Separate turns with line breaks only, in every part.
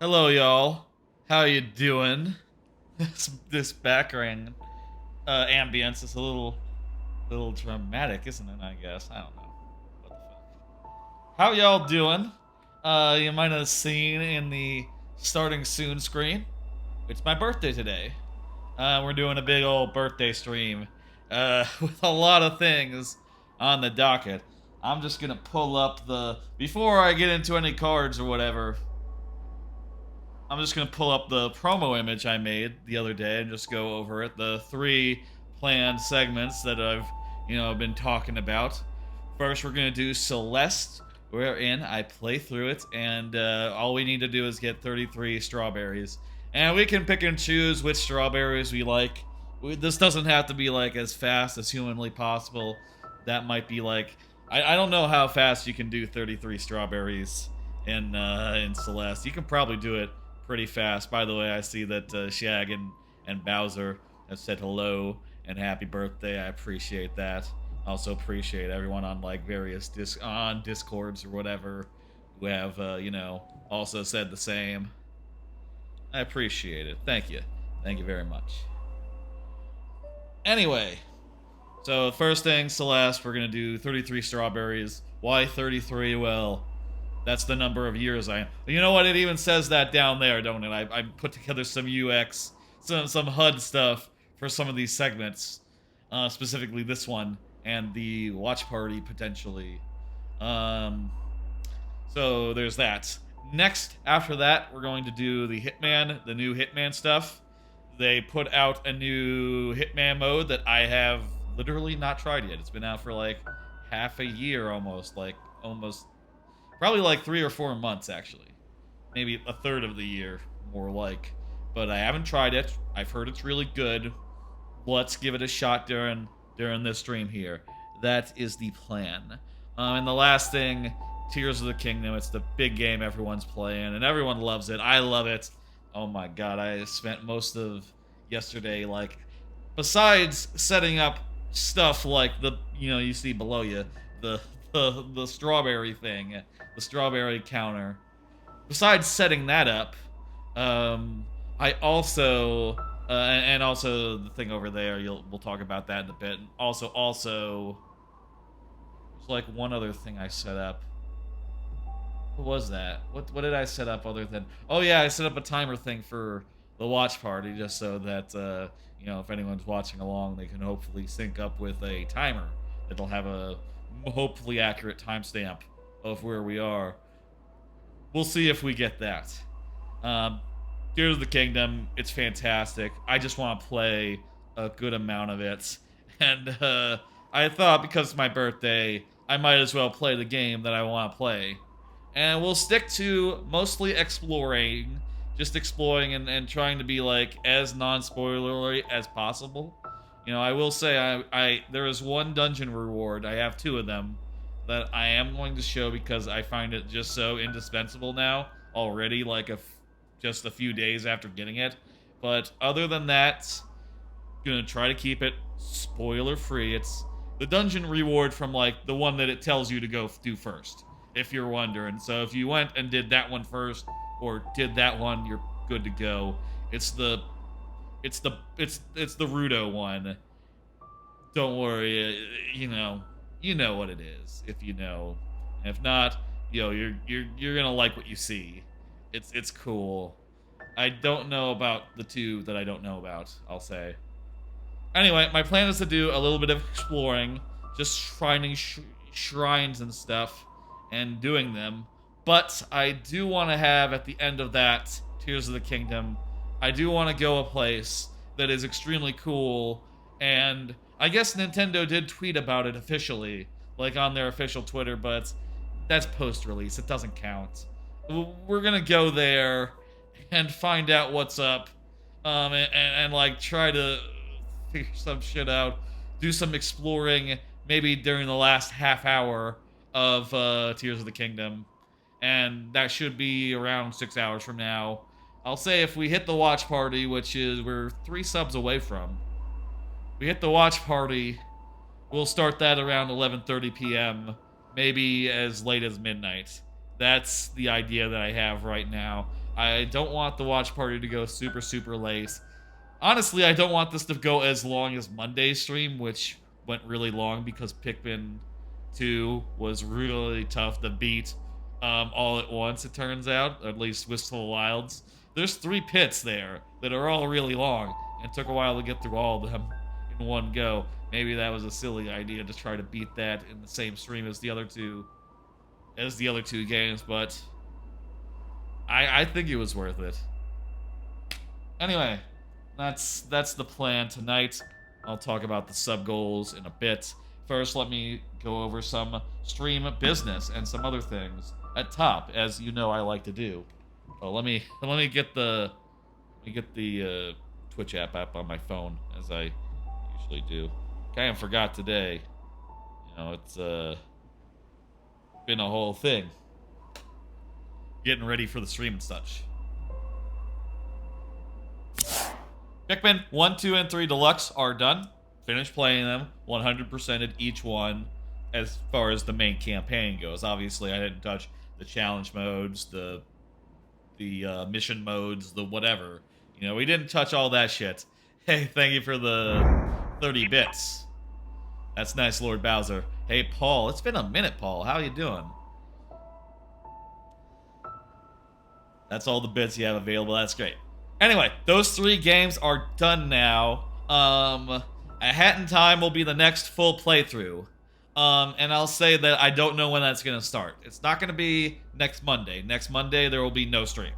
Hello, y'all. How you doing? This background ambience is a little dramatic, isn't it? I guess I don't know. What the fuck? How y'all doing? You might have seen in the starting soon screen. It's my birthday today. We're doing a big old birthday stream with a lot of things on the docket. I'm just gonna pull up the before I get into any cards or whatever. I'm just gonna pull up the promo image I made the other day and just go over it. The three planned segments that I've, been talking about. First, we're gonna do Celeste, wherein I play through it, and all we need to do is get 33 strawberries, and we can pick and choose which strawberries we like. This doesn't have to be like as fast as humanly possible. That might be like I don't know how fast you can do 33 strawberries in Celeste. You can probably do it pretty fast. By the way, I see that Shag and Bowser have said hello and happy birthday. I appreciate that. Also appreciate everyone on like various Discords or whatever who have also said the same. I appreciate it. Thank you. Thank you very much. Anyway, so first thing, Celeste, we're gonna do 33 strawberries. Why 33? Well, that's the number of years I am. You know what? It even says that down there, don't it? I put together some UX, some HUD stuff for some of these segments, specifically this one and the watch party potentially. So there's that. Next, after that, we're going to do the the new Hitman stuff. They put out a new Hitman mode that I have literally not tried yet. It's been out for like half a year almost, probably like 3 or 4 months actually. Maybe a third of the year, more like. But I haven't tried it. I've heard it's really good. Let's give it a shot during this stream here. That is the plan. And the last thing, Tears of the Kingdom. It's the big game everyone's playing, and everyone loves it. I love it. Oh my god, I spent most of yesterday, like, besides setting up stuff like you see below you, the strawberry thing, the strawberry counter. Besides setting that up, I also and also the thing over there. We'll talk about that in a bit. And also, there's like one other thing I set up. What was that? What did I set up other than? Oh yeah, I set up a timer thing for the watch party just so that if anyone's watching along, they can hopefully sync up with a timer that'll have a hopefully accurate timestamp of where we are. We'll see if we get that. Tears of the Kingdom, it's fantastic. I just want to play a good amount of it, and I thought because it's my birthday, I might as well play the game that I want to play. And we'll stick to mostly exploring, just exploring and trying to be like as non-spoilery as possible. I will say there is one dungeon reward. I have 2 of them that I am going to show because I find it just so indispensable now already, like just a few days after getting it. But other than that, gonna try to keep it spoiler free. It's the dungeon reward from like the one that it tells you to go do first, if you're wondering. So if you went and did that one first or did that one, you're good to go. It's the Rudo one. Don't worry, you know what it is if you know. And if not, you're gonna like what you see. It's cool. I don't know about the 2 that I don't know about, I'll say. Anyway, my plan is to do a little bit of exploring, just finding shrines and stuff and doing them. But I do want to have at the end of that Tears of the Kingdom, I do want to go a place that is extremely cool, and I guess Nintendo did tweet about it officially, like on their official Twitter, but that's post-release. It doesn't count. We're gonna go there and find out what's up, and like try to figure some shit out, do some exploring, maybe during the last half hour of Tears of the Kingdom, and that should be around 6 hours from now. I'll say if we hit the watch party, which is we're 3 subs away from, we hit the watch party, we'll start that around 11:30 p.m., maybe as late as midnight. That's the idea that I have right now. I don't want the watch party to go super, super late. Honestly, I don't want this to go as long as Monday's stream, which went really long because Pikmin 2 was really tough to beat all at once, it turns out. At least Wistful Wilds. There's 3 pits there that are all really long, and it took a while to get through all of them in one go. Maybe that was a silly idea to try to beat that in the same stream as the other two games, but I think it was worth it. Anyway, that's the plan tonight. I'll talk about the sub goals in a bit. First, let me go over some stream business and some other things at top, as you know I like to do. Oh, let me get the Twitch app on my phone, as I usually do. Kind of forgot today. You know, it's been a whole thing. Getting ready for the stream and such. Pikmin 1, 2, and 3 Deluxe are done. Finished playing them. 100%ed each one as far as the main campaign goes. Obviously, I didn't touch the challenge modes, the mission modes, the whatever. You know, we didn't touch all that shit. Hey, thank you for the 30 bits. That's nice, Lord Bowser. Hey, Paul. It's been a minute, Paul. How you doing? That's all the bits you have available. That's great. Anyway, those 3 games are done now. A Hat in Time will be the next full playthrough. And I'll say that I don't know when that's going to start. It's not going to be next Monday. Next Monday, there will be no stream.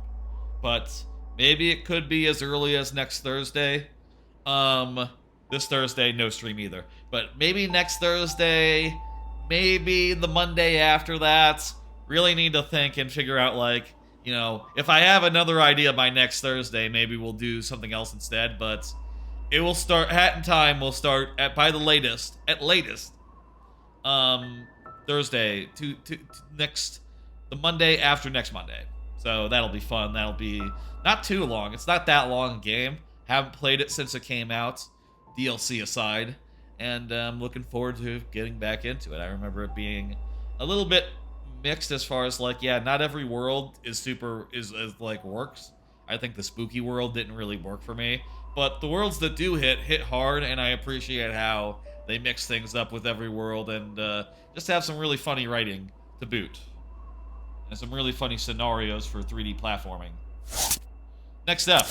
But maybe it could be as early as next Thursday. This Thursday, no stream either. But maybe next Thursday, maybe the Monday after that. Really need to think and figure out, like, you know, if I have another idea by next Thursday, maybe we'll do something else instead. But it will start, Hat in Time will start by the latest, Thursday, the Monday after next Monday. So that'll be fun. That'll be not too long. It's not that long a game. Haven't played it since it came out, DLC aside, and I'm looking forward to getting back into it. I remember it being a little bit mixed as far as, like, yeah, not every world is like works. I think the spooky world didn't really work for me, but the worlds that do hit hard, and I appreciate how they mix things up with every world and just have some really funny writing to boot. And some really funny scenarios for 3D platforming. Next up,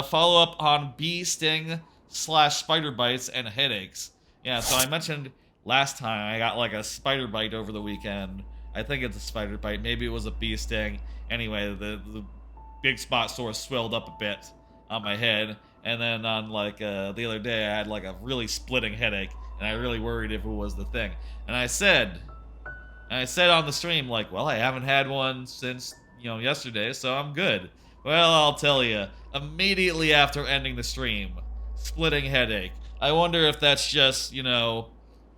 follow up on bee sting / spider bites and headaches. Yeah, so I mentioned last time I got like a spider bite over the weekend. I think it's a spider bite. Maybe it was a bee sting. Anyway, the big spot sort of swelled up a bit on my head. And then on like the other day, I had like a really splitting headache, and I really worried if it was the thing. And I said on the stream, like, well, I haven't had one since, you know, yesterday, so I'm good. Well, I'll tell you, immediately after ending the stream, splitting headache. I wonder if that's just, you know,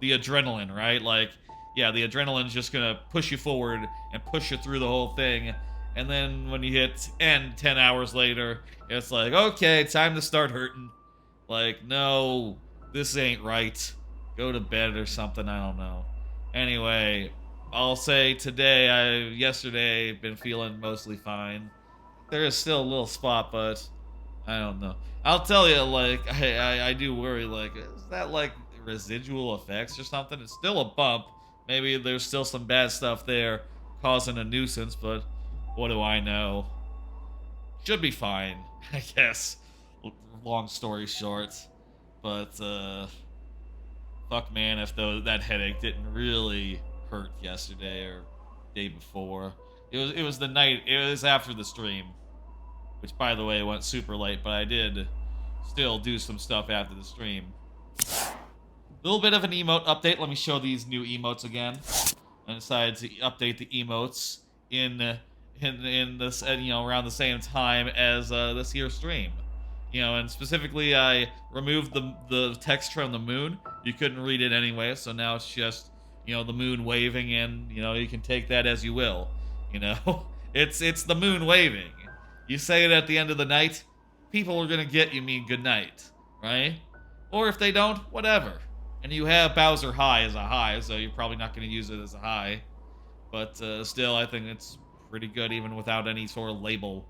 the adrenaline, right? Like, yeah, the adrenaline's just gonna push you forward and push you through the whole thing. And then when you hit end 10 hours later, it's like, okay, time to start hurting. Like, no, this ain't right. Go to bed or something, I don't know. Anyway, I'll say yesterday, been feeling mostly fine. There is still a little spot, but I don't know. I'll tell you, like, I do worry, like, is that, like, residual effects or something? It's still a bump. Maybe there's still some bad stuff there causing a nuisance, but what do I know? Should be fine, I guess. Long story short. But, fuck, man, if that headache didn't really hurt yesterday or day before. It was the night, it was after the stream. Which, by the way, went super late, but I did still do some stuff after the stream. Little bit of an emote update. Let me show these new emotes again. I decided to update the emotes in this, you know, around the same time as this here stream. You know, and specifically, I removed the text from the moon. You couldn't read it anyway, so now it's just, you know, the moon waving, and, you know, you can take that as you will. You know, it's the moon waving. You say it at the end of the night, people are gonna get you mean good night, right? Or if they don't, whatever. And you have Bowser High as a high, so you're probably not gonna use it as a high. But still, I think it's pretty good even without any sort of label.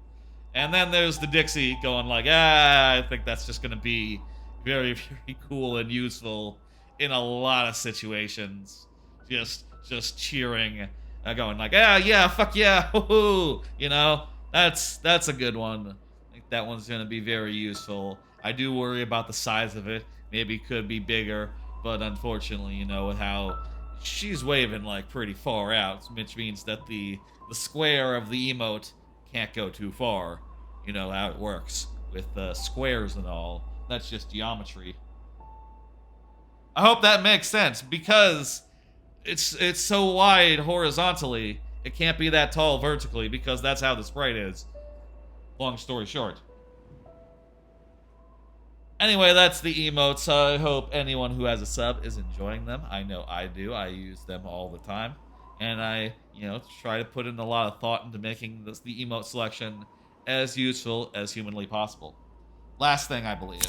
And then there's the Dixie going like, I think that's just gonna be very, very cool and useful in a lot of situations. Just cheering, going like, yeah, fuck yeah, woohoo, that's a good one. I think that one's gonna be very useful. I do worry about the size of it. Maybe it could be bigger, but unfortunately, with how she's waving like pretty far out, which means that the square of the emote can't go too far. You know how it works with squares and all. That's just geometry. I hope that makes sense because it's so wide horizontally. It can't be that tall vertically because that's how the sprite is. Long story short. Anyway, that's the emotes. I hope anyone who has a sub is enjoying them. I know I do. I use them all the time. And I, try to put in a lot of thought into making the emote selection as useful as humanly possible. Last thing, I believe.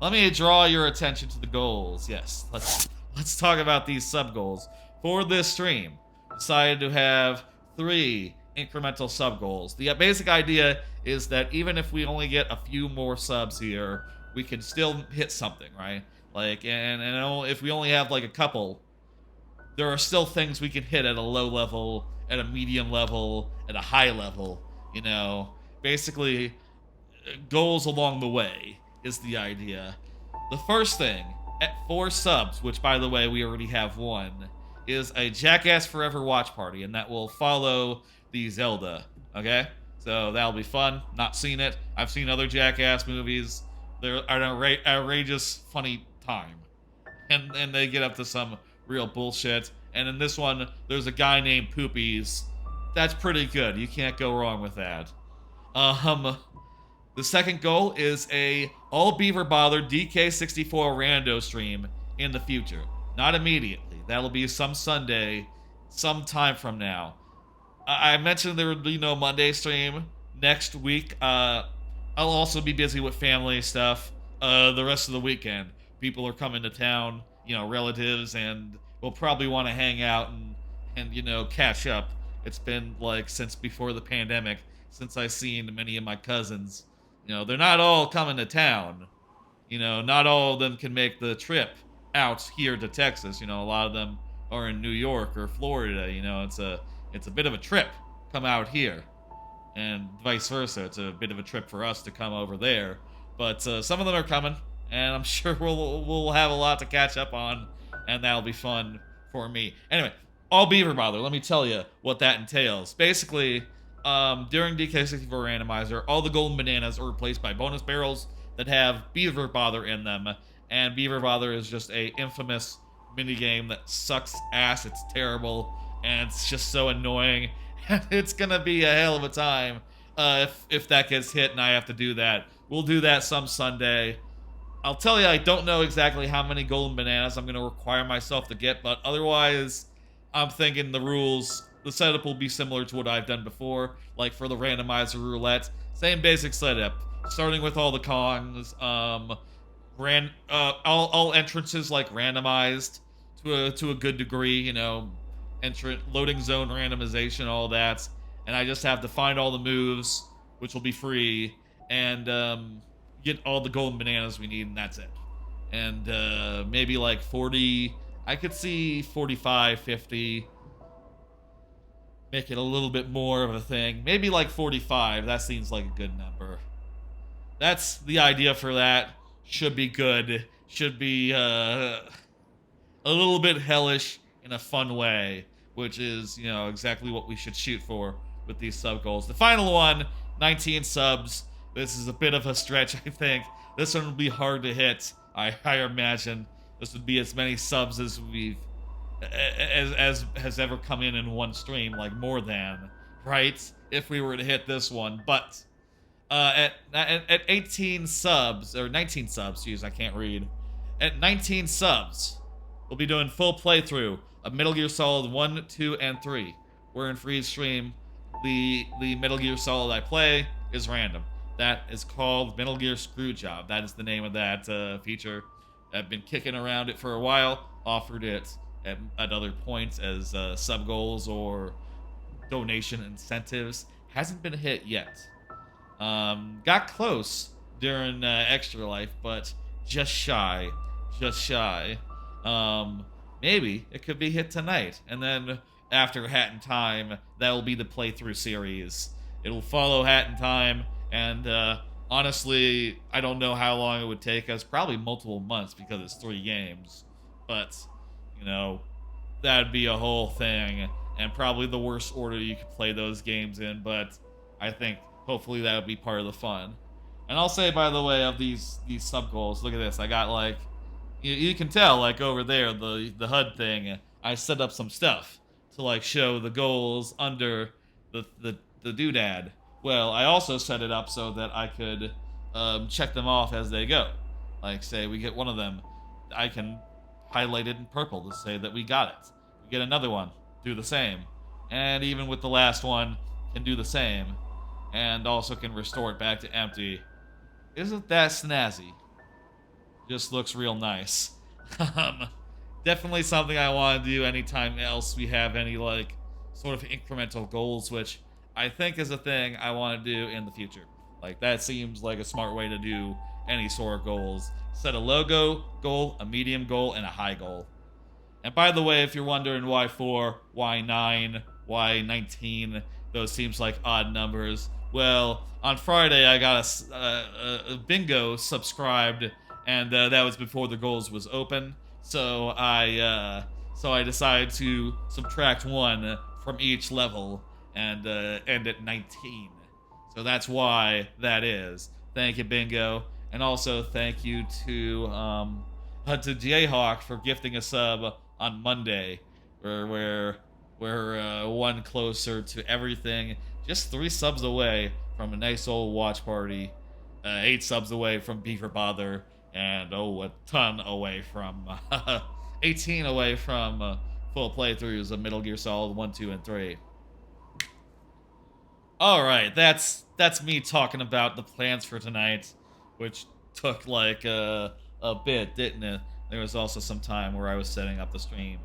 Let me draw your attention to the goals. Yes, let's talk about these sub goals. For this stream, decided to have 3 incremental sub goals. The basic idea is that even if we only get a few more subs here, we can still hit something, right? Like, and if we only have like a couple, there are still things we can hit at a low level, at a medium level, at a high level, Basically, goals along the way is the idea. The first thing, at 4 subs, which by the way, we already have 1, is a Jackass Forever watch party, and that will follow the Zelda, okay? So that'll be fun. Not seen it. I've seen other Jackass movies. They're an outrageous, funny time. And they get up to some real bullshit. And in this one, there's a guy named Poopies. That's pretty good. You can't go wrong with that. The second goal is a all Beaver Bother DK64 rando stream in the future. Not immediately. That'll be some Sunday, some time from now. I mentioned there would be no Monday stream next week. I'll also be busy with family stuff the rest of the weekend. People are coming to town, relatives, and we'll probably want to hang out and catch up. It's been like since before the pandemic, since I've seen many of my cousins. They're not all coming to town. Not all of them can make the trip out here to Texas. A lot of them are in New York or Florida. It's a bit of a trip come out here, and vice versa. It's a bit of a trip for us to come over there. But some of them are coming, and I'm sure we'll have a lot to catch up on, and that'll be fun for me. Anyway, all Beaver Bother. Let me tell you what that entails. Basically, during DK64 Randomizer, all the golden bananas are replaced by bonus barrels that have Beaver Bother in them, and Beaver Bother is just a infamous minigame that sucks ass. It's terrible, and it's just so annoying, and it's gonna be a hell of a time if that gets hit and I have to do that. We'll do that some Sunday. I'll tell you, I don't know exactly how many golden bananas I'm gonna require myself to get, but otherwise, I'm thinking the setup will be similar to what I've done before, like for the randomizer roulette. Same basic setup, starting with all the Kongs, all entrances like randomized to a good degree, loading zone randomization, all that, and I just have to find all the moves, which will be free, and get all the golden bananas we need, and that's it. And maybe like 40, I could see 45, 50, make it a little bit more of a thing. Maybe like 45, that seems like a good number. That's the idea for that. Should be good. Should be a little bit hellish in a fun way, which is, exactly what we should shoot for with these sub goals. The final one, 19 subs. This is a bit of a stretch, I think. This one will be hard to hit. I imagine this would be as many subs as as has ever come in one stream, like more than, right? If we were to hit this one, but at 18 subs or 19 subs, geez, I can't read. At 19 subs, we'll be doing full playthrough of Metal Gear Solid 1, 2, and 3. We're in free stream. The Metal Gear Solid I play is random. That is called Metal Gear Screwjob. That is the name of that feature. I've been kicking around it for a while. Offered it at other points as sub goals or donation incentives. Hasn't been hit yet. Got close during Extra Life, but just shy. Just shy. Maybe it could be hit tonight. And then after Hat in Time, that will be the playthrough series. It'll follow Hat in Time, and honestly, I don't know how long it would take us. Probably multiple months because it's 3 games. But, you know, that'd be a whole thing, and probably the worst order you could play those games in, but I think hopefully that would be part of the fun. And I'll say, by the way, of these sub goals, look at this. I got like, you can tell like over there the HUD thing. I set up some stuff to like show the goals under the doodad. Well, I also set it up so that I could check them off as they go. Like, say we get one of them, I can highlight it in purple to say that we got it. We get another one, do the same. And even with the last one, can do the same. And also can restore it back to empty. Isn't that snazzy? Just looks real nice. Definitely something I want to do anytime else we have any, like, sort of incremental goals, which I think is a thing I want to do in the future. Like, that seems like a smart way to do any sort of goals. Set a logo goal, a medium goal, and a high goal. And by the way, if you're wondering why 4, why 9, why 19, those seems like odd numbers. Well, on Friday I got a bingo subscribed, and that was before the goals was open. So I decided to subtract 1 from each level and end at 19. So that's why that is. Thank you, bingo. And also thank you to Jayhawk for gifting a sub on Monday. We're one closer to everything. Just 3 subs away from a nice old watch party. 8 subs away from Beaver Bother. And a ton away from 18 away from full playthroughs of Metal Gear Solid 1, 2, and 3. Alright, that's me talking about the plans for tonight, which took like a bit, didn't it? There was also some time where I was setting up the stream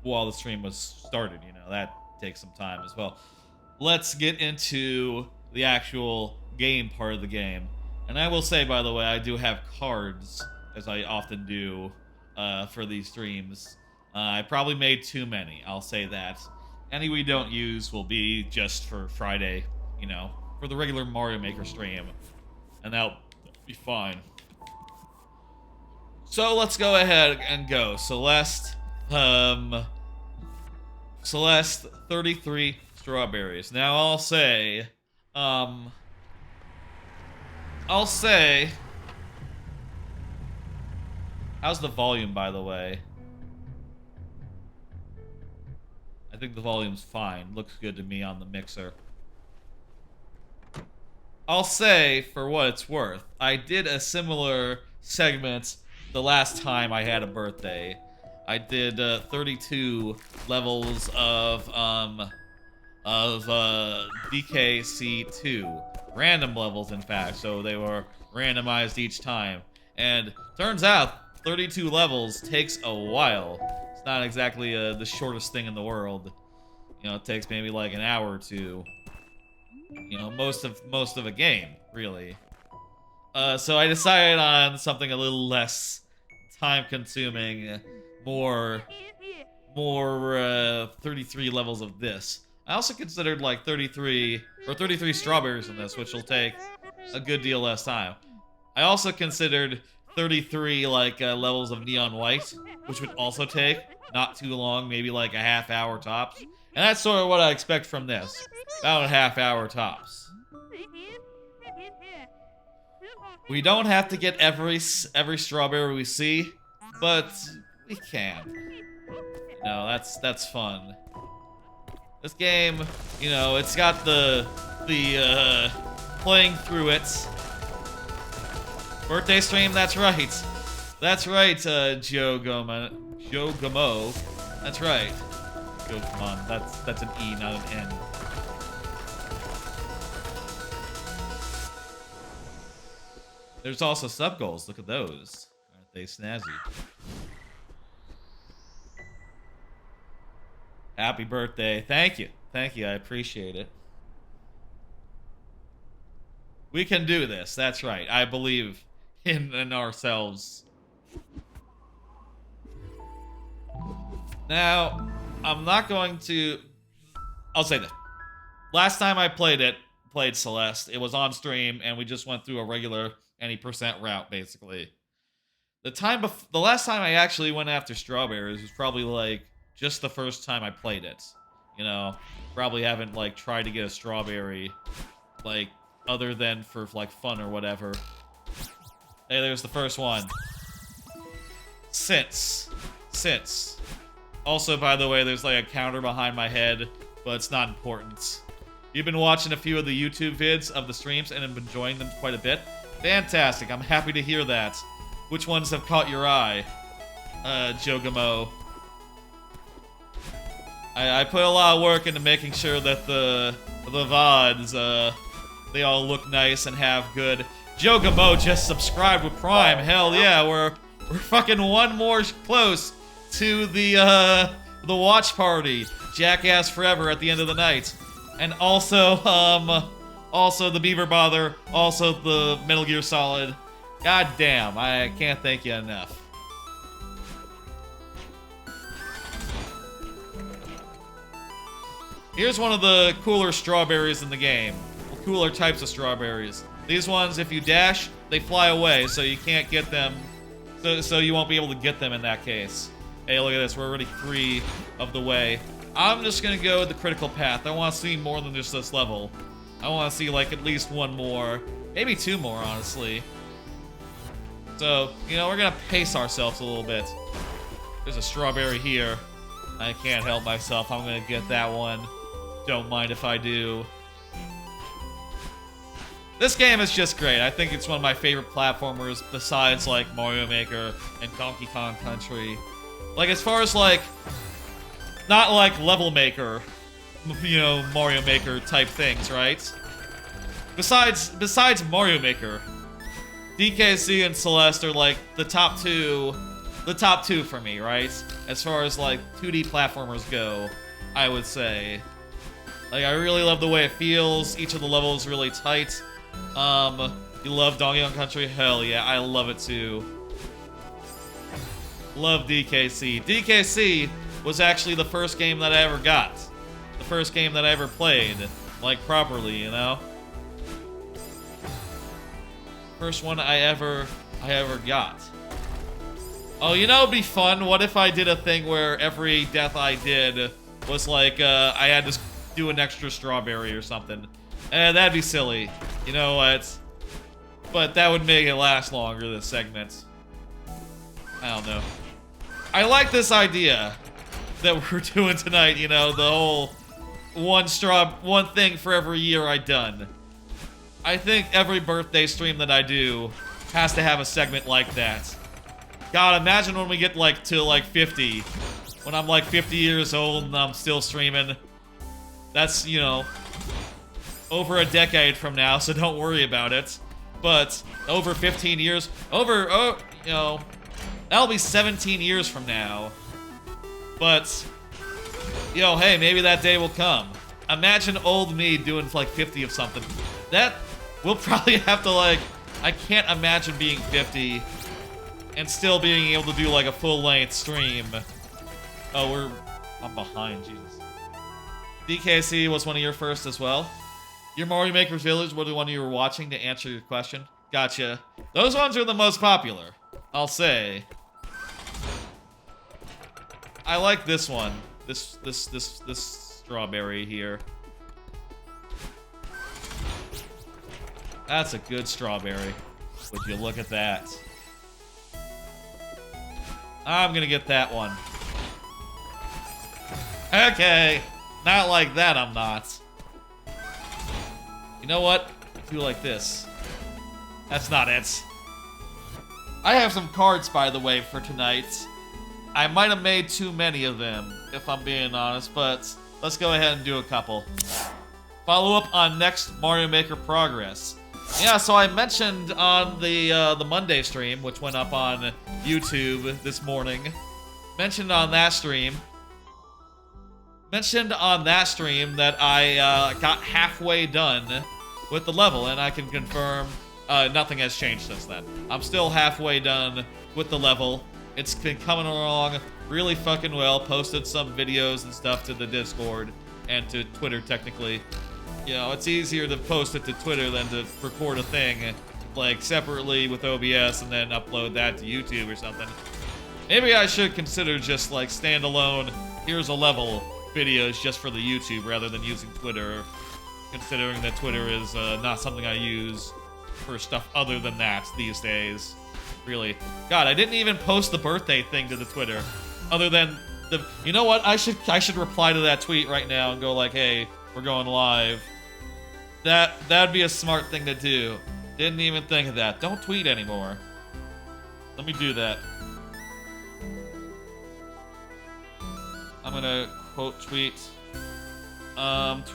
while the stream was started, you know, that takes some time as well. Let's get into the actual game part of the game. And I will say, by the way, I do have cards, as I often do, for these streams. I probably made too many, I'll say that. Any we don't use will be just for Friday, you know, for the regular Mario Maker stream. And that'll be fine. So let's go ahead and go. Celeste, Celeste, 33 strawberries. Now I'll say, how's the volume, by the way? I think the volume's fine. Looks good to me on the mixer. I'll say, for what it's worth, I did a similar segment the last time I had a birthday. I did 32 levels of DKC2. Random levels, in fact, so they were randomized each time. And turns out, 32 levels takes a while. It's not exactly the shortest thing in the world. You know, it takes maybe like an hour or two. You know, most of a game, really. So I decided on something a little less time-consuming, more 33 levels of this. I also considered like 33 strawberries in this, which will take a good deal less time. I also considered 33 like levels of Neon White, which would also take not too long, maybe like a half hour tops. And that's sort of what I expect from this. About a half hour tops. We don't have to get every strawberry we see, but we can. You know, that's fun. This game, you know, it's got the playing through it. Birthday stream, that's right. That's right, Joe Gamo. That's right. Joe, come on, that's an E, not an N. There's also sub goals. Look at those. Aren't they snazzy? Happy birthday. Thank you. Thank you. I appreciate it. We can do this. That's right. I believe in ourselves. Now, I'm not going to... I'll say this. Last time I played Celeste, it was on stream, and we just went through a regular any percent route, basically. The last time I actually went after strawberries was probably, like, just the first time I played it. You know, probably haven't, like, tried to get a strawberry, like, other than for, like, fun or whatever. Hey, there's the first one. Since. Also, by the way, there's, like, a counter behind my head, but it's not important. You've been watching a few of the YouTube vids of the streams and have been enjoying them quite a bit. Fantastic, I'm happy to hear that. Which ones have caught your eye, Jogamo? I put a lot of work into making sure that the VODs, they all look nice and have good... Jogamo just subscribed with Prime. Hell yeah, we're fucking one more close to the watch party. Jackass Forever at the end of the night. And also the Beaver Bother, also the Metal Gear Solid. God damn, I can't thank you enough. Here's one of the cooler strawberries in the game. Cooler types of strawberries. These ones, if you dash, they fly away, so you can't get them. So you won't be able to get them in that case. Hey, look at this. We're already 3 of the way. I'm just gonna go with the critical path. I want to see more than just this level. I want to see, like, at least 1 more. Maybe 2 more, honestly. So, you know, we're gonna pace ourselves a little bit. There's a strawberry here. I can't help myself. I'm gonna get that one. Don't mind if I do. This game is just great. I think it's one of my favorite platformers besides, like, Mario Maker and Donkey Kong Country. Like, as far as, like, not like Level Maker, you know, Mario Maker type things, right? Besides Mario Maker, DKC and Celeste are, like, the top two for me, right? As far as, like, 2D platformers go, I would say. Like, I really love the way it feels. Each of the levels is really tight. You love Donkey Kong Country? Hell yeah, I love it too. Love DKC. DKC was actually the first game that I ever got. The first game that I ever played, like, properly, you know? First one I ever got. Oh, you know, it'd be fun. What if I did a thing where every death I did was like, I had to do an extra strawberry or something? That'd be silly. You know what? But that would make it last longer, this segment. I don't know. I like this idea that we're doing tonight, you know, the whole one thing for every year I've done. I think every birthday stream that I do has to have a segment like that. God, imagine when we get, like, to, like, 50. When I'm, like, 50 years old and I'm still streaming. That's, you know, over a decade from now, so don't worry about it. But over 15 years, you know, that'll be 17 years from now. But, you know, hey, maybe that day will come. Imagine old me doing, like, 50 of something. That, we'll probably have to, like, I can't imagine being 50 and still being able to do, like, a full-length stream. Oh, I'm behind, Jesus. DKC was one of your first as well. Your Mario Maker Village was the one you were watching to answer your question. Gotcha. Those ones are the most popular, I'll say. I like this one. This strawberry here. That's a good strawberry. Would you look at that? I'm gonna get that one. Okay. Not like that, I'm not. You know what? Do like this. That's not it. I have some cards, by the way, for tonight. I might have made too many of them, if I'm being honest, but let's go ahead and do a couple. Follow up on next Mario Maker progress. Yeah, so I mentioned on the Monday stream, which went up on YouTube this morning, mentioned on that stream that I got halfway done with the level, and I can confirm nothing has changed since then. I'm still halfway done with the level. It's been coming along really fucking well. Posted some videos and stuff to the Discord and to Twitter, technically. You know, it's easier to post it to Twitter than to record a thing, like, separately with OBS and then upload that to YouTube or something. Maybe I should consider just, like, standalone, here's a level videos just for the YouTube rather than using Twitter, considering that Twitter is not something I use for stuff other than that these days. Really. God, I didn't even post the birthday thing to the Twitter. Other than the... You know what? I should reply to that tweet right now and go like, hey, we're going live. That'd be a smart thing to do. Didn't even think of that. Don't tweet anymore. Let me do that. I'm gonna quote tweet.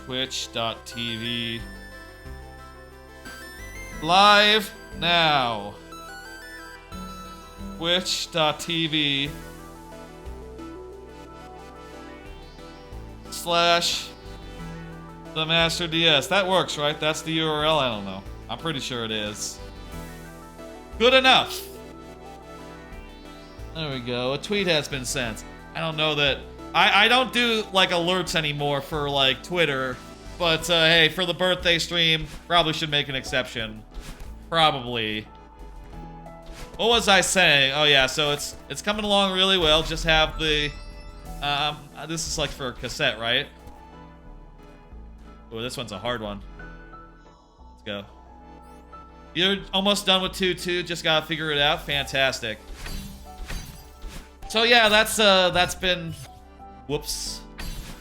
Twitch.tv. Live now. Twitch.tv / the Master DS. That works, right? That's the URL? I don't know. I'm pretty sure it is. Good enough. There we go. A tweet has been sent. I don't know that... I don't do, like, alerts anymore for, like, Twitter. But, hey, for the birthday stream, probably should make an exception. Probably. What was I saying? Oh, yeah, so it's coming along really well. Just have the... this is, like, for a cassette, right? Oh, this one's a hard one. Let's go. You're almost done with 2-2. Just gotta figure it out. Fantastic. So, yeah, that's been... Whoops.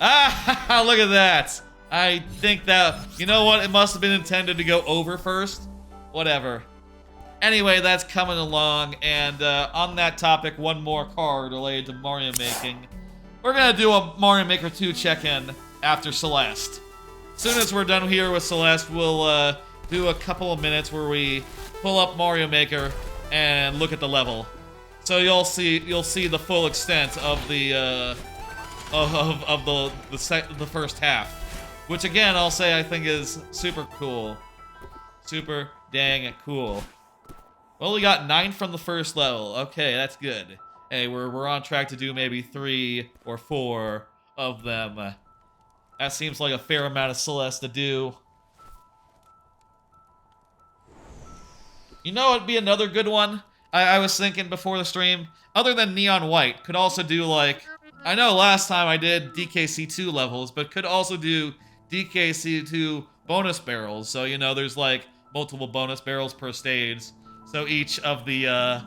Ah, look at that. I think that, you know what? It must have been intended to go over first. Whatever. Anyway, that's coming along. And on that topic, one more card related to Mario making. We're going to do a Mario Maker 2 check-in after Celeste. As soon as we're done here with Celeste, we'll do a couple of minutes where we pull up Mario Maker and look at the level. So you'll see the full extent of the the first half, which again I'll say I think is super cool, super dang cool. Well, we got 9 from the first level. Okay, that's good. Hey, we're on track to do maybe 3 or 4 of them. That seems like a fair amount of Celeste to do. You know, it'd be another good one. I was thinking before the stream, other than Neon White, could also do like. I know last time I did DKC2 levels, but could also do DKC2 bonus barrels. So, you know, there's like multiple bonus barrels per stage. So each of the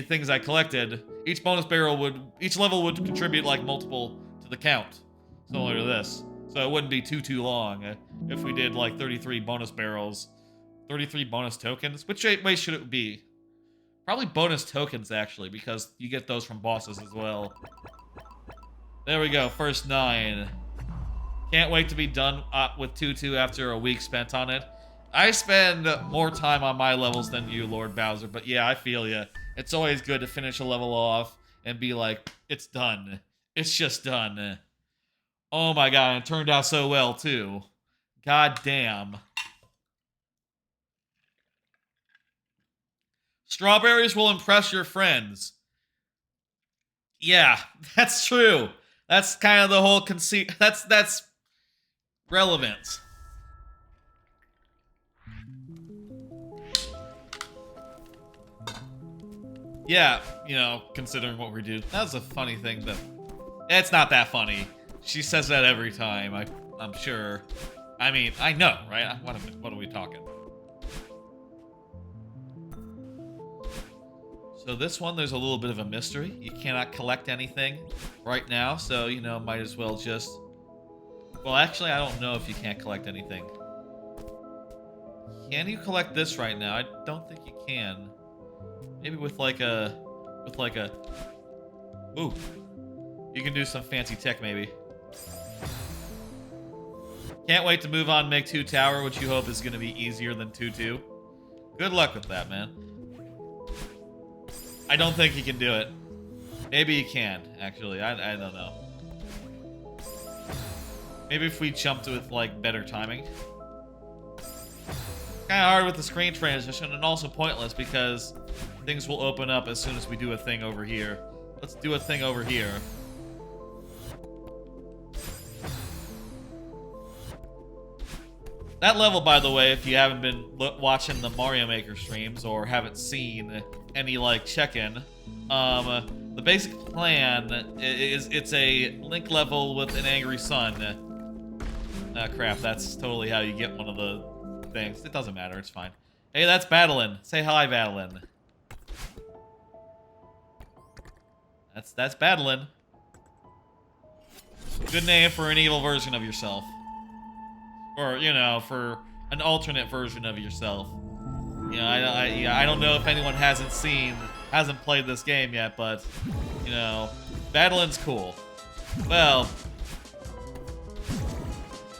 things I collected, each level would contribute like multiple to the count. Similar to this. So it wouldn't be too long if we did like 33 bonus barrels. 33 bonus tokens? Which way should it be? Probably bonus tokens, actually, because you get those from bosses as well. There we go, first 9. Can't wait to be done with 2-2 after a week spent on it. I spend more time on my levels than you, Lord Bowser, but yeah, I feel ya. It's always good to finish a level off and be like, it's done. It's just done. Oh my god, it turned out so well, too. God damn. Strawberries will impress your friends. Yeah, that's true. That's kind of the whole conceit. That's relevant. Yeah, you know, considering what we do. That's a funny thing, but it's not that funny. She says that every time, I'm sure. I mean, I know, right? What are we talking? So this one, there's a little bit of a mystery. You cannot collect anything right now, so, you know, might as well just... Well, actually, I don't know if you can't collect anything. Can you collect this right now? I don't think you can. Maybe with like a... Ooh. You can do some fancy tech, maybe. Can't wait to move on and make 2 tower, which you hope is going to be easier than 2-2. Good luck with that, man. I don't think he can do it. Maybe he can, actually. I don't know. Maybe if we jumped with, like, better timing. kind of hard with the screen transition and also pointless because things will open up as soon as we do a thing over here. Let's do a thing over here. That level, by the way, if you haven't been watching the Mario Maker streams or haven't seen any, like, check-in, the basic plan is it's a Link level with an angry sun. Crap, that's totally how you get one of the things. It doesn't matter, it's fine. Hey, that's Battlein. Say hi, Battlein. That's Battlein. Good name for an evil version of yourself. Or, you know, for an alternate version of yourself. You know, I don't know if anyone hasn't played this game yet, but, you know, Battlein's cool. Well,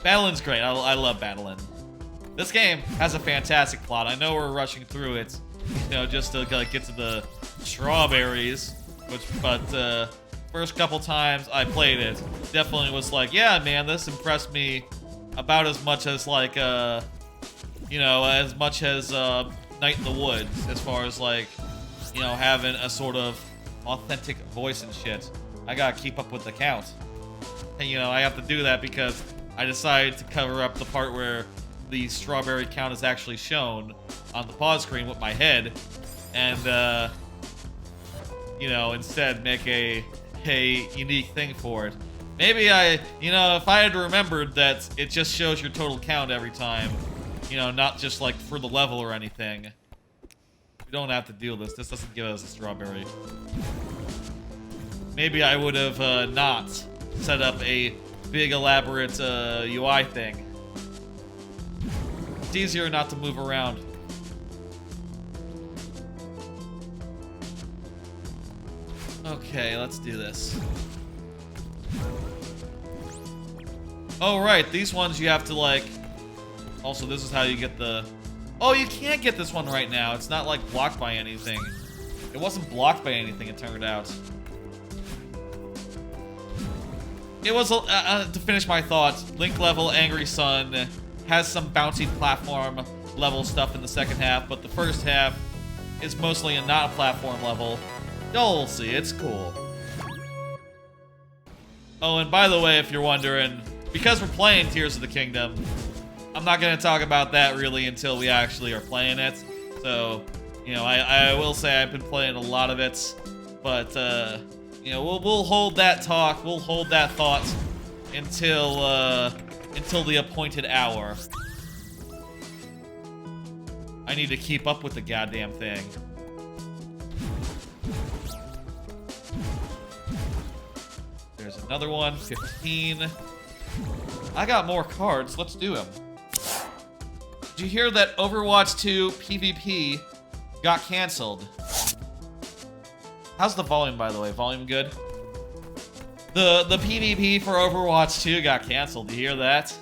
Battlein's great. I love Battlein. This game has a fantastic plot. I know we're rushing through it, you know, just to get to the strawberries, but first couple times I played it, definitely was like, yeah, man, this impressed me about as much as, like, you know, as much as Night in the Woods, as far as, like, you know, having a sort of authentic voice and shit. I gotta keep up with the count. And, you know, I have to do that because I decided to cover up the part where the strawberry count is actually shown on the pause screen with my head, and, you know, instead make a unique thing for it. Maybe you know, if I had remembered that it just shows your total count every time, you know, not just, like, for the level or anything. We don't have to deal with this. This doesn't give us a strawberry. Maybe I would have not set up a big, elaborate UI thing. It's easier not to move around. Okay, let's do this. Oh, right, these ones you have to, like... Also, this is how you get the... Oh, you can't get this one right now. It's not, like, blocked by anything. It wasn't blocked by anything, it turned out. It was, to finish my thought, Link level, Angry Sun, has some bouncy platform level stuff in the second half, but the first half is mostly a not a platform level. You'll see, it's cool. Oh, and by the way, if you're wondering, because we're playing Tears of the Kingdom, I'm not going to talk about that really until we actually are playing it. So, you know, I will say I've been playing a lot of it, but, you know, we'll hold that talk, we'll hold that thought until the appointed hour. I need to keep up with the goddamn thing. There's another one, 15. I got more cards, let's do them. Did you hear that Overwatch 2 PvP got canceled? How's the volume, by the way? Volume good? The PvP for Overwatch 2 got canceled. Do you hear that?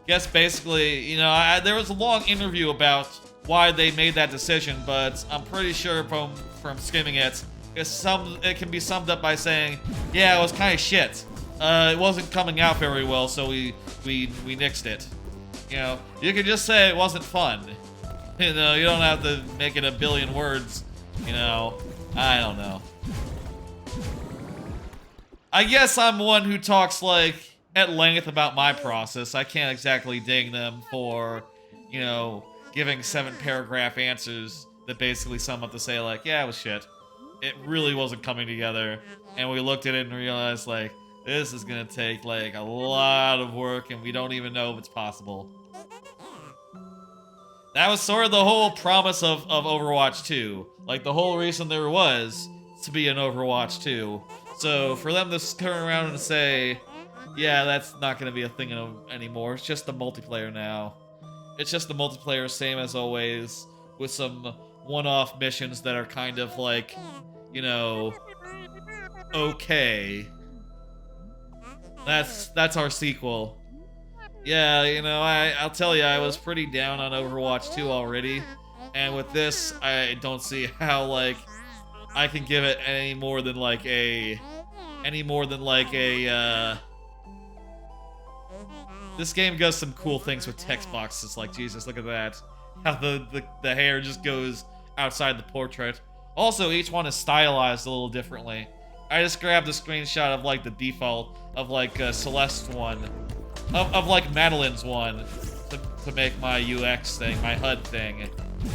Guess basically, you know, there was a long interview about why they made that decision, but I'm pretty sure from skimming it, it can be summed up by saying, yeah, it was kind of shit. It wasn't coming out very well, so we nixed it. You know, you could just say it wasn't fun. You know, you don't have to make it a billion words. You know, I don't know. I guess I'm one who talks, like, at length about my process. I can't exactly ding them for, you know, giving 7-paragraph answers that basically sum up to say, like, yeah, it was shit. It really wasn't coming together. And we looked at it and realized, like, this is gonna take, like, a lot of work and we don't even know if it's possible. That was sort of the whole promise of Overwatch 2. Like, the whole reason there was to be an Overwatch 2. So, for them to turn around and say, yeah, that's not gonna be a thing anymore. It's just the multiplayer now. It's just the multiplayer, same as always, with some one-off missions that are kind of like, you know, okay. That's our sequel. Yeah, you know, I'll tell you, I was pretty down on Overwatch 2 already, and with this, I don't see how, like, I can give it any more than like a This game does some cool things with text boxes. Like, Jesus, look at that. How the hair just goes outside the portrait. Also, each one is stylized a little differently. I just grabbed a screenshot of, like, the default of, like, Celeste one. Of like, Madeline's one. To make my UX thing, my HUD thing,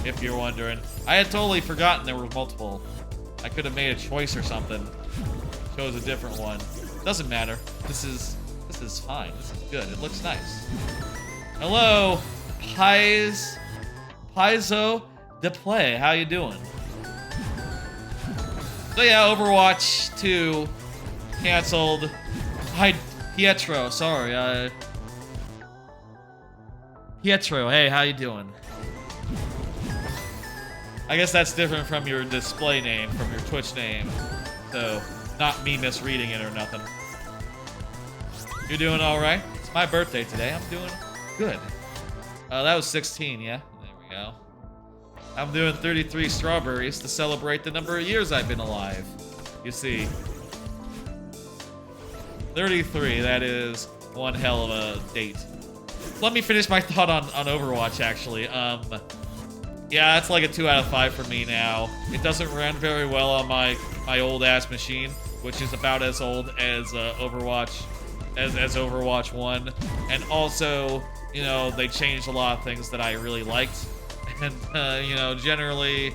if you're wondering. I had totally forgotten there were multiple. I could have made a choice or something. Chose a different one. Doesn't matter. This is fine. This is good. It looks nice. Hello, Paizo de Play. How you doing? So yeah, Overwatch 2 canceled. Hi, Pietro. Sorry. Pietro, hey, how you doing? I guess that's different from your display name, from your Twitch name. So, not me misreading it or nothing. You're doing alright? It's my birthday today. I'm doing good. That was 16, yeah? There we go. I'm doing 33 strawberries to celebrate the number of years I've been alive. You see. 33, that is one hell of a date. Let me finish my thought on Overwatch, actually. Yeah, that's like a 2 out of 5 for me now. It doesn't run very well on my old-ass machine, which is about as old as Overwatch, as Overwatch 1. And also, you know, they changed a lot of things that I really liked. And, you know, generally,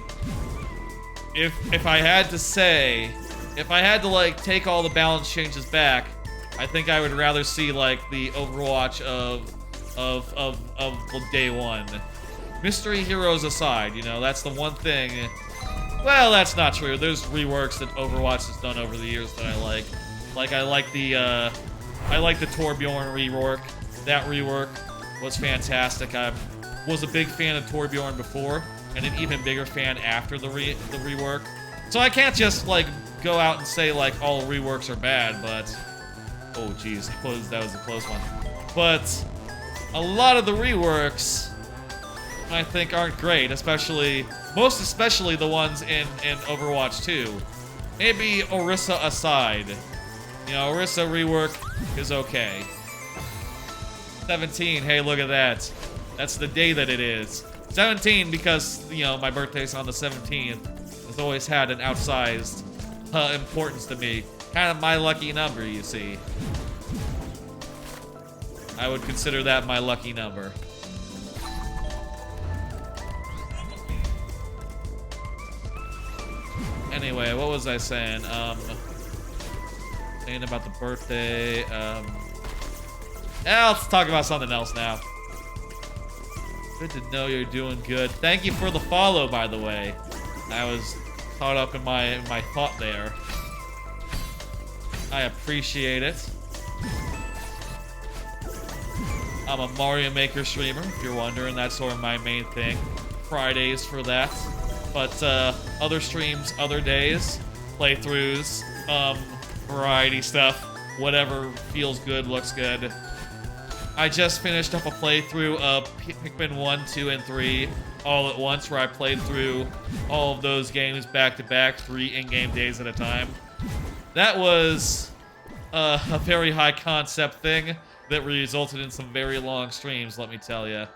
if I had to say, if I had to, like, take all the balance changes back, I think I would rather see, like, the Overwatch of day one. Mystery heroes aside, you know, that's the one thing. Well, that's not true. There's reworks that Overwatch has done over the years that I like. Like, I like the Torbjorn rework. That rework was fantastic. I was a big fan of Torbjorn before, and an even bigger fan after the rework. So I can't just, like, go out and say, like, all reworks are bad, but... Oh, jeez, that was a close one. But... a lot of the reworks, I think, aren't great, most especially the ones in Overwatch 2. Maybe Orisa aside. You know, Orisa rework is okay. 17, hey, look at that. That's the day that it is. 17 because, you know, my birthday's on the 17th. Has always had an outsized importance to me. Kind of my lucky number, you see. I would consider that my lucky number. Anyway, what was I saying? Saying about the birthday. Let's talk about something else now. Good to know you're doing good. Thank you for the follow, by the way. I was caught up in my thought there. I appreciate it. I'm a Mario Maker streamer, if you're wondering. That's sort of my main thing. Fridays for that. But other streams, other days, playthroughs, variety stuff, whatever feels good, looks good. I just finished up a playthrough of Pikmin 1, 2, and 3 all at once, where I played through all of those games back-to-back, 3 in-game days at a time. That was a very high-concept thing that resulted in some very long streams, let me tell you.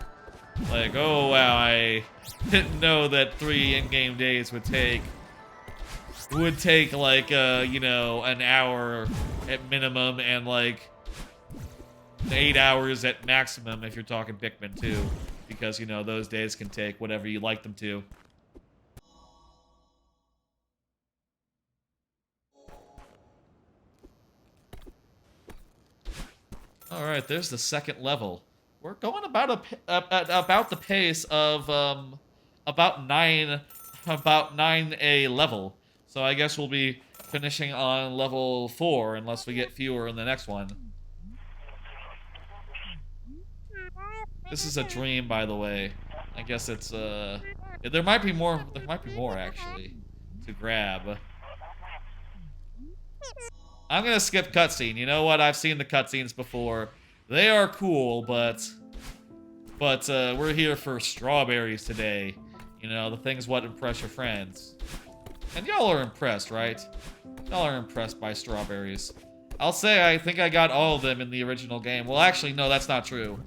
Like, oh wow, I didn't know that 3 in-game days would take like, you know, an hour at minimum and like 8 hours at maximum if you're talking Pikmin 2. Because, you know, those days can take whatever you like them to. Alright, there's the second level. We're going about the pace of about 9A level. So I guess we'll be finishing on level 4 unless we get fewer in the next one. This is a dream, by the way. I guess it's there might be more actually to grab. I'm gonna skip cutscene. You know what? I've seen the cutscenes before. They are cool, but we're here for strawberries today. You know, the things what impress your friends. And y'all are impressed, right? Y'all are impressed by strawberries. I'll say I think I got all of them in the original game. Well, actually, no, that's not true.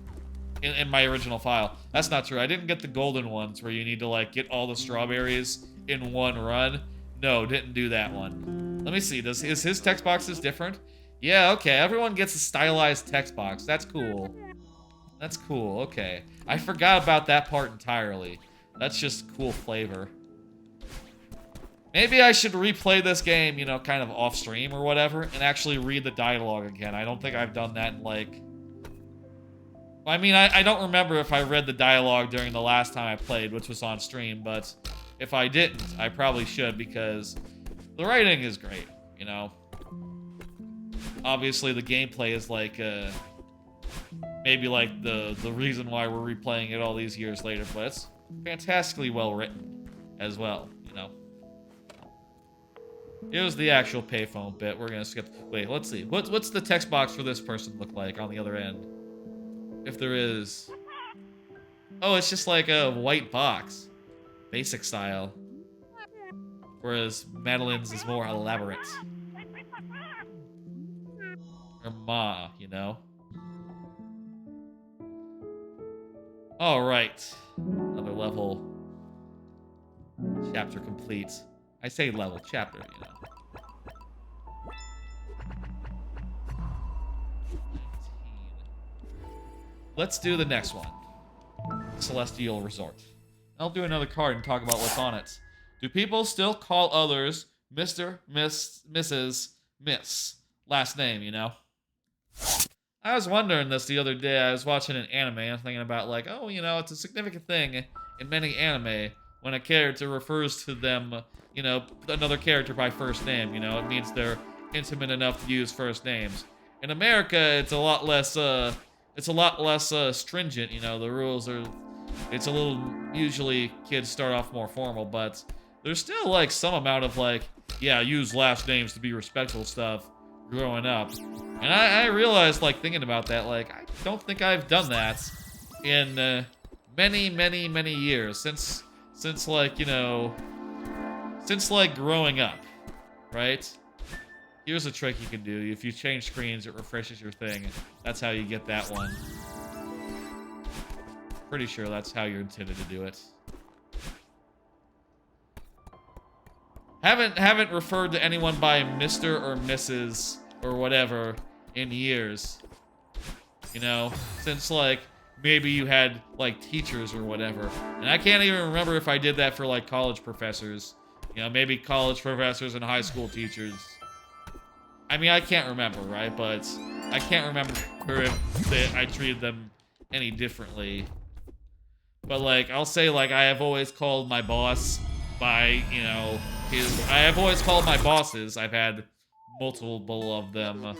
In my original file. That's not true. I didn't get the golden ones where you need to, like, get all the strawberries in one run. No, didn't do that one. Let me see. Is his text boxes different? Yeah, okay. Everyone gets a stylized text box. That's cool. That's cool. Okay. I forgot about that part entirely. That's just cool flavor. Maybe I should replay this game, you know, kind of off stream or whatever, and actually read the dialogue again. I don't think I've done that in, like... I mean, I don't remember if I read the dialogue during the last time I played, which was on stream, but if I didn't, I probably should, because the writing is great, you know? Obviously, the gameplay is, like, maybe, like, the reason why we're replaying it all these years later, but it's fantastically well written as well, you know? Here's the actual payphone bit. We're gonna skip. Wait, let's see. What's the text box for this person look like on the other end? If there is. Oh, it's just like a white box. Basic style. Whereas Madeline's is more elaborate. Or Ma, you know? Alright. Another level. Chapter complete. I say level, chapter, you know. 19. Let's do the next one. Celestial Resort. I'll do another card and talk about what's on it. Do people still call others Mr., Miss, Mrs., Miss? Last name, you know? I was wondering this the other day. I was watching an anime and thinking about, like, oh, you know, it's a significant thing in many anime when a character refers to them, you know, another character by first name, you know? It means they're intimate enough to use first names. In America, it's a lot less stringent, you know? The rules are... It's a little... Usually, kids start off more formal, but there's still, like, some amount of, like, yeah, use last names to be respectful stuff growing up. And I realized, like, thinking about that, like, I don't think I've done that in many years. Since, like, you know... Since, like, growing up, right? Here's a trick you can do. If you change screens, it refreshes your thing. That's how you get that one. Pretty sure that's how you're intended to do it. Haven't referred to anyone by Mr. or Mrs. or whatever in years. You know, since, like, maybe you had, like, teachers or whatever. And I can't even remember if I did that for, like, college professors. You know, maybe college professors and high school teachers. I mean, I can't remember, right? But I can't remember if I treated them any differently. But, like, I'll say, like, I have always called my boss by, you know, I have always called my bosses. I've had multiple of them,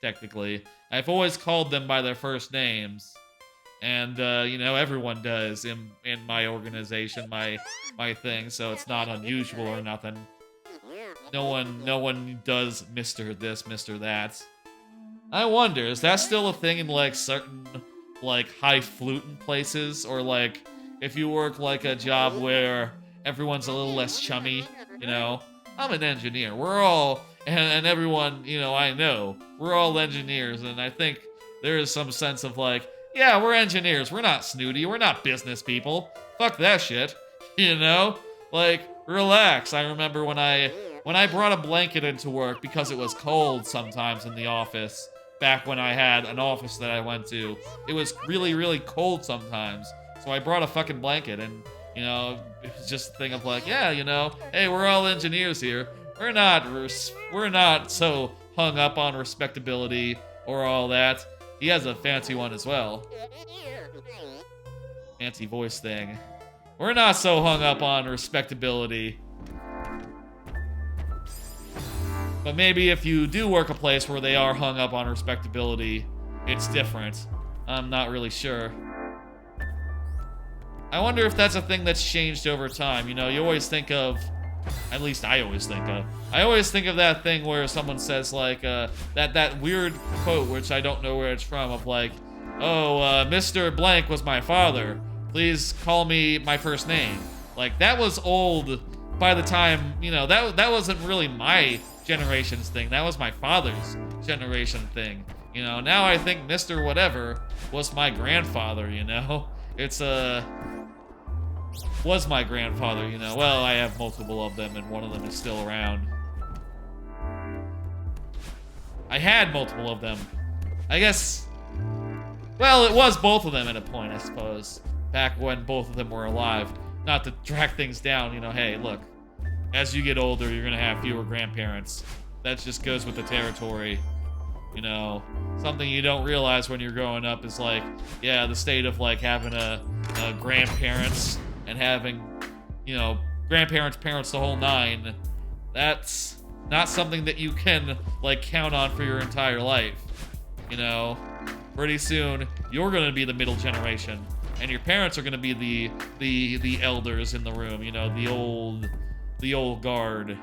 technically. I've always called them by their first names. And, you know, everyone does in my organization, my thing, so it's not unusual or nothing. No one does Mr. this, Mr. that. I wonder, is that still a thing in, like, certain, like, highfalutin places? Or, like, if you work, like, a job where everyone's a little less chummy, you know? I'm an engineer. We're all, and everyone, you know, I know, we're all engineers, and I think there is some sense of, like, yeah, we're engineers. We're not snooty. We're not business people. Fuck that shit. You know? Like, relax. I remember when I brought a blanket into work because it was cold sometimes in the office, back when I had an office that I went to. It was really cold sometimes. So I brought a fucking blanket, and, you know, it was just a thing of, like, yeah, you know, hey, we're all engineers here. We're not so hung up on respectability or all that. He has a fancy one as well. Fancy voice thing. We're not so hung up on respectability. But maybe if you do work a place where they are hung up on respectability, it's different. I'm not really sure. I wonder if that's a thing that's changed over time. You know, you always think of... At least I always think of that thing where someone says, like, that weird quote, which I don't know where it's from, of, like, oh, Mr. Blank was my father. Please call me my first name. Like, that was old by the time, you know, that wasn't really my generation's thing. That was my father's generation thing. You know, now I think Mr. Whatever was my grandfather, you know? It's, was my grandfather, you know? Well, I have multiple of them, and one of them is still around. I had multiple of them. I guess... Well, it was both of them at a point, I suppose. Back when both of them were alive. Not to drag things down, you know, hey, look. As you get older, you're gonna have fewer grandparents. That just goes with the territory. You know, something you don't realize when you're growing up is like, yeah, the state of like having a grandparents and having, you know, grandparents, parents, the whole nine. That's not something that you can like count on for your entire life. You know, pretty soon you're gonna be the middle generation, and your parents are gonna be the elders in the room. You know, the old guard.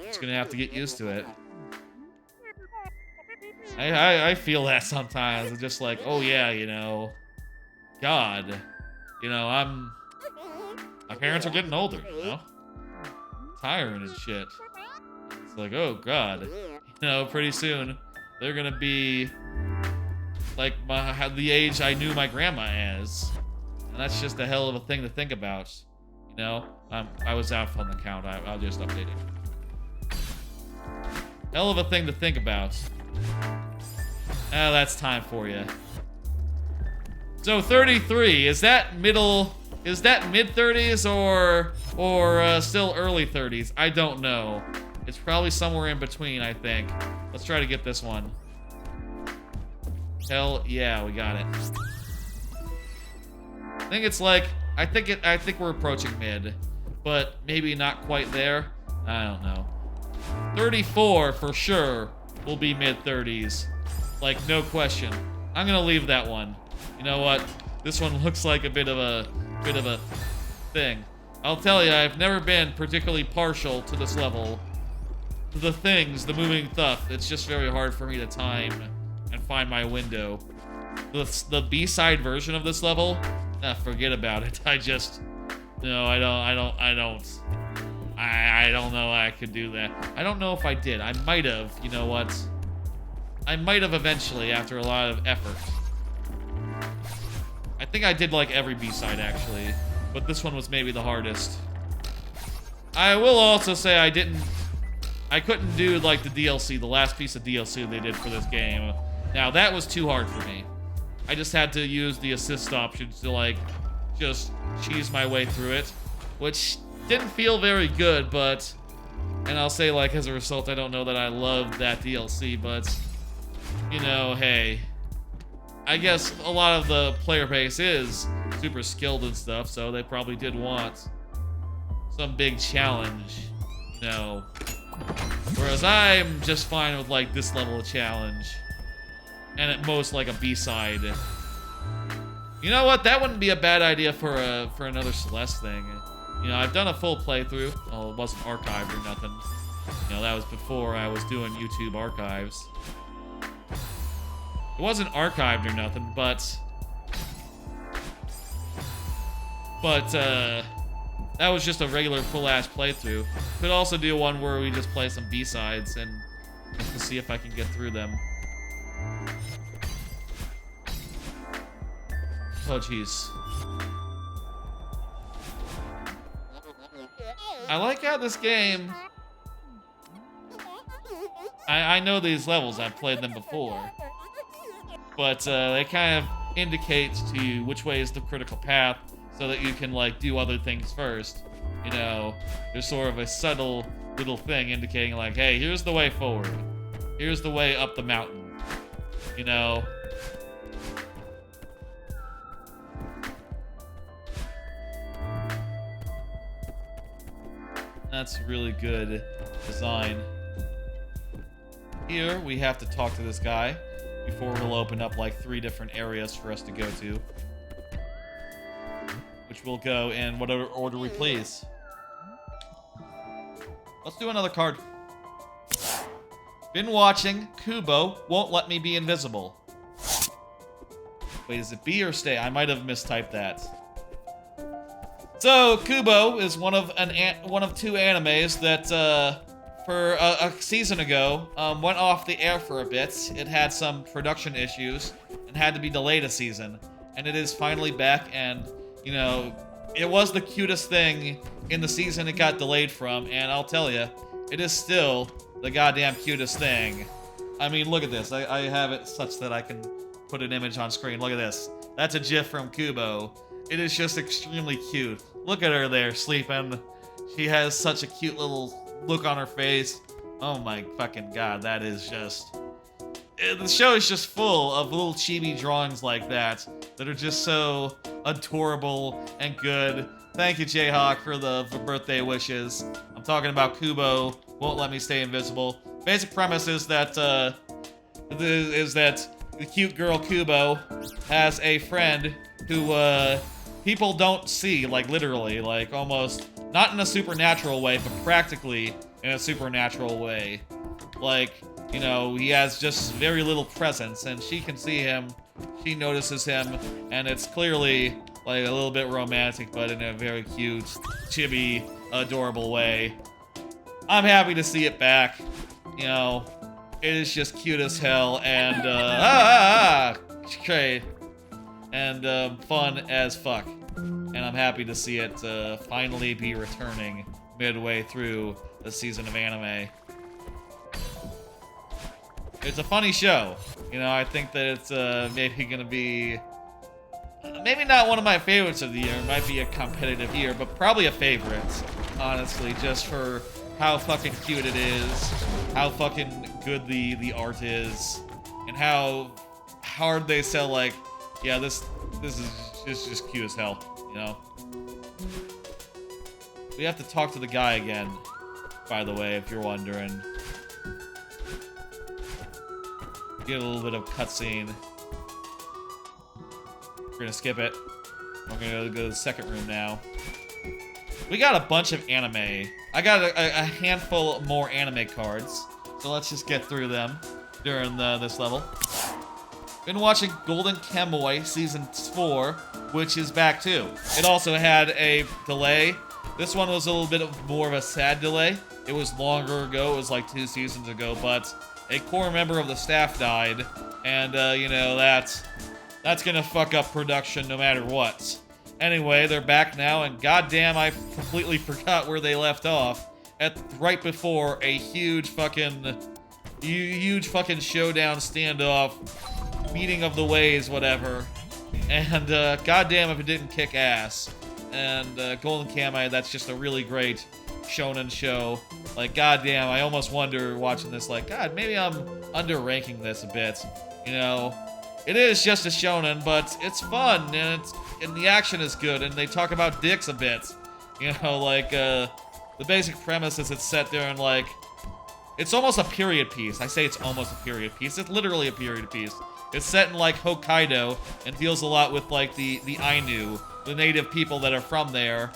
Just gonna have to get used to it. I feel that sometimes. It's just like, oh yeah, you know, God, you know, my parents are getting older, you know, tiring and shit. It's like, oh God, you know, pretty soon they're gonna be like the age I knew my grandma as, and that's just a hell of a thing to think about, you know. I was out on the count. I'll just update it. Hell of a thing to think about. Ah, that's time for you. So 33, is that middle? Is that mid 30s or still early 30s? I don't know. It's probably somewhere in between, I think. Let's try to get this one. Hell yeah, we got it. I think it's like I think we're approaching mid, but maybe not quite there. I don't know. 34 for sure will be mid 30s. Like, no question. I'm gonna leave that one. You know what? This one looks like a bit of a thing. I'll tell you, I've never been particularly partial to this level. The things, the moving stuff, it's just very hard for me to time and find my window. The B-side version of this level, forget about it. I just, no, I don't know I could do that. I don't know if I did. I might have, you know what? I might have eventually after a lot of effort. I think I did like every B-side actually, but this one was maybe the hardest. I will also say I couldn't do like the DLC, the last piece of DLC they did for this game. Now that was too hard for me. I just had to use the assist options to like just cheese my way through it, which didn't feel very good, but, and I'll say like as a result, I don't know that I loved that DLC, but you know, hey, I guess a lot of the player base is super skilled and stuff, so they probably did want some big challenge, you know. Whereas I'm just fine with like this level of challenge, and at most like a B-side. You know what? That wouldn't be a bad idea for another Celeste thing. You know, I've done a full playthrough. Well, it wasn't archived or nothing. You know, that was before I was doing YouTube archives. It wasn't archived or nothing, but that was just a regular full-ass playthrough. Could also do one where we just play some B-sides and to see if I can get through them. Oh, jeez. I like how this game... I know these levels, I've played them before. But they kind of indicate to you which way is the critical path so that you can, like, do other things first. You know, there's sort of a subtle little thing indicating, like, hey, here's the way forward. Here's the way up the mountain. You know? That's really good design. Here, we have to talk to this guy before he'll open up like 3 different areas for us to go to. Which will go in whatever order we please. Let's do another card. Been watching. Kubo won't let me be invisible. Wait, is it B or stay? I might have mistyped that. So, Kubo is one of 2 animes that for a season ago, went off the air for a bit. It had some production issues and had to be delayed a season. And it is finally back, and, you know, it was the cutest thing in the season it got delayed from, and I'll tell you, it is still the goddamn cutest thing. I mean, look at this. I have it such that I can put an image on screen. Look at this. That's a GIF from Kubo. It is just extremely cute. Look at her there, sleeping. She has such a cute little look on her face. Oh my fucking god, that is just... The show is just full of little chibi drawings like that are just so adorable and good. Thank you, Jayhawk, for the birthday wishes. I'm talking about Kubo, Won't Let Me Stay Invisible. Basic premise is that the cute girl Kubo has a friend who people don't see, like literally, like almost not in a supernatural way, but practically in a supernatural way. Like, you know, he has just very little presence, and she can see him, she notices him, and it's clearly like a little bit romantic, but in a very cute, chibi, adorable way. I'm happy to see it back. You know, it is just cute as hell, and great, and fun as fuck. And I'm happy to see it finally be returning midway through the season of anime. It's a funny show. You know, I think that it's maybe gonna be... maybe not one of my favorites of the year. It might be a competitive year, but probably a favorite, honestly, just for how fucking cute it is, how fucking good the art is, and how hard they sell, like, yeah, this is just cute as hell, you know? We have to talk to the guy again, by the way, if you're wondering. Get a little bit of cutscene. We're gonna skip it. We're gonna go to the second room now. We got a bunch of anime. I got a handful more anime cards, so let's just get through them during this level. Been watching Golden Kamuy Season 4, which is back too. It also had a delay. This one was a little bit more of a sad delay. It was longer ago. It was like 2 seasons ago, but a core member of the staff died, and you know, that's gonna fuck up production no matter what. Anyway, they're back now, and goddamn, I completely forgot where they left off. Right before a huge fucking showdown standoff, meeting of the ways, whatever. And goddamn if it didn't kick ass. And Golden Kamuy, that's just a really great shonen show. Like, goddamn, I almost wonder watching this, like, God, maybe I'm underranking this a bit. You know, it is just a shonen, but it's fun, and the action is good, and they talk about dicks a bit. You know, like, the basic premise is it's set there in, like, it's almost a period piece. I say it's almost a period piece. It's literally a period piece. It's set in, like, Hokkaido, and deals a lot with, like, the Ainu, the native people that are from there,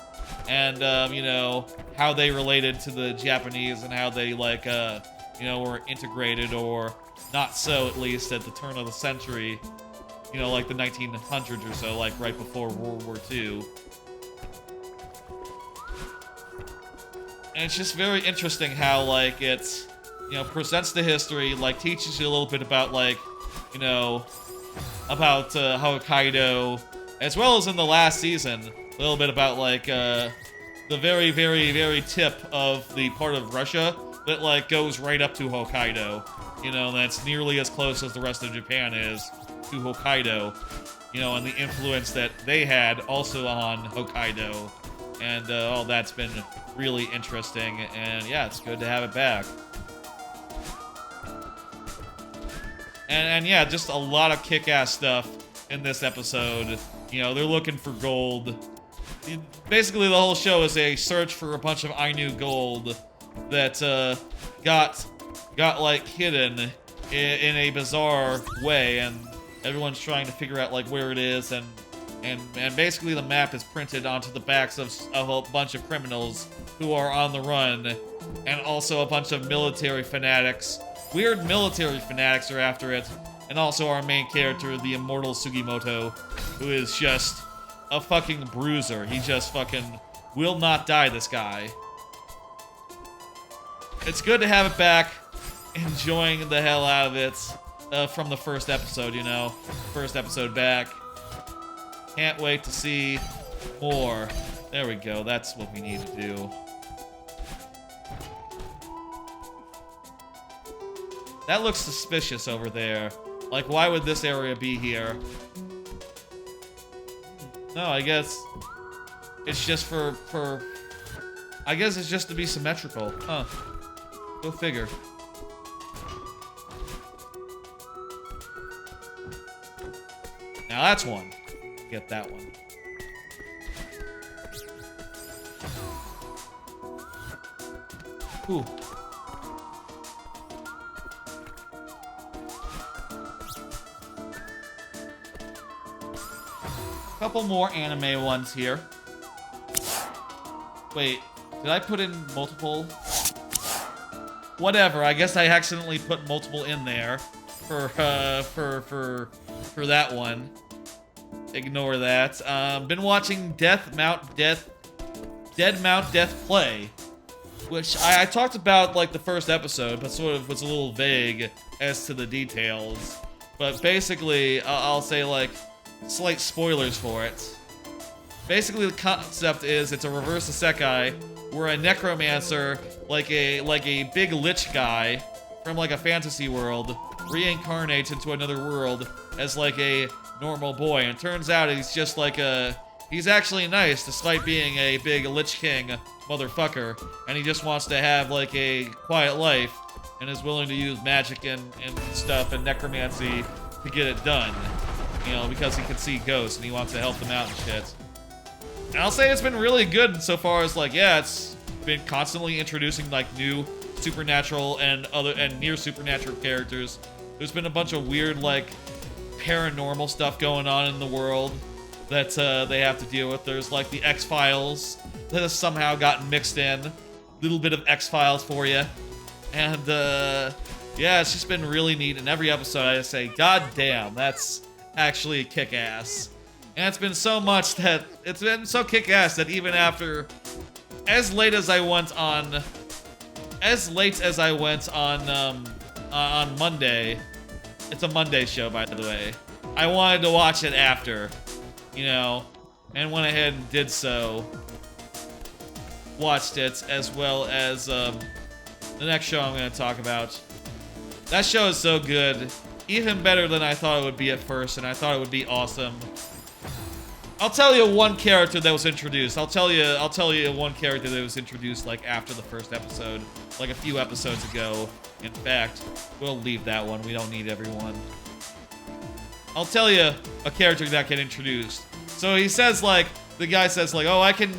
and, you know, how they related to the Japanese, and how they, like, you know, were integrated, or not so, at least, at the turn of the century. You know, like the 1900s or so, like right before World War II. And it's just very interesting how, like, it's, you know, presents the history, like, teaches you a little bit about, like, you know, about Hokkaido, as well as in the last season, a little bit about, like, the very, very, very tip of the part of Russia that, like, goes right up to Hokkaido. You know, that's nearly as close as the rest of Japan is to Hokkaido. You know, and the influence that they had also on Hokkaido. And all that's been really interesting, and yeah, it's good to have it back. And yeah, just a lot of kick-ass stuff in this episode. You know, they're looking for gold. Basically, the whole show is a search for a bunch of Ainu gold that got like hidden in a bizarre way, and everyone's trying to figure out like where it is, and basically the map is printed onto the backs of a bunch of criminals who are on the run, and also a bunch of military fanatics. Weird military fanatics are after it, and also our main character, the immortal Sugimoto, who is just a fucking bruiser. He just fucking will not die, this guy. it's good to have it back. Enjoying the hell out of it from the first episode, you know. First episode back. Can't wait to see more. There we go. That's what we need to do. That looks suspicious over there. Like, why would this area be here? No, I guess it's just for I guess it's just to be symmetrical. Huh. Go figure. Now that's one. Get that one. Ooh. Couple more anime ones here. Wait, did I put in multiple? Whatever, I guess I accidentally put multiple in there for that one. Ignore that. Been watching Dead Mount Death Play, which I talked about like the first episode, but sort of was a little vague as to the details. But basically, I'll say like slight spoilers for it. Basically, the concept is it's a reverse isekai where a necromancer, like a big lich guy from like a fantasy world, reincarnates into another world as like a normal boy, and it turns out he's just like he's actually nice despite being a big Lich King motherfucker, and he just wants to have like a quiet life and is willing to use magic and stuff and necromancy to get it done, you know, because he can see ghosts and he wants to help them out and shit. And I'll say it's been really good so far as like, yeah, it's been constantly introducing like new supernatural and near supernatural characters. There's been a bunch of weird like paranormal stuff going on in the world that they have to deal with. There's like the X-Files that has somehow gotten mixed in. Little bit of X-Files for you. And yeah, it's just been really neat. In every episode I just say, God damn, that's actually kick-ass. And it's been so much that it's been so kick-ass that even after as late as I went on Monday. It's a Monday show, by the way. I wanted to watch it after, you know, and went ahead and did so. Watched it, as well as the next show I'm going to talk about. That show is so good. Even better than I thought it would be at first, and I thought it would be awesome. I'll tell you one character that was introduced. I'll tell you one character that was introduced like after the first episode, like a few episodes ago. In fact, we'll leave that one. We don't need everyone. I'll tell you a character that get introduced. So he says like, the guy says like, oh, I can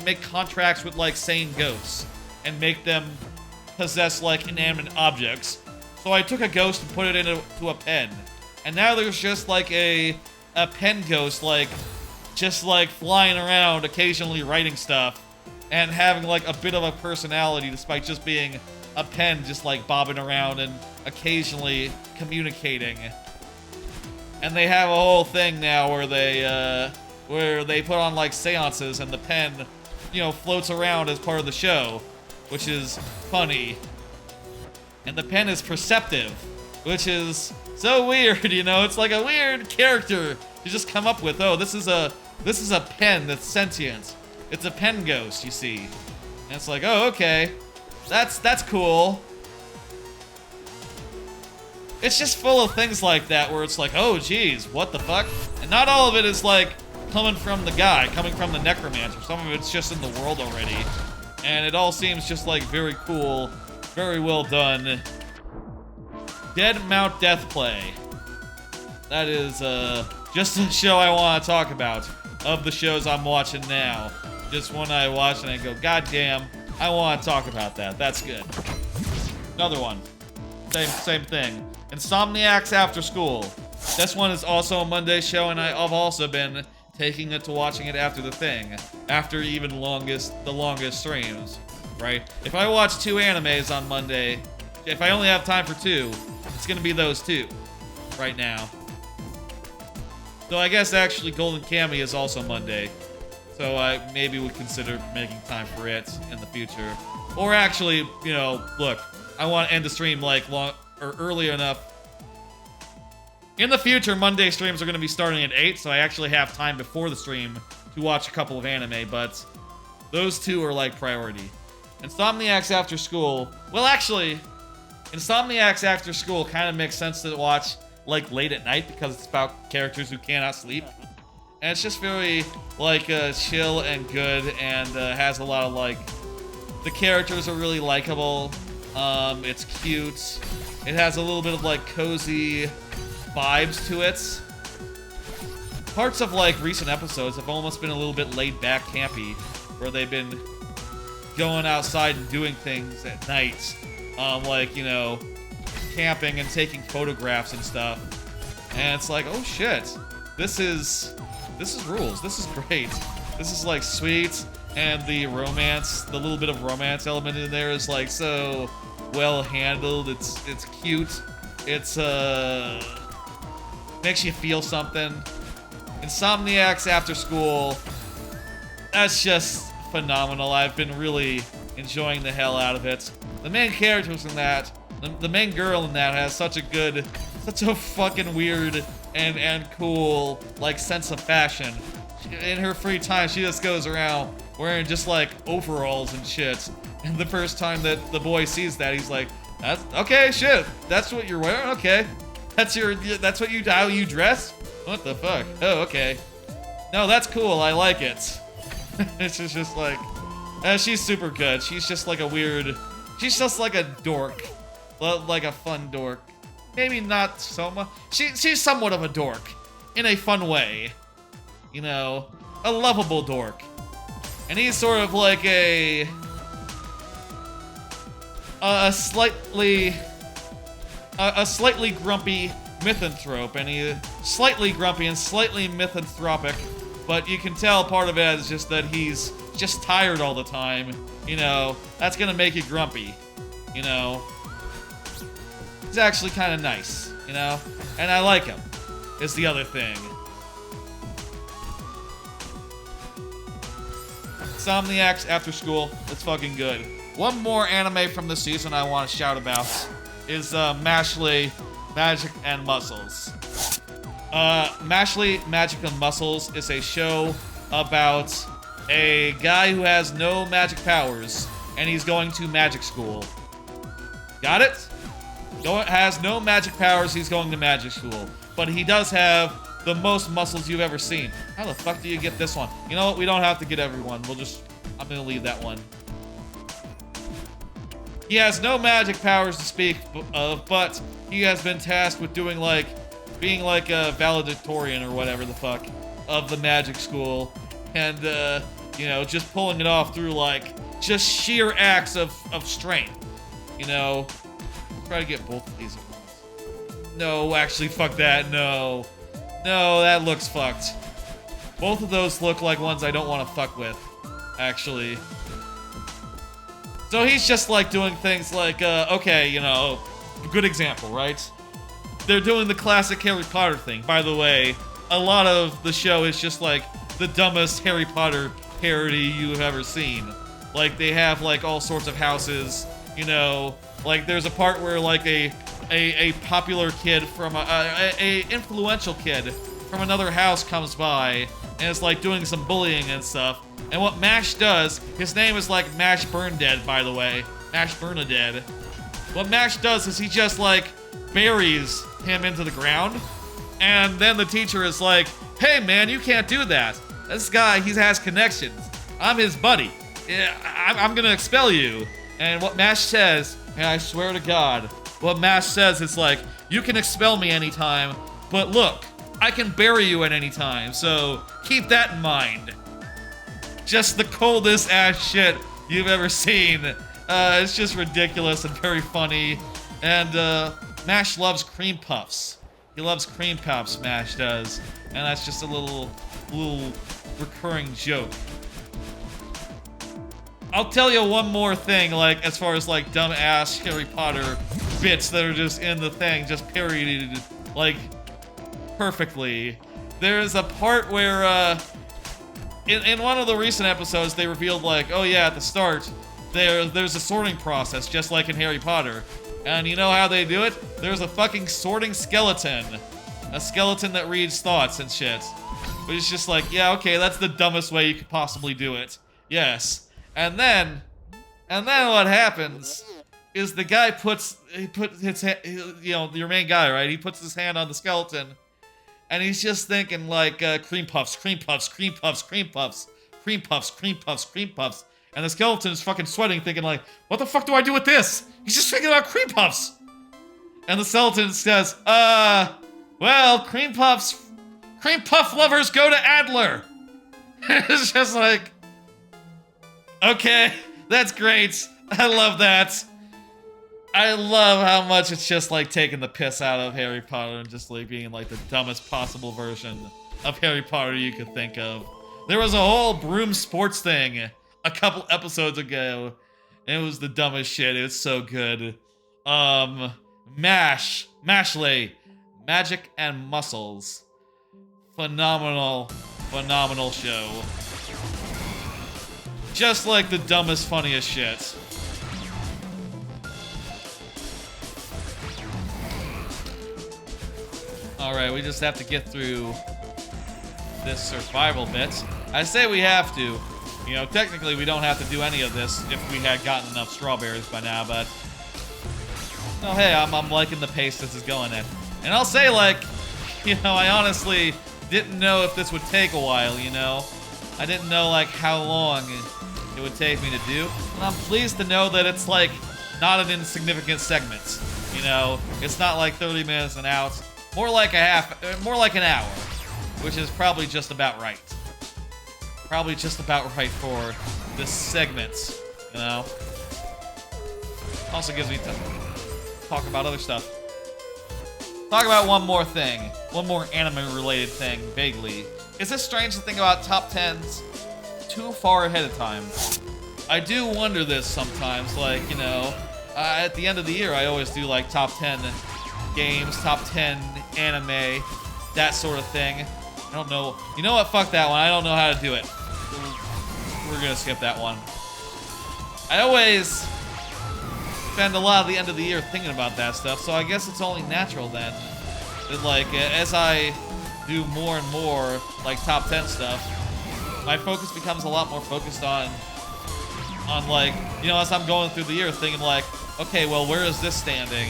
make contracts with like sane ghosts and make them possess like inanimate objects. So I took a ghost and put it into a pen. And now there's just like a pen ghost, like, just like flying around, occasionally writing stuff, and having like a bit of a personality despite just being a pen, just like bobbing around and occasionally communicating. And they have a whole thing now where they put on like seances and the pen, you know, floats around as part of the show, which is funny. And the pen is perceptive, which is so weird, you know. It's like a weird character to just come up with. Oh, this is a pen that's sentient. It's a pen ghost, you see. And it's like, oh, okay. That's cool. It's just full of things like that where it's like, oh, geez, what the fuck? And not all of it is like coming from the guy, coming from the necromancer. Some of it's just in the world already. And it all seems just like very cool, very well done. Dead Mount Death Play. That is just a show I want to talk about of the shows I'm watching now. Just one I watch and I go, God damn, I want to talk about that. That's good. Another one. Same thing. Insomniacs After School. This one is also a Monday show, and I've also been taking it to watching it after the thing. After even the longest streams, right? If I watch 2 animes on Monday, if I only have time for 2, it's gonna be those 2 right now. So I guess actually Golden Kamuy is also Monday. So I maybe would consider making time for it in the future. Or actually, you know, look, I want to end the stream like long or early enough. In the future, Monday streams are going to be starting at 8, so I actually have time before the stream to watch a couple of anime, but those two are like priority. Insomniacs After School. Well, actually, Insomniacs After School kind of makes sense to watch like late at night because it's about characters who cannot sleep. And it's just very like chill and good, and has a lot of like, the characters are really likable. It's cute. It has a little bit of like cozy vibes to it. Parts of like recent episodes have almost been a little bit laid back, campy, where they've been going outside and doing things at night, like, you know, camping and taking photographs and stuff. And it's like, oh shit, this is rules. This is great. This is like sweet, and the romance, the little bit of romance element in there is like so well handled. It's cute. It's makes you feel something. Insomniacs After School, that's just phenomenal. I've been really enjoying the hell out of it. The main characters in that, the main girl in that has such a fucking weird and cool like sense of fashion. In her free time, she just goes around wearing just like overalls and shit. And the first time that the boy sees that, he's like, "That's okay, shit. That's what you're wearing, okay? That's how you dress? What the fuck? Oh, okay. No, that's cool. I like it." It's just like, she's super good. She's just like a weird, she's just like a dork, like a fun dork. Maybe not so much. She's somewhat of a dork in a fun way, you know, a lovable dork. And he's sort of like a slightly grumpy misanthrope, and he's slightly grumpy and slightly misanthropic, but you can tell part of it is just that he's just tired all the time. You know, that's gonna make you grumpy, you know. He's actually kind of nice, you know, and I like him, is the other thing. Insomniacs After School, it's fucking good. One more anime from the season I want to shout about is Mashley Magic and Muscles. Mashley Magic and Muscles is a show about a guy who has no magic powers, and he's going to magic school. Got it? Has no magic powers, he's going to magic school. But he does have the most muscles you've ever seen. How the fuck do you get this one? You know what? We don't have to get everyone. I'm gonna leave that one. He has no magic powers to speak of, but he has been tasked with being like a valedictorian or whatever the fuck of the magic school. And, you know, just pulling it off through like just sheer acts of strength. You know, try to get both of these at once. No, actually, fuck that. No, that looks fucked. Both of those look like ones I don't want to fuck with, actually. So he's just like doing things like, okay, you know, good example, right? They're doing the classic Harry Potter thing. By the way, a lot of the show is just like the dumbest Harry Potter parody you've ever seen. Like, they have like all sorts of houses, you know, like there's a part where like a popular kid from a influential kid from another house comes by and is like doing some bullying and stuff. And what Mash does, his name is like Mash Burndead, by the way. Mash Burndead. What Mash does is he just like buries him into the ground. And then the teacher is like, "Hey man, you can't do that. This guy, he has connections. I'm his buddy. I'm gonna expel you." And what Mash says, and I swear to God, what Mash says is like, "You can expel me anytime, but look, I can bury you at any time, so keep that in mind." Just the coldest ass shit you've ever seen. It's just ridiculous and very funny. And Mash loves cream puffs. He loves cream puffs, Mash does. And that's just a little recurring joke. I'll tell you one more thing, like, as far as like dumb ass Harry Potter bits that are just in the thing, just parodied like perfectly. There's a part where in one of the recent episodes, they revealed, like, oh yeah, at the start, there's a sorting process, just like in Harry Potter. And you know how they do it? There's a fucking sorting skeleton. A skeleton that reads thoughts and shit. But it's just like, yeah, okay, that's the dumbest way you could possibly do it. Yes. And then what happens is the guy puts his hand, you know, your main guy, right? He puts his hand on the skeleton, and he's just thinking like, cream puffs, cream puffs, cream puffs, cream puffs, cream puffs, cream puffs, cream puffs. And the skeleton is fucking sweating, thinking like, what the fuck do I do with this? He's just thinking about cream puffs. And the skeleton says, well, cream puff lovers go to Adler. It's just like, okay, that's great. I love that. I love how much it's just like taking the piss out of Harry Potter and just like being like the dumbest possible version of Harry Potter you could think of. There was a whole broom sports thing a couple episodes ago, and it was the dumbest shit. It was so good. Mashley, Magic and Muscles. Phenomenal show. Just like the dumbest, funniest shit. Alright, we just have to get through this survival bit. I say we have to. You know, technically we don't have to do any of this if we had gotten enough strawberries by now, but... Oh, hey, I'm liking the pace this is going at. And I'll say, like, you know, I honestly didn't know if this would take a while, you know? I didn't know, like, how long it would take me to do. And I'm pleased to know that it's, like, not an insignificant segment. You know, it's not like 30 minutes and out. More like an hour, which is probably just about right. Probably just about right for this segment, you know? Also gives me time to talk about other stuff. Talk about one more thing. One more anime-related thing, vaguely. Is it strange to think about top 10s too far ahead of time? I do wonder this sometimes, like, you know, at the end of the year, I always do, like, top 10 games, top 10 anime, that sort of thing. I don't know. You know what? Fuck that one. I don't know how to do it. We're gonna skip that one. I always spend a lot of the end of the year thinking about that stuff, so I guess it's only natural then that, like, as I do more and more, like, top 10 stuff, my focus becomes a lot more focused on like, you know, as I'm going through the year thinking like, okay, well, where is this standing?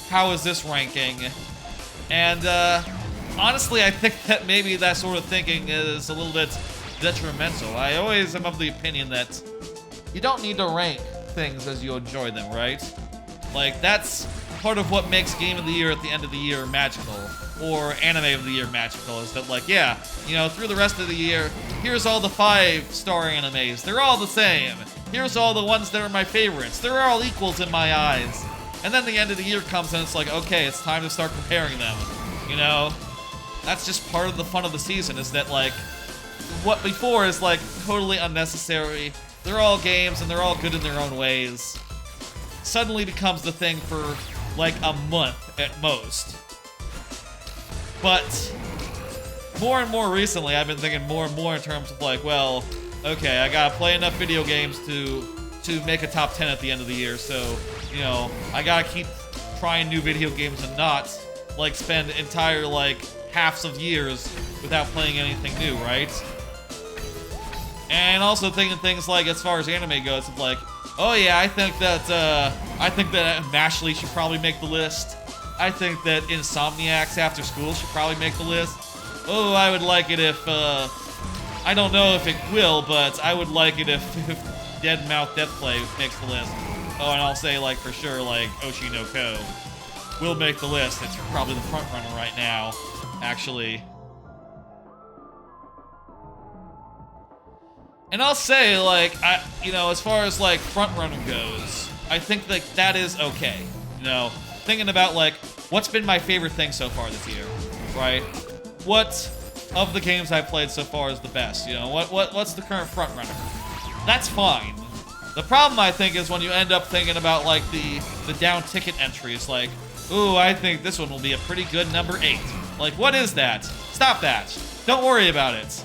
How is this ranking? And, honestly, I think that maybe that sort of thinking is a little bit detrimental. I always am of the opinion that you don't need to rank things as you enjoy them, right? Like, that's part of what makes Game of the Year at the end of the year magical, or Anime of the Year magical, is that, like, yeah, you know, through the rest of the year, here's all the 5-star animes. They're all the same. Here's all the ones that are my favorites. They're all equals in my eyes. And then the end of the year comes and it's like, okay, it's time to start comparing them, you know? That's just part of the fun of the season, is that, like, what before is, like, totally unnecessary. They're all games, and they're all good in their own ways. Suddenly becomes the thing for, like, a month at most. But more and more recently, I've been thinking more and more in terms of, like, well, okay, I gotta play enough video games to make a top 10 at the end of the year, so, you know, I gotta keep trying new video games and not, like, spend entire, like, halves of years without playing anything new, right? And also thinking things like, as far as anime goes, it's like, oh yeah, I think that Mashley should probably make the list. I think that Insomniacs After School should probably make the list. Oh, I would like it if, I don't know if it will, but I would like it if Dead Mouth Death Play makes the list. Oh, and I'll say, like, for sure, like, Oshi no Ko will make the list. It's probably the front runner right now, actually. And I'll say, like, you know, as far as, like, front runner goes, I think that that is okay. You know, thinking about, like, what's been my favorite thing so far this year, right? What of the games I've played so far is the best, you know? What's the current front runner? That's fine. The problem, I think, is when you end up thinking about, like, the down ticket entries, like, ooh, I think this one will be a pretty good number 8. Like, what is that? Stop that. Don't worry about it.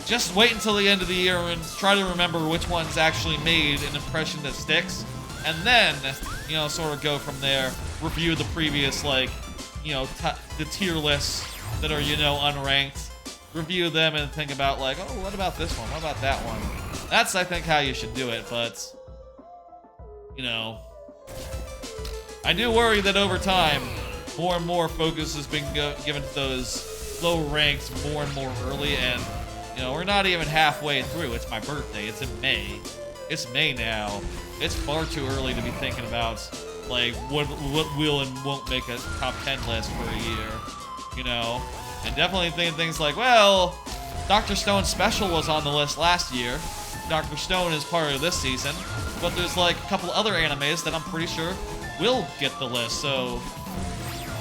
just wait until the end of the year and try to remember which ones actually made an impression that sticks, and then, you know, sort of go from there, review the previous, like, you know, the tier lists that are, you know, unranked, review them and think about, like, oh, what about this one? What about that one? That's, I think, how you should do it, but, you know, I do worry that over time, more and more focus has been given to those low ranks more and more early, and, you know, we're not even halfway through. It's my birthday. It's in May. It's May now. It's far too early to be thinking about, like, what will and won't make a top 10 list for a year, you know? And definitely thinking things like, well, Dr. Stone's special was on the list last year. Dr. Stone is part of this season, but there's, like, a couple other animes that I'm pretty sure will get the list, so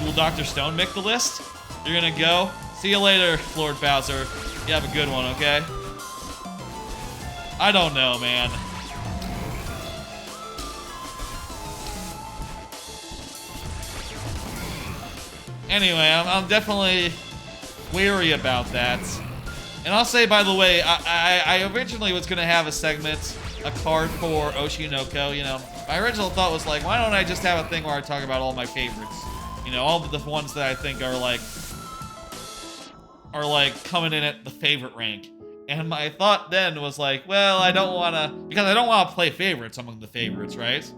will Dr. Stone make the list? You're gonna go? See you later, Lord Bowser. You have a good one, okay? I don't know, man. Anyway, I'm definitely wary about that. And I'll say, by the way, I originally was gonna have a segment, a card for Oshinoko, you know. My original thought was like, why don't I just have a thing where I talk about all my favorites? You know, all of the ones that I think are like coming in at the favorite rank. And my thought then was like, well, I don't wanna, because I don't wanna play favorites among the favorites, right?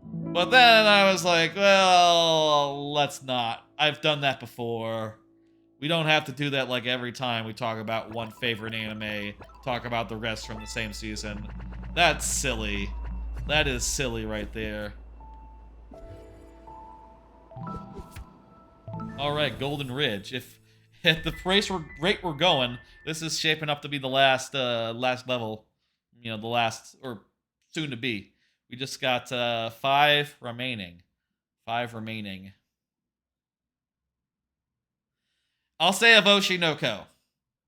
But then I was like, well, let's not. I've done that before. We don't have to do that like every time we talk about one favorite anime, talk about the rest from the same season. That's silly. That is silly right there. Alright, Golden Ridge. If at the rate we're going, this is shaping up to be the last level. You know, the last, or soon to be. We just got 5 remaining. 5 remaining. I'll say of Oshinoko.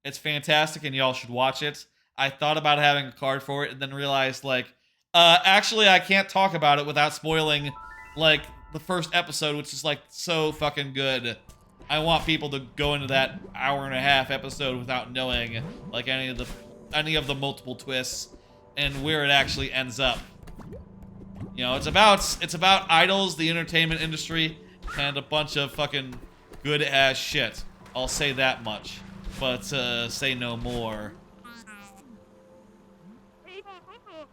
It's fantastic and y'all should watch it. I thought about having a card for it and then realized, like, actually I can't talk about it without spoiling, like, the first episode, which is, like, so fucking good. I want people to go into that hour-and-a-half episode without knowing, like, any of the multiple twists and where it actually ends up. You know, it's about idols, the entertainment industry, and a bunch of fucking good-ass shit. I'll say that much, but say no more.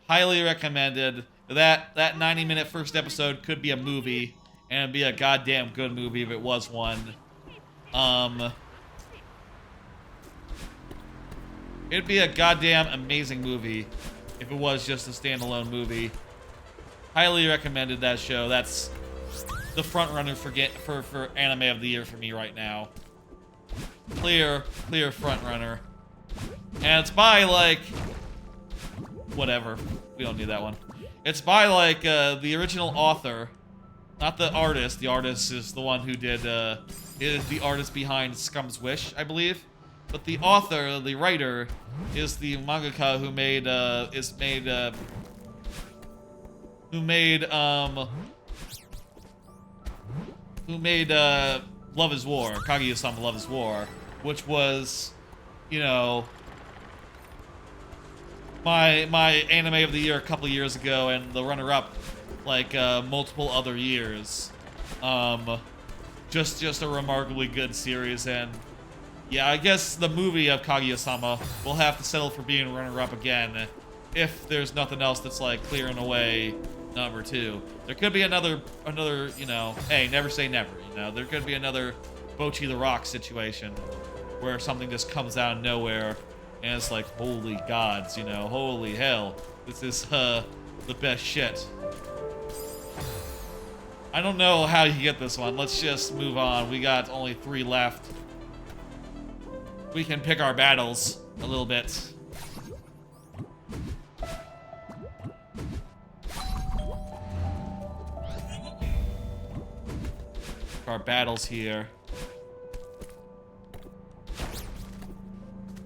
Highly recommended. That 90-minute first episode could be a movie, and it'd be a goddamn good movie if it was one. It'd be a goddamn amazing movie if it was just a standalone movie. Highly recommended that show. That's the front runner for anime of the year for me right now. Clear front runner. And it's by, like, whatever. We don't need that one. It's by, like, the original author, not the artist. The artist is the one who did is the artist behind Scum's Wish, I believe. But the author, the writer, is the mangaka who made Love is War, Kaguya-sama Love is War, which was, you know, my anime of the year a couple years ago, and the runner-up, like, multiple other years. Just a remarkably good series, and yeah, I guess the movie of Kaguya-sama will have to settle for being runner-up again if there's nothing else that's, like, clearing away number 2. There could be another, you know, hey, never say never, you know, there could be another Bocchi the Rock situation where something just comes out of nowhere and it's like, holy gods, you know, holy hell, this is, the best shit. I don't know how you get this one. Let's just move on. We got only 3 left. We can pick our battles a little bit. Our battles here.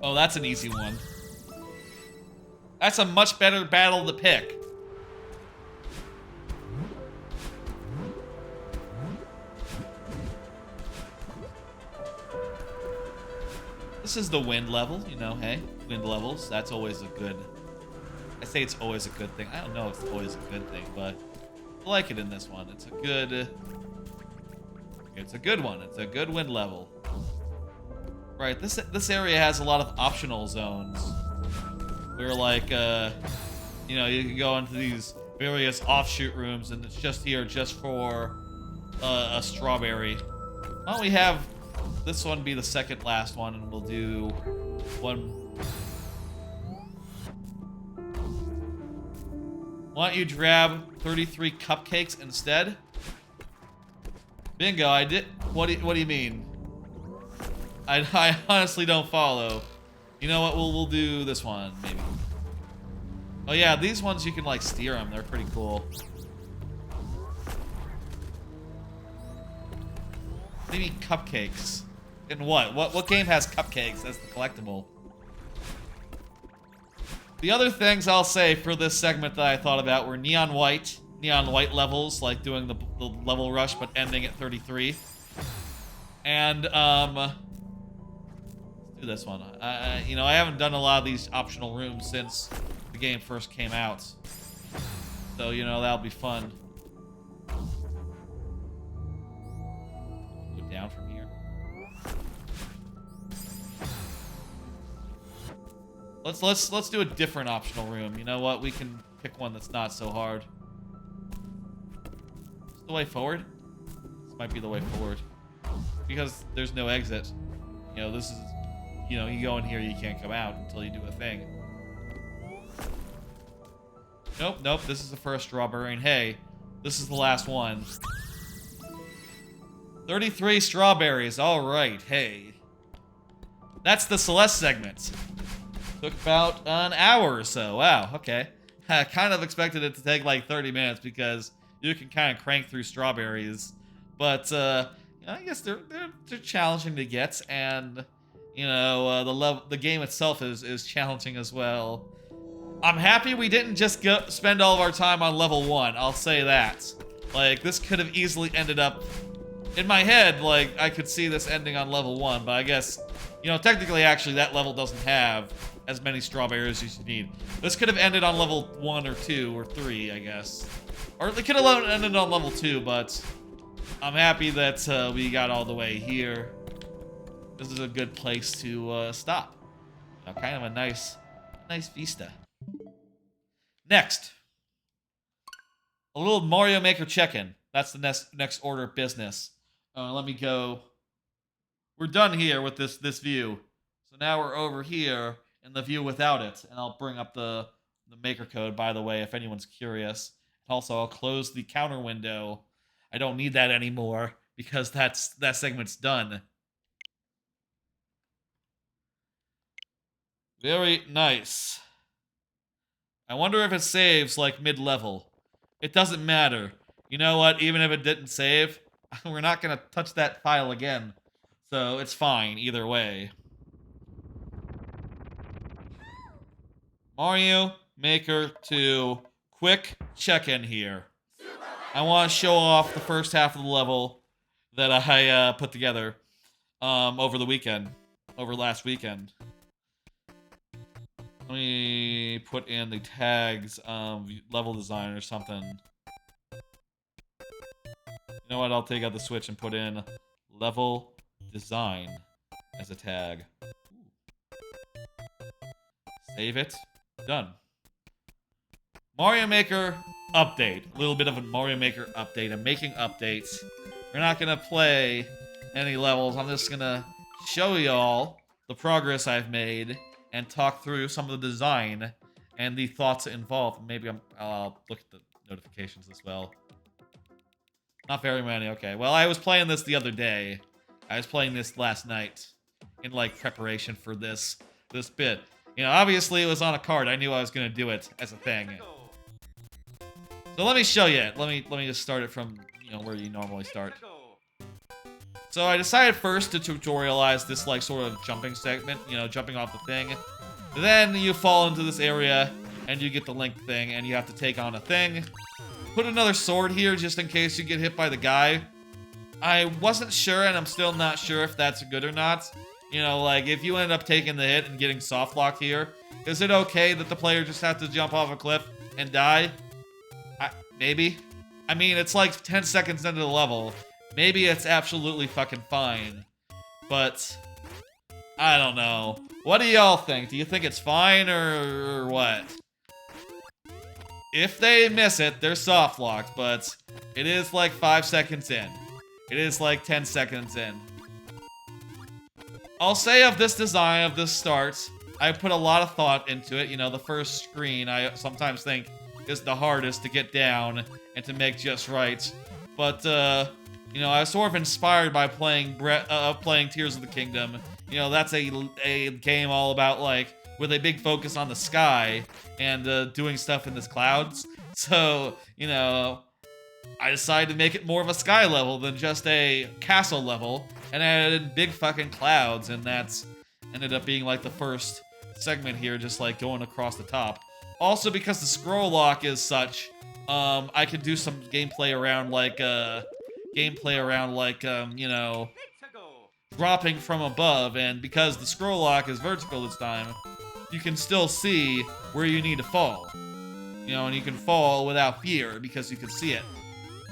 Oh, that's an easy one. That's a much better battle to pick. This is the wind level, you know, hey, wind levels, that's always a good, I say it's always a good thing. I don't know if it's always a good thing, but I like it in this one. It's a good one. It's a good wind level. Right, this area has a lot of optional zones. Where like, you know, you can go into these various offshoot rooms and it's just here just for a strawberry. Why don't we have this one be the second last one and we'll do one. Why don't you grab 33 cupcakes instead? Bingo, I did. What do you mean? I honestly don't follow. You know what? We'll do this one maybe. Oh yeah, these ones you can like steer them. They're pretty cool. Maybe cupcakes. In what? What game has cupcakes as the collectible? The other things I'll say for this segment that I thought about were neon white levels, like doing the level rush but ending at 33. And let's do this one. You know, I haven't done a lot of these optional rooms since the game first came out, so you know that'll be fun. Go down from here. Let's do a different optional room. You know what? We can pick one that's not so hard. Is the way forward? This might be the way forward because there's no exit. You know, this is. You know, you go in here, you can't come out until you do a thing. Nope, this is the first strawberry, and hey, this is the last one. 33 strawberries, alright, hey. That's the Celeste segment. Took about an hour or so, wow, okay. I kind of expected it to take like 30 minutes because you can kind of crank through strawberries. But, I guess they're challenging to get, and... You know, the game itself is challenging as well. I'm happy we didn't just spend all of our time on level 1, I'll say that. Like, this could have easily ended up... In my head, like, I could see this ending on level 1, but I guess... You know, technically, actually, that level doesn't have as many strawberries as you need. This could have ended on level 1 or 2 or 3, I guess. Or it could have ended on level 2, but... I'm happy that we got all the way here. This is a good place to stop. You know, kind of a nice vista. Next, a little Mario Maker check-in. That's the next order of business. Let me go. We're done here with this view. So now we're over here in the view without it, and I'll bring up the maker code. By the way, if anyone's curious. Also, I'll close the counter window. I don't need that anymore because that segment's done. Very nice. I wonder if it saves, like, mid-level. It doesn't matter. You know what? Even if it didn't save, we're not gonna touch that file again. So, it's fine, either way. Mario Maker 2. Quick check-in here. I want to show off the first half of the level that I put together over the weekend. Over last weekend. Let me put in the tags, level design or something. You know what? I'll take out the Switch and put in level design as a tag. Save it. Done. Mario Maker update. A little bit of a Mario Maker update. I'm making updates. We're not gonna play any levels. I'm just gonna show y'all the progress I've made and talk through some of the design and the thoughts involved. Maybe I'll look at the notifications as well. Not very many, okay. Well, I was playing this the other day. I was playing this last night in, like, preparation for this bit. You know, obviously it was on a card. I knew I was gonna do it as a thing. So let me show you it. Let me just start it from, you know, where you normally start. So I decided first to tutorialize this, like, sort of jumping segment, you know, jumping off the thing. Then you fall into this area, and you get the link thing, and you have to take on a thing. Put another sword here, just in case you get hit by the guy. I wasn't sure, and I'm still not sure if that's good or not. You know, like, if you end up taking the hit and getting soft locked here, is it okay that the player just has to jump off a cliff and die? Maybe. I mean, it's like 10 seconds into the level. Maybe it's absolutely fucking fine. But, I don't know. What do y'all think? Do you think it's fine or what? If they miss it, they're soft locked, but it is like 5 seconds in. It is like 10 seconds in. I'll say of this design, of this start, I put a lot of thought into it. You know, the first screen I sometimes think is the hardest to get down and to make just right. But, you know, I was sort of inspired by playing Tears of the Kingdom. You know, that's a game all about, like, with a big focus on the sky and doing stuff in the clouds. So, you know, I decided to make it more of a sky level than just a castle level, and I added big fucking clouds, and that's ended up being like the first segment here, just like going across the top. Also, because the scroll lock is such, I can do some gameplay around like, you know, dropping from above, and because the scroll lock is vertical this time, you can still see where you need to fall. You know, and you can fall without fear because you can see it,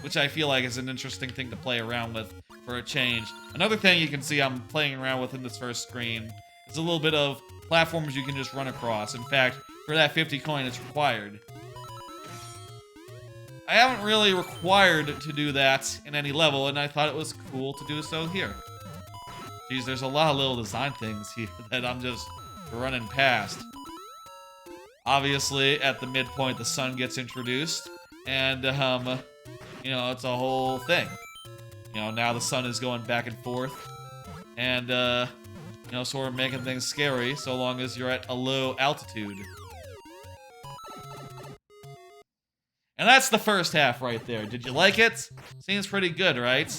which I feel like is an interesting thing to play around with for a change. Another thing you can see I'm playing around with in this first screen is a little bit of platforms you can just run across. In fact, for that 50 coin, it's required. I haven't really required to do that in any level, and I thought it was cool to do so here. Geez, there's a lot of little design things here that I'm just running past. Obviously, at the midpoint, the sun gets introduced, and, you know, it's a whole thing. You know, now the sun is going back and forth, and, you know, sort of making things scary so long as you're at a low altitude. And that's the first half right there. Did you like it? Seems pretty good, right?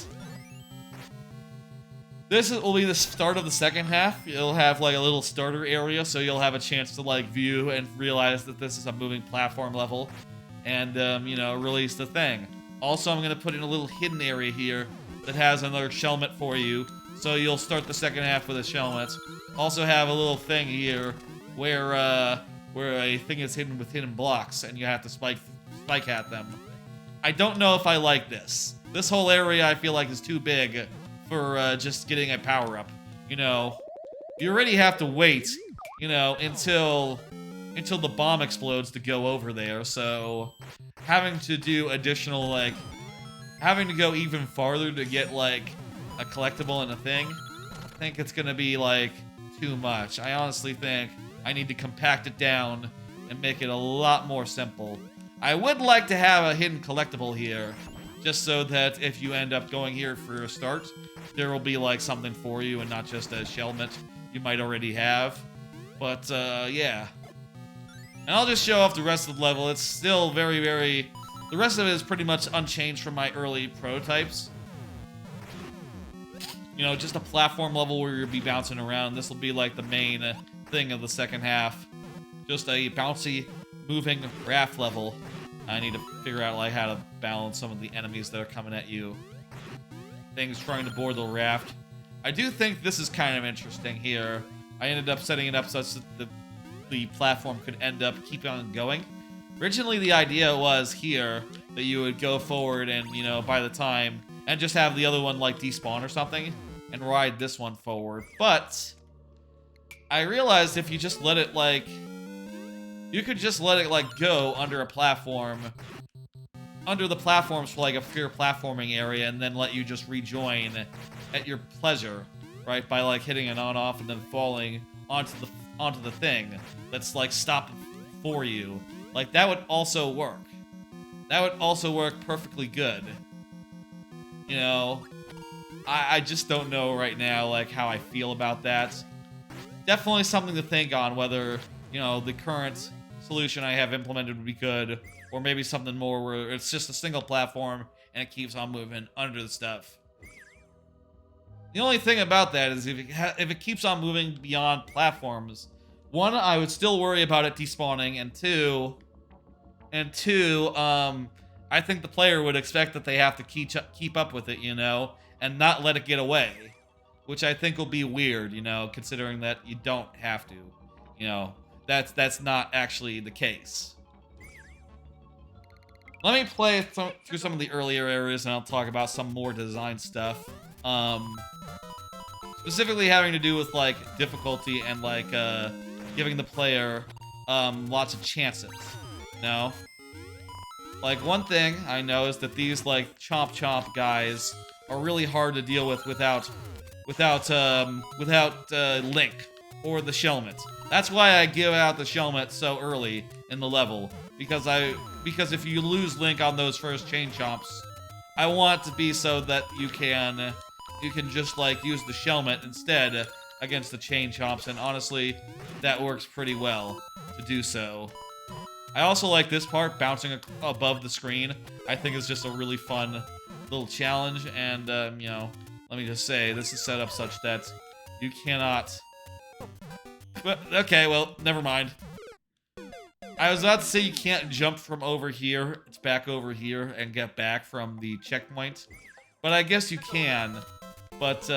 This will be the start of the second half. You'll have like a little starter area, so you'll have a chance to like view and realize that this is a moving platform level, and you know, release the thing. Also, I'm gonna put in a little hidden area here that has another shelmet for you, so you'll start the second half with a shelmet. Also have a little thing here where a thing is hidden with hidden blocks, and you have to spike at them. I don't know if I like this. This whole area I feel like is too big for just getting a power-up. You know, you already have to wait, you know, until the bomb explodes to go over there, so having to do additional, like, having to go even farther to get, like, a collectible and a thing, I think it's gonna be, like, too much. I honestly think I need to compact it down and make it a lot more simple. I would like to have a hidden collectible here, just so that if you end up going here for a start, there will be, like, something for you and not just a shelmet you might already have. But, yeah. And I'll just show off the rest of the level. It's still very, very... The rest of it is pretty much unchanged from my early prototypes. You know, just a platform level where you'll be bouncing around. This will be, like, the main thing of the second half. Just a bouncy, moving raft level. I need to figure out, like, how to balance some of the enemies that are coming at you. Things trying to board the raft. I do think this is kind of interesting here. I ended up setting it up such that the platform could end up keep on going. Originally, the idea was here that you would go forward and, you know, by the time, and just have the other one, like, despawn or something, and ride this one forward. But I realized if you just let it, like, you could just let it, like, go under a platform, under the platforms for, like, a pure platforming area, and then let you just rejoin at your pleasure, right? By, like, hitting it on-off and then falling onto the thing that's, like, stopped for you. Like, that would also work. That would also work perfectly good. You know, I just don't know right now, like, how I feel about that. Definitely something to think on, whether, you know, the current solution I have implemented would be good, or maybe something more where it's just a single platform and it keeps on moving under the stuff. The only thing about that is if it keeps on moving beyond platforms, one, I would still worry about it despawning, and two, I think the player would expect that they have to keep up with it, you know, and not let it get away. which I think will be weird, you know, considering that you don't have to. You know, that's not actually the case. Let me play through some of the earlier areas, and I'll talk about some more design stuff. Specifically having to do with, like, difficulty and, like, giving the player, lots of chances, you know? Like, one thing I know is that these, like, chomp guys are really hard to deal with without Link or the Shelmet. That's why I give out the Shelmet so early in the level, because if you lose Link on those first chain chomps, I want it to be so that you can just, like, use the Shelmet instead against the chain chomps, and honestly, that works pretty well to do so. I also like this part, bouncing above the screen. I think is just a really fun little challenge, and, you know, let me just say, this is set up such that you cannot... But, okay, well, never mind. I was about to say you can't jump from over here, it's back over here, and get back from the checkpoint. But I guess you can. But,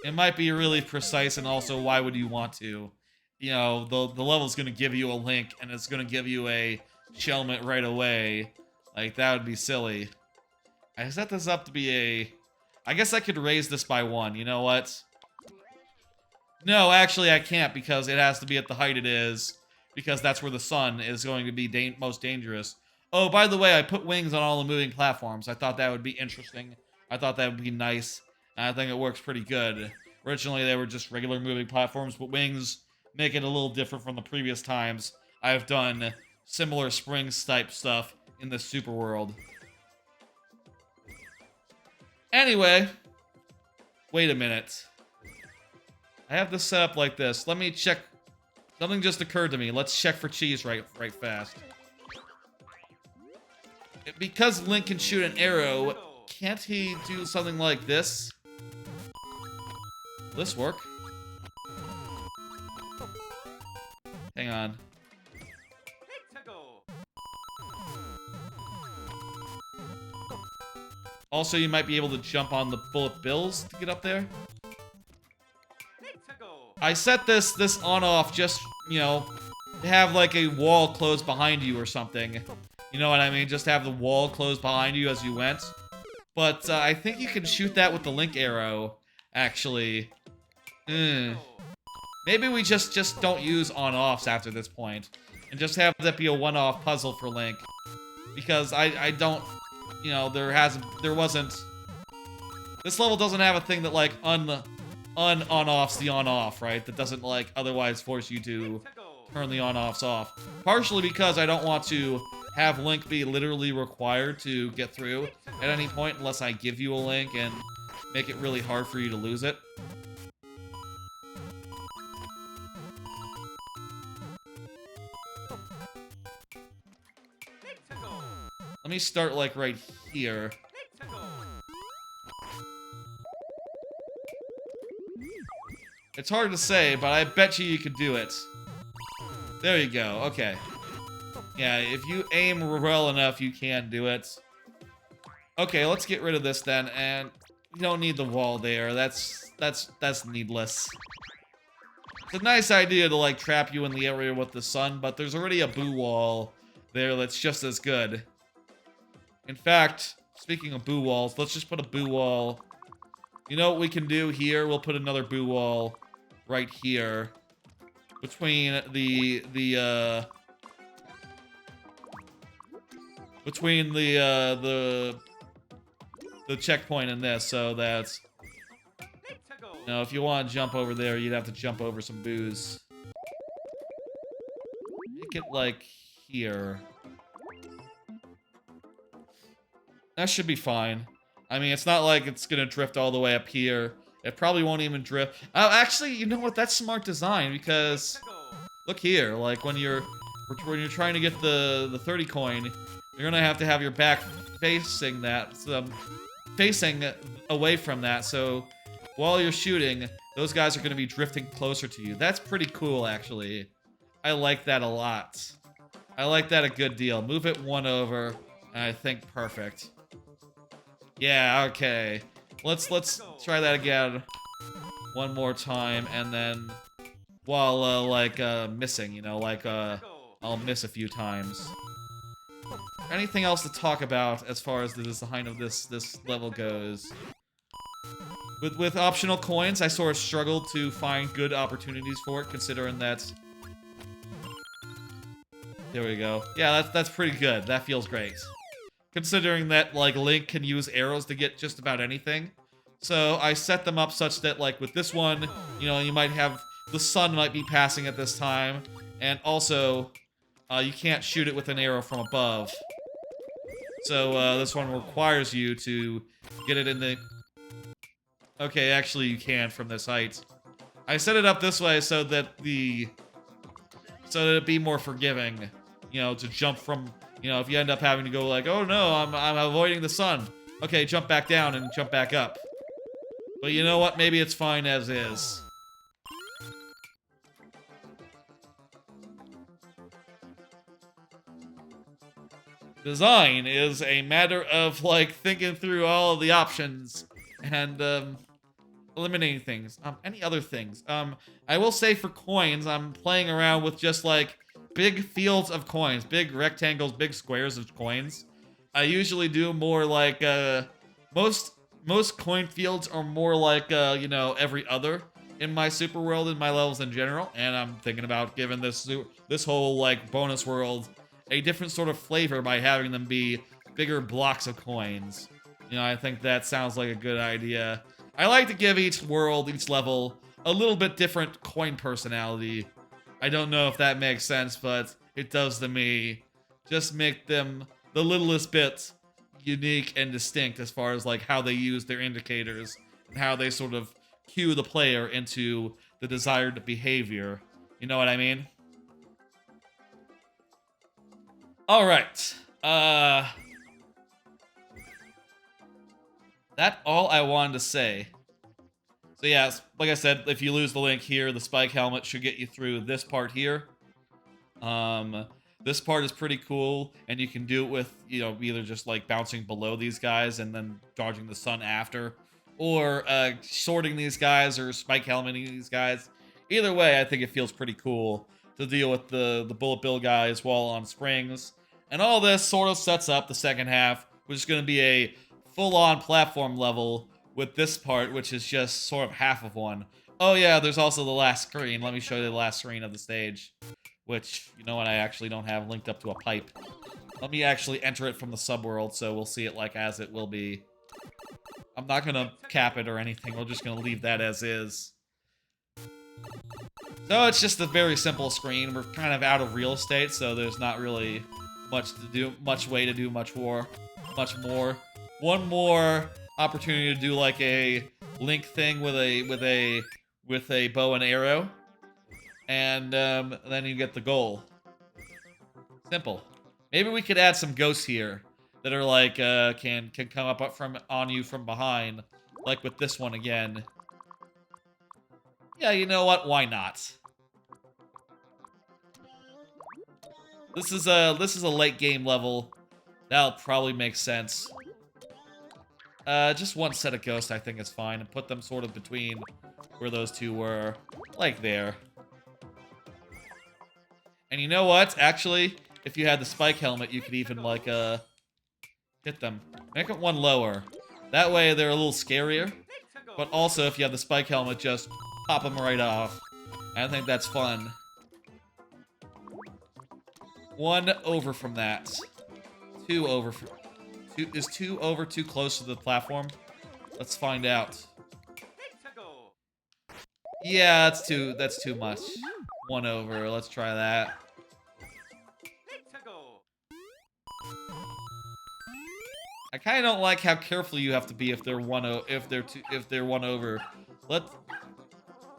it might be really precise, and also, why would you want to? You know, the level's gonna give you a Link, and it's gonna give you a Shelmet right away. Like, that would be silly. I set this up to be a... I guess I could raise this by 1, you know what? No, actually I can't, because it has to be at the height it is, because that's where the sun is going to be most dangerous. Oh, by the way, I put wings on all the moving platforms. I thought that would be interesting. I thought that would be nice, and I think it works pretty good. Originally, they were just regular moving platforms, but wings make it a little different from the previous times I've done similar Springs-type stuff in the Super World. Anyway, wait a minute. I have this set up like this. Let me check. Something just occurred to me. Let's check for cheese right fast. Because Link can shoot an arrow, can't he do something like this? Will this work? Hang on. Also, you might be able to jump on the bullet bills to get up there. I set this on-off just, you know, to have, like, a wall close behind you or something. You know what I mean? Just have the wall close behind you as you went. But, I think you can shoot that with the Link arrow, actually. Maybe we just don't use on-offs after this point. And just have that be a one-off puzzle for Link. Because I don't... You know, there wasn't... This level doesn't have a thing that, like, on-offs the on-off, right? That doesn't, like, otherwise force you to turn the on-offs off. Partially because I don't want to have Link be literally required to get through at any point unless I give you a Link and make it really hard for you to lose it. Let me start, like, right here. It's hard to say, but I bet you could do it. There you go, okay. Yeah, if you aim well enough, you can do it. Okay, let's get rid of this then, and you don't need the wall there. That's needless. It's a nice idea to, like, trap you in the area with the sun, but there's already a boo wall there that's just as good. In fact, speaking of boo walls, let's just put a boo wall. You know what we can do here? We'll put another boo wall right here. Between the checkpoint and this, so that's... You know, if you want to jump over there, you'd have to jump over some boos. Make it, like, here. That should be fine. I mean, it's not like it's gonna drift all the way up here. It probably won't even drift. Oh, actually, you know what? That's smart design, because... Look here, like, when you're trying to get the 30 coin, you're gonna have to have your back facing that, facing away from that, so while you're shooting, those guys are gonna be drifting closer to you. That's pretty cool, actually. I like that a lot. I like that a good deal. Move it one over, and I think perfect. Yeah, okay. Let's try that again one more time, and then while missing, you know, I'll miss a few times. Anything else to talk about as far as the design of this level goes? With optional coins, I sort of struggled to find good opportunities for it, considering that. There we go. Yeah, that's pretty good. That feels great. Considering that, like, Link can use arrows to get just about anything. So I set them up such that, like, with this one, you know, you might have... The sun might be passing at this time. And also, you can't shoot it with an arrow from above. So, this one requires you to get it in the... Okay, actually you can from this height. I set it up this way so that it'd be more forgiving. You know, to jump from... You know, if you end up having to go like, oh no, I'm avoiding the sun. Okay, jump back down and jump back up. But you know what? Maybe it's fine as is. Design is a matter of, like, thinking through all of the options and, eliminating things. Any other things? I will say for coins, I'm playing around with just, like, big fields of coins. Big rectangles, big squares of coins. I usually do more like, most coin fields are more like, you know, every other in my super world, in my levels in general. And I'm thinking about giving this whole, like, bonus world a different sort of flavor by having them be bigger blocks of coins. You know, I think that sounds like a good idea. I like to give each world, each level, a little bit different coin personality. I don't know if that makes sense, but it does to me. Just make them the littlest bit unique and distinct as far as, like, how they use their indicators and how they sort of cue the player into the desired behavior. You know what I mean? Alright. That's all I wanted to say. So yeah, like I said, if you lose the link here, the spike helmet should get you through this part here. This part is pretty cool, and you can do it with, you know, either just like bouncing below these guys and then dodging the sun after, or sorting these guys or spike helmeting these guys. Either way, I think it feels pretty cool to deal with the bullet bill guys while on springs. And all this sort of sets up the second half, which is going to be a full-on platform level with this part, which is just sort of half of one. Oh yeah, there's also the last screen. Let me show you the last screen of the stage, which, you know what, I actually don't have linked up to a pipe. Let me actually enter it from the subworld, so we'll see it like as it will be. I'm not gonna cap it or anything, we're just gonna leave that as is. So it's just a very simple screen. We're kind of out of real estate, so there's not really much way to do much more. One more opportunity to do like a Link thing with a bow and arrow, and then you get the goal. Simple. Maybe we could add some ghosts here that are like can come up on you from behind, like with this one again. Yeah, you know what? Why not? This is a late game level. That'll probably make sense. Just one set of ghosts I think is fine, and put them sort of between where those two were, like there. And you know what? Actually, if you had the spike helmet, you could even like hit them. Make it one lower. That way they're a little scarier. But also, if you have the spike helmet, just pop them right off. I think that's fun. One over from that. Two over from... Is 2 over too close to the platform? Let's find out. Yeah, that's too much. 1 over. Let's try that. I kind of don't like how careful you have to be if they're 1 over.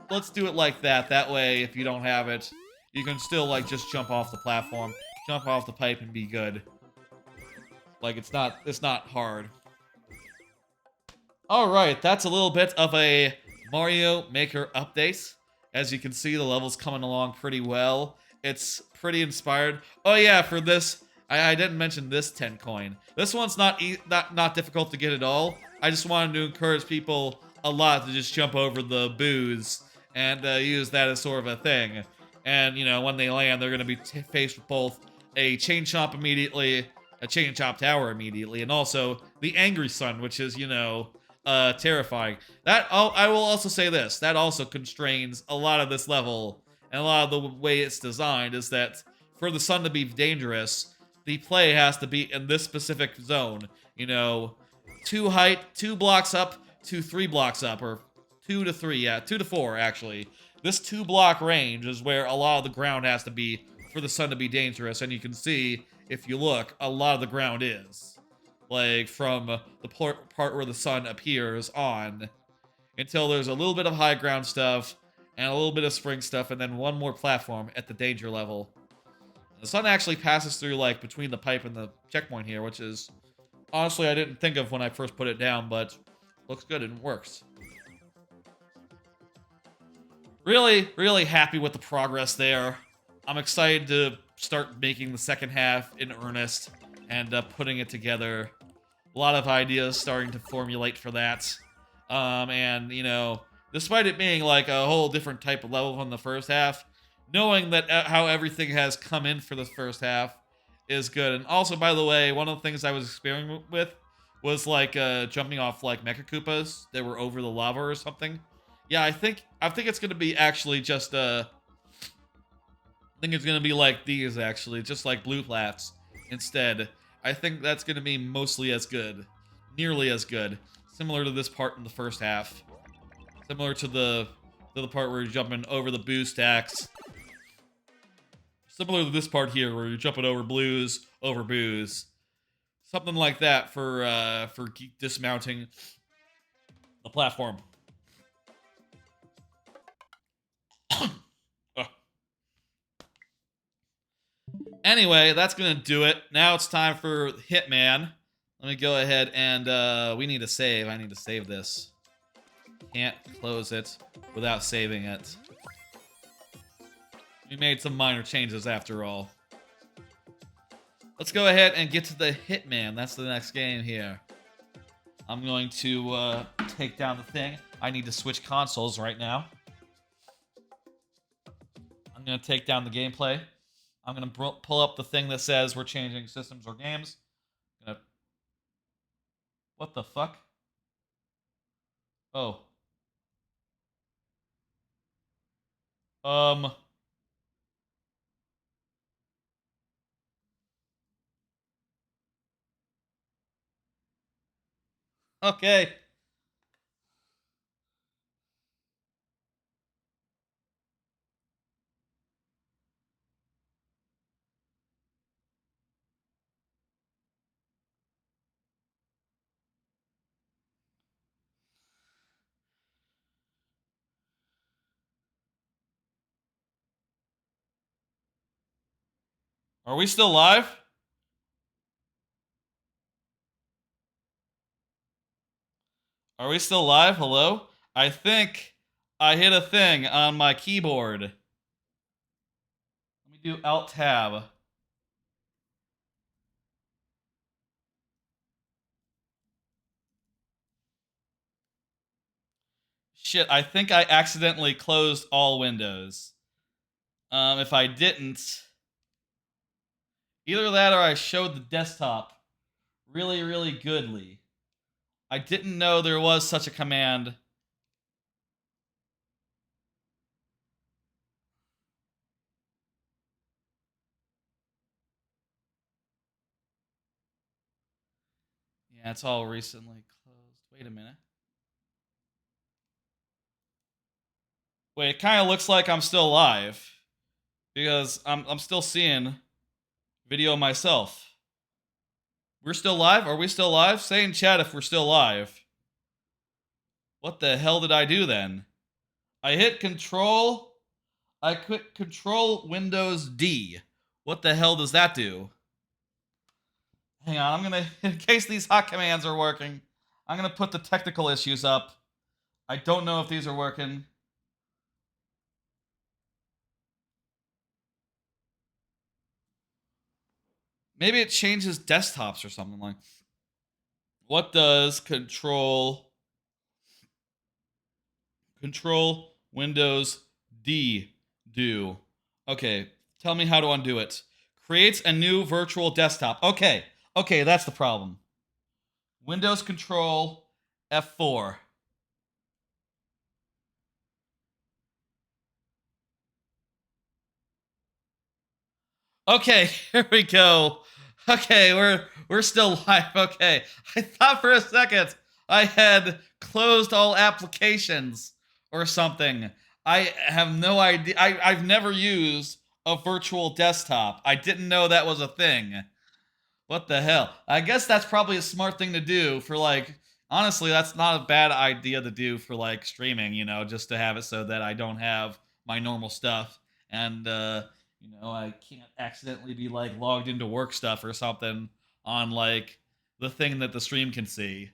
Let's do it like that. That way, if you don't have it, you can still like just jump off the platform, jump off the pipe, and be good. Like, it's not hard. Alright, that's a little bit of a Mario Maker update. As you can see, the level's coming along pretty well. It's pretty inspired. Oh yeah, for this, I didn't mention this 10 coin. This one's not difficult to get at all. I just wanted to encourage people a lot to just jump over the booze and use that as sort of a thing. And, you know, when they land, they're going to be faced with both a chain chomp immediately, a chain chomp tower immediately, and also the angry sun, which is, you know, terrifying. I will also say this, that also constrains a lot of this level, and a lot of the way it's designed is that for the sun to be dangerous, the play has to be in this specific zone. You know, 2 blocks up to 3 blocks up, or 2 to 3, yeah, 2 to 4 actually. This 2-block range is where a lot of the ground has to be for the sun to be dangerous, and you can see, if you look, a lot of the ground is. Like, from the part where the sun appears on, until there's a little bit of high ground stuff, and a little bit of spring stuff, and then one more platform at the danger level. The sun actually passes through, like, between the pipe and the checkpoint here, which is, honestly, I didn't think of when I first put it down, but looks good and works. Really, really happy with the progress there. I'm excited to start making the second half in earnest and putting it together. A lot of ideas starting to formulate for that. And, you know, despite it being like a whole different type of level from the first half, knowing that how everything has come in for the first half is good. And also, by the way, one of the things I was experimenting with was like jumping off like Mecha Koopas that were over the lava or something. Yeah, I think it's gonna be actually just I think it's gonna be like these actually, just like blue flats instead. I think that's gonna be mostly as good, nearly as good, similar to this part in the first half, similar to the part where you're jumping over the boo stacks, similar to this part here where you're jumping over blues over boos, something like that for dismounting the platform. Anyway, that's gonna do it. Now it's time for Hitman. Let me go ahead and we need to save. I need to save this. Can't close it without saving it. We made some minor changes after all. Let's go ahead and get to the Hitman. That's the next game here. I'm going to take down the thing. I need to switch consoles right now. I'm going to take down the gameplay. I'm going to pull up the thing that says we're changing systems or games. What the fuck? Oh. Okay. Are we still live? Are we still live? Hello? I think I hit a thing on my keyboard. Let me do Alt-Tab. Shit, I think I accidentally closed all windows. If I didn't, either that or I showed the desktop really, really goodly. I didn't know there was such a command. Yeah, it's all recently closed. Wait a minute. Wait, it kind of looks like I'm still live because I'm still seeing video myself. We're still live? Are we still live? Say in chat if we're still live. What the hell did I do then? I hit Control. I quit Control Windows D. What the hell does that do? Hang on, I'm gonna, in case these hot commands are working, I'm gonna put the technical issues up. I don't know if these are working. Maybe it changes desktops or something like. What does Control Windows D do? Okay, tell me how to undo it. Creates a new virtual desktop. Okay, that's the problem. Windows Control F4. Okay, here we go. Okay, we're still live. Okay. I thought for a second I had closed all applications or something. I have no idea. I've never used a virtual desktop. I didn't know that was a thing. What the hell? I guess that's probably a smart thing to do for like honestly, that's not a bad idea to do for like streaming, you know, just to have it so that I don't have my normal stuff and you know, I can't accidentally be like logged into work stuff or something on like the thing that the stream can see.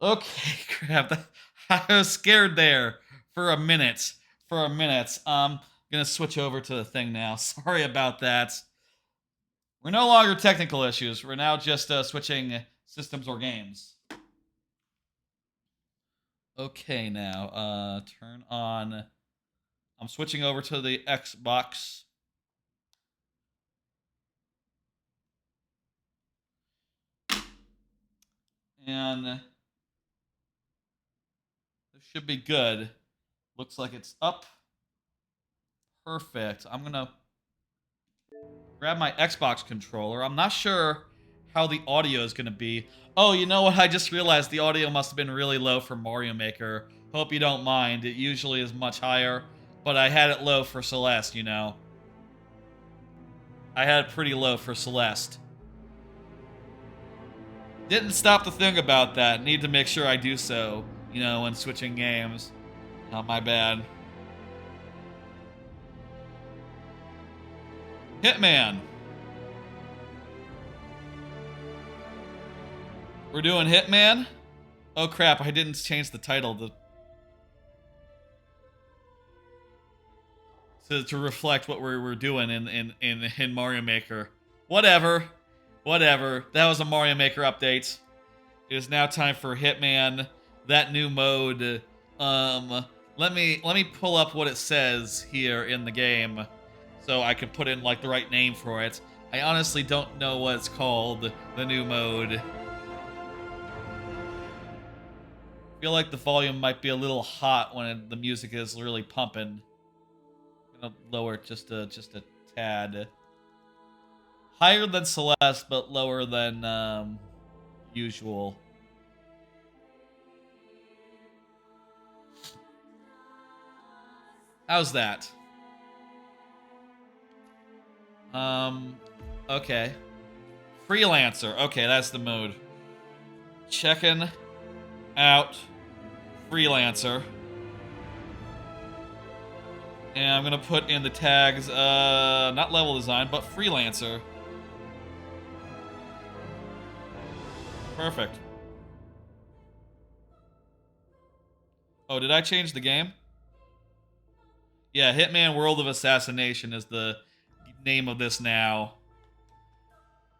Okay, crap. I was scared there for a minute. For a minute. Gonna switch over to the thing now. Sorry about that. We're no longer technical issues. We're now just switching systems or games. Okay, now turn on. I'm switching over to the Xbox. And this should be good. Looks like it's up. Perfect. I'm gonna grab my Xbox controller. I'm not sure how the audio is gonna be. Oh, you know what? I just realized the audio must have been really low for Mario Maker. Hope you don't mind. It usually is much higher, but I had it low for Celeste, you know. I had it pretty low for Celeste. Didn't stop to think about that. Need to make sure I do so, you know, when switching games. Not my bad. Hitman. We're doing Hitman? Oh crap, I didn't change the title to reflect what we're doing in Mario Maker. Whatever. Whatever. That was a Mario Maker update. It is now time for Hitman. That new mode. Let me pull up what it says here in the game so I can put in like the right name for it. I honestly don't know what it's called, the new mode. I feel like the volume might be a little hot when the music is really pumping. I'm gonna lower it just a tad. Higher than Celeste, but lower than usual. How's that? Okay. Freelancer. Okay, that's the mode. Checking out Freelancer. And I'm gonna put in the tags, not level design, but Freelancer. Perfect. Oh, did I change the game? Yeah, Hitman World of Assassination is the name of this now.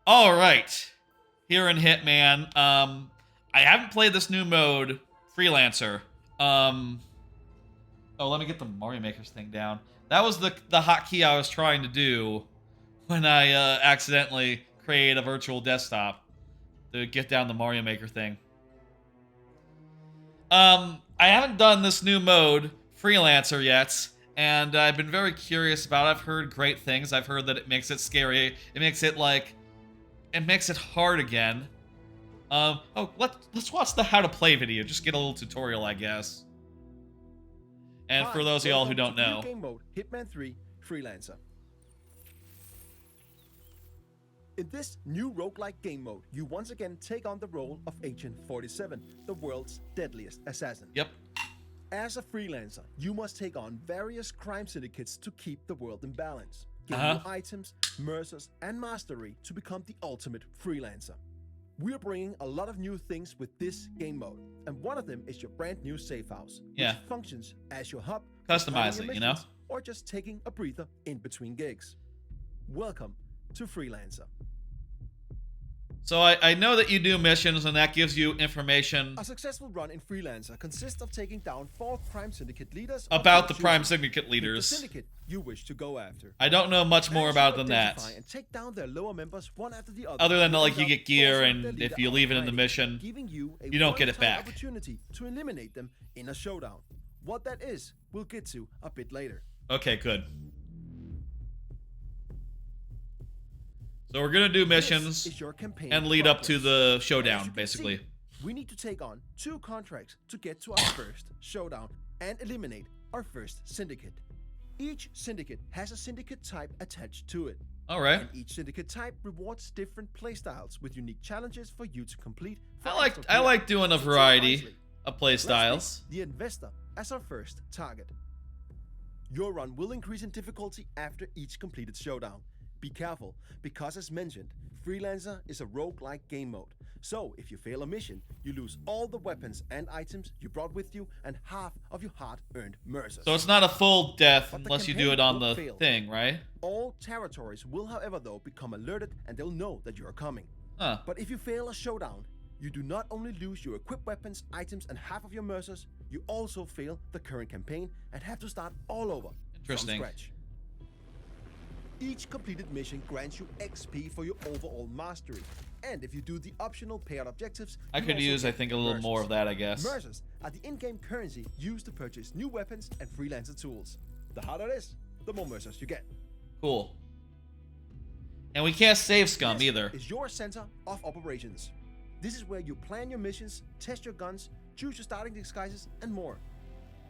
All right. Here in Hitman, I haven't played this new mode, Freelancer. Oh, let me get the Mario Maker's thing down. That was the hotkey I was trying to do when I accidentally created a virtual desktop to get down the Mario Maker thing. I haven't done this new mode, Freelancer, yet, and I've been very curious about it. I've heard great things. I've heard that it makes it scary. It makes it like, it makes it hard again. Oh, let's watch the how to play video. Just get a little tutorial, I guess. And for those of y'all who don't know,
game mode Hitman 3 Freelancer. In this new roguelike game mode, you once again take on the role of Agent 47, the world's deadliest assassin.
Yep.
As a freelancer, you must take on various crime syndicates to keep the world in balance. Gain new items, mercers, and mastery to become the ultimate freelancer. We're bringing a lot of new things with this game mode, and one of them is your brand new safe house, which functions as your hub,
customize it, you know,
or just taking a breather in between gigs. Welcome to Freelancer.
So I know that you do missions, and that gives you information
A successful run in Freelancer consists of taking down 4 crime syndicate leaders
about
of
the
your
Prime
choosing.
Syndicate
Pick
leaders.
the syndicate you wish to go after.
I don't know much more
As
about
you
than that.
identify and take down their lower members one after the other.
Other than
you
like
end
you
up
get gear,
forcing their
and
leader
if you
out
leave it in the
hiding,
mission,
giving you a
you don't get it
one-time
back.
opportunity to eliminate them in a showdown. What that is, we'll get to a bit later.
Okay, good. So we're gonna do missions
This is your campaign
and lead up to
progress.
the
As
showdown,
you can
basically.
see, we need to take on 2 contracts to get to our first showdown and eliminate our first syndicate. Each syndicate has a syndicate type attached to it.
All right.
And each syndicate type rewards different playstyles with unique challenges for you to complete. for
I
extra
like
payout.
doing a
So choose
variety
wisely.
of play
Let's
styles.
pick the investor as our first target. Your run will increase in difficulty after each completed showdown. Be careful, because as mentioned, Freelancer is a roguelike game mode. So if you fail a mission, you lose all the weapons and items you brought with you and half of your hard-earned mercers.
So it's not a full death
But the
unless you do
campaign
it on
will
the
fail.
thing, right?
All territories will, however, though, become alerted and they'll know that you are coming.
Huh.
But if you fail a showdown, you do not only lose your equipped weapons, items, and half of your mercers, you also fail the current campaign and have to start all over
Interesting.
from scratch. Each completed mission grants you XP for your overall mastery. And if you do the optional payout objectives,
I
you
could
also
use, I
get
think, a little more of
mercers.
that, I guess.
Mercers are the in-game currency used to purchase new weapons and freelancer tools. The harder it is, the more mercers you get.
Cool. And we can't save scum
This
either.
is your center of operations. This is where you plan your missions, test your guns, choose your starting disguises, and more.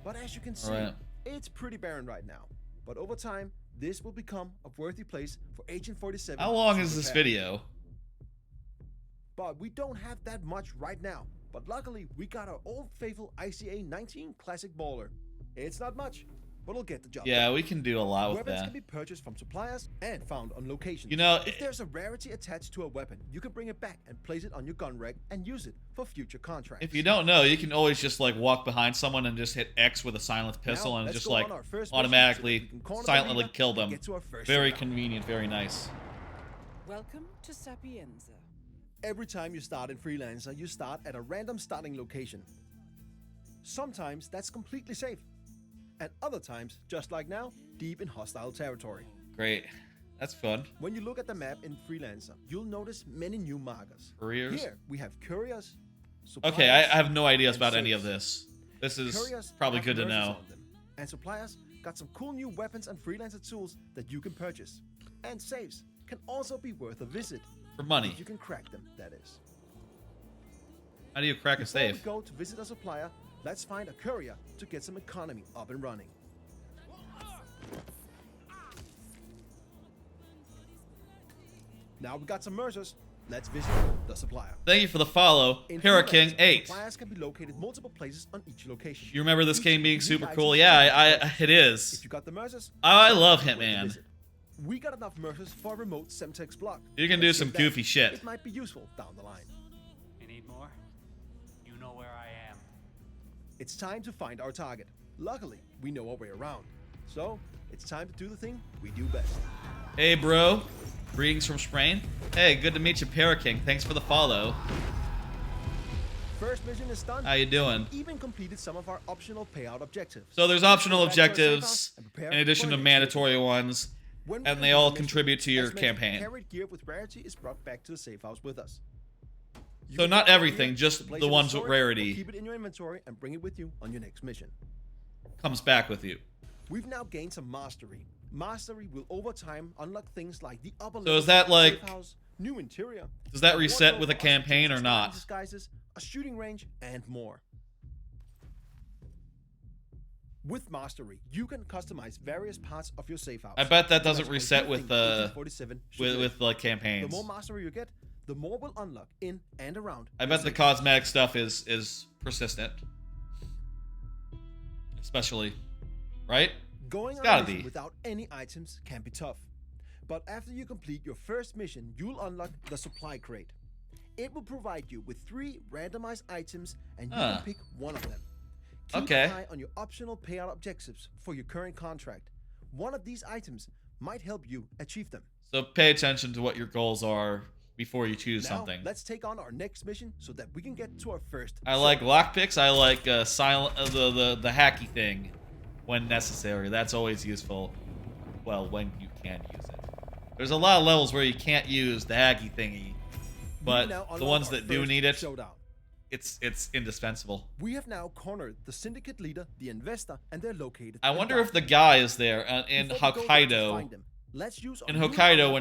But as you can see,
Alright.
it's pretty barren right now. But over time, this will become a worthy place for Agent 47.
How long
to
is this
prepare.
video?
But we don't have that much right now. But luckily, we got our old faithful ICA 19 Classic Baller. It's not much, but it'll get the job
Yeah,
done.
we can do a lot with
Weapons
that.
can be purchased from suppliers and found on location.
You know,
if there's a rarity attached to a weapon, you can bring it back and place it on your gun rack and use it for future contracts.
if you don't know, you can always just like walk behind someone and just hit X with a silent pistol and
let's
just
go
like
on our first mission
automatically
so we can corner the
silently
leader
kill
and
them.
get to our first
Very
showdown.
convenient, very nice.
Welcome to Sapienza.
Every time you start in Freelancer, you start at a random starting location. Sometimes that's completely safe, and other times, just like now, deep in hostile territory.
Great. That's fun.
When you look at the map in Freelancer, you'll notice many new markers.
Careers.
Here we have couriers.
Okay, I
suppliers,
have no ideas
and
about any of
safes.
this. This is
Couriers
probably
have
good to
merchants
know.
on them, and suppliers got some cool new weapons and freelancer tools that you can purchase. And safes can also be worth a visit.
For money.
If you can crack them, that is.
How do you crack a
Before
safe?
we go to visit a supplier, let's find a courier to get some economy up and running. Now we got some mercers. Let's visit the supplier.
Thank you for the follow,
In
Hurricane
Freelancer,
8.
suppliers can be located multiple places on each location.
You remember this
Each
game being
unique
super
item
cool?
can
Yeah,
be purchased.
it is.
If you got the mercers,
I love
worth a
Hitman.
visit. We got enough mercers for a remote Semtex block.
You can do
Let's
some
check that.
goofy shit.
It might be useful down the line.
You need more? You know where I am.
It's time to find our target. Luckily, we know our way around. So, it's time to do the thing we do best.
Hey, bro. Greetings from Spain. Hey, good to meet you, Paraking. Thanks for the follow.
First mission is done.
How you doing?
Even completed some of our optional payout objectives.
So there's
Let's
optional
go back to our safe
objectives
house and prepare
in addition
for
to
our next
mandatory ones,
When we
and they
complete
all
the mission,
contribute to your
as mentioned,
campaign.
Carried gear with rarity is brought back to the safe house with us. You
So
can
not
take
everything,
gear,
just
place
the
it in
ones with
storage, or
rarity.
Keep it in your inventory and bring it with you on your next mission.
Comes back with you.
We've now gained some mastery. Mastery will over time unlock things like the upper
So is
level
that
of the
like-
safe house, new interior,
Does that
a
reset
wardrobe
with a
for
campaign or
ostentatious
not?
disguises, a shooting range, and more. With mastery, you can customize various parts of your safe house.
I bet that doesn't
That's how
reset
you
with
think
the
Agent 47 should live.
with like
The
campaigns.
more mastery you get, the more will unlock in and around.
I
your
bet the
safe house.
cosmetic stuff is persistent. Especially, right?
Going
It's
on
gotta
a mission
be.
without any items can be tough. But after you complete your first mission, you'll unlock the supply crate. It will provide you with 3 randomized items, and you
Huh.
can pick one of them. Keep
Okay.
an eye on your optional payout objectives for your current contract. One of these items might help you achieve them.
So pay attention to what your goals are before you choose
Now,
something.
let's take on our next mission so that we can get to our first.
I like lockpicks. I like silent the hacky thing when necessary. That's always useful. Well, when you can use it. There's a lot of levels where you can't use the hacky thingy, but the ones that do need it,
showdown.
it's indispensable.
We have now cornered the syndicate leader, the investor, and they're located.
I wonder if the guy is there in Hokkaido.
Let's use
In Hokkaido,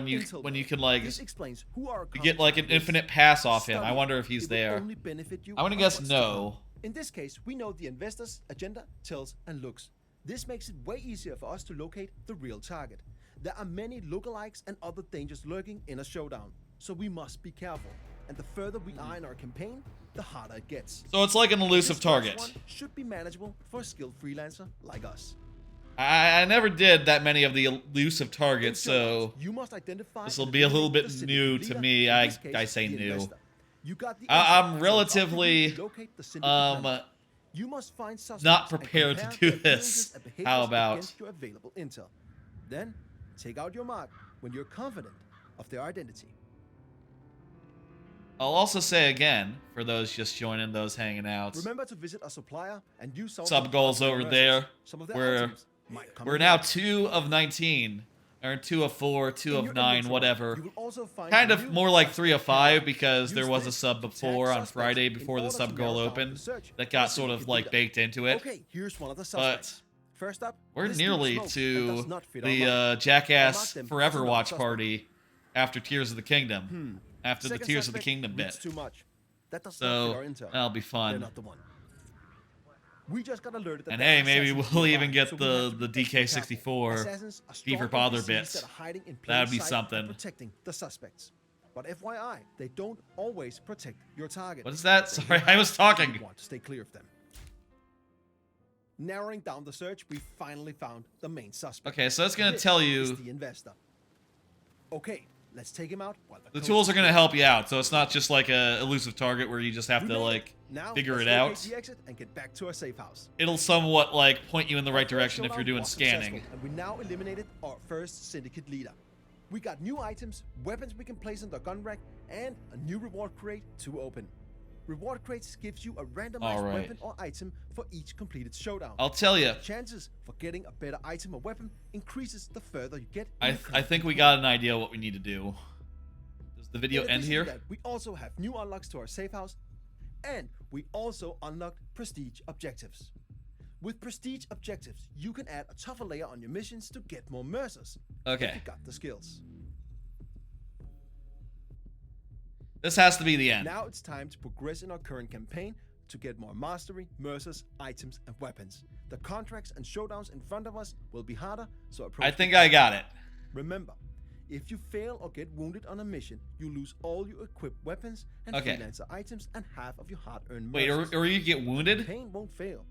when you can like
this explains who our
you get like an infinite pass off him. I wonder if he's there. I'm gonna guess no.
In this case, we know the investor's agenda, tells, and looks. This makes it way easier for us to locate the real target. There are many lookalikes and other dangers lurking in a showdown, so we must be careful. And the further we are in our campaign, the harder it gets.
So it's like an elusive
This
target.
first one should be manageable for a skilled freelancer like us.
I never did that many of the elusive targets, so
you must identify
this will be a little bit
the
new
syndicate
to
leader,
me.
in
I
this case,
say
the
new.
investor. You got the
I'm
intel, so
relatively
it's up to you to locate the syndicate member. You must find suspects
not
and
prepared to
compare
do
their
this.
appearances and behaviors
How about-
against your available intel. Then take out your mark when you're confident of their identity.
I'll also say again, for those just joining, those hanging out,
Remember to visit a supplier and use some
sub goals over there.
Some of their
We're
items might come
we're
in
now
handy.
2 of 19, or 2 of 4, 2
In
of
your
9,
inventory,
whatever.
you will also find
Kind
a
of
new
more like
suspect
3 of 5
tag.
because there
Use
was a
this
sub
to tag
before on
suspects
Friday
in
before the
order to
sub goal
narrow down
opened
the search
that
for
got
the
sort of
syndicate
like
leader.
baked into it.
Okay, here's one of the suspects. First up,
We're
this dude
nearly
smokes and does
to
not fit our
the
mark. Mark
Jackass
them as
Forever
a
watch
non-suspect.
party after Tears of the Kingdom. After the
Second
Tears of the
suspect
Kingdom
reads
bit.
too much. That does not fit
So
our intel.
that'll be
They're
fun.
not the one. We just got alerted that
And
there
hey,
are
maybe
assassins
we'll
nearby,
even get
so we have to
the
be extra careful.
DK64
Assassins are strong
Beaver Bother
NPCs
bits.
that are hiding in plain
That'd be
sight
something.
and protecting the suspects. But FYI, they don't always protect your target.
What is that?
They
Sorry,
will
I was
have, so
talking.
you want to stay clear of them. Narrowing down the search, we finally found the main suspect.
Okay, so that's gonna
This
tell
is
you
the investor. Okay, let's take him out while
the
coach
tools are
is
gonna
here.
help you out. So it's not just like a elusive target where you just have
We
to
made it.
like
Now,
figure
let's
it
locate
out.
The exit and get back to our safe house.
It'll somewhat like point you in the right
Our first
direction if
showdown
you're doing
was successful,
scanning.
And we now eliminated our first syndicate leader. We got new items, weapons we can place on the gun rack, and a new reward crate to open. Reward crates gives you a randomized
Alright.
weapon or item for each completed showdown.
I'll tell you,
Chances for getting a better item or weapon increases the further you get.
I think we got an idea what we need to do. Does the video
In
end
addition to
here?
that, we also have new unlocks to our safe house, and we also unlocked prestige objectives. With prestige objectives, you can add a tougher layer on your missions to get more mercers. If
Okay.
you got the skills.
This has to be the end.
Now it's time to progress in our current campaign to get more mastery, mercers, items, and weapons. The contracts and showdowns in front of us will be harder, so approach.
I think I got it.
Remember, if you fail or get wounded on a mission, you lose all your equipped weapons and
Okay.
freelancer items and half of your hard-earned
Wait,
mercers.
or you get wounded?
Campaign won't fail.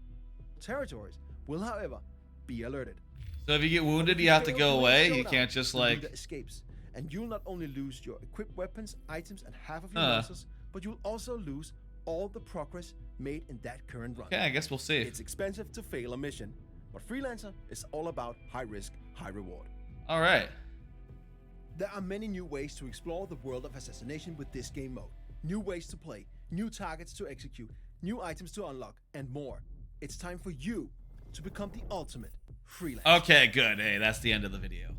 Territories will, however, be alerted.
So if you get wounded,
If
you have to
fail
go
win a
away. You
showdown,
can't just
the
like.
leader escapes, and you'll not only lose your equipped weapons, items, and half of your
Huh.
mercers, but you'll also lose all the progress made in that current run.
Okay, I guess we'll see.
It's expensive to fail a mission, but Freelancer is all about high risk, high reward.
All right.
There are many new ways to explore the world of assassination with this game mode. New ways to play, new targets to execute, new items to unlock, and more. It's time for you to become the ultimate freelancer.
Okay, good. Hey, that's the end of the video.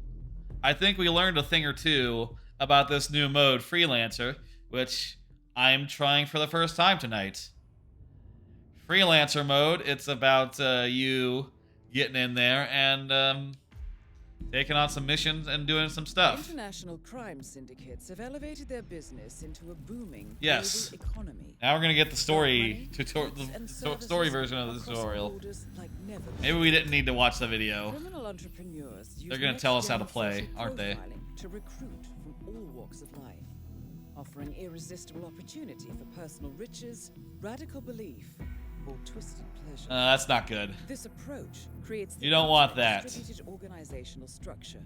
I think we learned a thing or two about this new mode, Freelancer, which I'm trying for the first time tonight. Freelancer mode, it's about you getting in there and taking on some missions and doing some stuff.
International crime syndicates have elevated their business into a booming
Yes.
global economy.
Now we're gonna get the story,
Money, goods, and
story
services
version of the
across
tutorial.
borders like never
Maybe we didn't need to watch the video.
Criminal entrepreneurs use
They're gonna tell us how to
next-gen
play,
social
aren't they?
profiling to recruit from all walks of life, offering irresistible opportunity for personal riches, radical belief, or twisted pleasure.
That's not good.
This approach creates the
You don't want
ultimate
that.
distributed organizational structure,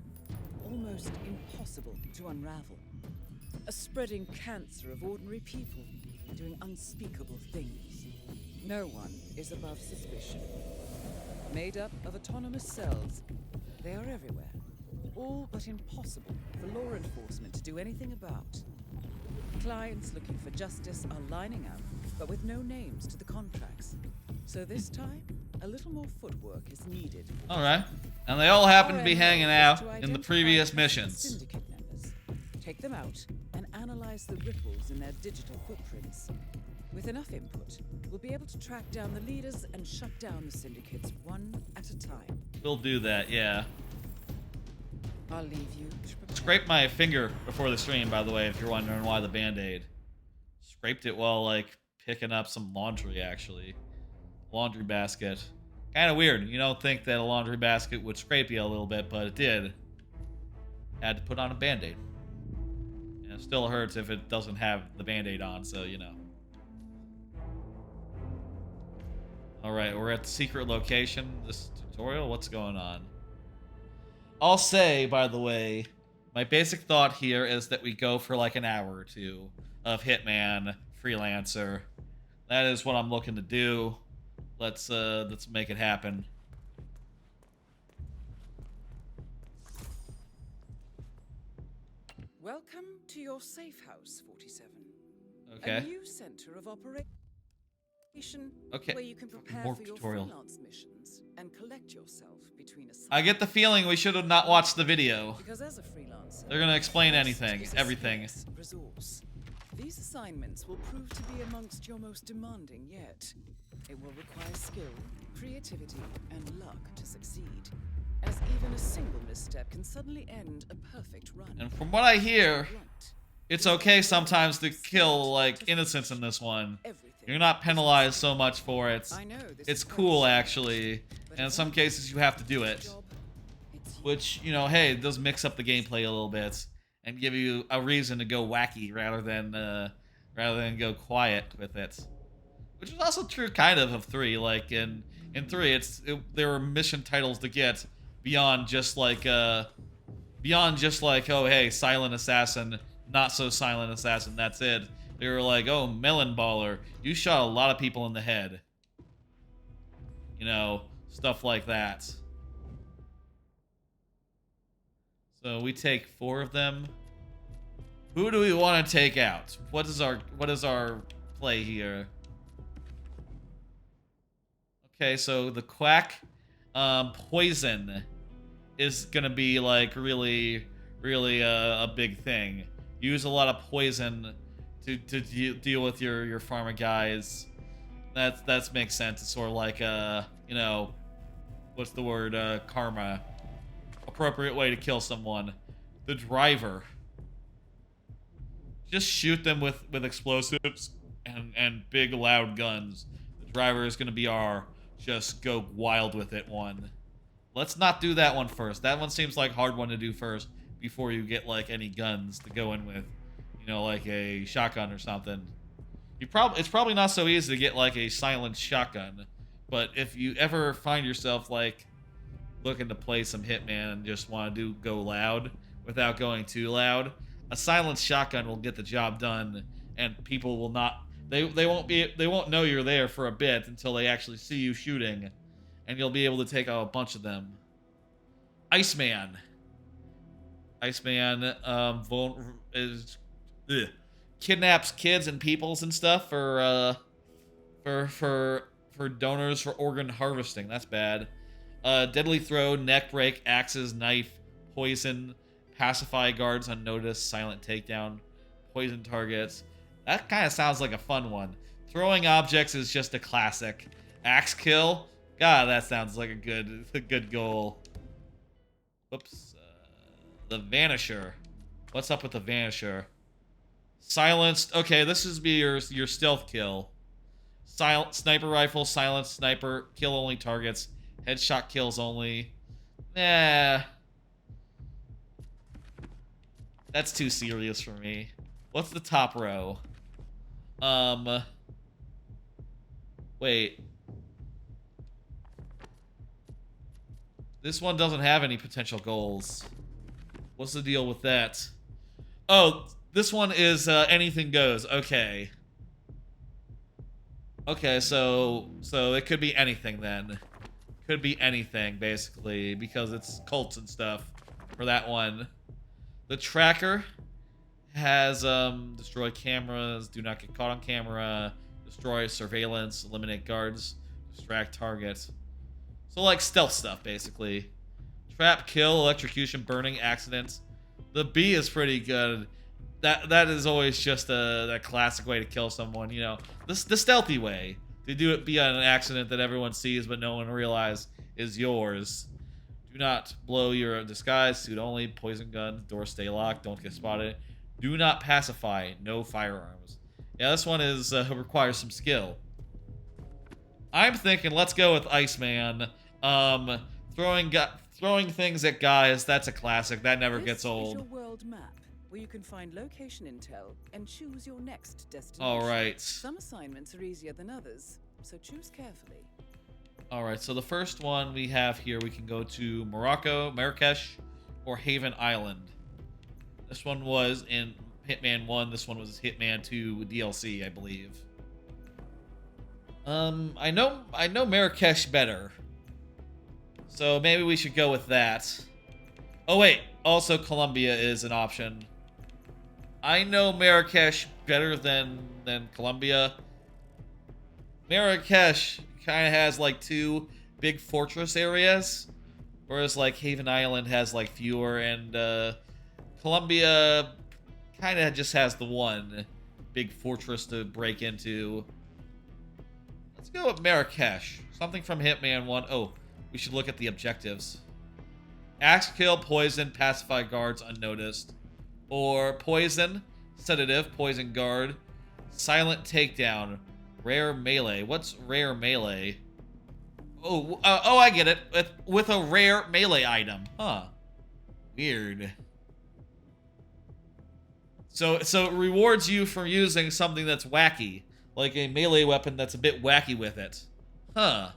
almost impossible to unravel. A spreading cancer of ordinary people doing unspeakable things. No one is above suspicion. Made up of autonomous cells, they are everywhere, all but impossible for law enforcement to do anything about. Clients looking for justice are lining up, but with no names to the contracts. So this time, a little more footwork is needed.
Alright. And they all happen to be
Our
hanging
MO is
out
to
in the
identify
previous
possible
missions.
Syndicate members, take them out, and analyze the ripples in their digital footprints. With enough input, we'll be able to track down the leaders and shut down the syndicates one at a time.
We'll do that, yeah.
I'll leave you to prepare.
Scraped my finger before the stream, by the way, if you're wondering why the Band-Aid. Scraped it while, like, picking up some laundry, actually. Laundry basket. Kind of weird. You don't think that a laundry basket would scrape you a little bit, but it did. Had to put on a Band-Aid. And it still hurts if it doesn't have the Band-Aid on, so, you know. Alright, we're at the secret location. This tutorial, what's going on? I'll say, by the way, my basic thought here is that we go for like an hour or two of Hitman Freelancer. That is what I'm looking to do. Let's make it happen.
Welcome to your safe house, 47.
Okay.
A new center of operation
Okay.
where you can prepare
More
for your
tutorial.
freelance missions and collect yourself between assignments.
I get the feeling we should have not watched the video.
Because as a freelancer,
They're gonna explain
trust
anything,
is a
everything.
scarce resource. These assignments will prove to be amongst your most demanding yet. It will require skill, creativity, and luck to succeed, as even a single misstep can suddenly end a perfect run.
And from what I hear,
Blunt,
it's okay sometimes to kill, like, innocents in this one.
everything.
You're not penalized so much for it.
I know this
It's
is
cool,
personal,
actually.
but
And in
if
some
I
cases, you have to do
do
it.
the job, it's you.
Which, you know, hey, it does mix up the gameplay a little bit and give you a reason to go wacky rather than go quiet with it. Which is also true, kind of 3. Like in 3, there were mission titles to get beyond just like oh hey, silent assassin, not so silent assassin. That's it. They were like, oh, melon baller, you shot a lot of people in the head. You know, stuff like that. So we take 4 of them. Who do we want to take out? What is our play here? Okay, so the quack poison is gonna be like really a big thing. Use a lot of poison to deal with your pharma guys. That makes sense. It's sort of like you know, what's the word? Karma. Appropriate way to kill someone. The driver. Just shoot them with explosives and big loud guns. The driver is gonna be our just go wild with it one. Let's not do that one first. That one seems like a hard one to do first before you get like any guns to go in with. You know, like a shotgun or something. It's probably not so easy to get like a silent shotgun, but if you ever find yourself like looking to play some Hitman and just want to go loud without going too loud, a silent shotgun will get the job done, and people will not. They won't know you're there for a bit until they actually see you shooting, and you'll be able to take out a bunch of them. Iceman kidnaps kids and peoples and stuff for donors for organ harvesting. That's bad. Deadly throw, neck break, axes, knife, poison, pacify guards unnoticed, silent takedown, poison targets. That kind of sounds like a fun one. Throwing objects is just a classic. Axe kill, God, that sounds like a good goal. Whoops. The Vanisher. What's up with the Vanisher? Silenced. Okay, this is be your stealth kill. Sniper rifle, silenced sniper, kill only targets, headshot kills only. Nah. That's too serious for me. What's the top row? Wait. This one doesn't have any potential goals. What's the deal with that? Oh, this one is anything goes. Okay. Okay, so it could be anything then. Could be anything, basically, because it's cults and stuff for that one. The tracker has destroy cameras, do not get caught on camera, destroy surveillance, eliminate guards, distract targets. So like stealth stuff basically. Trap, kill, electrocution, burning, accidents. The B is pretty good. That is always just that classic way to kill someone, you know. The stealthy way. To do it be on an accident that everyone sees but no one realizes is yours. Do not blow your disguise, suit only, poison gun, door stay locked, don't get spotted. Do not pacify, no firearms. Yeah, this one is requires some skill. I'm thinking let's go with Iceman. Throwing things at guys, that's a classic. That never gets old.
This is your world map, where you can find location intel and choose your next destination.
All right.
Some assignments are easier than others, so choose carefully.
All right, so the first one we have here, we can go to Morocco, Marrakesh, or Haven Island. This one was in Hitman 1. This one was Hitman 2 DLC, I believe. I know Marrakesh better. So maybe we should go with that. Oh wait, also Colombia is an option. I know Marrakesh better than Colombia. Marrakesh kind of has like 2 big fortress areas, whereas like Haven Island has like fewer, and Colombia kind of just has the one big fortress to break into. Let's go with Marrakesh. Something from Hitman 1. Oh, we should look at the objectives. Axe, kill, poison, pacify guards unnoticed. Or poison, sedative, poison guard, silent takedown, rare melee. What's rare melee? Oh, I get it. With a rare melee item. Huh. Weird. So it rewards you for using something that's wacky. Like a melee weapon that's a bit wacky with it. Huh.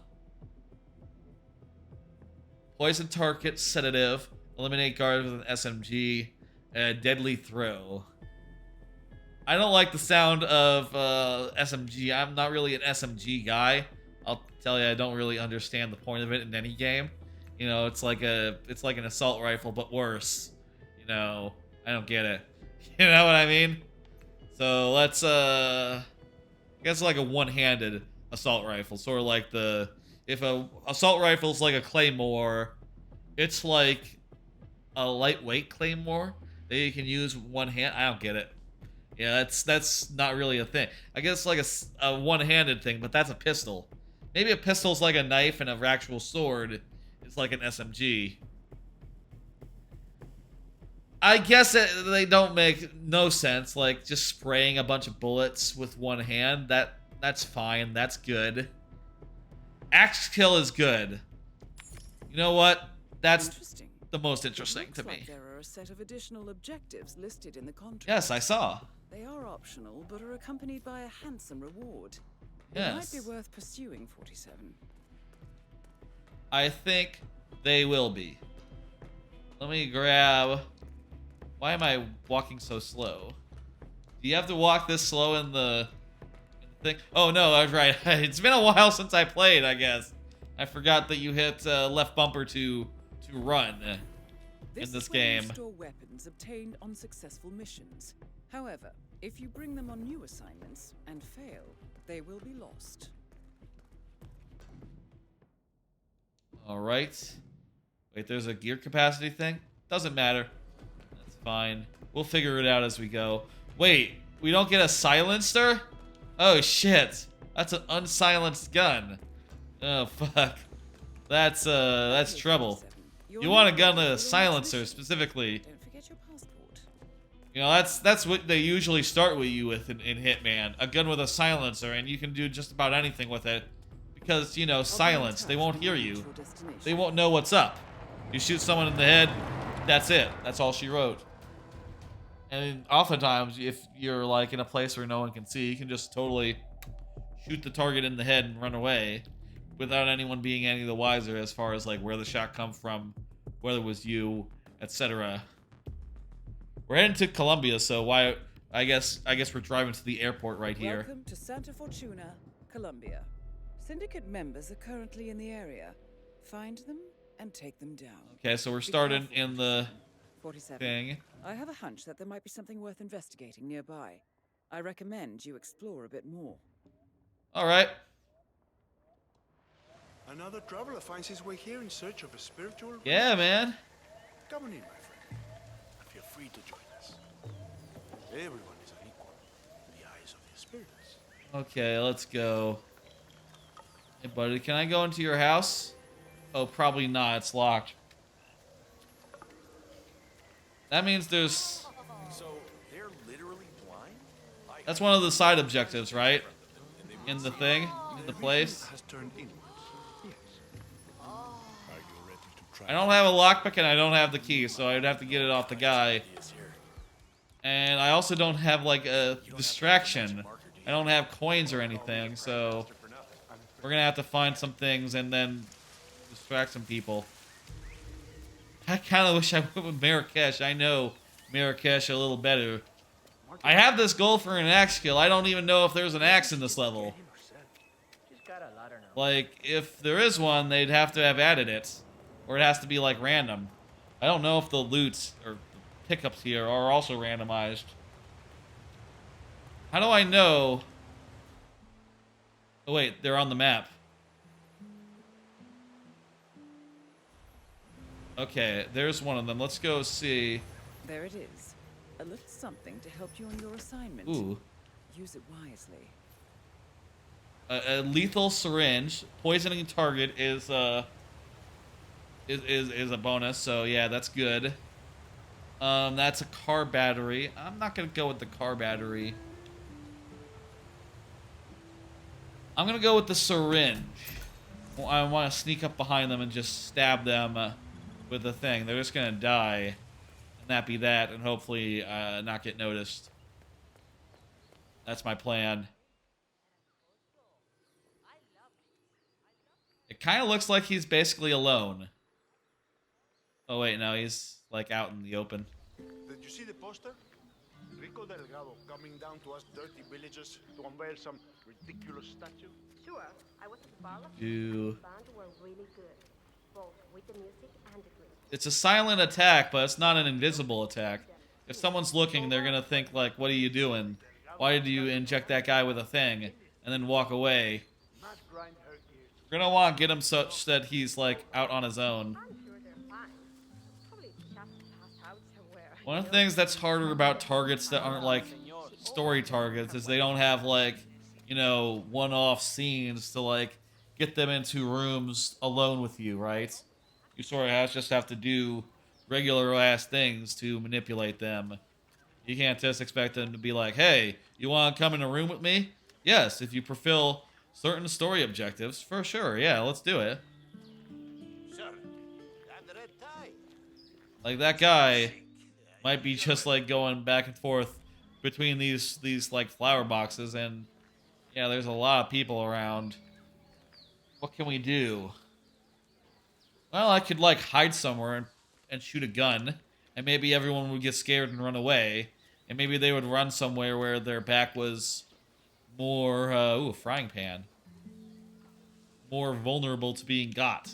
Poison target, sedative, eliminate guards with an SMG, deadly throw. I don't like the sound of SMG. I'm not really an SMG guy. I'll tell you, I don't really understand the point of it in any game. You know, it's like an assault rifle, but worse. You know, I don't get it. You know what I mean? So let's I guess like a one-handed assault rifle, sort of like if a assault rifle's like a claymore, it's like a lightweight claymore that you can use with one hand. I don't get it. Yeah, that's not really a thing. I guess like a one-handed thing, but that's a pistol. Maybe a pistol's like a knife and an actual sword is like an SMG. I guess they don't make no sense. Like just spraying a bunch of bullets with one hand. That's fine. That's good. Axe kill is good. You know what? That's the most interesting to me.
There are a set of additional objectives listed in the contract.
Yes, I saw.
They are optional, but are accompanied by a handsome reward.
Yes.
It might be worth pursuing, 47.
I think they will be. Let me grab... Why am I walking so slow? Do you have to walk this slow in the thing? Oh no, I was right. It's been a while since I played, I guess. I forgot that you hit left bumper to run in this game.
This store weapons obtained on successful missions. However, if you bring them on new assignments and fail, they will be lost.
All right. Wait, there's a gear capacity thing? Doesn't matter. That's fine. We'll figure it out as we go. Wait, we don't get a silencer? Oh shit. That's an unsilenced gun. Oh fuck. That's trouble. You want a gun with a silencer specifically.
Don't forget your passport.
You know, that's what they usually start with you with in Hitman. A gun with a silencer, and you can do just about anything with it. Because, you know, silence. They won't hear you. They won't know what's up. You shoot someone in the head, that's it. That's all she wrote. And oftentimes, if you're like in a place where no one can see, you can just totally shoot the target in the head and run away without anyone being any the wiser as far as like where the shot come from, whether it was you, etc. We're heading to Colombia, so why? I guess we're driving to the airport right here.
Welcome to Santa Fortuna, Colombia. Syndicate members are currently in the area. Find them and take them down.
Okay, so we're starting in the
47.
thing.
I have a hunch that there might be something worth investigating nearby. I recommend you explore a bit more.
All right.
Another traveler finds his way here in search of a spiritual.
Yeah, man.
Come on in, my friend. And feel free to join us. Everyone is an equal in the eyes of the spirits.
Okay, let's go. Hey, buddy, can I go into your house? Oh, probably not. It's locked. That means there's...
So they're literally blind?
That's one of the side objectives, right? In the thing? In the place?
Has turned inwards. Yes. Are you ready to try?
I don't have a lockpick and I don't have the key, so I'd have to get it off the guy. And I also don't have, like, a distraction. I don't have coins or anything, so... We're gonna have to find some things and then distract some people. I kind of wish I went with Marrakesh. I know Marrakesh a little better. I have this goal for an axe skill. I don't even know if there's an axe in this level. Like, if there is one, they'd have to have added it. Or it has to be, like, random. I don't know if the loot or pickups here are also randomized. How do I know... Oh, wait, they're on the map. Okay, there's one of them. Let's go see.
There it is. A little something to help you on your assignment.
Ooh.
Use it wisely.
A lethal syringe. Poisoning target is a bonus, so yeah, that's good. That's a car battery. I'm not gonna go with the car battery. I'm gonna go with the syringe. I want to sneak up behind them and just stab them with the thing. They're just gonna die, and that be that, and hopefully not get noticed. That's my plan. It kind of looks like he's basically alone. Oh wait, no, he's like out in the open.
Did you see the poster? Rico Delgado coming down to us dirty villagers to unveil some ridiculous statue?
Sure. I was at the bar last
Do-
The band were really good, both with the music and the drink.
It's a silent attack, but it's not an invisible attack. If someone's looking, they're gonna think like, "What are you doing? Why did you inject that guy with a thing?" And then walk away.
Not grind her gears.
We're gonna want to get him such that he's like out on his own.
I'm sure they're fine. Probably just passed out somewhere.
One of the things that's harder about targets that aren't like story targets is they don't have like, you know, one-off scenes to like get them into rooms alone with you, right? You sort of just have to do regular ass things to manipulate them. You can't just expect them to be like, "Hey, you want to come in a room with me?" Yes, if you fulfill certain story objectives, for sure. Yeah, let's do it.
Sir, and the red tie.
Like that guy might be just like going back and forth between these like flower boxes, and yeah, there's a lot of people around. What can we do? Well, I could like hide somewhere and shoot a gun, and maybe everyone would get scared and run away, and maybe they would run somewhere where their back was more ooh, frying pan. More vulnerable to being got.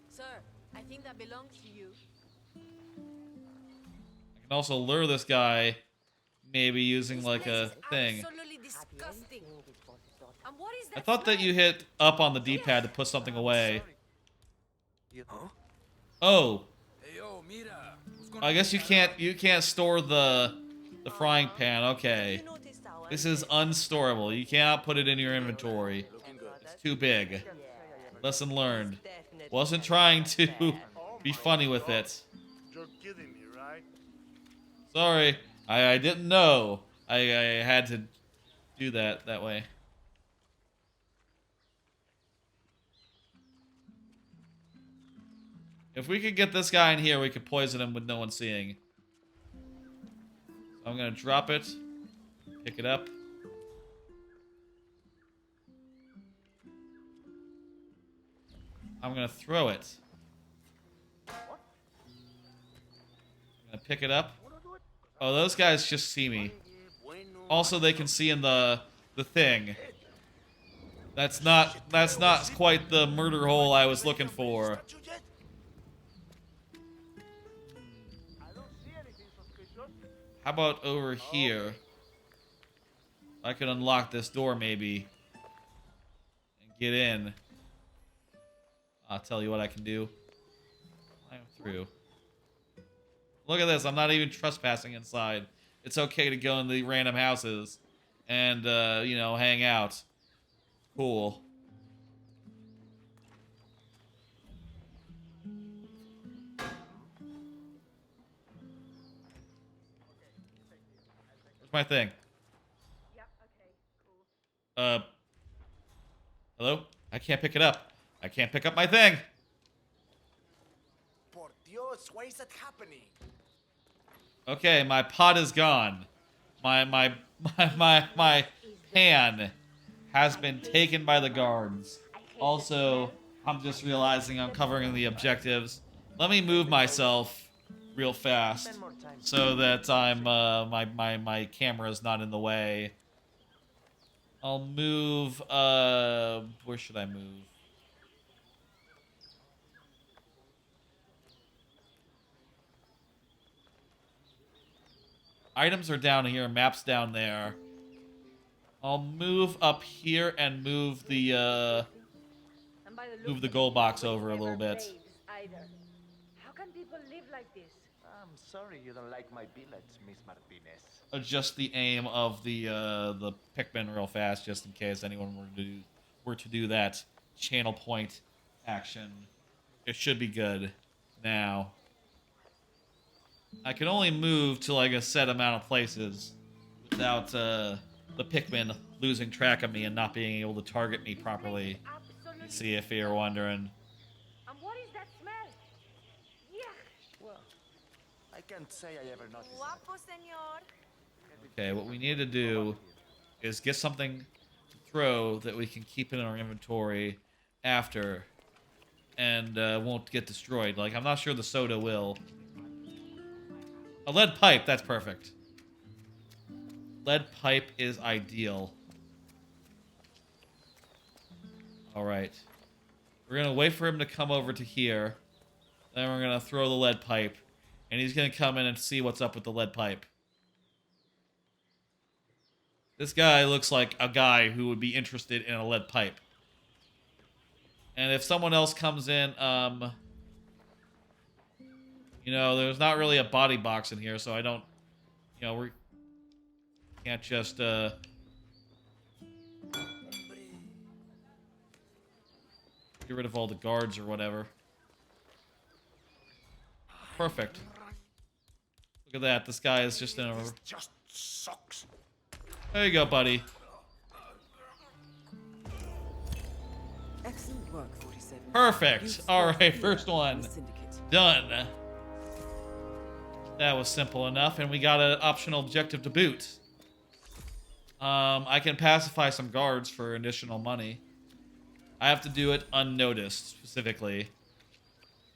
Sir, I think that belongs to you.
I can also lure this guy, maybe using like a thing.
Absolutely disgusting. And what is that?
I thought that you hit up on the D-pad to put something away. Oh. I guess you can't store the frying pan. Okay. This is unstorable. You cannot put it in your inventory. It's too big. Lesson learned. Wasn't trying to be funny with it.
You're kidding me, right?
Sorry. I didn't know. I had to do that way. If we could get this guy in here, we could poison him with no one seeing. So I'm gonna drop it. Pick it up. I'm gonna throw it. I'm gonna pick it up. Oh, those guys just see me. Also, they can see in the thing That's not quite the murder hole I was looking for.
Statue yet? I don't see anything suspicious.
How about over here? I could unlock this door maybe and get in. I'll tell you what I can do. Climb through. Look at this. I'm not even trespassing inside. It's okay to go in the random houses and, you know, hang out. Cool. Where's my thing?
Yep, okay, cool.
Hello? I can't pick it up. I can't pick up my thing.
Por Dios, why is that happening?
Okay, my pot is gone. My pan has been taken by the guards. Also, I'm just realizing I'm covering the objectives. Let me move myself real fast so that I'm my camera's not in the way. I'll move where should I move? Items are down here, maps down there. I'll move up here and move the
And by the
move
looks
the
of
goal
it,
box
you
over a
never
little bit.
bathe either. How can people live like this?
I'm sorry you don't like my billets, Miss Martinez.
Adjust the aim of the Pikmin real fast, just in case anyone were to do that channel point action. It should be good now. I can only move to like a set amount of places without the Pikmin losing track of me and not being able to target me properly.
Absolutely.
See if you're wondering.
And what is that smell? Yeah.
Well, I can't say I ever noticed that.
Guapo, señor.
Okay, what we need to do is get something to throw that we can keep in our inventory after and won't get destroyed. Like, I'm not sure the soda will. A lead pipe, that's perfect. Lead pipe is ideal. Alright. We're going to wait for him to come over to here. Then we're going to throw the lead pipe. And he's going to come in and see what's up with the lead pipe. This guy looks like a guy who would be interested in a lead pipe. And if someone else comes in, you know, there's not really a body box in here, so I don't, you know, we can't just, get rid of all the guards or whatever. Perfect. Look at that, this guy is just in a...
This just sucks.
There you go, buddy.
Excellent work, 47.
Perfect. All right, first one
Syndicate.
done. That was simple enough, and we got an optional objective to boot. I can pacify some guards for additional money. I have to do it unnoticed, specifically.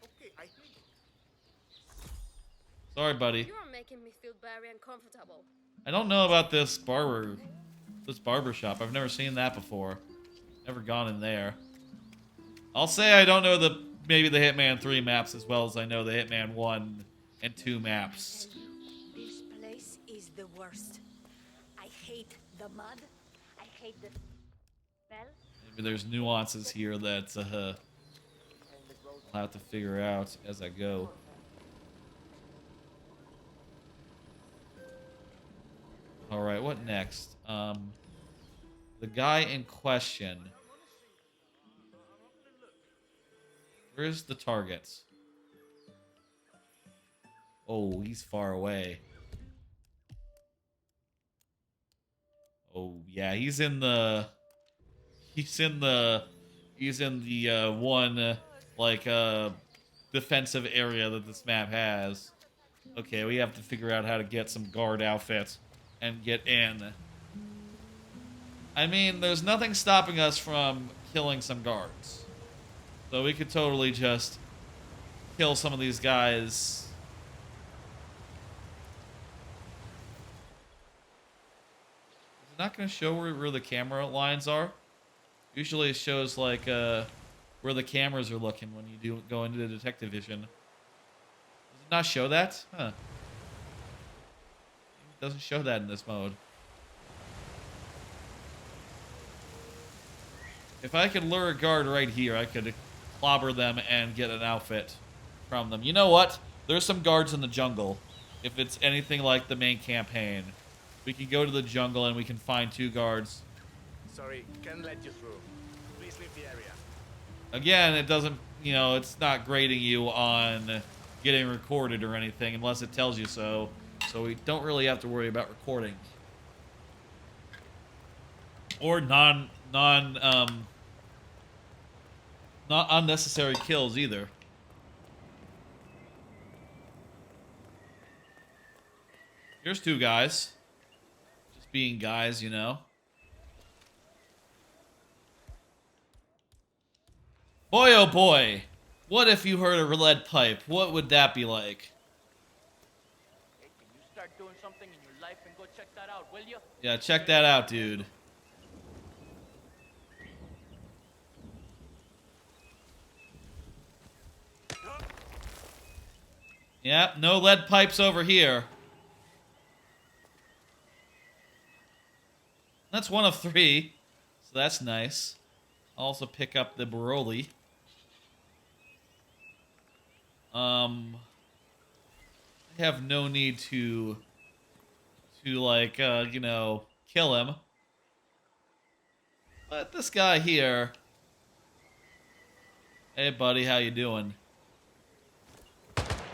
Okay, I think
Sorry, buddy.
You are making me feel very uncomfortable.
I don't know about this barber shop. I've never seen that before. Never gone in there. I'll say I don't know maybe the Hitman 3 maps as well as I know the Hitman 1 and 2 maps.
This place is the worst. I hate the mud. I hate the smell.
Maybe there's nuances here that I'll have to figure out as I go. Alright, what next? The guy in question. Where's the target? Oh, he's far away. Oh, yeah, he's in the one defensive area that this map has. Okay, we have to figure out how to get some guard outfits and get in. I mean, there's nothing stopping us from killing some guards. So we could totally just kill some of these guys. Is it not going to show where the camera lines are? Usually it shows like where the cameras are looking when you do go into the detective vision. Does it not show that? Huh. It doesn't show that in this mode. If I could lure a guard right here, I could clobber them and get an outfit from them. You know what? There's some guards in the jungle. If it's anything like the main campaign, we can go to the jungle and we can find 2 guards.
Sorry, can't let you through. Please leave the area.
Again, it doesn't, you know, it's not grading you on getting recorded or anything unless it tells you so. So we don't really have to worry about recording. Or not unnecessary kills either. Here's 2 guys. Just being guys, you know. Boy, oh boy. What if you heard a lead pipe? What would that be like?
Hey, can you start doing something in your life and go check that out, will you?
Yeah, check that out, dude. Yep, no lead pipes over here. That's 1 of 3, so that's nice. I'll also pick up the Baroli. I have no need to like, you know, kill him. But this guy here... Hey, buddy, how you doing?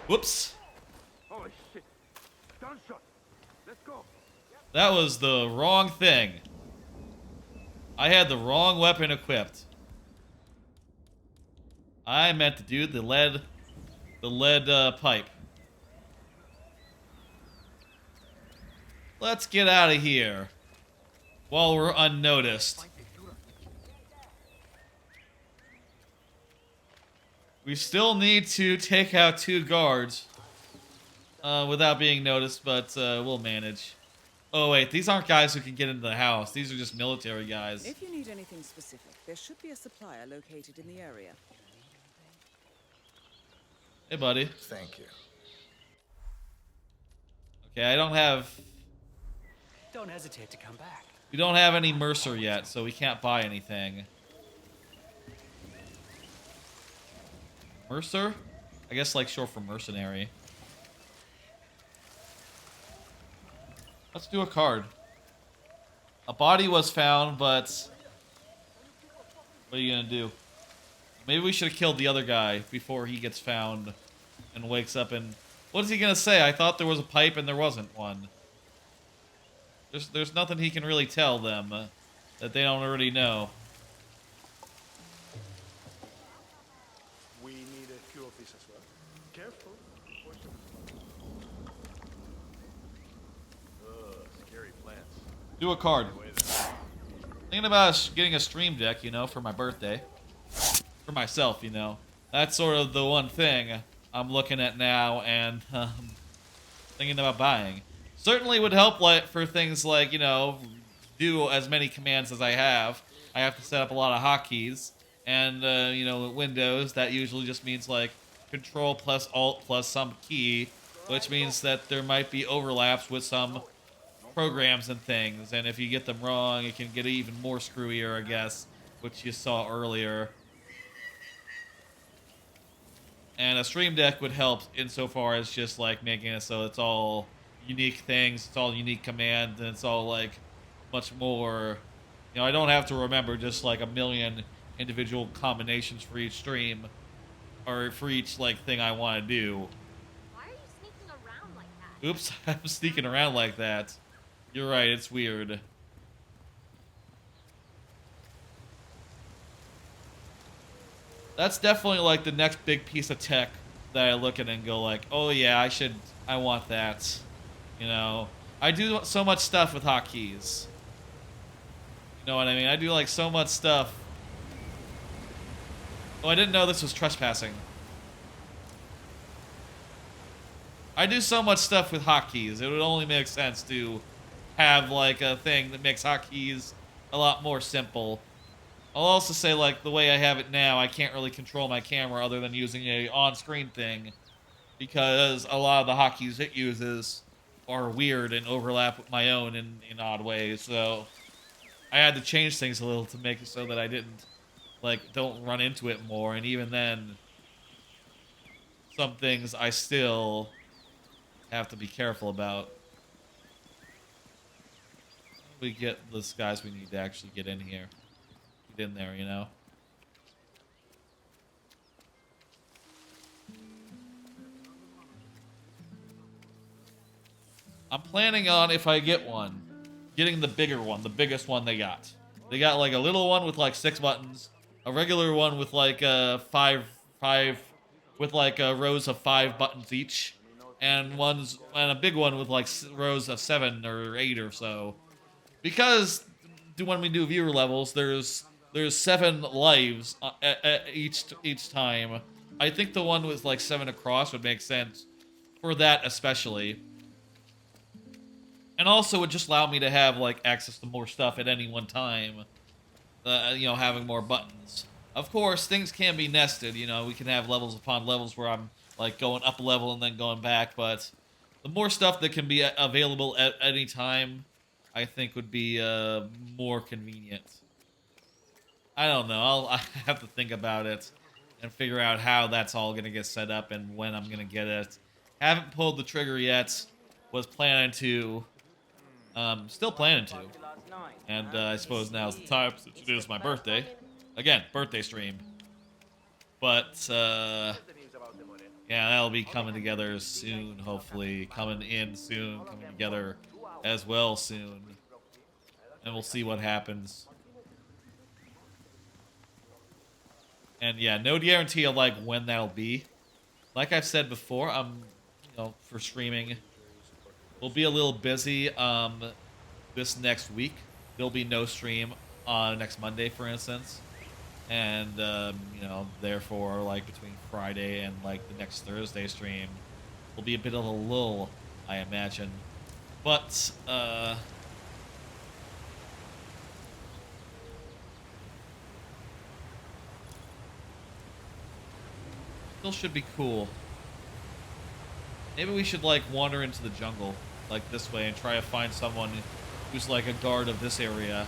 Whoops.
Holy shit. Gunshot. Let's go.
That was the wrong thing. I had the wrong weapon equipped. I meant to do the lead pipe. Let's get out of here while we're unnoticed. We still need to take out 2 guards without being noticed, but we'll manage. Oh wait, these aren't guys who can get into the house. These are just military guys.
If you need anything specific, there should be a supplier located in the area.
Hey, buddy.
Thank you.
Okay, I don't have...
Don't hesitate to come back.
We don't have any Mercer yet, so we can't buy anything. Mercer? I guess like short for mercenary. Let's do a card. A body was found, but... What are you gonna do? Maybe we should have killed the other guy before he gets found and wakes up and... What is he gonna say? I thought there was a pipe and there wasn't one. There's nothing he can really tell them that they don't already know.
We need a few of these as well. Careful. Scary plants.
Do a card.
Away there.
Thinking about getting a stream deck, you know, for my birthday. For myself, you know. That's sort of the one thing I'm looking at now and thinking about buying. Certainly would help for things like, you know, do as many commands as I have. I have to set up a lot of hotkeys. And, you know, with Windows, that usually just means like Control plus Alt plus some key, which means that there might be overlaps with some programs and things. And if you get them wrong, it can get even more screwier, I guess, which you saw earlier. And a stream deck would help insofar as just like making it so it's all unique things, it's all unique commands, and it's all like much more, you know, I don't have to remember just like a million individual combinations for each stream or for each like thing I want to do.
Why are you sneaking around like that?
Oops, I'm sneaking around like that. You're right, it's weird. That's definitely like the next big piece of tech that I look at and go like, oh yeah, I want that. You know, I do so much stuff with hotkeys. You know what I mean? I do like so much stuff. Oh, I didn't know this was trespassing. I do so much stuff with hotkeys. It would only make sense to have like a thing that makes hotkeys a lot more simple. I'll also say, like, the way I have it now, I can't really control my camera other than using a on-screen thing, because a lot of the hotkeys it uses are weird and overlap with my own in odd ways, so I had to change things a little to make it so that I didn't, like, don't run into it more, and even then, some things I still have to be careful about. We get the guys we need to actually get in here. Get in there, you know? I'm planning on, if I get one, getting the bigger one, the biggest one they got. They got like a little one with like 6 buttons, a regular one with like five with like rows of 5 buttons each, and a big one with like rows of 7 or 8 or so. Because when we do viewer levels, there's 7 lives each time. I think the one with like 7 across would make sense for that especially. And also would just allow me to have like access to more stuff at any one time. You know, having more buttons. Of course, things can be nested. You know, we can have levels upon levels where I'm like going up a level and then going back. But the more stuff that can be available at any time, I think would be more convenient. I don't know. I have to think about it and figure out how that's all going to get set up and when I'm going to get it. Haven't pulled the trigger yet. Was planning to. Still planning to. And I suppose now's the time since it is my birthday. Again, birthday stream. But, yeah, that'll be coming together soon, hopefully. Coming in soon, coming together as well soon. And we'll see what happens. And yeah, no guarantee of like when that'll be. Like I've said before, for streaming, we'll be a little busy this next week. There'll be no stream on next Monday, for instance. And, therefore, like, between Friday and, like, the next Thursday stream will be a bit of a lull, I imagine. But, still should be cool. Maybe we should, like, wander into the jungle, like, this way and try to find someone who's, like, a guard of this area.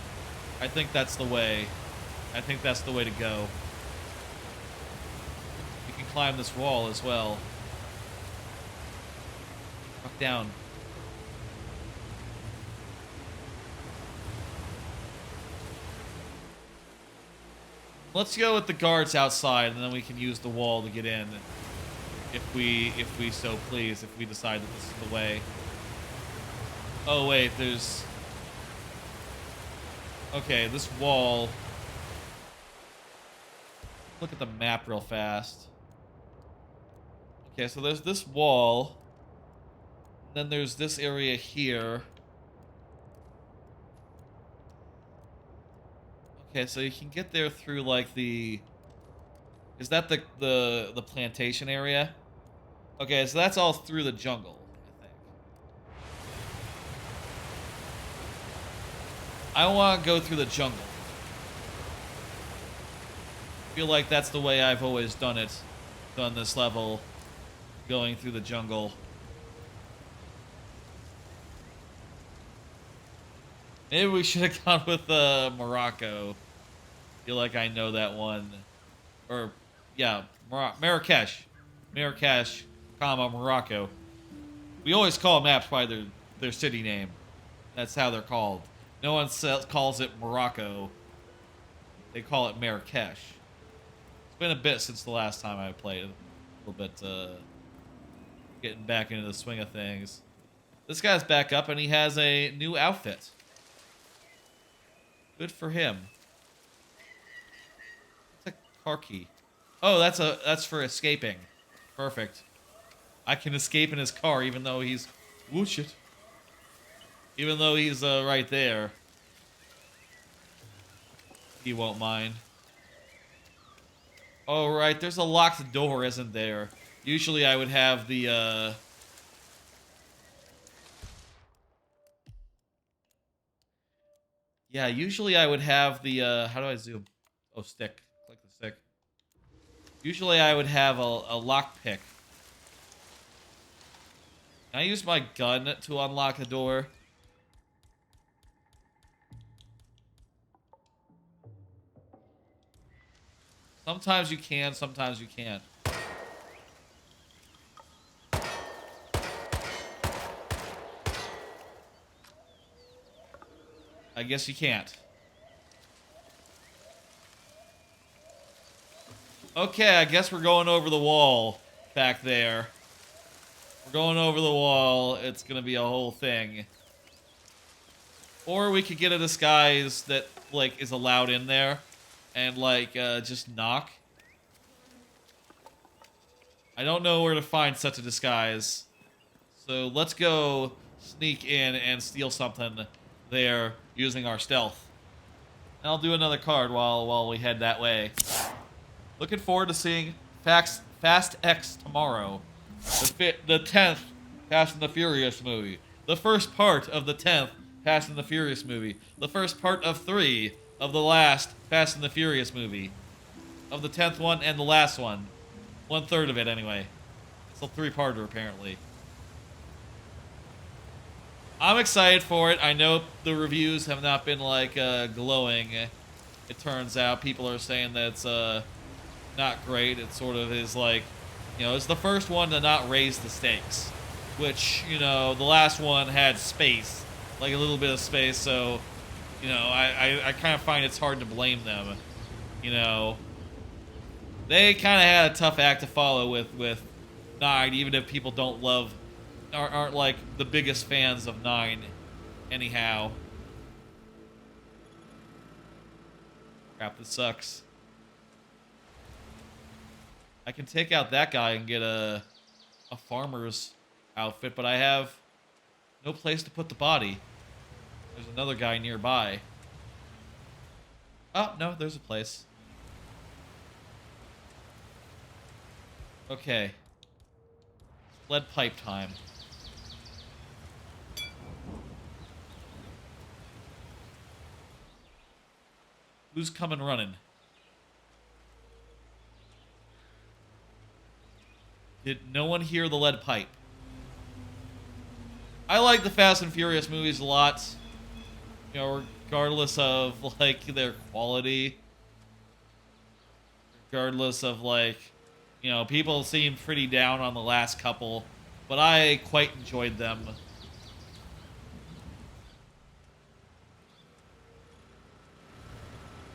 I think that's the way. I think that's the way to go. We can climb this wall as well. Fuck down. Let's go with the guards outside, and then we can use the wall to get in. If we so please, if we decide that this is the way. Oh wait, there's... Okay, this wall... Look at the map real fast. Okay, so there's this wall. Then there's this area here. Okay, so you can get there through like the... Is that the plantation area? Okay, so that's all through the jungle, I think. I want to go through the jungle. I feel like that's the way I've always done this level, going through the jungle. Maybe we should have gone with Morocco. Feel like I know that one. Or, yeah, Marrakesh. Marrakesh, Morocco. We always call maps by their city name. That's how they're called. No one calls it Morocco. They call it Marrakesh. It's been a bit since the last time I played. A little bit, getting back into the swing of things. This guy's back up and he has a new outfit. Good for him. It's a car key. Oh, that's for escaping. Perfect. I can escape in his car even though he's... Whoosh shit. Even though he's right there. He won't mind. Oh, right. There's a locked door, isn't there? Usually I would have the... Yeah, usually I would have the... How do I zoom? Oh, stick. Click the stick. Usually I would have a lockpick. Can I use my gun to unlock a door? Sometimes you can, sometimes you can't. I guess you can't. Okay, I guess we're going over the wall back there. We're going over the wall. It's gonna be a whole thing. Or we could get a disguise that, like, is allowed in there. And, like, just knock. I don't know where to find such a disguise. So let's go sneak in and steal something there using our stealth. And I'll do another card while we head that way. Looking forward to seeing Fast X tomorrow. The 10th Fast and the Furious movie. The first part of the 10th Fast and the Furious movie. The first part of 3 of the last Fast and the Furious movie. Of the 10th one and the last one. 1/3 of it, anyway. It's a 3-parter, apparently. I'm excited for it. I know the reviews have not been, like, glowing. It turns out people are saying that it's, not great. It sort of is, like, you know, it's the first one to not raise the stakes. Which, you know, the last one had space. Like, a little bit of space, so, you know, I kind of find it's hard to blame them. You know, they kind of had a tough act to follow with 9, even if people don't love, aren't like the biggest fans of 9 anyhow. Crap, this sucks. I can take out that guy and get a farmer's outfit, but I have no place to put the body. There's another guy nearby. Oh, no, there's a place. Okay. Lead pipe time. Who's coming running? Did no one hear the lead pipe? I like the Fast and Furious movies a lot. You know, regardless of, like, their quality. Regardless of, like, you know, people seem pretty down on the last couple. But I quite enjoyed them.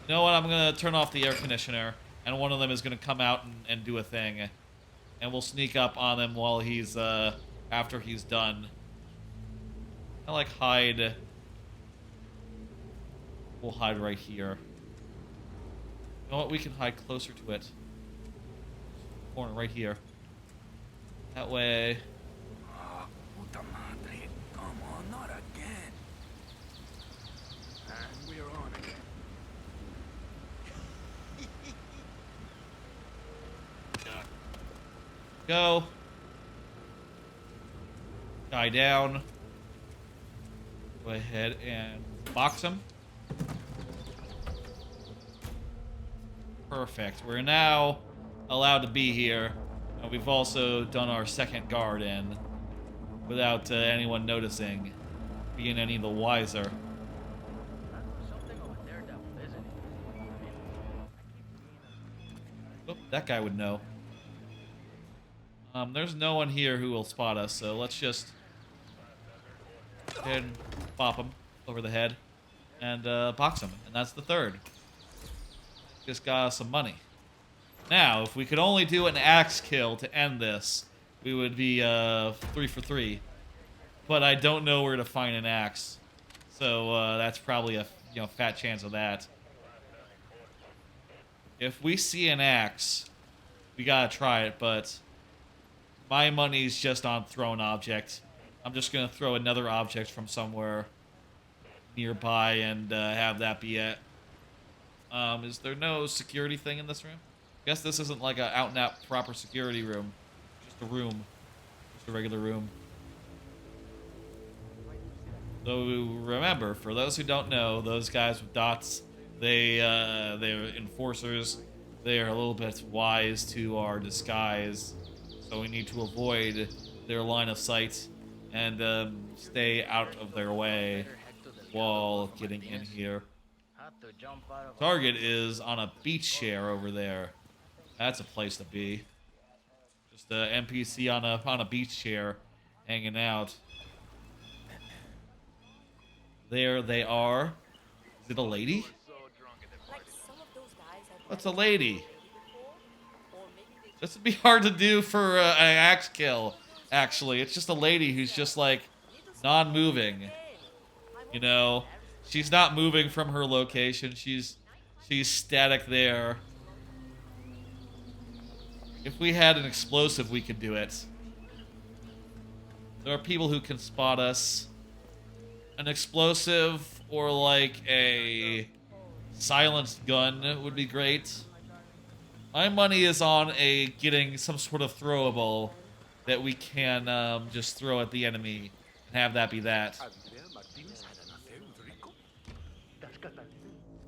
You know what? I'm going to turn off the air conditioner. And one of them is going to come out and do a thing. And we'll sneak up on him while he's, after he's done. I like hide. We'll hide right here. You know what? We can hide closer to it. Corner right here. That way.
Oh, puta madre. Come on, not again. And we're on again.
Go. Guy down. Go ahead and box him. Perfect. We're now allowed to be here. And we've also done our second guard in without anyone noticing, being any the wiser.
Something over there that isn't it?
Oh, that guy would know. There's no one here who will spot us, so let's just go ahead and bop him over the head and box him. And that's the third. Just got us some money. Now, if we could only do an axe kill to end this, we would be 3 for 3. But I don't know where to find an axe, so that's probably a fat chance of that. If we see an axe, we gotta try it, but my money's just on thrown object. I'm just gonna throw another object from somewhere nearby and have that be it. Is there no security thing in this room? Guess this isn't like a out and out proper security room. Just a room. Just a regular room. So remember, for those who don't know, those guys with dots they're enforcers. They are a little bit wise to our disguise, so we need to avoid their line of sight and stay out of their way while getting in here. Target is on a beach chair over there. That's a place to be. Just a NPC on a beach chair, hanging out. There they are. Is it a lady? What's a lady? This would be hard to do for an axe kill, actually. It's just a lady who's just, like, non-moving. You know? She's not moving from her location. She's static there. If we had an explosive, we could do it. There are people who can spot us. An explosive or, like, a silenced gun would be great. My money is on getting some sort of throwable that we can just throw at the enemy and have that be that.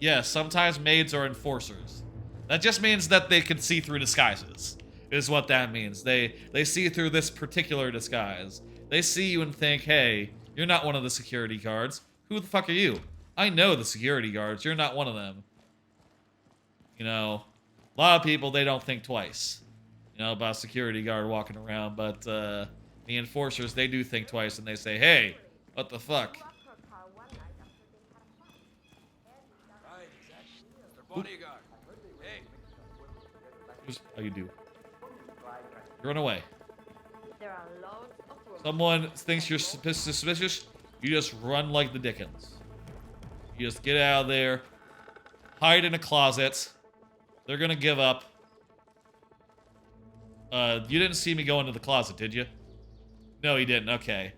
Yes, sometimes maids are enforcers. That just means that they can see through disguises, is what that means. They see through this particular disguise. They see you and think, hey, you're not one of the security guards. Who the fuck are you? I know the security guards. You're not one of them. You know, a lot of people, they don't think twice, you know, about a security guard walking around. But the enforcers, they do think twice, and they say, hey, what the fuck? How you do? Run away. Someone thinks you're suspicious, you just run like the Dickens. You just get out of there, hide in a closet. They're gonna give up. You didn't see me go into the closet, did you? No, he didn't. Okay.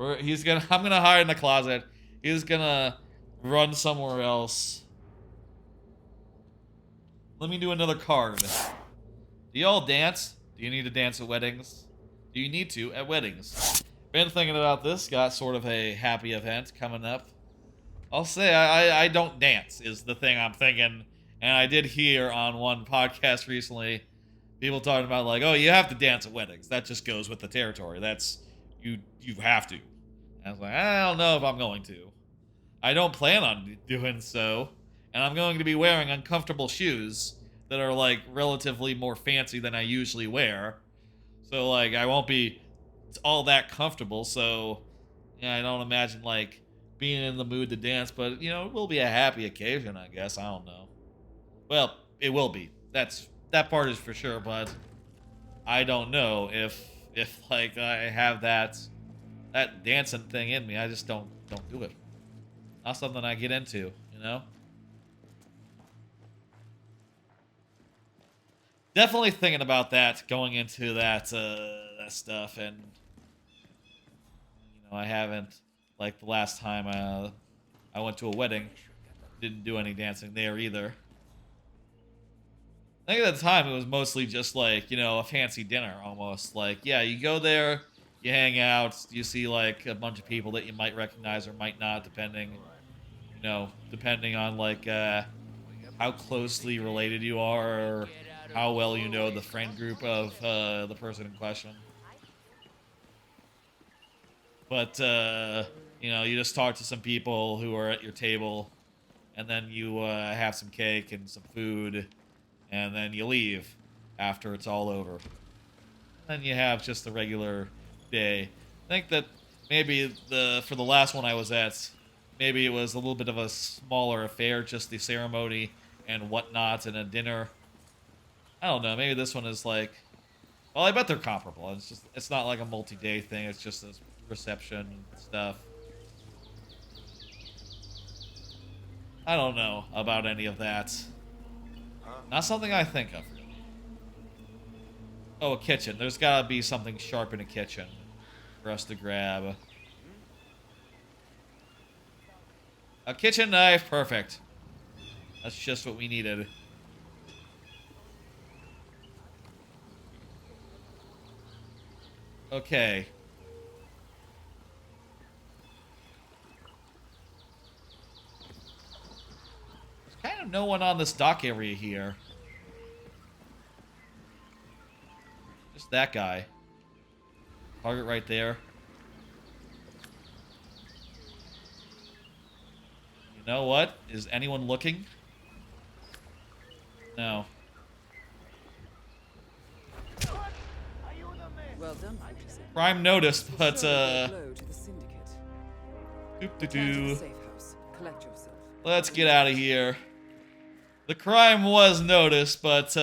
I'm gonna hide in the closet. He's gonna run somewhere else. Let me do another card. Do y'all dance? Do you need to dance at weddings? Do you need to at weddings? Been thinking about this. Got sort of a happy event coming up. I'll say I don't dance is the thing I'm thinking. And I did hear on one podcast recently, people talking about like, oh, you have to dance at weddings. That just goes with the territory. That's, you have to. And I was like, I don't know if I'm going to. I don't plan on doing so. And I'm going to be wearing uncomfortable shoes that are like relatively more fancy than I usually wear. So like I won't be all that comfortable. So yeah, I don't imagine like being in the mood to dance, but you know, it will be a happy occasion, I guess. I don't know. Well, it will be. That part is for sure, but I don't know if like I have that dancing thing in me. I just don't do it. Not something I get into, you know? Definitely thinking about that going into that stuff, and you know, I haven't, like the last time I went to a wedding, didn't do any dancing there either. I think at the time it was mostly just like, you know, a fancy dinner almost. Like, yeah, you go there, you hang out, you see like a bunch of people that you might recognize or might not, depending on like how closely related you are or how well you know the friend group of the person in question. But you know, you just talk to some people who are at your table, and then you have some cake and some food, and then you leave after it's all over. Then you have just the regular day. I think that maybe for the last one I was at, maybe it was a little bit of a smaller affair, just the ceremony and whatnot and a dinner. I don't know, maybe this one is like, well, I bet they're comparable. It's not like a multi-day thing, it's just a reception stuff. I don't know about any of that. Not something I think of. Oh, a kitchen. There's gotta be something sharp in a kitchen for us to grab. A kitchen knife, perfect. That's just what we needed. Okay. It's kind no one on this dock area here. Just that guy. Target right there. You know what? Is anyone looking? No.
Well done, Poopies.
Crime noticed, but
Blow to the syndicate. Return to the
doo-doo-doo.
safe house. Collect yourself.
Let's get out of here. The crime was noticed, but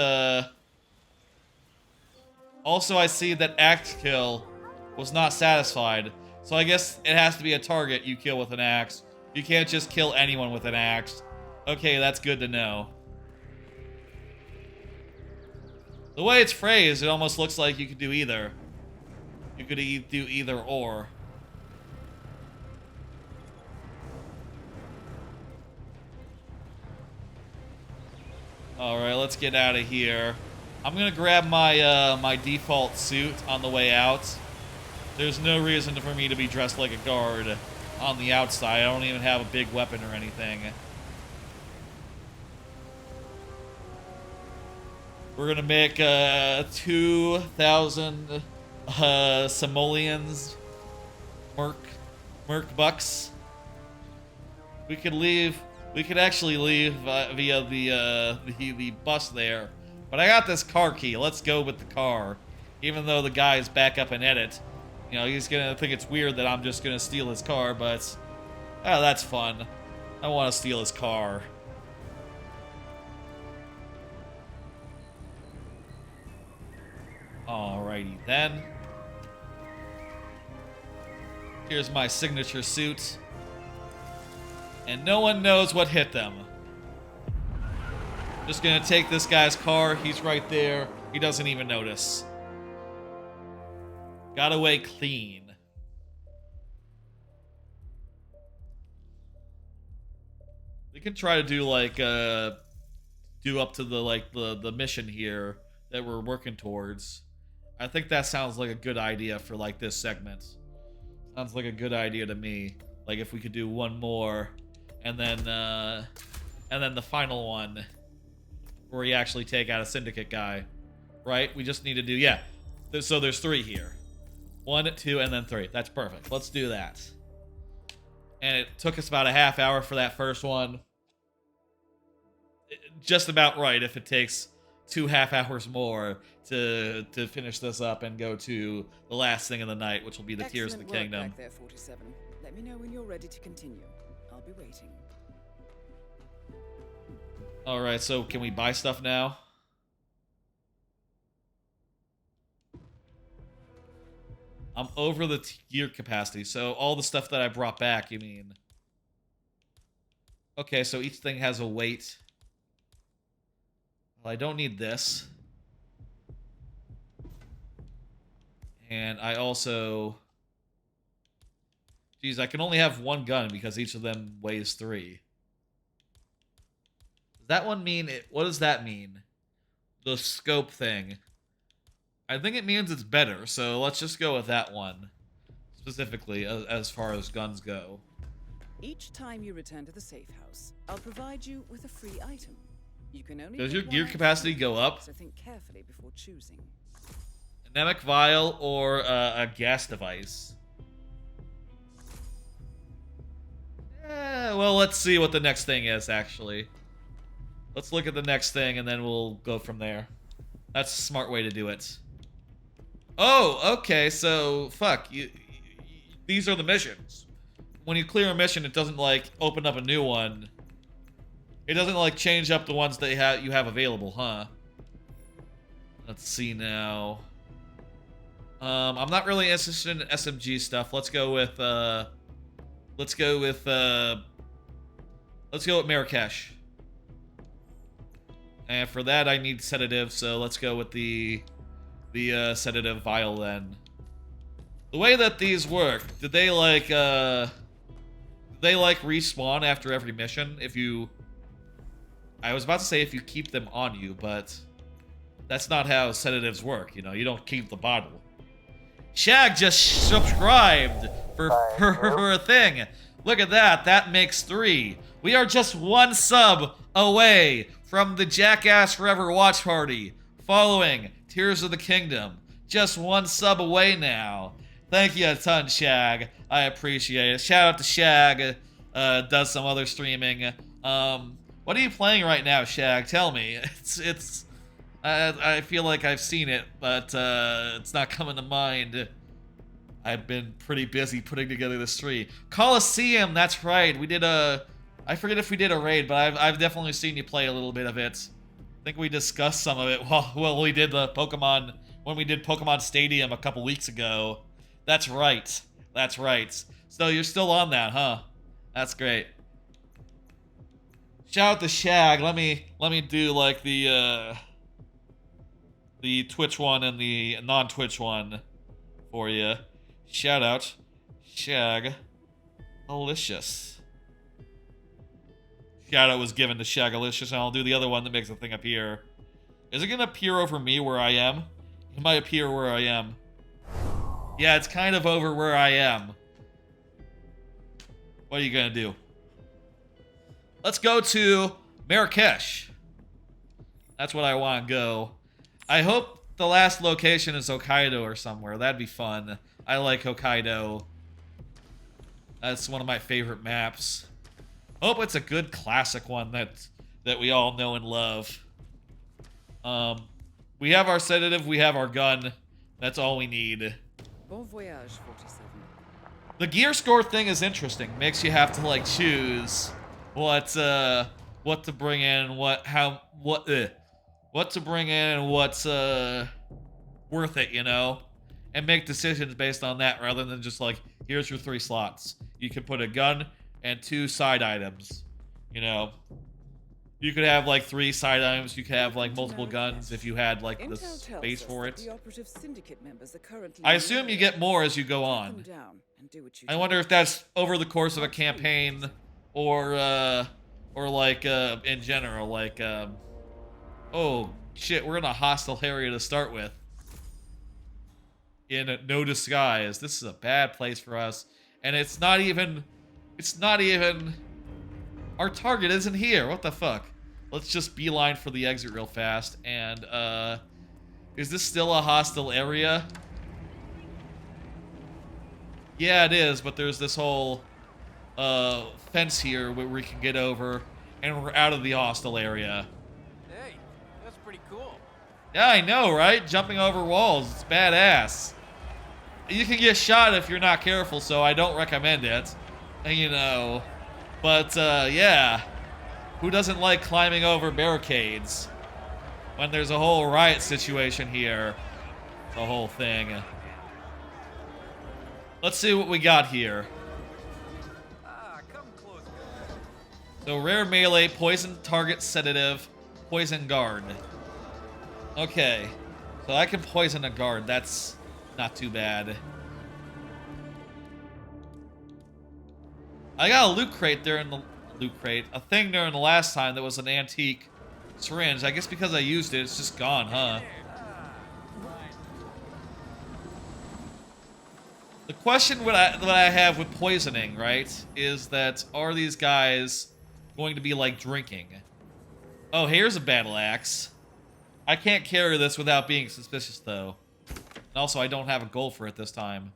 also I see that axe kill was not satisfied. So I guess it has to be a target you kill with an axe. You can't just kill anyone with an axe. Okay, that's good to know. The way it's phrased, it almost looks like you could do either. You could do either or. Alright, let's get out of here. I'm gonna grab my my default suit on the way out. There's no reason for me to be dressed like a guard on the outside. I don't even have a big weapon or anything. We're gonna make 2,000 simoleons, merc bucks. We could leave. We could actually leave via the bus there. But I got this car key. Let's go with the car. Even though the guy's back up and edit, you know, he's gonna think it's weird that I'm just gonna steal his car. But oh, that's fun. I want to steal his car. Alrighty then. Here's my signature suit. And no one knows what hit them. Just gonna take this guy's car. He's right there. He doesn't even notice. Got away clean. We can try to do like do up to the mission here that we're working towards. I think that sounds like a good idea for like this segment. Sounds like a good idea to me. Like if we could do one more, and then the final one, where we actually take out a syndicate guy, right? We just need to do So there's 3 here, 1, 2, and then 3. That's perfect. Let's do that. And it took us about a half hour for that first one. Just about right if it takes 2 half hours more to finish this up and go to the last thing of the night, which will be the Tears of the
Excellent work
Kingdom.
back there, 47. Let me know when you're ready to continue. I'll be waiting.
Alright, so can we buy stuff now? I'm over the gear capacity, so all the stuff that I brought back, you mean? Okay, so each thing has a weight. Well, I don't need this. And I also... Geez, I can only have 1 gun because each of them weighs 3. Does that one mean... What does that mean? The scope thing. I think it means it's better, so let's just go with that one. Specifically, as far as guns go.
Each time you return to the safe house, I'll provide you with a free item. You can only
Does
take
your gear
one
capacity
item,
go up?
so think carefully before choosing.
Anemic vial or a gas device? Well, let's see what the next thing is, actually. Let's look at the next thing, and then we'll go from there. That's a smart way to do it. Oh, okay, so, fuck. These are the missions. When you clear a mission, it doesn't, like, open up a new one. It doesn't, like, change up the ones that you have available, huh? Let's see now. I'm not really interested in SMG stuff. Let's go with Marrakesh. And for that, I need sedative, so let's go with the sedative vial then. The way that these work, did they like respawn after every mission? If you... I was about to say if you keep them on you, but that's not how sedatives work, you know? You don't keep the bottle. Shag just subscribed for a thing. Look at that. That makes 3. We are just one sub away from the Jackass Forever watch party following Tears of the Kingdom. Just one sub away now. Thank you a ton, Shag. I appreciate it. Shout out to Shag. Does some other streaming. What are you playing right now, Shag? Tell me. I feel like I've seen it, but it's not coming to mind. I've been pretty busy putting together this stream. Coliseum, that's right. We did I forget if we did a raid, but I've definitely seen you play a little bit of it. I think we discussed some of it while we did the Pokemon, when we did Pokemon Stadium a couple weeks ago. That's right. That's right. So you're still on that, huh? That's great. Shout out to Shag. Let me do like the Twitch one and the non-Twitch one for you. Shout out Shag Alicious. Shout out was given to Shagalicious, and I'll do the other one that makes the thing appear. Is it gonna appear over me where I am? It might appear where I am. Yeah, it's kind of over where I am. What are you gonna do? Let's go to Marrakesh. That's what I want to go. I hope the last location is Hokkaido or somewhere. That'd be fun. I like Hokkaido. That's one of my favorite maps. Hope it's a good classic one that we all know and love. We have our sedative, we have our gun. That's all we need.
Bon voyage, 47.
The gear score thing is interesting. Makes you have to like choose what to bring in, what to bring in and what's worth it, you know? And make decisions based on that rather than just like, here's your 3 slots. You can put a gun and 2 side items, you know? You could have like 3 side items, you could have like multiple guns if you had like the space for it. I assume you get more as you go on. I wonder if that's over the course of a campaign or like in general, like oh shit, we're in a hostile area to start with. In no disguise. This is a bad place for us. And it's not even our target isn't here. What the fuck? Let's just beeline for the exit real fast. And is this still a hostile area? Yeah, it is, but there's this whole fence here where we can get over and we're out of the hostile area.
Hey, that's pretty cool.
Yeah, I know, right? Jumping over walls, it's badass. You can get shot if you're not careful, so I don't recommend it. You know, but yeah. Who doesn't like climbing over barricades when there's a whole riot situation here? The whole thing. Let's see what we got here.
Come close.
So rare melee, poison target sedative, poison guard. Okay, so I can poison a guard. That's not too bad. I got a loot crate there in the a thing there in the last time that was an antique syringe. I guess because I used it, it's just gone, huh? The question that I have with poisoning, right, is that are these guys going to be like drinking? Oh, here's a battle axe. I can't carry this without being suspicious, though. And also, I don't have a goal for it this time.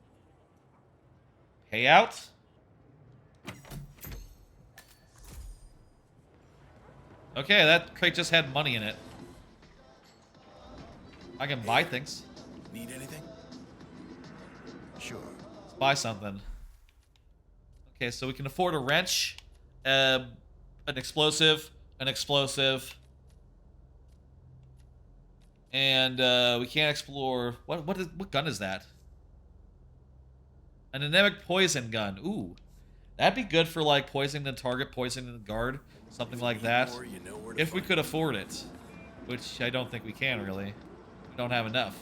Payout? Okay, that crate just had money in it. I can buy things.
Need anything? Sure.
Let's buy something. Okay, so we can afford a wrench, an explosive, and we can't explore. What gun is that? An anemic poison gun. Ooh, that'd be good for like poisoning the target, poisoning the guard, something like that. If we could afford it, which I don't think we can really. We don't have enough.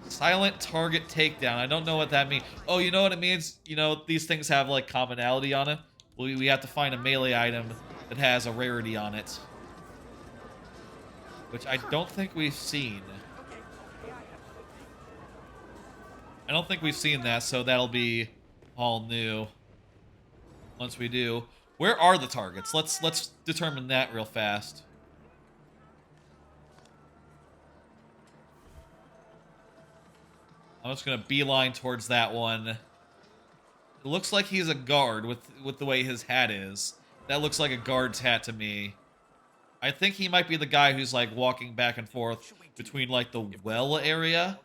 Silent target takedown. I don't know what that means. Oh, you know what it means? You know, these things have like commonality on it. We have to find a melee item that has a rarity on it, which I don't think we've seen. I don't think we've seen that, so that'll be all new. Once we do, where are the targets? Let's determine that real fast. I'm just gonna beeline towards that one. It looks like he's a guard with the way his hat is. That looks like a guard's hat to me. I think he might be the guy who's like walking back and forth between like the well area.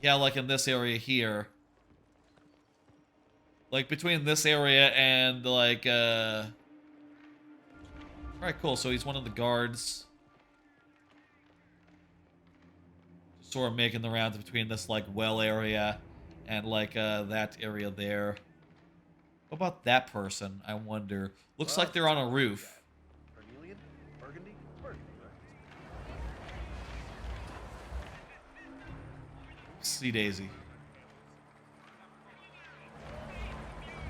Yeah, like in this area here. Like between this area and like Alright, cool. So he's one of the guards. Sort of making the rounds between this like well area and like that area there. What about that person? I wonder. Looks like they're on a roof. See Daisy.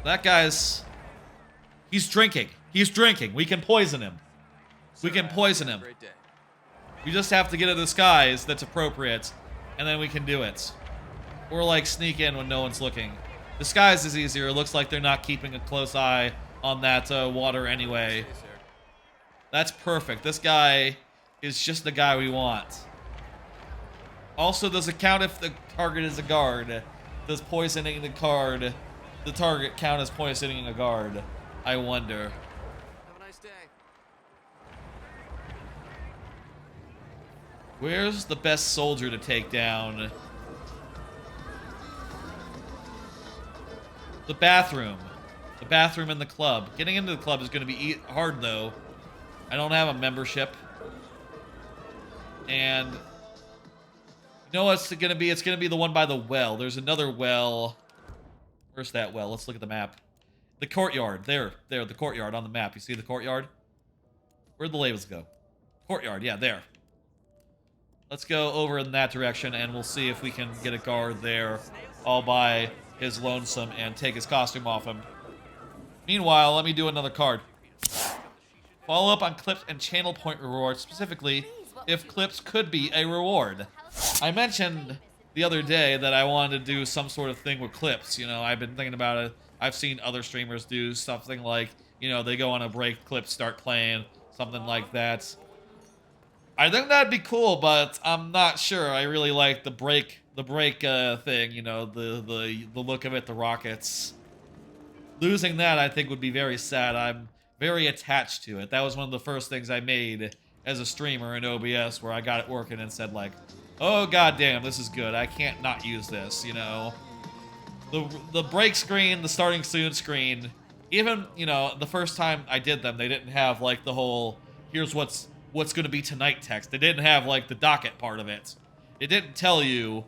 That guy's... He's drinking. He's drinking. We can poison him. We can poison him. We just have to get a disguise that's appropriate, and then we can do it. Or, like, sneak in when no one's looking. Disguise is easier. It looks like they're not keeping a close eye on that water anyway. That's perfect. This guy is just the guy we want. Also, does it count if the target is a guard? Does poisoning the target count as poisoning a guard? I wonder.
Have a nice day.
Where's the best soldier to take down? The bathroom. The bathroom in the club. Getting into the club is going to be hard, though. I don't have a membership. And... you know what's it going to be? It's going to be the one by the well. There's another well. Where's that well? Let's look at the map. The courtyard. There, the courtyard on the map. You see the courtyard? Where'd the labels go? Courtyard, yeah, there. Let's go over in that direction, and we'll see if we can get a guard there all by his lonesome and take his costume off him. Meanwhile, let me do another card. Follow up on clips and channel point rewards, specifically if clips could be a reward. I mentioned the other day that I wanted to do some sort of thing with clips. You know, I've been thinking about it. I've seen other streamers do something like, you know, they go on a break, clips start playing, something like that. I think that'd be cool, but I'm not sure. I really like the break thing, you know, the look of it, the rockets. Losing that, I think, would be very sad. I'm very attached to it. That was one of the first things I made as a streamer in OBS, where I got it working and said, like, oh, goddamn, this is good. I can't not use this, you know? The break screen, the starting soon screen, even, you know, the first time I did them, they didn't have, like, the whole, here's what's going to be tonight text. They didn't have, like, the docket part of it. It didn't tell you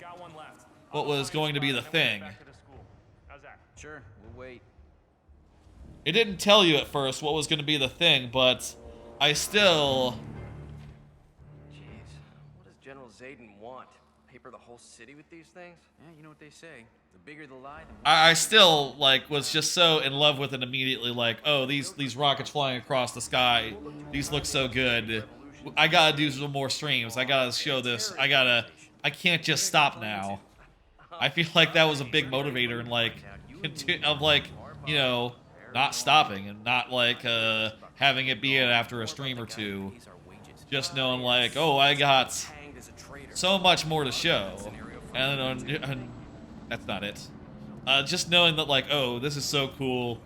what was going to be the thing.
Sure, we'll wait.
It didn't tell you at first what was going to be the thing, but I still...
Jeez, what does General Zayden want? Paper the whole city with these things? Yeah, you know what they say. The bigger the lie, the
I still, like, was just so in love with it immediately, like, oh, these rockets flying across the sky, these look so good. I gotta do some more streams. I gotta show this. I can't just stop now. I feel like that was a big motivator in, like, you know, not stopping and not, like, having it be it after a stream or two. Just knowing, like, oh, I got so much more to show. And that's not it. Just knowing that, like, oh, this is so cool.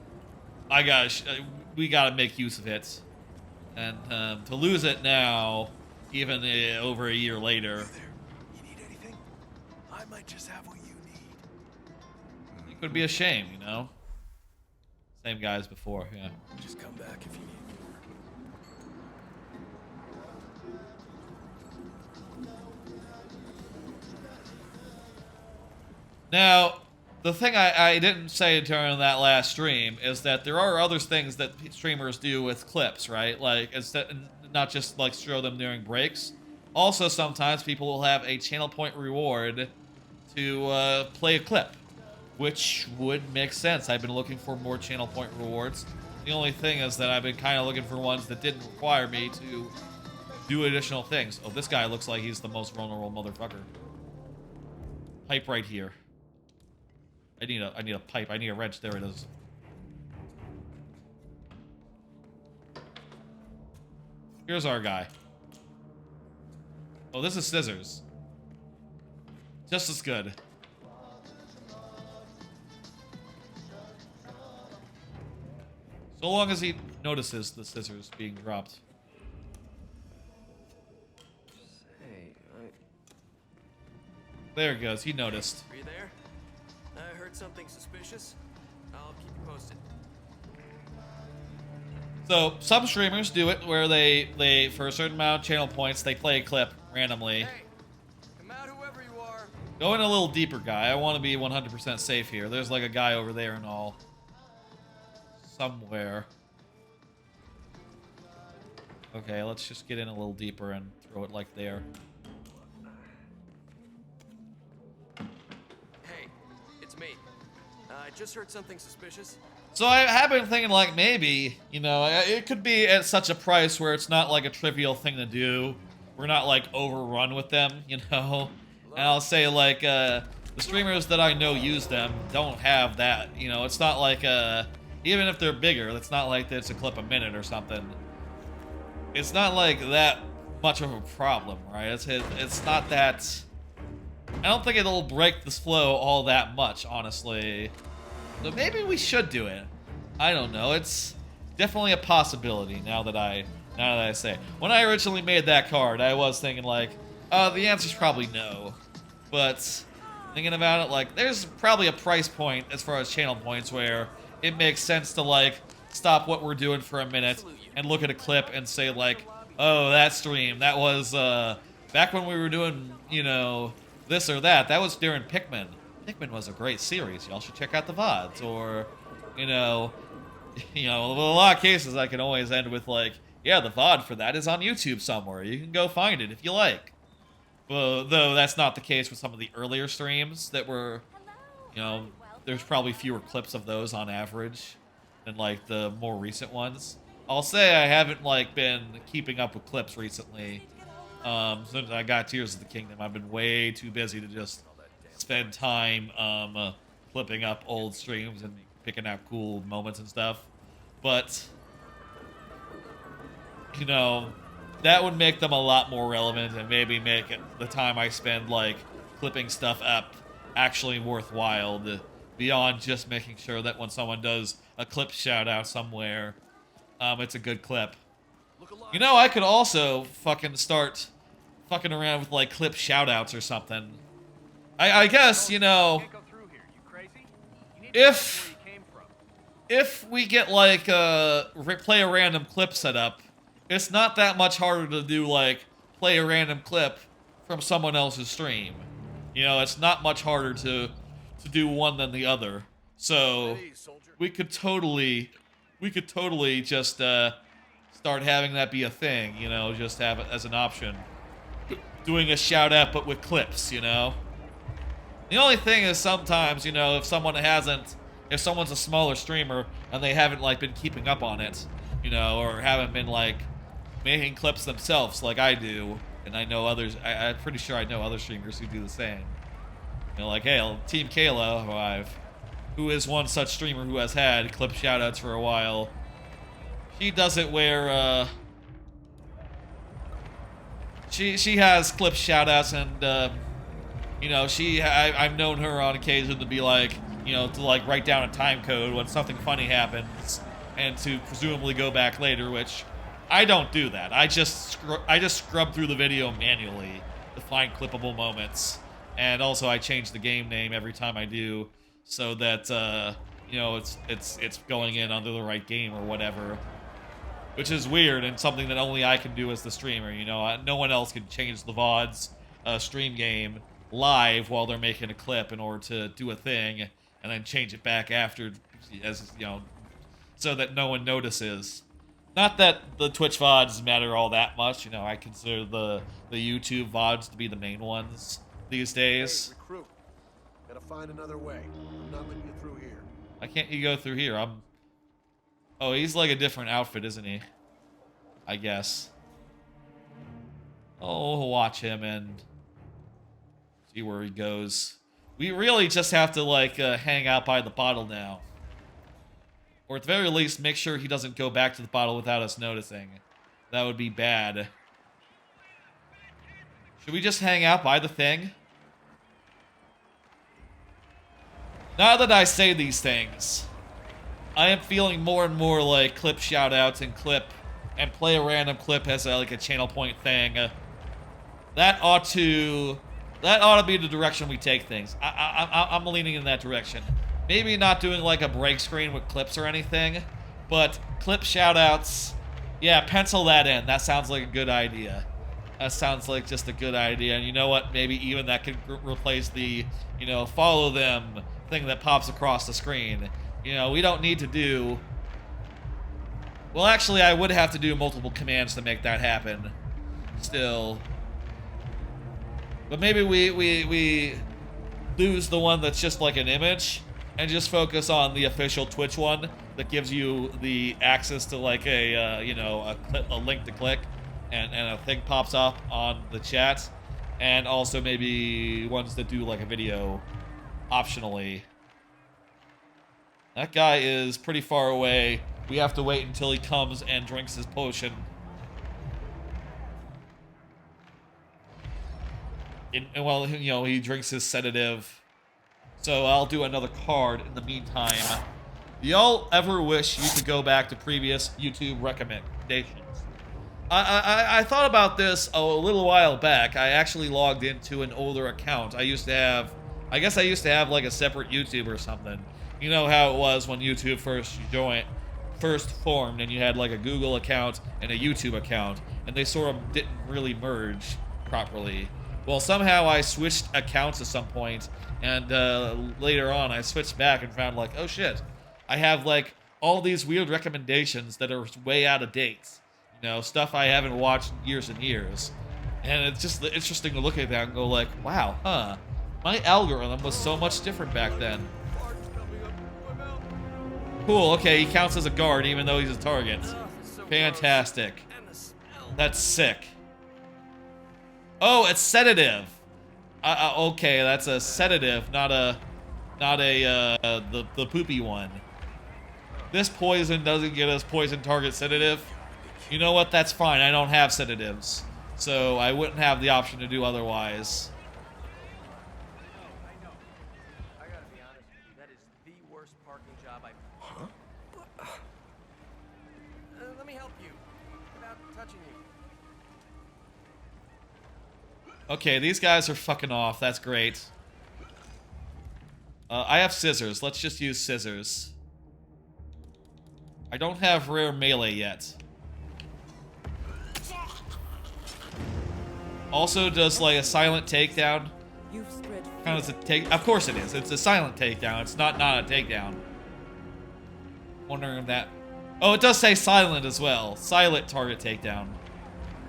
We gotta make use of it. And to lose it now, even over a year later.
You need anything? I might just have what you need.
It could be a shame, you know? Same guy as before, yeah.
Just come back if you need more.
Now, the thing I didn't say during that last stream is that there are other things that streamers do with clips, right? Like, not just, like, show them during breaks. Also, sometimes people will have a channel point reward to play a clip, which would make sense. I've been looking for more channel point rewards. The only thing is that I've been kind of looking for ones that didn't require me to do additional things. Oh, this guy looks like he's the most vulnerable motherfucker. Hype right here. I need a pipe. I need a wrench. There it is. Here's our guy. Oh, this is scissors. Just as good. So long as he notices the scissors being dropped.
Hey,
There he goes. He noticed.
are you there? I heard something suspicious. I'll keep you posted.
So some streamers do it where they for a certain amount of channel points they play a clip randomly.
Hey, come out, whoever you are.
Going a little deeper, guy. I want to be 100% safe here. There's like a guy over there and all. Somewhere. Okay, let's just get in a little deeper and throw it like there.
Hey, it's me. I just heard something suspicious.
So I have been thinking, like, maybe, you know, it could be at such a price where it's not, like, a trivial thing to do. We're not, like, overrun with them, you know? And I'll say, like, the streamers that I know use them don't have that, you know? It's not like, even if they're bigger, it's not like it's a clip a minute or something. It's not, like, that much of a problem, right? It's not that... I don't think it'll break this flow all that much, honestly. So maybe we should do it. I don't know. It's definitely a possibility now that I say. When I originally made that card, I was thinking like, the answer's probably no. But thinking about it, like, there's probably a price point as far as channel points where it makes sense to like stop what we're doing for a minute and look at a clip and say like, oh, that stream, that was back when we were doing, you know, this or that. That was during Pikmin. Pikmin was a great series. Y'all should check out the VODs. Or, you know, with a lot of cases I can always end with like, yeah, the VOD for that is on YouTube somewhere. You can go find it if you like. Well, though that's not the case with some of the earlier streams that were, you know, there's probably fewer clips of those on average than like the more recent ones. I'll say I haven't like been keeping up with clips recently. Since I got Tears of the Kingdom, I've been way too busy to just spend time clipping up old streams and picking out cool moments and stuff. But, you know, that would make them a lot more relevant and maybe make it the time I spend, like, clipping stuff up actually worthwhile beyond just making sure that when someone does a clip shout-out somewhere, it's a good clip. You know, I could also fucking start fucking around with, like, clip shout-outs or something. I guess, you know, if we get, like, play a random clip setup, it's not that much harder to do, like, play a random clip from someone else's stream. You know, it's not much harder to do one than the other. So, we could totally just, start having that be a thing, you know, just have it as an option. Doing a shout-out, but with clips, you know? The only thing is sometimes, you know, if someone's a smaller streamer and they haven't, like, been keeping up on it, you know, or haven't been, like, making clips themselves like I do, and I know others, I'm pretty sure I know other streamers who do the same. You know, like, hey, Team Kayla, who is one such streamer who has had clip shoutouts for a while, she does it where, she has clip shoutouts and, you know, I've known her on occasion to be like, you know, to like write down a time code when something funny happens, and to presumably go back later, which I don't do that. I just scrub through the video manually to find clippable moments, and also I change the game name every time I do, so that you know it's going in under the right game or whatever, which is weird and something that only I can do as the streamer. You know, no one else can change the VOD's stream game live while they're making a clip in order to do a thing and then change it back after, as you know, so that no one notices. Not that the Twitch VODs matter all that much, you know, I consider the YouTube VODs to be the main ones these days.
Hey, recruit. Gotta find another way. I'm not letting you through here.
Why can't you go through here? Oh, he's like a different outfit, isn't he? I guess. Oh, we'll watch him and see where he goes. We really just have to, like, hang out by the bottle now. Or at the very least, make sure he doesn't go back to the bottle without us noticing. That would be bad. Should we just hang out by the thing? Now that I say these things, I am feeling more and more like clip shoutouts and play a random clip as like a channel point thing. That ought to be the direction we take things. I'm leaning in that direction. Maybe not doing like a break screen with clips or anything, but clip shoutouts. Yeah, pencil that in. That sounds like a good idea. That sounds like just a good idea. And you know what? Maybe even that could replace the, you know, follow them thing that pops across the screen. You know, we don't need to do... Well, actually, I would have to do multiple commands to make that happen. Still. But maybe we lose the one that's just like an image and just focus on the official Twitch one that gives you the access to like a, you know, a link to click and a thing pops up on the chat. And also maybe ones that do like a video optionally. That guy is pretty far away. We have to wait until he comes and drinks his potion. And well, you know, he drinks his sedative. So I'll do another card in the meantime. Y'all ever wish you could go back to previous YouTube recommendations? I thought about this a little while back. I actually logged into an older account. I guess I used to have like a separate YouTube or something. You know how it was when YouTube first formed and you had like a Google account and a YouTube account, and they sort of didn't really merge properly. Well, somehow I switched accounts at some point, and later on I switched back and found like, oh shit, I have like all these weird recommendations that are way out of date. You know, stuff I haven't watched in years and years. And it's just interesting to look at that and go like, wow, huh, my algorithm was so much different back then. Cool, okay, he counts as a guard even though he's a target. Fantastic. That's sick. Oh, it's sedative. Okay, that's a sedative, not the poopy one. This poison doesn't get us poison target sedative. You know what? That's fine. I don't have sedatives, so I wouldn't have the option to do otherwise.
I gotta be honest with you, that is the worst parking job I've... Huh? Let me help you, without touching you.
Okay, these guys are fucking off. That's great. I have scissors. Let's just use scissors. I don't have rare melee yet. Also, does like a silent takedown count as a take? Of course it is. It's a silent takedown. It's not a takedown. Wondering if that. Oh, it does say silent as well. Silent target takedown.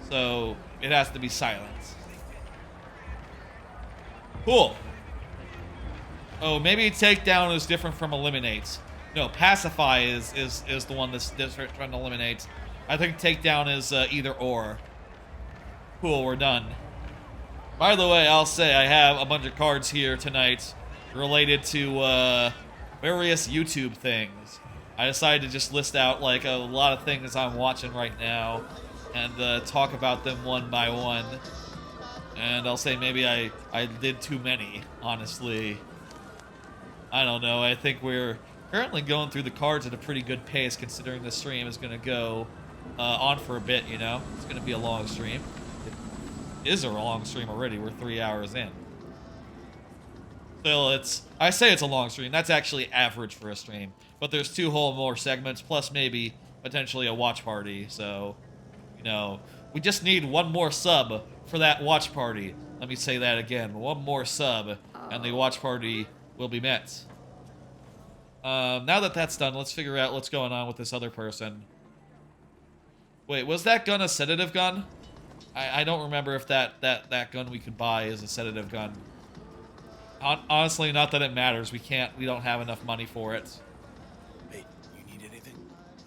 So it has to be silent. Cool. Oh, maybe takedown is different from eliminate. No, pacify is the one that's trying to eliminate. I think takedown is either or. Cool, we're done. By the way, I'll say I have a bunch of cards here tonight related to various YouTube things. I decided to just list out like a lot of things I'm watching right now and talk about them one by one. And I'll say maybe I did too many, honestly. I don't know. I think we're currently going through the cards at a pretty good pace considering the stream is going to go on for a bit, you know? It's going to be a long stream. It is a long stream already. We're 3 hours in. Still, I say it's a long stream. That's actually average for a stream. But there's 2 whole more segments, plus maybe potentially a watch party. So, you know, we just need one more sub for that watch party. Let me say that again. One more sub, and the watch party will be met. Now that that's done, let's figure out what's going on with this other person. Wait, was that gun a sedative gun? I don't remember if that gun we could buy is a sedative gun. Honestly, not that it matters. We don't have enough money for it.
Hey, you need anything?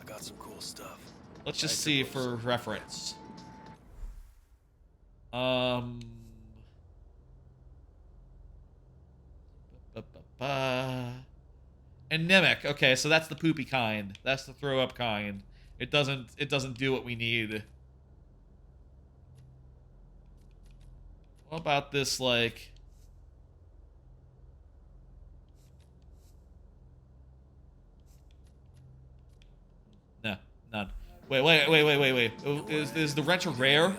I got some cool stuff.
Let's just see for reference. Anemic. Okay, so that's the poopy kind. That's the throw up kind. It doesn't do what we need. What about this, like... No, none. Wait. Is the wrench a rare?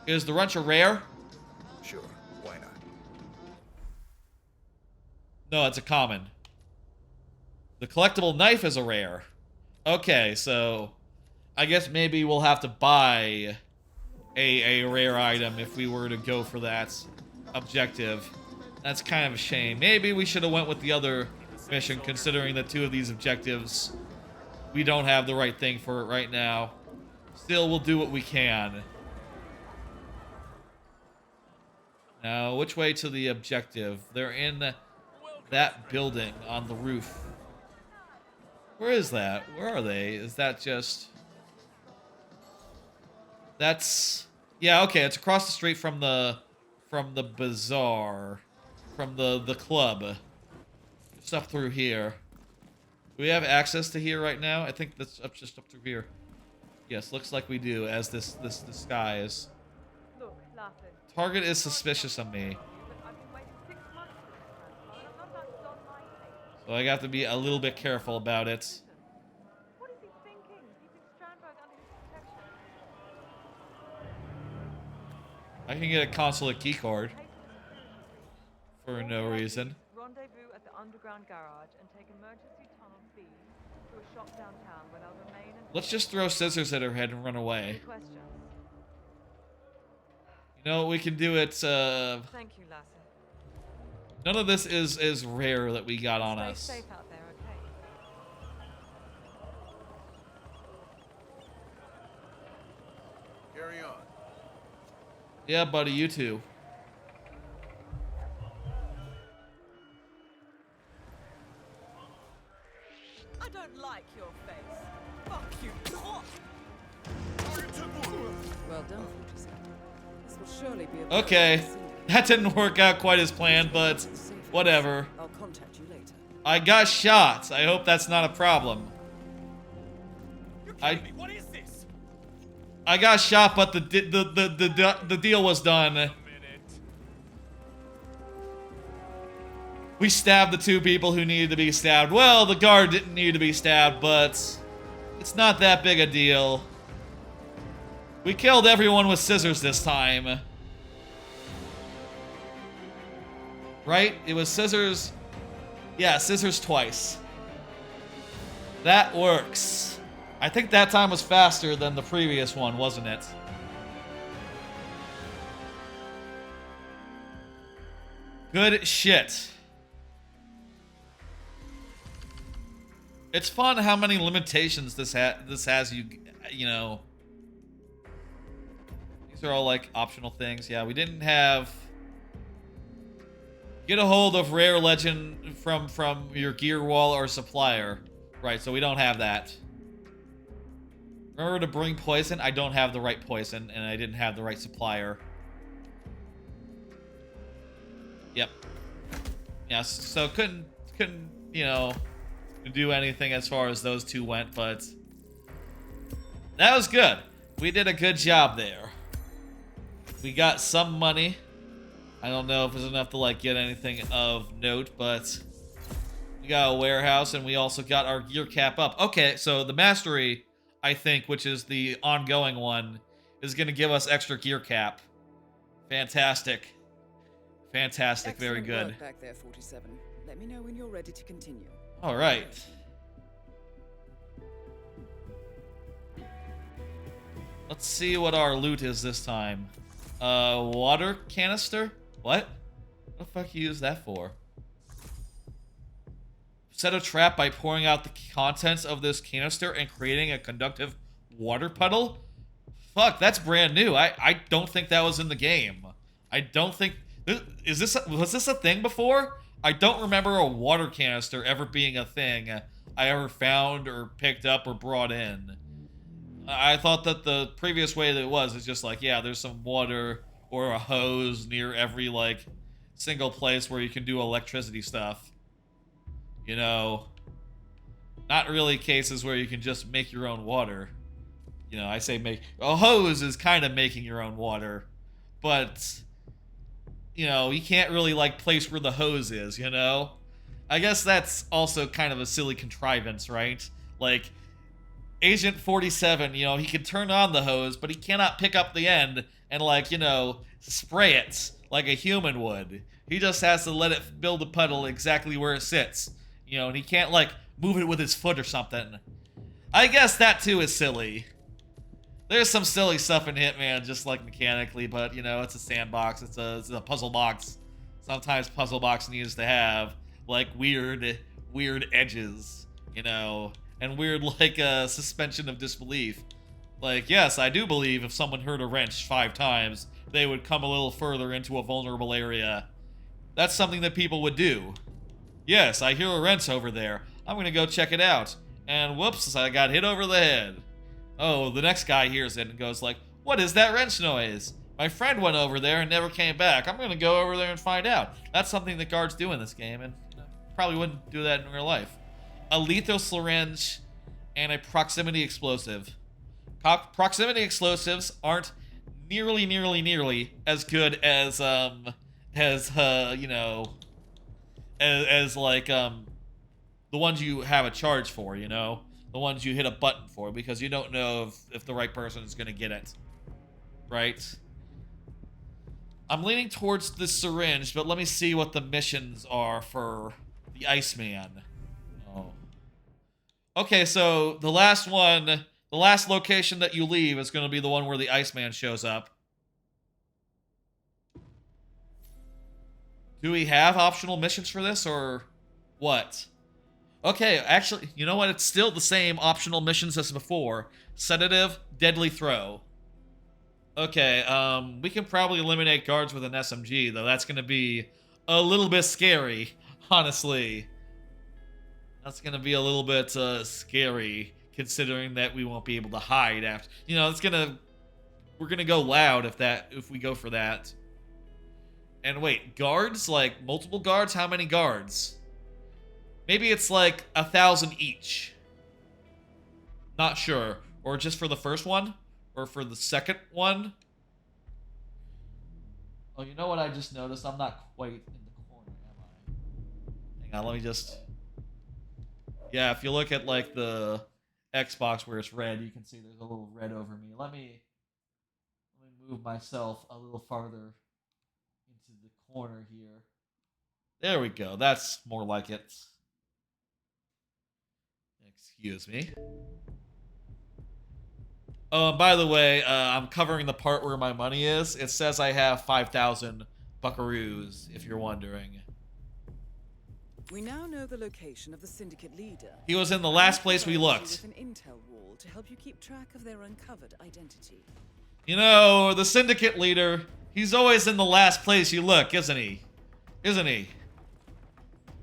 Is the wrench a rare?
Sure, why not?
No, it's a common. The collectible knife is a rare. Okay, so I guess maybe we'll have to buy a rare item if we were to go for that objective. That's kind of a shame. Maybe we should have went with the other mission, considering that 2 of these objectives, we don't have the right thing for it right now. Still, we'll do what we can. Now, which way to the objective? They're in that building on the roof. Where is that? Where are they? Is that just... That's... Yeah, okay, it's across the street from the bazaar. From the club. It's up through here. Do we have access to here right now? I think that's just up through here. Yes, looks like we do, as this disguise. Target is suspicious of me. So I got to be a little bit careful about it.
What is he thinking? Keeping Strandberg under his protection.
I can get a consulate keycard. For no reason.
Rendezvous at the underground garage and take emergency tunnel B to a shop downtown where they'll remain and...
Let's just throw scissors at her head and run away.
Questions?
You know, we can do it,
Thank you, Lassie.
None of this is rare that we got on us.
Stay safe out there, okay?
Carry on.
Yeah, buddy, you too.
I don't like your face. Fuck you. Well done, 47. This will surely be a
Okay. That didn't work out quite as planned, but whatever.
I'll contact you later.
I got shot. I hope that's not a problem.
What is this?
I got shot, but the deal was done. We stabbed the 2 people who needed to be stabbed. Well, the guard didn't need to be stabbed, but it's not that big a deal. We killed everyone with scissors this time. Right? It was scissors. Yeah, scissors twice. That works. I think that time was faster than the previous one, wasn't it? Good shit. It's fun how many limitations this has. You know. These are all like optional things. Yeah, we didn't have. Get a hold of rare legend from your gear wall or supplier. Right, so we don't have that. Remember to bring poison? I don't have the right poison, and I didn't have the right supplier. Yep. Yeah, so couldn't you know, do anything as far as those 2 went, but that was good. We did a good job there. We got some money. I don't know if it's enough to like get anything of note, but we got a warehouse and we also got our gear cap up. Okay, so the mastery, I think, which is the ongoing one, is going to give us extra gear cap. Fantastic. Fantastic, very
Excellent
good.
work back there, 47. Let me know when you're ready to continue.
All right. Let's see what our loot is this time. Water canister? What? What the fuck you use that for? Set a trap by pouring out the contents of this canister and creating a conductive water puddle? Fuck, that's brand new. I don't think that was in the game. I don't think... was this a thing before? I don't remember a water canister ever being a thing I ever found or picked up or brought in. I thought that the previous way that it was is just like, yeah, there's some water or a hose near every, like, single place where you can do electricity stuff. You know, not really cases where you can just make your own water. You know, I say make... A hose is kind of making your own water. But, you know, you can't really, like, place where the hose is, you know? I guess that's also kind of a silly contrivance, right? Like, Agent 47, you know, he can turn on the hose, but he cannot pick up the end and, like, you know, spray it like a human would. He just has to let it build a puddle exactly where it sits. You know, and he can't, like, move it with his foot or something. I guess that, too, is silly. There's some silly stuff in Hitman, just, like, mechanically, but, you know, it's a sandbox. It's a puzzle box. Sometimes puzzle box needs to have, like, weird edges, you know, and weird, like, suspension of disbelief. Like, yes, I do believe if someone heard a wrench 5 times, they would come a little further into a vulnerable area. That's something that people would do. Yes, I hear a wrench over there. I'm gonna go check it out. And whoops, I got hit over the head. Oh, the next guy hears it and goes like, what is that wrench noise? My friend went over there and never came back. I'm gonna go over there and find out. That's something that guards do in this game, and probably wouldn't do that in real life. A lethal syringe and a proximity explosive. Proximity explosives aren't nearly as good as you know, as like the ones you have a charge for, you know, the ones you hit a button for, because you don't know if the right person is gonna get it, right? I'm leaning towards the syringe, but let me see what the missions are for the Iceman. Oh. Okay, so the last one, the last location that you leave is going to be the one where the Iceman shows up. Do we have optional missions for this, or what? Okay, actually, you know what? It's still the same optional missions as before. Sedative, deadly throw. Okay, we can probably eliminate guards with an SMG, though that's going to be a little bit scary, honestly. That's going to be a little bit scary, considering that we won't be able to hide after. You know, we're going to go loud if we go for that. And wait, guards? Like, multiple guards? How many guards? Maybe it's like 1,000 each. Not sure. Or just for the first one? Or for the second one? Oh, you know what I just noticed? I'm not quite in the corner, am I? Hang on, let me just... Yeah, if you look at, like, the Xbox where it's red, you can see there's a little red over me. Let me move myself a little farther into the corner here. There we go. That's more like it. Excuse me. Oh, and by the way, I'm covering the part where my money is. It says I have 5,000 buckaroos, if you're wondering.
We now know the location of the syndicate leader.
He was in the last place we looked.
With an intel wall to help you keep track of their uncovered identity.
You know, the syndicate leader, he's always in the last place you look, isn't he? Isn't he?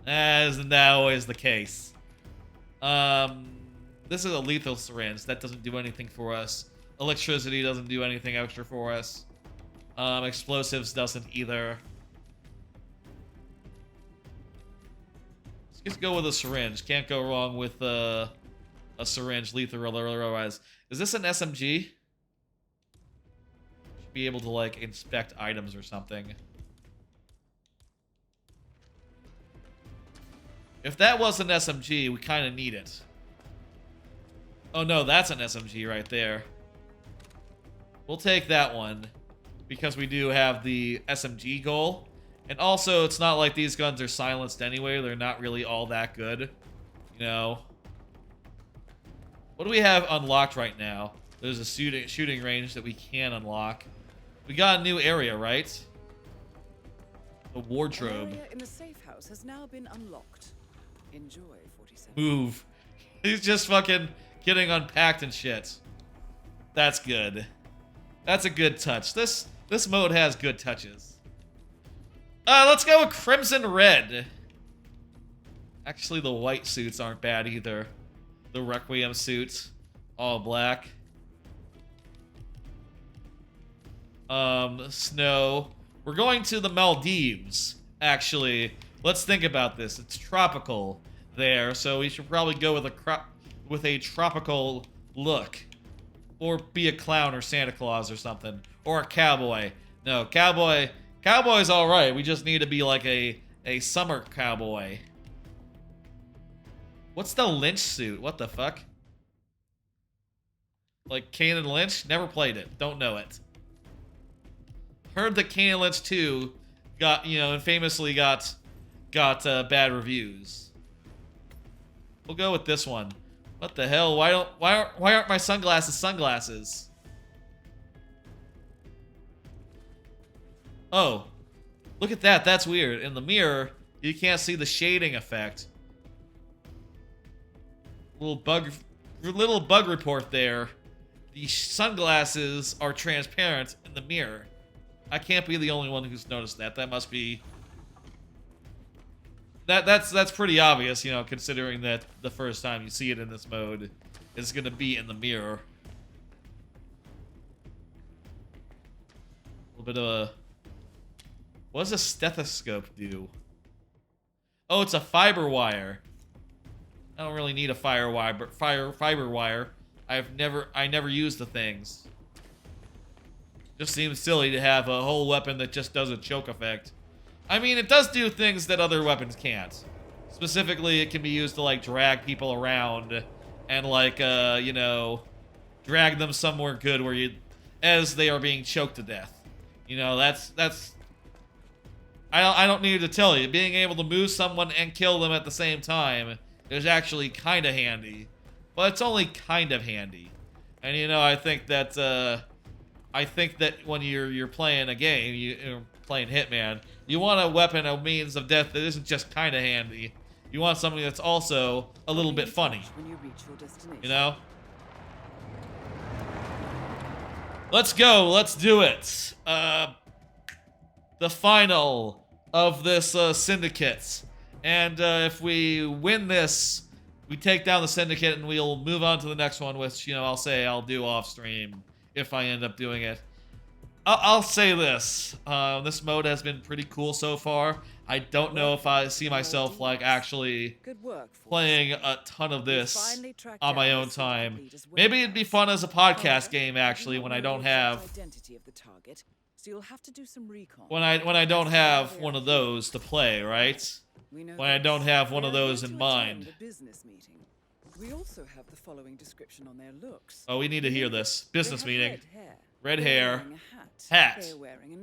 Isn't that always the case? This is a lethal syringe. That doesn't do anything for us. Electricity doesn't do anything extra for us. Explosives doesn't either. Let's just go with a syringe. Can't go wrong with a syringe, lethal or otherwise. Is this an SMG? Should be able to, like, inspect items or something. If that was an SMG, we kind of need it. Oh no, that's an SMG right there. We'll take that one, because we do have the SMG goal. And also, it's not like these guns are silenced anyway. They're not really all that good. You know. What do we have unlocked right now? There's a shooting range that we can unlock. We got a new area, right? A wardrobe.
An area in the safe house has now been unlocked. Enjoy, 47.
Move. He's just fucking getting unpacked and shit. That's good. That's a good touch. This mode has good touches. Let's go with Crimson Red. Actually, the white suits aren't bad either. The Requiem suits, all black. Snow. We're going to the Maldives, actually. Let's think about this. It's tropical. there, so we should probably go with a tropical look. Or be a clown or Santa Claus or something. Or a cowboy. No, cowboy's alright. We just need to be like a summer cowboy. What's the Lynch suit? What the fuck? Like Kane and Lynch? Never played it. Don't know it. Heard that Kane and Lynch 2 got, and famously got bad reviews. We'll go with this one. What the hell? Why aren't my sunglasses? Oh. Look at that. That's weird. In the mirror, you can't see the shading effect. Little bug report there. The sunglasses are transparent in the mirror. I can't be the only one who's noticed that. That must be... That's pretty obvious, considering that the first time you see it in this mode is going to be in the mirror. A little bit of a... What does a stethoscope do? Oh, it's a fiber wire. I don't really need a fiber wire. I never use the things. Just seems silly to have a whole weapon that just does a choke effect. I mean, it does do things that other weapons can't. Specifically, it can be used to, like, drag people around and, like, drag them somewhere good as they are being choked to death. That's... I don't need to tell you. Being able to move someone and kill them at the same time is actually kind of handy. But it's only kind of handy. And, I think that when you're playing a game, you're playing Hitman, you want a weapon, a means of death that isn't just kind of handy. You want something that's also a little bit funny. Let's go. Let's do it. The final of this syndicate. And if we win this, we take down the syndicate and we'll move on to the next one, which, I'll say I'll do off stream if I end up doing it. I'll say this. This mode has been pretty cool so far. I don't know if I see myself, like, actually playing a ton of this on my own time. Maybe it'd be fun as a podcast game, actually, when I don't have... When I don't have one of those to play, right? When I don't have one of those in mind.
We also have the following description on their looks.
Oh, we need to hear this. Business meeting. Red hair. Hat.
They're wearing a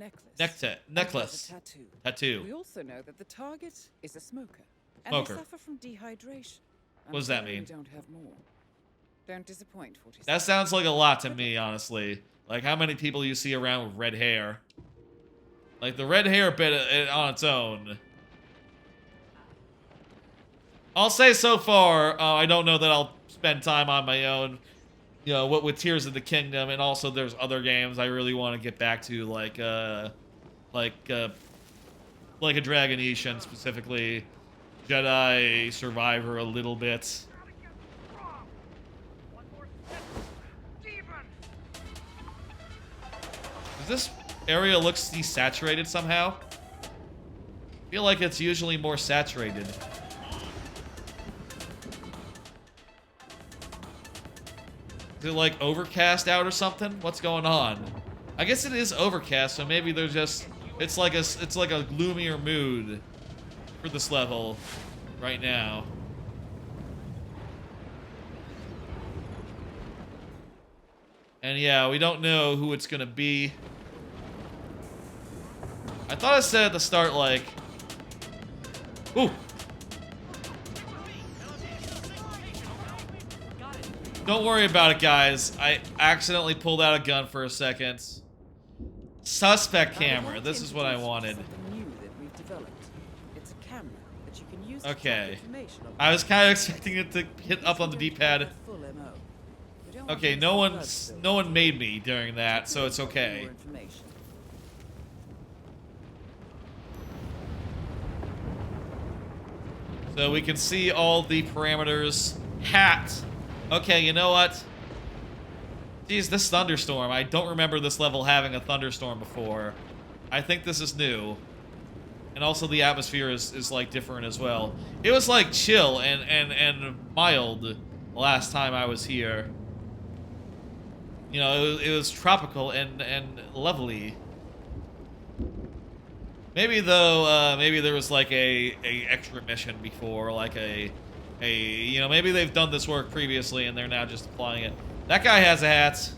necklace. Tattoo.
We also know that the target is a smoker. And
Smoker.
they suffer from dehydration.
What does that mean?
We don't have more. Don't disappoint, 47.
That sounds like a lot to me, honestly. Like, how many people you see around with red hair? Like, the red hair bit on its own. I'll say so far, I don't know that I'll spend time on my own, with Tears of the Kingdom, and also there's other games I really want to get back to, like a Dragon Ishin, specifically Jedi Survivor a little bit. Does this area look desaturated somehow? I feel like it's usually more saturated. Is it like overcast out or something? What's going on? I guess it is overcast, so maybe they're just... It's like a gloomier mood for this level right now. And yeah, we don't know who it's gonna be. I thought I said at the start, like... Ooh! Don't worry about it, guys. I accidentally pulled out a gun for a second. Suspect camera. This is what I wanted. Okay. I was kind of expecting it to hit up on the D-pad. Okay, no one made me during that, so it's okay. So we can see all the parameters. Hat. Okay, you know what? Geez, this thunderstorm. I don't remember this level having a thunderstorm before. I think this is new. And also the atmosphere is like different as well. It was like chill and mild the last time I was here. You know, it was tropical and lovely. Maybe though, maybe there was like a extra mission before, like you know, maybe they've done this work previously and they're now just applying it. That guy has a hat,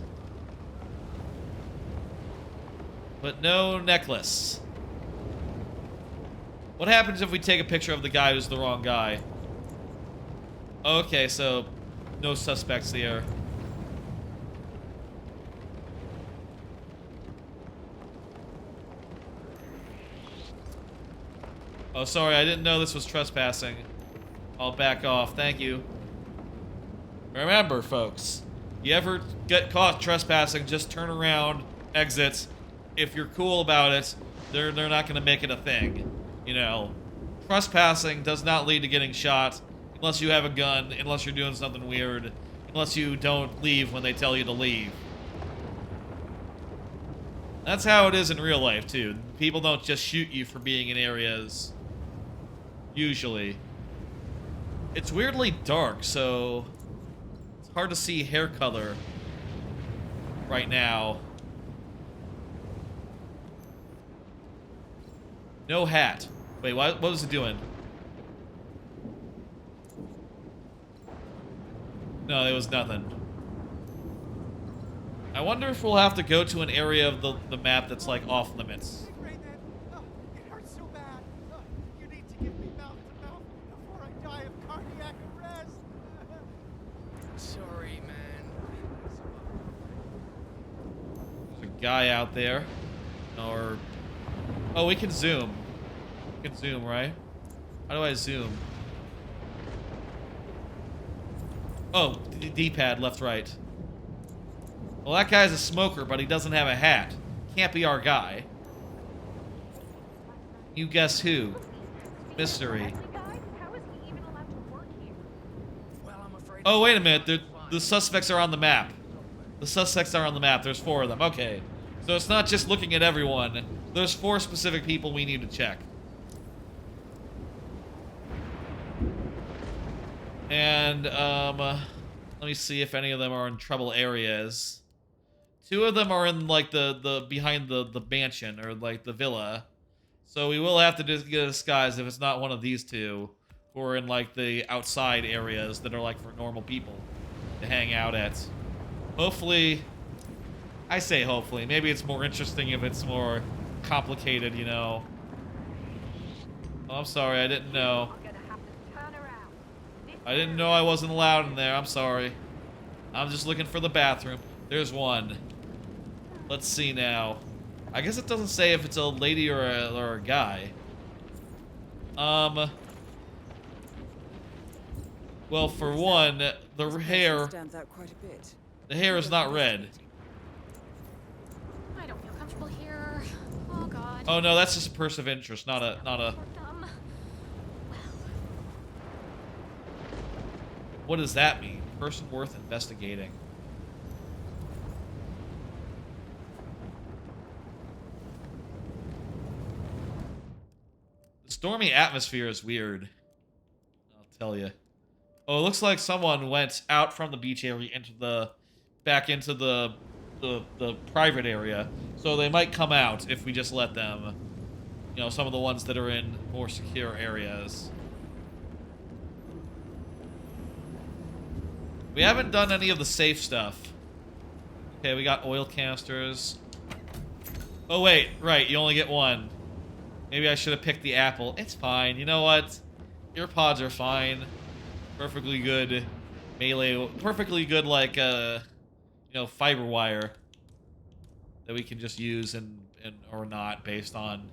but no necklace. What happens if we take a picture of the guy who's the wrong guy? Okay, so no suspects here. Oh, sorry, I didn't know this was trespassing. I'll back off, thank you. Remember, folks, you ever get caught trespassing, just turn around, exit. If you're cool about it, they're not gonna make it a thing. You know, trespassing does not lead to getting shot unless you have a gun, unless you're doing something weird, unless you don't leave when they tell you to leave. That's how it is in real life, too. People don't just shoot you for being in areas. Usually. It's weirdly dark, so it's hard to see hair color right now. No hat. Wait, what was it doing? No, there was nothing. I wonder if we'll have to go to an area of the map that's like off limits.
It hurts so bad. You need to give me mouth to mouth before I die of cardiac arrest.
Sorry, man.
There's a guy out there. Or... oh, we can zoom. We can zoom, right? How do I zoom? Oh, D-pad, left, right. Well, that guy's a smoker, but he doesn't have a hat. Can't be our guy. You guess who? Mystery. Oh, wait a minute. The suspects are on the map. The suspects are on the map. There's 4 of them. Okay. So it's not just looking at everyone. There's 4 specific people we need to check. And, let me see if any of them are in trouble areas. 2 of them are in, like, the behind the mansion, or, like, the villa. So we will have to just get a disguise if it's not one of these 2, who are in, like, the outside areas that are, like, for normal people to hang out at. Hopefully, I say hopefully, maybe it's more interesting if it's more complicated, you know. Oh, I'm sorry, I didn't know. I didn't know I wasn't allowed in there. I'm sorry. I'm just looking for the bathroom. There's one. Let's see now. I guess it doesn't say if it's a lady or a guy. Well, for one, the hair... the hair is not red.
I don't feel comfortable here. Oh, God.
Oh, no, that's just a person of interest, not a... What does that mean? Person worth investigating. The stormy atmosphere is weird. I'll tell you. Oh, it looks like someone went out from the beach area into back into the private area. So they might come out if we just let them. You know, some of the ones that are in more secure areas. We haven't done any of the safe stuff. Okay, we got oil canisters. Oh, wait. Right, you only get 1. Maybe I should have picked the apple. It's fine. You know what? Earpods are fine. Perfectly good melee. Perfectly good, like, you know, fiber wire. That we can just use and or not based on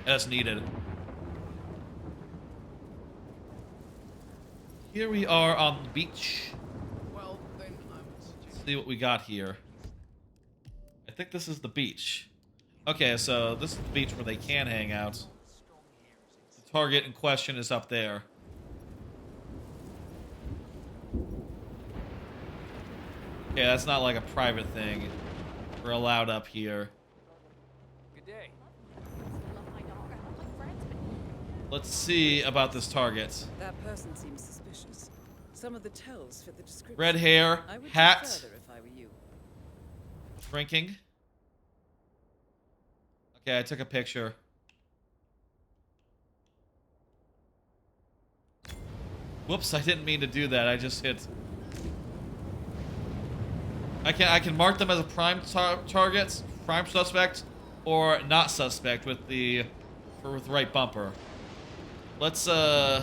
as needed. Here we are on the beach.
Well, then I would suggest...
Let's see what we got here. I think this is the beach. Okay, so this is the beach where they can hang out. The target in question is up there. Okay, that's not like a private thing. We're allowed up here.
Good day.
Let's see about this target.
That person seems suspicious. Some of the tells fit the description.
Red hair,
I would
hat,
go further if I were you.
drinking. Okay, I took a picture. Whoops, I didn't mean to do that. I just hit. I can mark them as a prime target, prime suspect, or not suspect with the right bumper. Let's I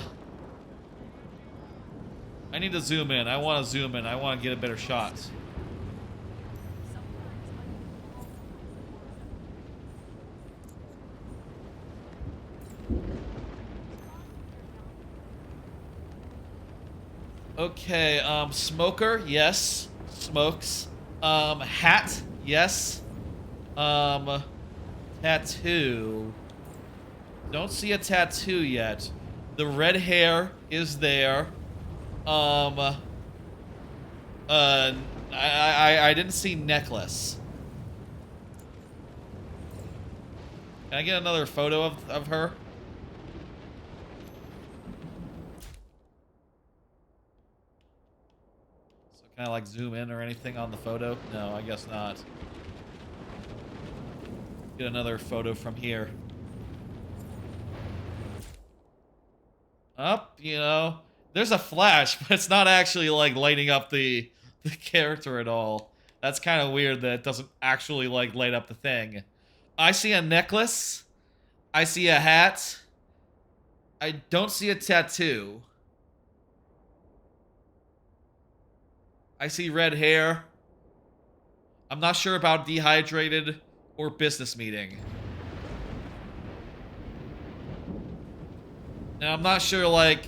need to zoom in. I want to zoom in. I want to get a better shot. Okay, smoker, yes. Smokes. Hat, yes. Tattoo. Don't see a tattoo yet. The red hair is there. I didn't see necklace. Can I get another photo of her? So can I like zoom in or anything on the photo? No, I guess not. Get another photo from here. Up, you know, there's a flash, but it's not actually like lighting up the character at all. That's kind of weird that it doesn't actually like light up the thing. I see a necklace. I see a hat. I don't see a tattoo. I see red hair. I'm not sure about dehydrated or business meeting. Now I'm not sure like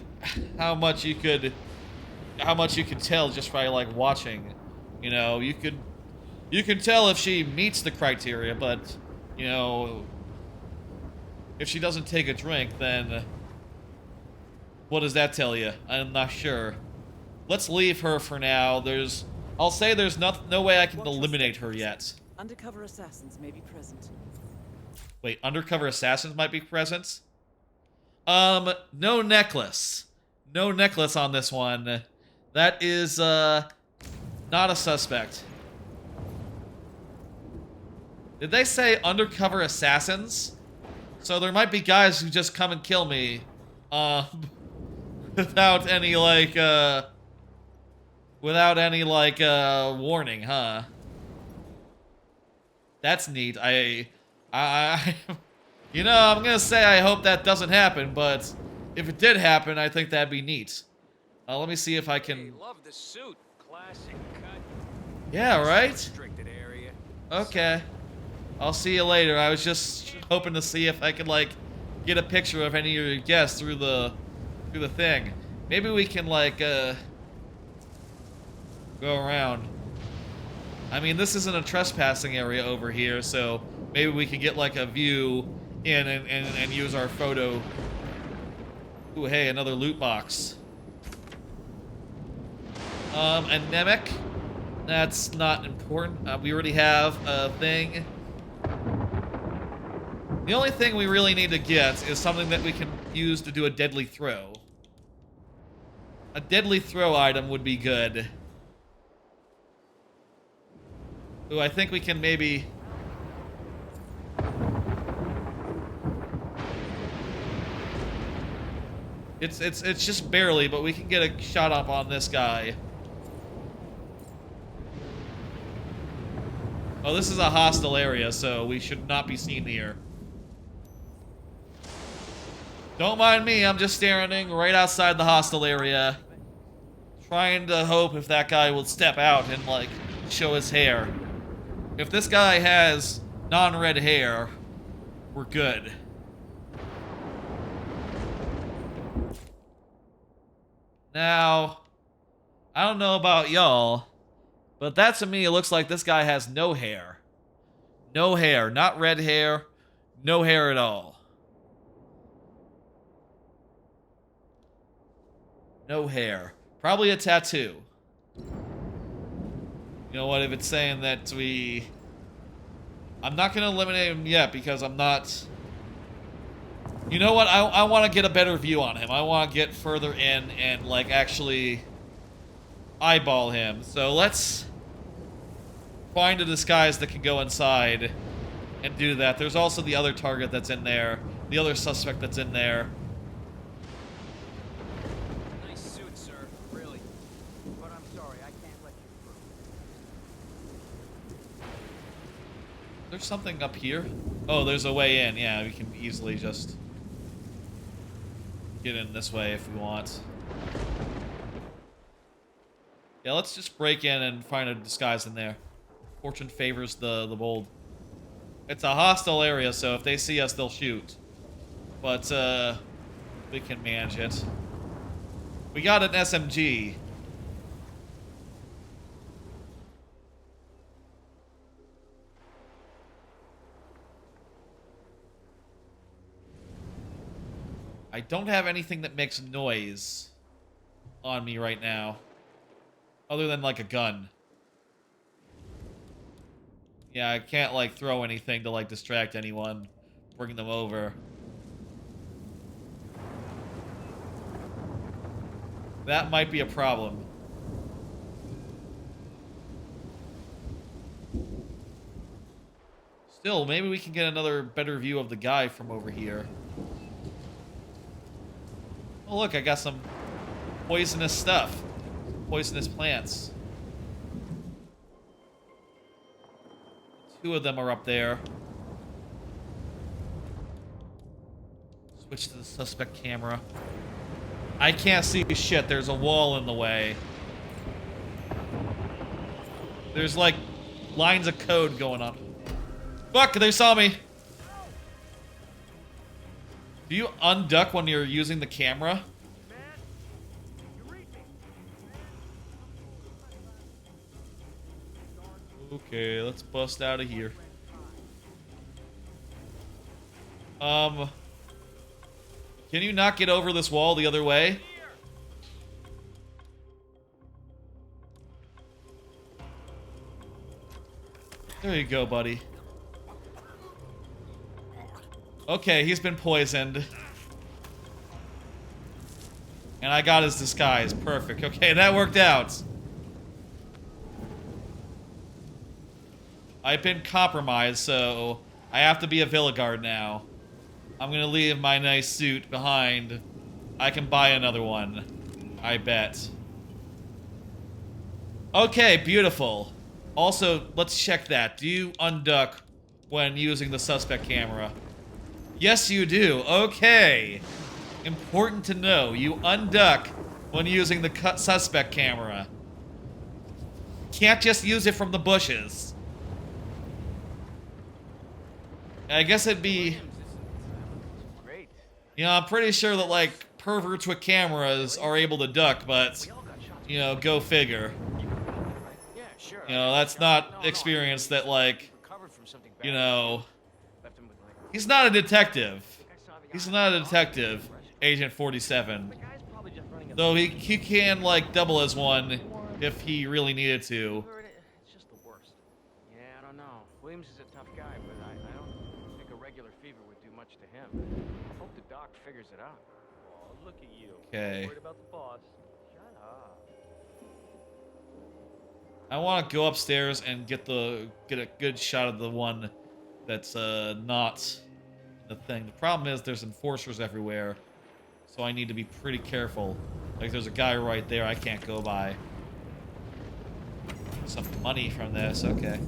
how much you could tell just by like watching. You know, you can tell if she meets the criteria, but you know, if she doesn't take a drink, then what does that tell you? I'm not sure. Let's leave her for now. I'll say there's no way I can eliminate her yet.
Undercover assassins may be present.
Wait, undercover assassins might be present? No necklace. No necklace on this one. That is, not a suspect. Did they say undercover assassins? So there might be guys who just come and kill me, without any, like, warning, huh? That's neat. You know, I'm gonna say I hope that doesn't happen, but if it did happen, I think that'd be neat. Let me see if I can...
Hey, love the suit. Classic cut.
Yeah, right?
Restricted area.
Okay. I'll see you later. I was just hoping to see if I could, like, get a picture of any of your guests through the thing. Maybe we can, like, go around. I mean, this isn't a trespassing area over here, so maybe we could get, like, a view in and use our photo. Ooh, hey, another loot box. Anemic. That's not important. We already have a thing. The only thing we really need to get is something that we can use to do a deadly throw. A deadly throw item would be good. Ooh, I think we can maybe... It's just barely, but we can get a shot up on this guy. Oh, this is a hostile area, so we should not be seen here. Don't mind me, I'm just standing right outside the hostile area, trying to hope if that guy will step out and, like, show his hair. If this guy has non-red hair, we're good. Now, I don't know about y'all, but that to me, it looks like this guy has no hair. No hair, not red hair, no hair at all. No hair. Probably a tattoo. You know what, if it's saying that we I'm not going to eliminate him yet because I'm not... You know what? I want to get a better view on him. I want to get further in and, like, actually eyeball him. So let's find a disguise that can go inside and do that. There's also the other target that's in there. The other suspect that's in there.
Nice suit, sir. Really. But I'm sorry, I can't let you through.
There's something up here. Oh, there's a way in. Yeah, we can easily just get in this way if we want. Yeah, let's just break in and find a disguise in there. Fortune favors the bold. It's a hostile area, so if they see us, they'll shoot. But, we can manage it. We got an SMG. I don't have anything that makes noise on me right now. Other than, like, a gun. Yeah, I can't, like, throw anything to, like, distract anyone. Bring them over. That might be a problem. Still, maybe we can get another better view of the guy from over here. Oh, look, I got some poisonous stuff. Poisonous plants. Two of them are up there. Switch to the suspect camera. I can't see shit. There's a wall in the way. There's, like, lines of code going on. Fuck, they saw me. Do you unduck when you're using the camera? Okay, let's bust out of here. Can you not get over this wall the other way? There you go, buddy. Okay, he's been poisoned. And I got his disguise. Perfect. Okay, that worked out. I've been compromised, so I have to be a Villa Guard now. I'm gonna leave my nice suit behind. I can buy another one. I bet. Okay, beautiful. Also, let's check that. Do you unduck when using the suspect camera? Yes, you do. Okay. Important to know. You unduck when using the suspect camera. Can't just use it from the bushes. I guess it'd be... You know, I'm pretty sure that, like, perverts with cameras are able to duck, but, you know, go figure. You know, that's not experience that, like, you know... He's not a detective. He's not a detective, Agent 47. Though he can, like, double as one if he really needed to.
It's just the worst. Yeah, I don't know. Williams is a tough guy, but I don't think a regular fever would do much to him. Hope the doc figures it out.
Oh, look at you.
Okay.
Worried about the boss. Shut up.
I want to go upstairs and get a good shot of the one that's not the thing. The problem is there's enforcers everywhere, so I need to be pretty careful. Like, there's a guy right there I can't go by. Some money from this, okay.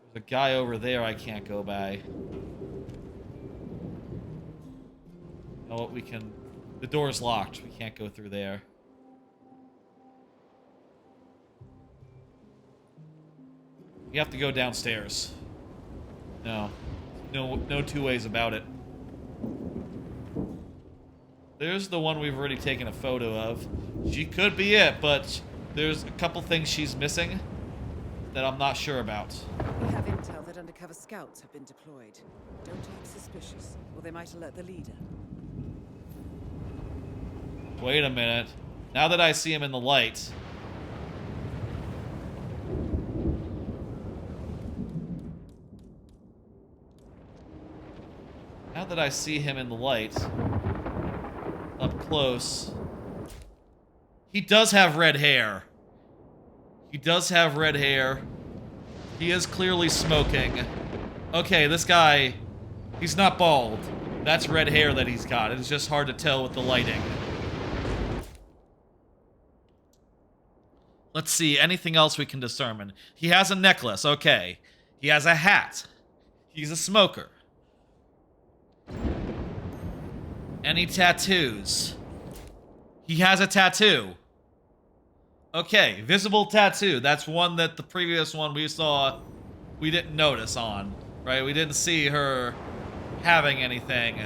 There's a guy over there I can't go by. You know what, we can... The door's locked. We can't go through there. You have to go downstairs. No two ways about it. There's the one we've already taken a photo of. She could be it, but there's a couple things she's missing that I'm not sure about.
We have intel that undercover scouts have been deployed. Don't act suspicious, or they might alert the leader.
Wait a minute. Now that I see him in the light... Now that I see him in the light, up close, he does have red hair. He does have red hair. He is clearly smoking. Okay, this guy, he's not bald. That's red hair that he's got. It's just hard to tell with the lighting. Let's see, anything else we can discern? He has a necklace, okay. He has a hat. He's a smoker. Any tattoos? He has a tattoo. Okay, visible tattoo. That's one that the previous one we saw, we didn't notice on, right? We didn't see her having anything.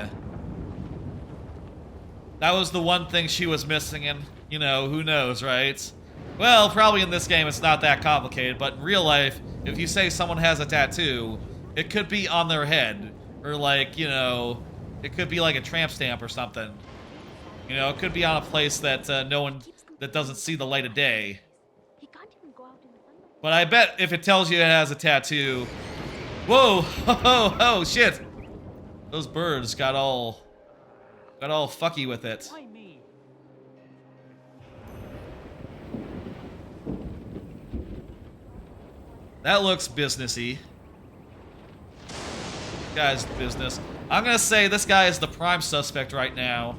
That was the one thing she was missing, and, you know, who knows, right? Well, probably in this game it's not that complicated, but in real life, if you say someone has a tattoo, it could be on their head, or like, you know, it could be like a tramp stamp or something. You know, it could be on a place that no one, that doesn't see the light of day. But I bet if it tells you it has a tattoo... Whoa! Oh, shit! Those birds got all fucky with it. That looks businessy. This guy's business. I'm gonna say this guy is the prime suspect right now.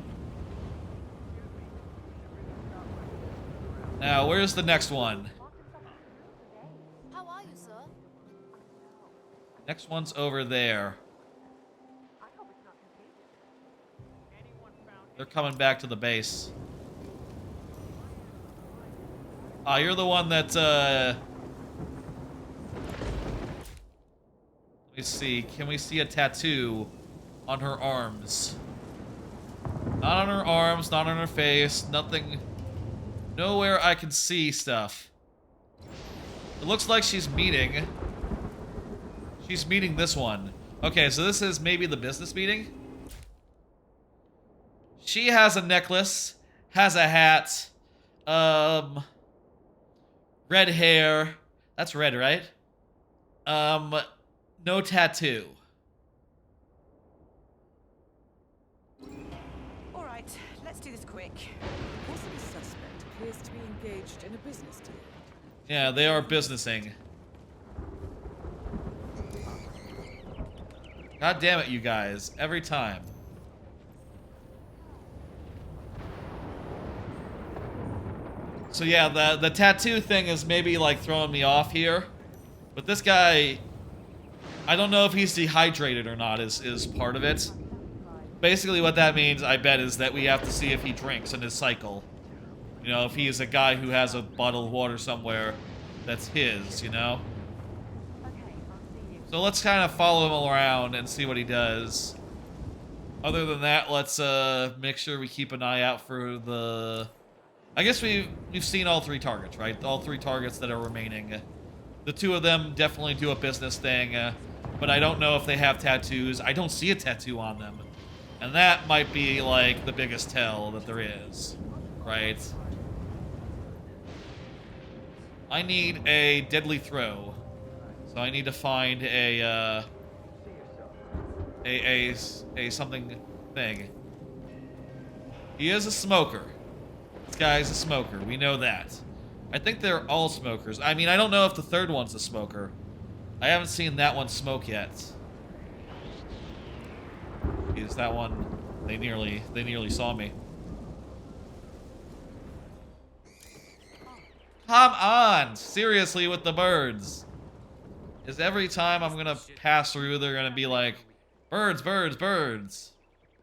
Now, where's the next one?
How are you, sir?
Next one's over there. They're coming back to the base. Ah, you're the one that, Let me see. Can we see a tattoo on her arms? Not on her arms, not on her face, nothing. Nowhere I can see stuff. It looks like she's meeting. She's meeting this one. Okay, so this is maybe the business meeting? She has a necklace, has a hat, red hair. That's red, right? No tattoo.
All right, let's do this quick. The possible suspect appears to be engaged in a business deal.
Yeah, they are businessing. God damn it, you guys. Every time. So yeah, the tattoo thing is maybe like throwing me off here. But this guy, I don't know if he's dehydrated or not is part of it. Basically what that means, I bet, is that we have to see if he drinks in his cycle. You know, if he is a guy who has a bottle of water somewhere that's his, you know? So let's kind of follow him around and see what he does. Other than that, let's make sure we keep an eye out for the... I guess we've seen all three targets, right? All three targets that are remaining. The two of them definitely do a business thing, but I don't know if they have tattoos. I don't see a tattoo on them. And that might be, like, the biggest tell that there is, right? I need a deadly throw. So I need to find a something thing. He is a smoker. This guy's a smoker. We know that. I think they're all smokers. I mean, I don't know if the third one's a smoker. I haven't seen that one smoke yet. Is that one? They nearly saw me. Come on! Seriously with the birds. Is every time I'm gonna pass through, they're gonna be like, birds, birds, birds.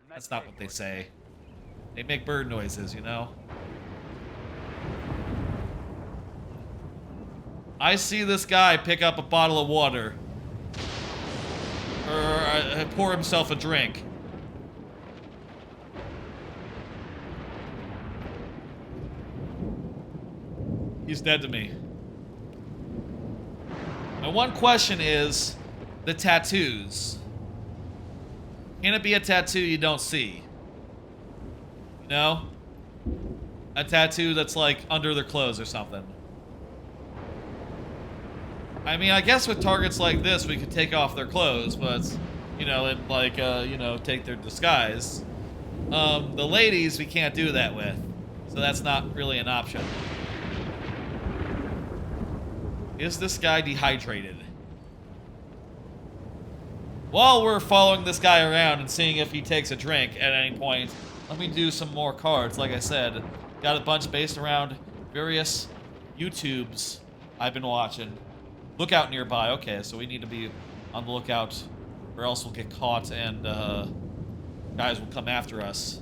That's not what they say. They make bird noises, you know? I see this guy pick up a bottle of water. Or pour himself a drink. He's dead to me. My one question is the tattoos. Can it be a tattoo you don't see? You know? A tattoo that's like under their clothes or something. I mean, I guess with targets like this, we could take off their clothes, but, you you know, and like, you know, take their disguise. The ladies, we can't do that with. So that's not really an option. Is this guy dehydrated? While we're following this guy around and seeing if he takes a drink at any point, let me do some more cards. Like I said, got a bunch based around various YouTubes I've been watching. Lookout nearby. Okay, so we need to be on the lookout or else we'll get caught and guys will come after us.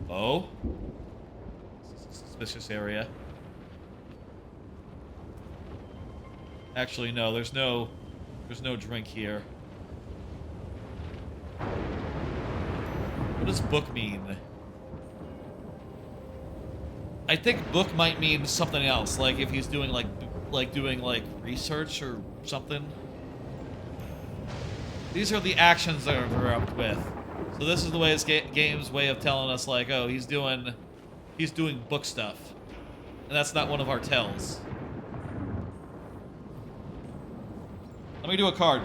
Oh? Suspicious area. Actually, no, there's no drink here. What does book mean? I think book might mean something else, like if he's doing doing research or something. These are the actions that we're up with. So this is the way this game's way of telling us, like, oh, he's doing book stuff, and that's not one of our tells. Let me do a card.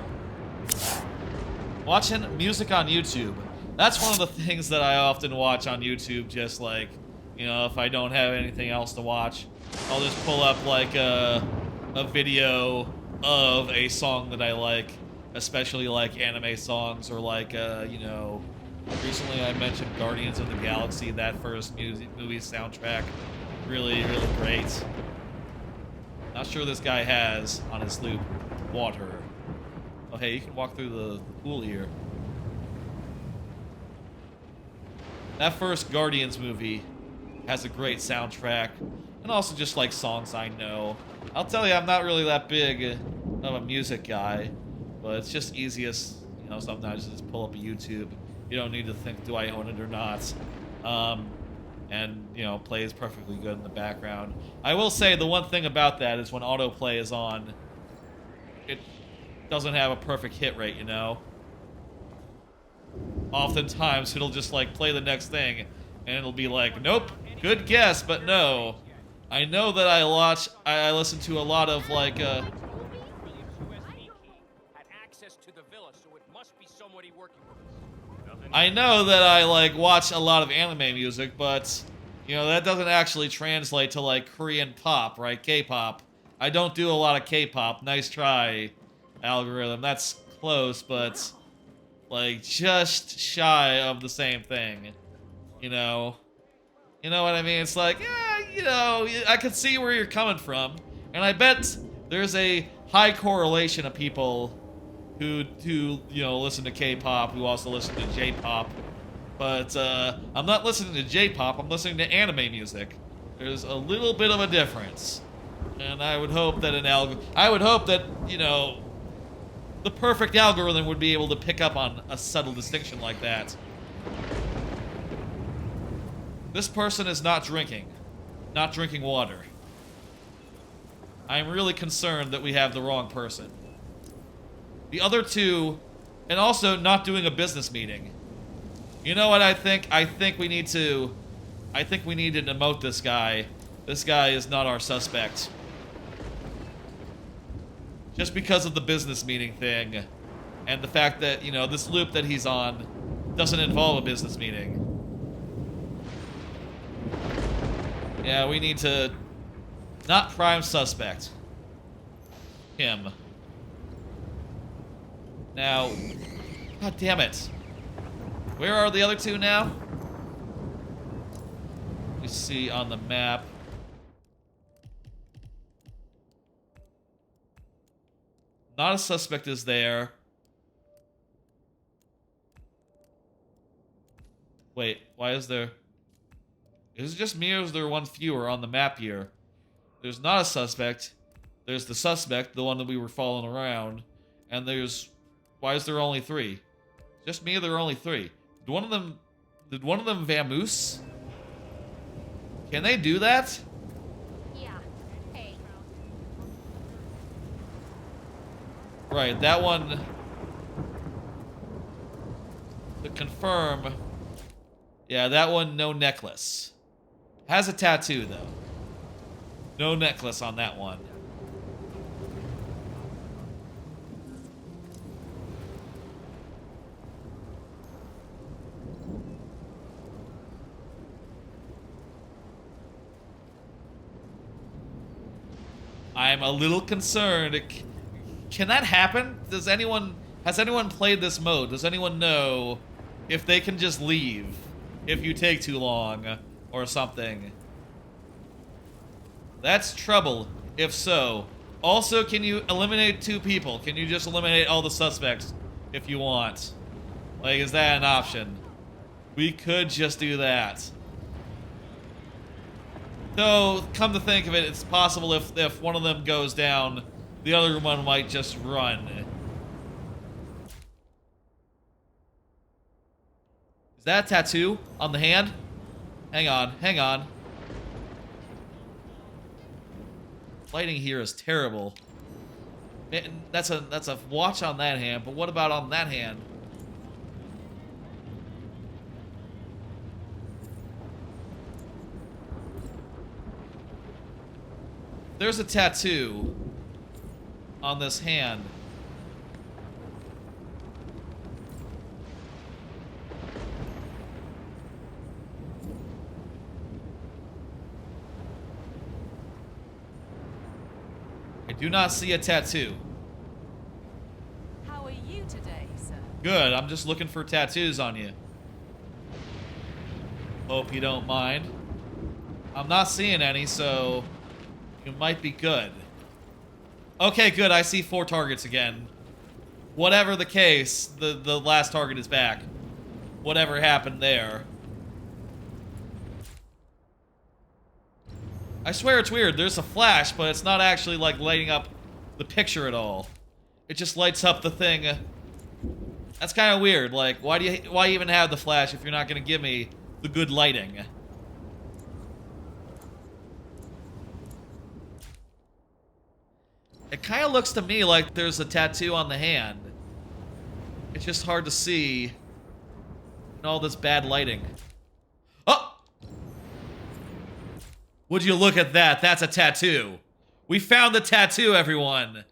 Watching music on YouTube. That's one of the things that I often watch on YouTube, just like, you know, if I don't have anything else to watch, I'll just pull up like a video of a song that I like, especially like anime songs or like, you know, recently I mentioned Guardians of the Galaxy, that first movie soundtrack. Really, really great. Not sure this guy has on his loop water. Oh, hey, you can walk through the pool here. That first Guardians movie has a great soundtrack, and also just like songs I know. I'll tell you, I'm not really that big of a music guy, but it's just easiest, you know, sometimes just pull up a YouTube. You don't need to think, do I own it or not? And, you know, plays perfectly good in the background. I will say the one thing about that is when autoplay is on, it doesn't have a perfect hit rate, you know? Oftentimes, it'll just, like, play the next thing, and it'll be like, nope, good guess, but no. I know that I listen to a lot of, like, I know that I, like, watch a lot of anime music, but, you know, that doesn't actually translate to, like, Korean pop, right? K-pop. I don't do a lot of K-pop. Nice try, algorithm. That's close, but, like, just shy of the same thing. You know? You know what I mean? It's like, yeah, you know, I can see where you're coming from. And I bet there's a high correlation of people who you know, listen to K-pop, who also listen to J-pop. But I'm not listening to J-pop, I'm listening to anime music. There's a little bit of a difference. And I would hope that you know, the perfect algorithm would be able to pick up on a subtle distinction like that. This person is not drinking water. I'm really concerned that we have the wrong person. The other two, and also not doing a business meeting. You know what I think? I think we need to demote this guy. This guy is not our suspect. Just because of the business meeting thing. And the fact that, you know, this loop that he's on doesn't involve a business meeting. Yeah, we need to... Not prime suspect. Him. Now... God damn it. Where are the other two now? You see on the map. Not a suspect is there. Wait, why is there... Is it just me or is there one fewer on the map here? There's not a suspect. There's the suspect, the one that we were following around. And there's... Why is there only 3? Just me or there are only 3? Did one of them vamoose? Can they do that?
Yeah. Hey.
Right, that one... To confirm... Yeah, that one, no necklace. Has a tattoo, though. No necklace on that one. I'm a little concerned. Can that happen? Has anyone played this mode? Does anyone know if they can just leave if you take too long or something? That's trouble, if so. Also, can you eliminate 2 people? Can you just eliminate all the suspects if you want? Like, is that an option? We could just do that. Though, come to think of it, it's possible if one of them goes down, the other one might just run. Is that a tattoo on the hand? Hang on, hang on. Lighting here is terrible. That's a watch on that hand, but what about on that hand? There's a tattoo on this hand. I do not see a tattoo.
How are you today, sir?
Good, I'm just looking for tattoos on you. Hope you don't mind. I'm not seeing any, so you might be good. Okay, good, I see 4 targets again. Whatever the case, the last target is back. Whatever happened there. I swear it's weird. There's a flash, but it's not actually like lighting up the picture at all. It just lights up the thing. That's kind of weird. Like, why even have the flash if you're not going to give me the good lighting? It kind of looks to me like there's a tattoo on the hand. It's just hard to see in all this bad lighting. Oh! Would you look at that? That's a tattoo. We found the tattoo, everyone.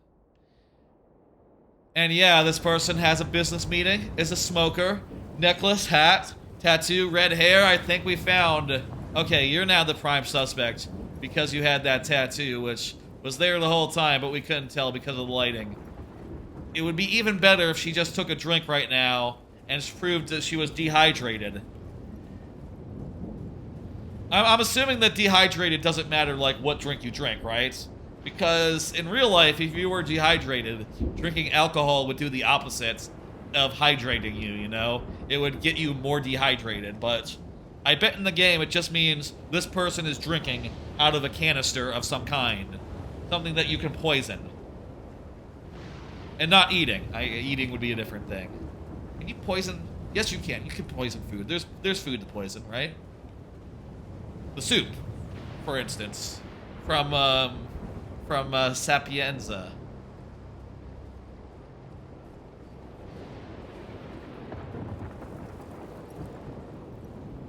And yeah, this person has a business meeting, is a smoker, necklace, hat, tattoo, red hair. I think we found... Okay, you're now the prime suspect because you had that tattoo, which was there the whole time, but we couldn't tell because of the lighting. It would be even better if she just took a drink right now and proved that she was dehydrated. I'm assuming that dehydrated doesn't matter, like, what drink you drink, right? Because in real life, if you were dehydrated, drinking alcohol would do the opposite of hydrating you, you know? It would get you more dehydrated, but I bet in the game it just means this person is drinking out of a canister of some kind. Something that you can poison. And not eating. Eating would be a different thing. Can you poison? Yes, you can. You can poison food. There's food to poison, right? The soup, for instance, from Sapienza.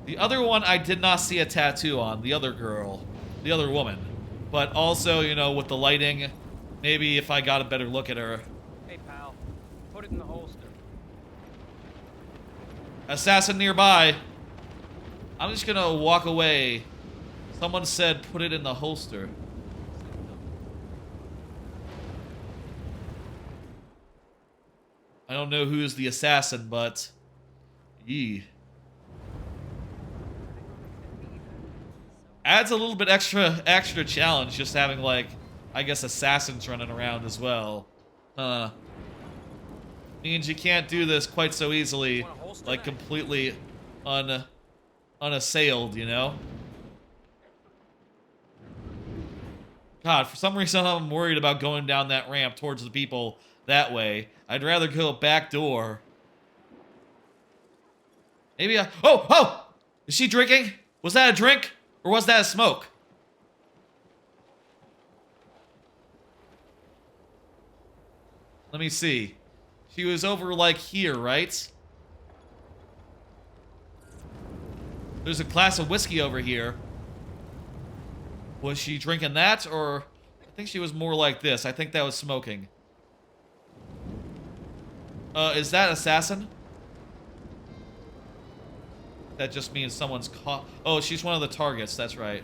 The other one I did not see a tattoo on, the other girl, the other woman. But also, you know, with the lighting, maybe if I got a better look at her.
Hey, pal, put it in the holster.
Assassin nearby. I'm just gonna walk away. Someone said put it in the holster. I don't know who's the assassin, but... Yee. Adds a little bit extra challenge just having, like, I guess assassins running around as well. Means you can't do this quite so easily, like, completely unassailed, you know? God, for some reason I'm worried about going down that ramp towards the people that way. I'd rather go back door. Maybe Oh! Is she drinking? Was that a drink? Or was that a smoke? Let me see. She was over, like, here, right? There's a glass of whiskey over here. Was she drinking that, or... I think she was more like this. I think that was smoking. Is that assassin? That just means someone's caught... Oh, she's one of the targets. That's right.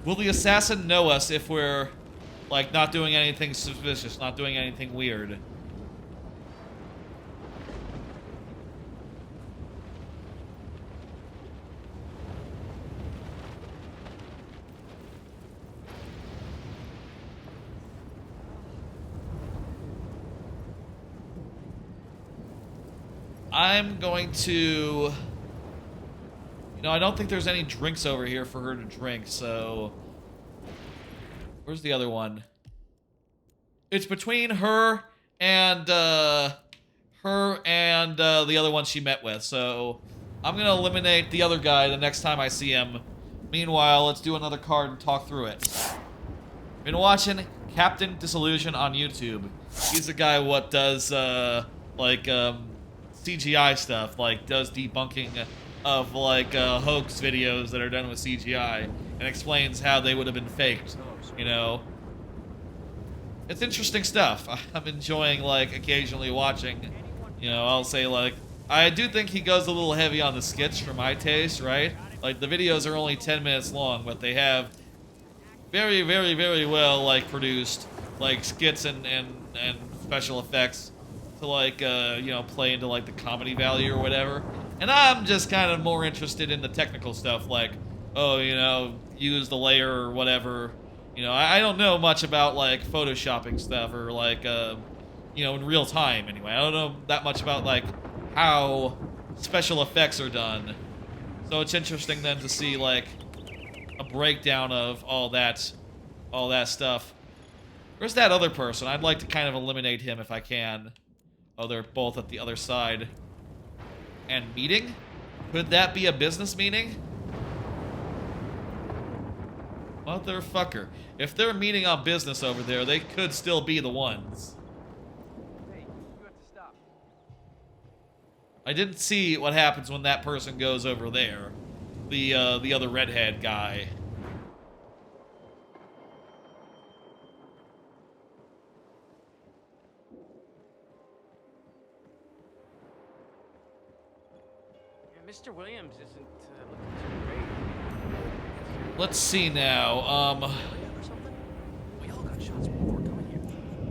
Will the assassin know us if we're, like, not doing anything suspicious, not doing anything weird? I'm going to... You know, I don't think there's any drinks over here for her to drink, so... Where's the other one? It's between her and the other one she met with, so... I'm gonna eliminate the other guy the next time I see him. Meanwhile, let's do another card and talk through it. Been watching Captain Disillusion on YouTube. He's the guy what does, CGI stuff, like does debunking of like hoax videos that are done with CGI and explains how they would have been faked, you know. It's interesting stuff. I'm enjoying like occasionally watching, you know, I'll say like, I do think he goes a little heavy on the skits for my taste, right? Like the videos are only 10 minutes long, but they have very, very, very well like produced like skits and special effects to like you know, play into like the comedy value or whatever. And I'm just kind of more interested in the technical stuff, like, oh, you know, use the layer or whatever. You know, I don't know much about like photoshopping stuff or like you know, in real time anyway. I don't know that much about like how special effects are done. So it's interesting then to see like a breakdown of all that stuff. Where's that other person? I'd like to kind of eliminate him if I can. Oh, they're both at the other side. And meeting? Could that be a business meeting? Motherfucker. If they're meeting on business over there, they could still be the ones.
Hey, you have to stop.
I didn't see what happens when that person goes over there. The other redhead guy.
Mr. Williams isn't looking too great.
Let's see now.
We all got shots before coming here.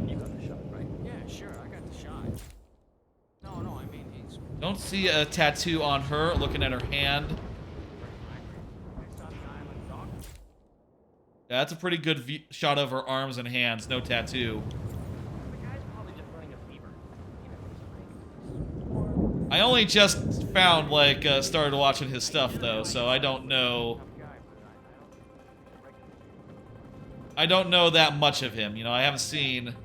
You got the shot, right? Yeah, sure, I got the shot. No, I mean he's...
Don't see a tattoo on her, looking at her hand. Yeah, that's a pretty good shot of her arms and hands, no tattoo.
The guy's probably just running a fever.
I only just found, like, started watching his stuff, though, so I don't know... I don't know that much of him, you know, I haven't seen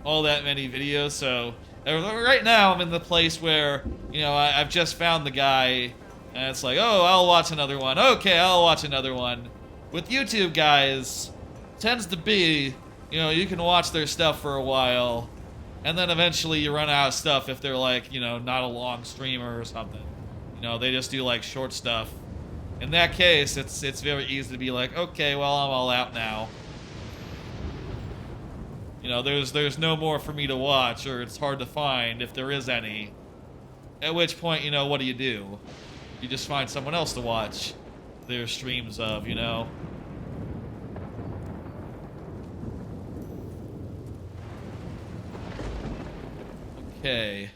all that many videos, so... Right now, I'm in the place where, you know, I've just found the guy, and it's like, oh, I'll watch another one. Okay, I'll watch another one. With YouTube guys, tends to be, you know, you can watch their stuff for a while, and then eventually you run out of stuff if they're like, you know, not a long streamer or something. You know, they just do like short stuff. In that case, it's very easy to be like, okay, well, I'm all out now. You know, there's no more for me to watch, or it's hard to find if there is any. At which point, you know, what do? You just find someone else to watch their streams of, you know? Okay.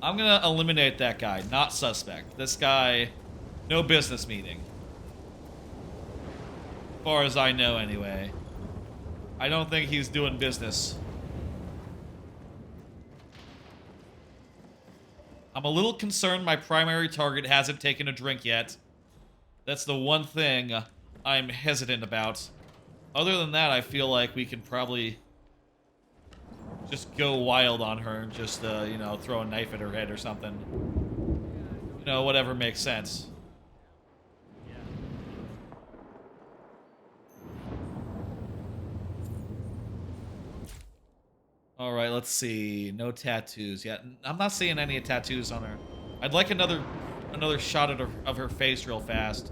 I'm gonna eliminate that guy, not suspect. This guy, no business meeting. As far as I know, anyway. I don't think he's doing business. I'm a little concerned my primary target hasn't taken a drink yet. That's the one thing I'm hesitant about. Other than that, I feel like we can probably just go wild on her and just, you know, throw a knife at her head or something. You know, whatever makes sense. Alright, let's see. No tattoos yet. I'm not seeing any tattoos on her. I'd like another shot of her face real fast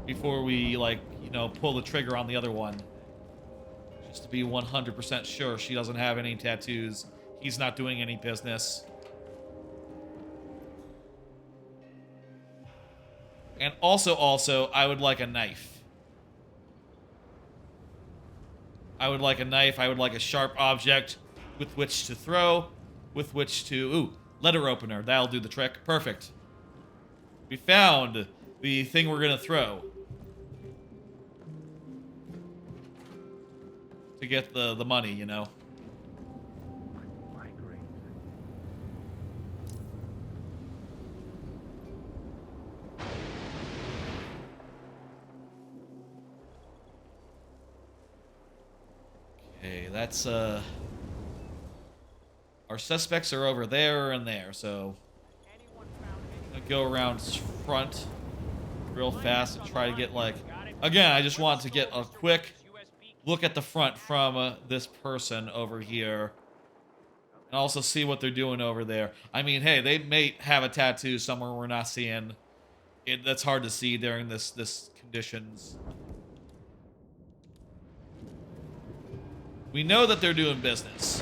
before we, like, you know, pull the trigger on the other one. Just to be 100% sure she doesn't have any tattoos. He's not doing any business. And also, I would like a knife. I would like a knife. I would like a sharp object with which to throw, with which to... Ooh, letter opener. That'll do the trick. Perfect. We found the thing we're gonna throw. To get the money, you know. Okay, that's, our suspects are over there and there, so... I'm gonna go around front real fast and try to get, like... Again, I just want to get a quick look at the front from this person over here. And also see what they're doing over there. I mean, hey, they may have a tattoo somewhere we're not seeing. That's hard to see during this conditions. We know that they're doing business.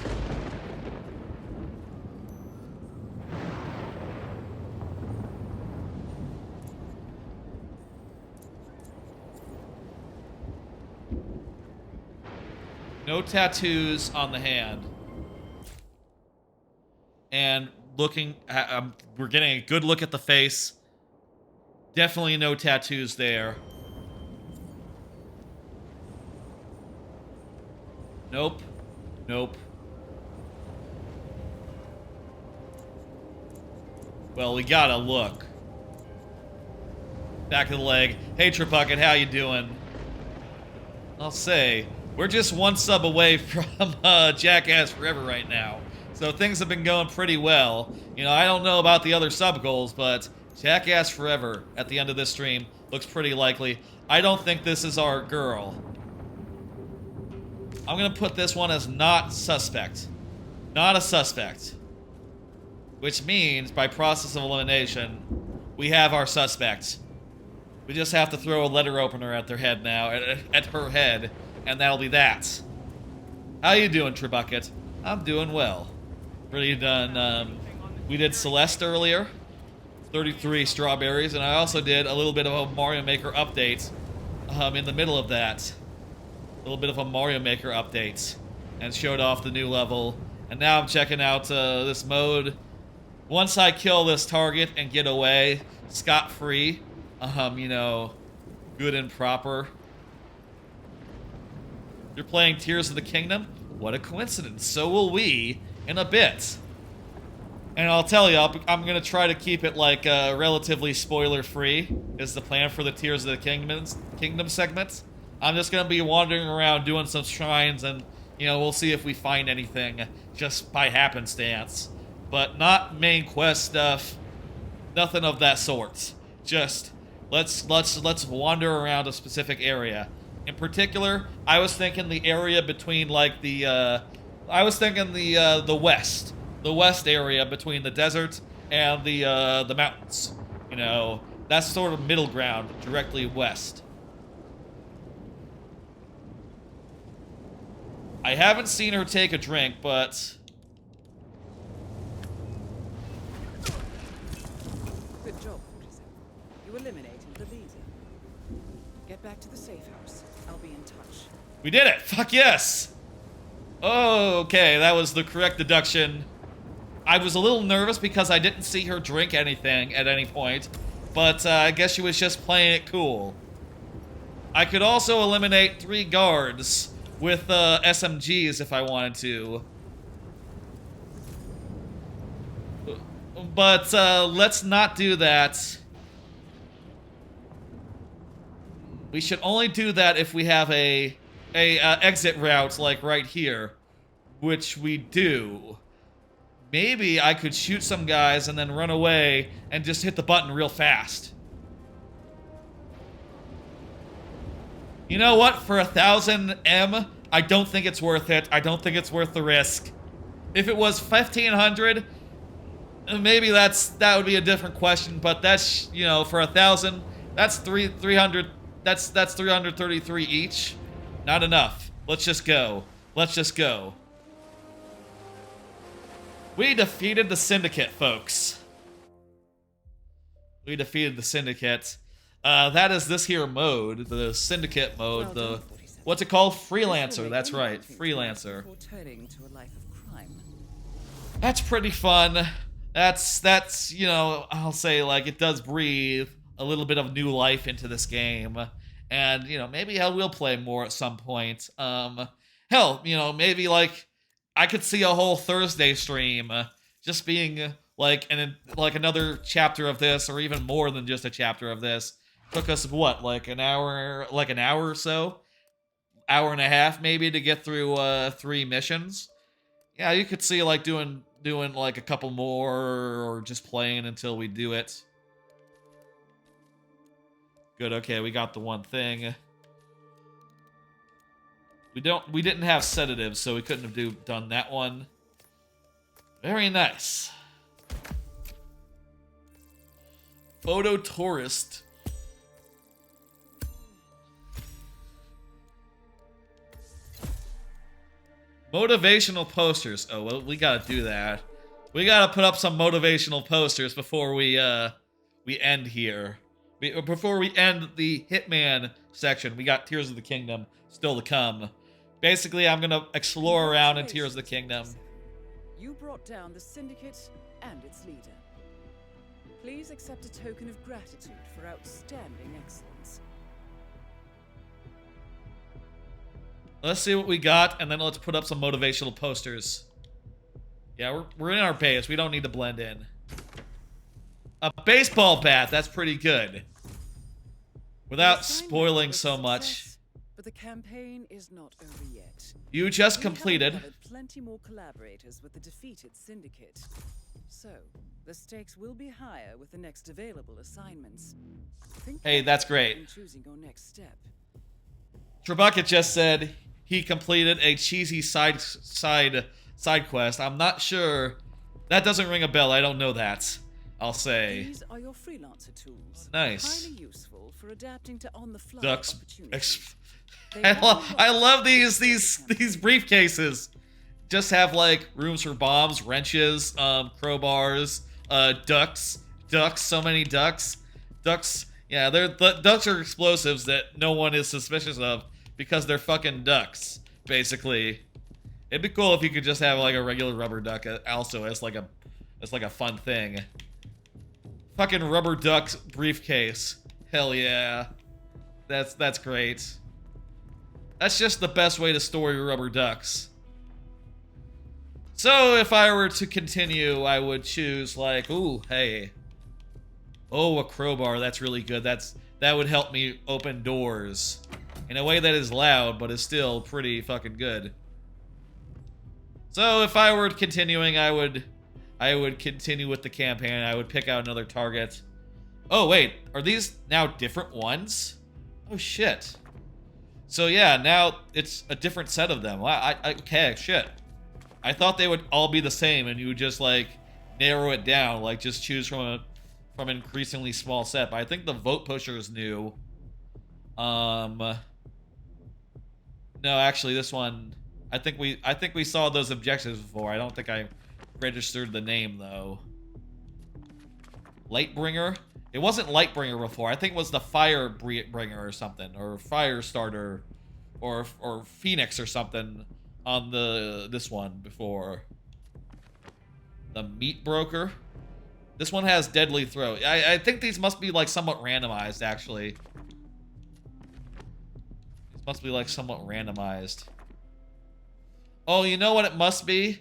No tattoos on the hand. And looking at, we're getting a good look at the face. Definitely no tattoos there. Nope. Nope. Well, we gotta look. Back of the leg. Hey, Tripucket, how you doing? I'll say, we're just one sub away from Jackass Forever right now. So things have been going pretty well. You know, I don't know about the other sub goals, but Jackass Forever at the end of this stream looks pretty likely. I don't think this is our girl. I'm gonna put this one as not suspect. Not a suspect. Which means, by process of elimination, we have our suspect. We just have to throw a letter opener at their head now, at her head, and that'll be that. How you doing, Tribucket? I'm doing well. Pretty done, we did Celeste earlier. 33 strawberries, and I also did a little bit of a Mario Maker update in the middle of that. A little bit of a Mario Maker update, and showed off the new level. And now I'm checking out this mode. Once I kill this target and get away scot-free, you know, good and proper. You're playing Tears of the Kingdom? What a coincidence. So will we in a bit. And I'll tell you, I'm going to try to keep it, like, relatively spoiler-free, is the plan for the Tears of the Kingdom segment. I'm just going to be wandering around doing some shrines, and, you know, we'll see if we find anything just by happenstance. But not main quest stuff, nothing of that sort. Just, let's wander around a specific area. In particular, I was thinking the area between, like, the west. The west area between the desert and the mountains. You know, that's sort of middle ground, directly west. I haven't seen her take a drink, but...
Good job, 47. You eliminated the leader. Get back to the safe house. I'll be in touch.
We did it! Fuck yes! Okay, that was the correct deduction. I was a little nervous because I didn't see her drink anything at any point, but I guess she was just playing it cool. I could also eliminate 3 guards with SMGs if I wanted to. But let's not do that. We should only do that if we have a exit route like right here, which we do. Maybe I could shoot some guys and then run away and just hit the button real fast. You know what? For 1,000 M, I don't think it's worth it. I don't think it's worth the risk. If it was 1,500, maybe that would be a different question. But that's, you know, for 1,000, that's 300. That's 333 each. Not enough. Let's just go. Let's just go. We defeated the Syndicate, folks. We defeated the Syndicate. That is this here mode, the Syndicate mode, the what's it called? Freelancer. That's right, Freelancer.
Turning to a life of crime.
That's pretty fun. That's you know, I'll say like it does breathe a little bit of new life into this game, and you know maybe I will play more at some point. Hell, you know maybe like I could see a whole Thursday stream just being like another chapter of this, or even more than just a chapter of this. Took us what, like an hour or so, hour and a half maybe to get through 3 missions. Yeah, you could see like doing like a couple more, or just playing until we do it. Good, okay, we got the one thing. We didn't have sedatives, so we couldn't have done that one. Very nice. Photo tourist. Motivational posters. Oh, well, we gotta do that. We gotta put up some motivational posters before we end here. Before we end the Hitman section, we got Tears of the Kingdom still to come. Basically, I'm gonna explore around in Tears of the Kingdom.
You brought down the Syndicate and its leader. Please accept a token of gratitude for outstanding excellence.
Let's see what we got, and then let's put up some motivational posters. Yeah, we're in our base. We don't need to blend in. A baseball bat. That's pretty good. Without spoiling so much.
But the campaign is not over yet.
You just completed.
We have plenty more collaborators with the defeated Syndicate. So, the stakes will be higher with the next available assignments.
Hey, that's great.
Choosing your next step.
Trebucket just said he completed a cheesy side quest. I'm not sure. That doesn't ring a bell. I don't know that. I'll say.
These are your freelancer tools.
Nice.
Highly useful for adapting to on-the-fly
Ducks.
opportunities.
I love these briefcases. Just have like rooms for bombs, wrenches, crowbars, ducks. So many ducks. Yeah, ducks are explosives that no one is suspicious of because they're fucking ducks, basically. It'd be cool if you could just have like a regular rubber duck also as like a fun thing. Fucking rubber duck briefcase. Hell yeah. That's great. That's just the best way to store your rubber ducks. So if I were to continue, I would choose like, ooh, hey. Oh, a crowbar, that's really good. That would help me open doors in a way that is loud, but is still pretty fucking good. So if I were continuing, I would continue with the campaign. I would pick out another target. Oh wait, are these now different ones? Oh shit. So yeah, now it's a different set of them. Okay, shit. I thought they would all be the same, and you would just like narrow it down, like just choose from an increasingly small set. But I think the vote pusher is new. No, actually, this one. I think we saw those objectives before. I don't think I registered the name though. Lightbringer. It wasn't Lightbringer before. I think it was the Firebringer or something, or Firestarter, or Phoenix or something on this one before. The Meat Broker. This one has Deadly Throat. I think these must be like somewhat randomized actually. These must be like somewhat randomized. Oh, you know what it must be?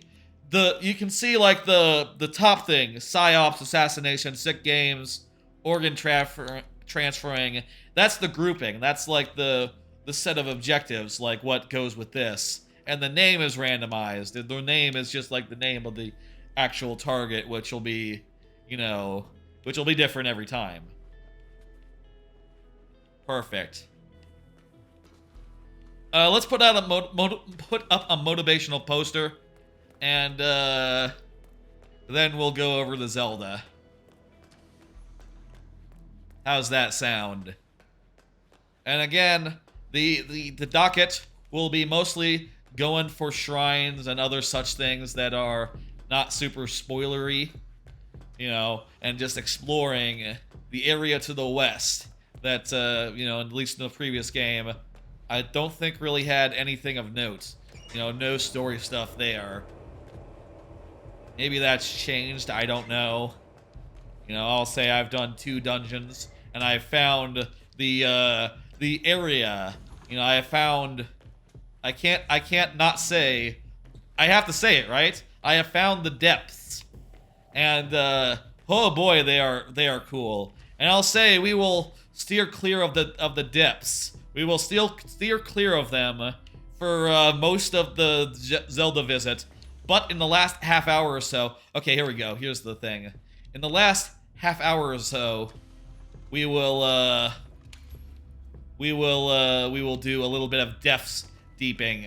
You can see like the top thing: psyops, assassination, sick games, organ transferring. That's the grouping. That's like the set of objectives, like what goes with this. And the name is randomized. The name is just like the name of the actual target, which will be, you know, which will be different every time. Perfect. Let's put out put up a motivational poster, and then we'll go over the Zelda. How's that sound? And again, the docket will be mostly going for shrines and other such things that are not super spoilery, you know, and just exploring the area to the west that, you know, at least in the previous game, I don't think really had anything of note. You know, no story stuff there. Maybe that's changed, I don't know. You know, I'll say I've done 2 dungeons, and I found the area. You know, I found... I can't not say... I have to say it, right? I have found the depths. And, oh boy, they are cool. And I'll say we will steer clear of the depths. We will still steer clear of them for most of the Zelda visit. But in the last half hour or so... Okay, here we go. Here's the thing. In the last half hour or so, we will do a little bit of depths deeping.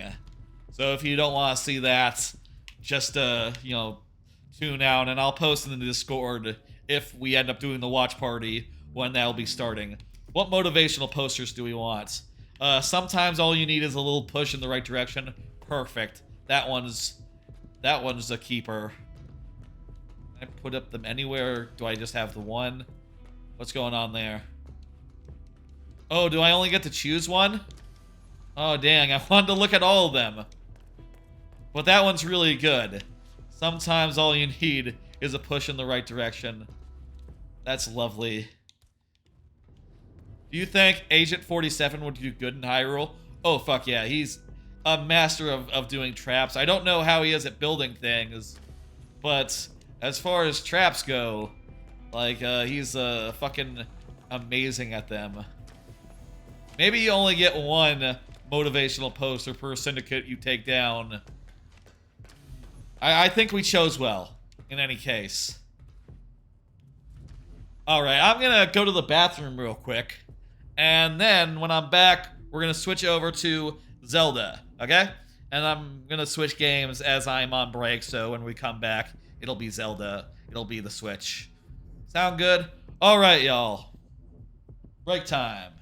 So if you don't want to see that, just, you know, tune out, and I'll post in the Discord if we end up doing the watch party when that'll be starting. What motivational posters do we want? Sometimes all you need is a little push in the right direction. Perfect. That one's a keeper. Can I put up them anywhere? Do I just have the one? What's going on there? Oh, do I only get to choose one? Oh, dang. I wanted to look at all of them. But that one's really good. Sometimes all you need is a push in the right direction. That's lovely. Do you think Agent 47 would do good in Hyrule? Oh, fuck yeah. He's a master of doing traps. I don't know how he is at building things, but as far as traps go, like, he's fucking amazing at them. Maybe you only get one motivational poster per syndicate you take down. I think we chose well, in any case. Alright, I'm gonna go to the bathroom real quick. And then, when I'm back, we're gonna switch over to Zelda, okay? And I'm gonna switch games as I'm on break, so when we come back, it'll be Zelda. It'll be the Switch. Sound good? Alright, y'all. Break time.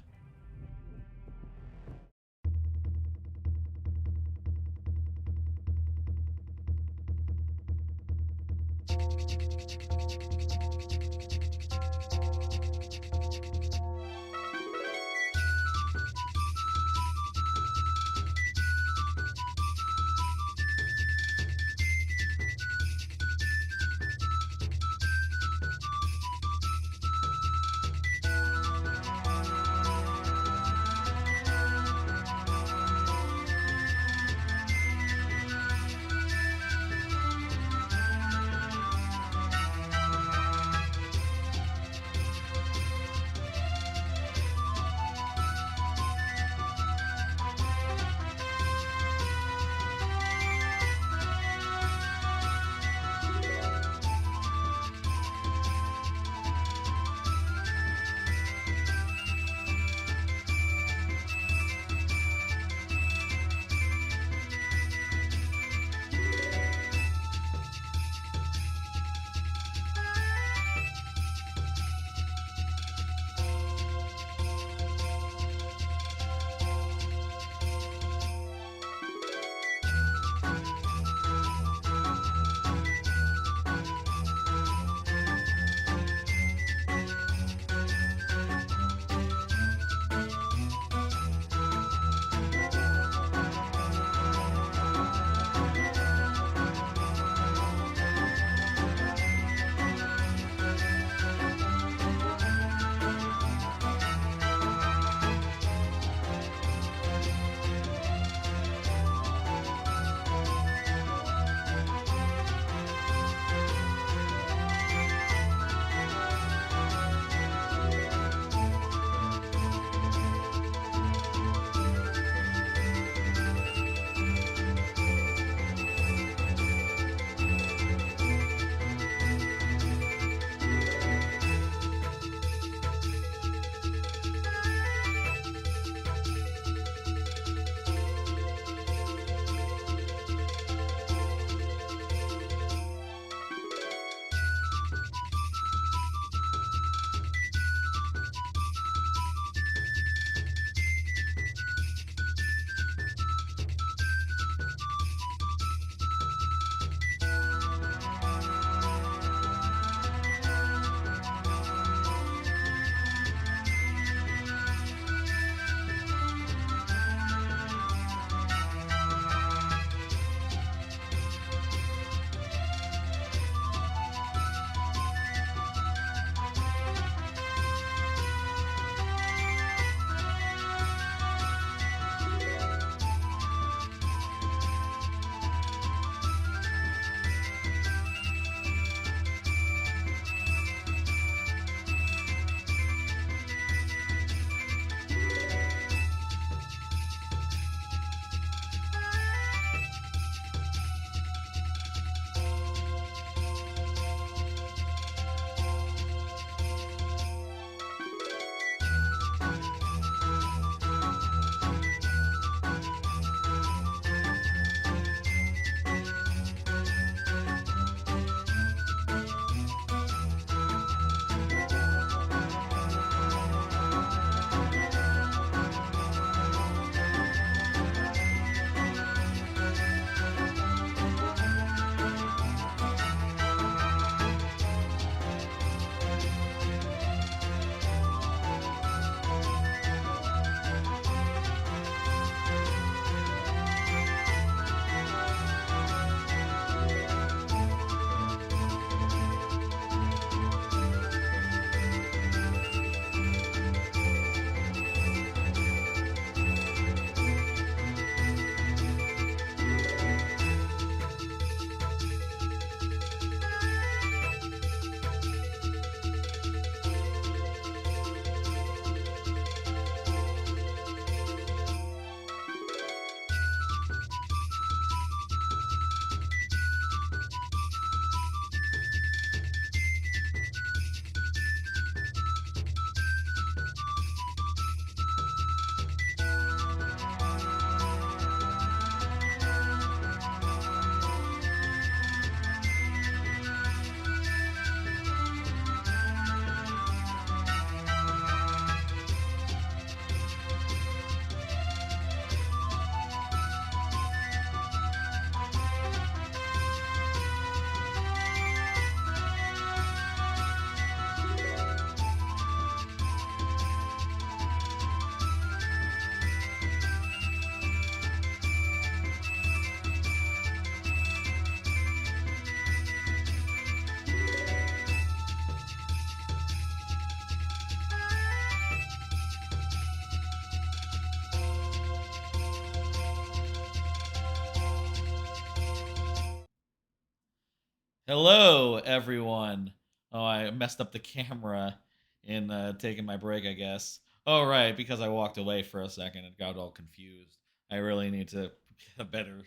Hello, everyone. Oh, I messed up the camera in taking my break, I guess. Oh, right, because I walked away for a second and got all confused. I really need to get a better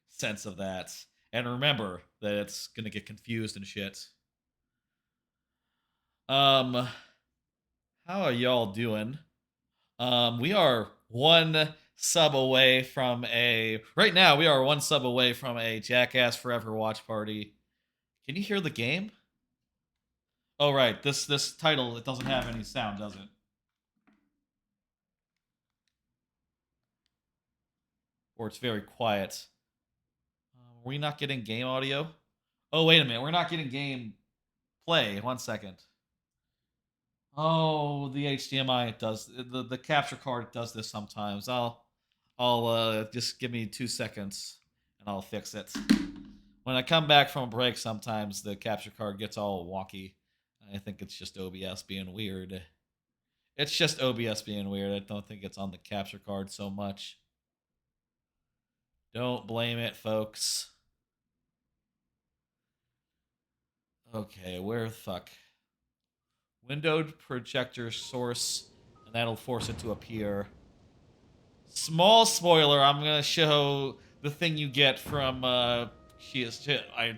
sense of that. And remember that it's gonna get confused and shit. How are y'all doing? We are one sub away from a. Right now, we are one sub away from a Jackass Forever watch party. Can you hear the game? Oh right, this title, it doesn't have any sound, does it? Or it's very quiet. Are we not getting game audio? Oh wait a minute, we're not getting game play. 1 second. Oh, the HDMI does the capture card does this sometimes. I'll just give me 2 seconds and I'll fix it. When I come back from a break, sometimes the capture card gets all wonky. I think it's just OBS being weird. It's just OBS being weird. I don't think it's on the capture card so much. Don't blame it, folks. Okay, where the fuck? Windowed projector source, and that'll force it to appear. Small spoiler, I'm gonna show the thing you get from, I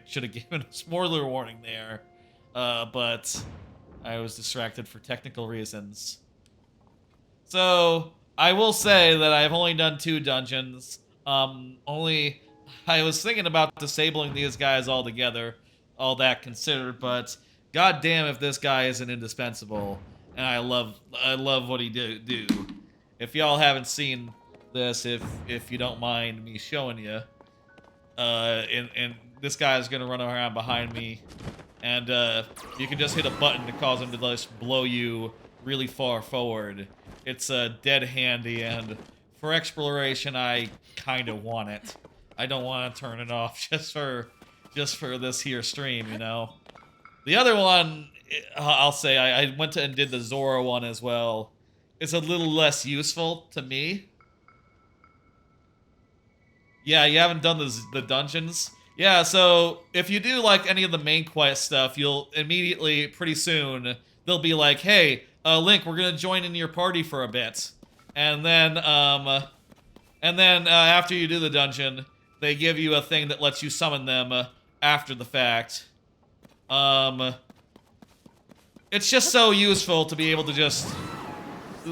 should have given a spoiler warning there, but I was distracted for technical reasons. So, I will say that I've only done 2 dungeons. I was thinking about disabling these guys altogether, all that considered, but goddamn if this guy isn't indispensable, and I love what he do. If y'all haven't seen this, if you don't mind me showing you, and this guy is gonna run around behind me, and you can just hit a button to cause him to just blow you really far forward. It's dead handy, and for exploration, I kind of want it. I don't want to turn it off just for this here stream, you know. The other one, I'll say, I went to and did the Zora one as well. It's a little less useful to me. Yeah, you haven't done the dungeons? Yeah, so if you do like any of the main quest stuff, you'll immediately, pretty soon, they'll be like, hey, Link, we're gonna join in your party for a bit. And then after you do the dungeon, they give you a thing that lets you summon them after the fact. It's just so useful to be able to just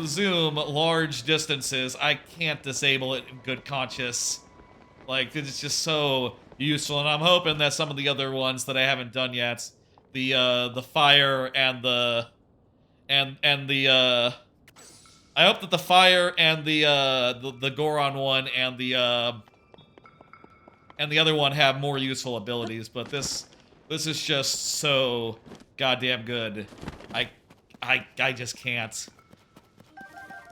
zoom large distances. I can't disable it in good conscience. Like, it's just so useful, and I'm hoping that some of the other ones that I haven't done yet, the fire and the I hope that the fire and the Goron one and the other one have more useful abilities, but this is just so goddamn good. I just can't.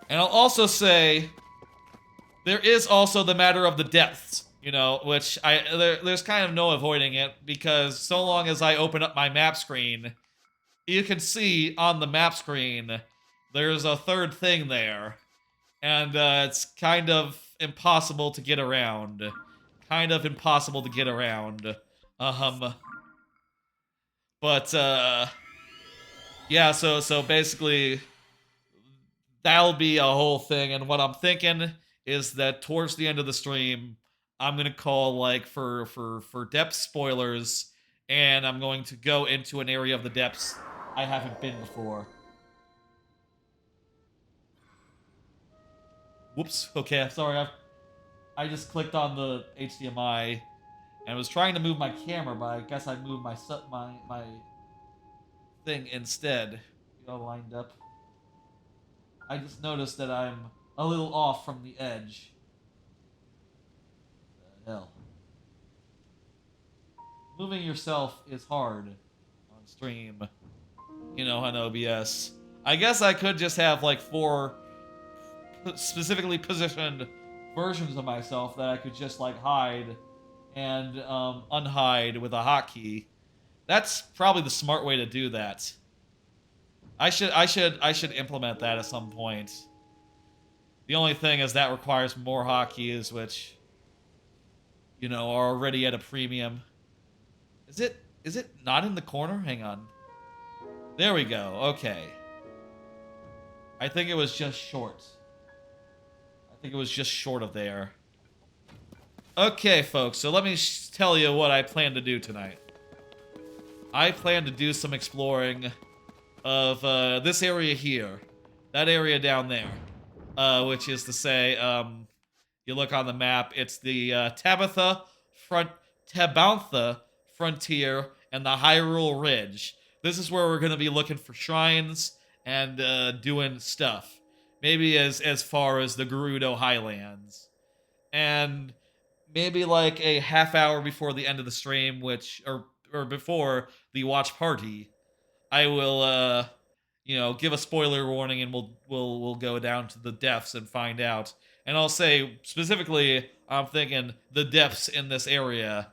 And I'll also say there is also the matter of the depths, you know, which there's kind of no avoiding it, because so long as I open up my map screen, you can see on the map screen there's a third thing there, and it's kind of impossible to get around. Kind of impossible to get around. But yeah, so basically that'll be a whole thing, and what I'm thinking is that towards the end of the stream, I'm gonna call like for depth spoilers, and I'm going to go into an area of the depths I haven't been before. Whoops. Okay, I'm sorry. I just clicked on the HDMI and was trying to move my camera, but I guess I moved my thing instead. Get all lined up. I just noticed that I'm a little off from the edge. What the hell? Moving yourself is hard on stream, you know, on OBS. I guess I could just have like 4 specifically positioned versions of myself that I could just like hide and unhide with a hotkey. That's probably the smart way to do that. I should implement that at some point. The only thing is that requires more hotkeys, which, you know, are already at a premium. Is it Is it not in the corner? Hang on. There we go. Okay. I think it was just short. I think it was just short of there. Okay, folks, so let me tell you what I plan to do tonight. I plan to do some exploring of this area here. That area down there. Which is to say, you look on the map, it's the Tabantha Frontier and the Hyrule Ridge. This is where we're going to be looking for shrines and doing stuff. Maybe as far as the Gerudo Highlands. And maybe like a half hour before the end of the stream, or before the watch party, I will give a spoiler warning, and we'll go down to the depths and find out. And I'll say specifically, I'm thinking the depths in this area,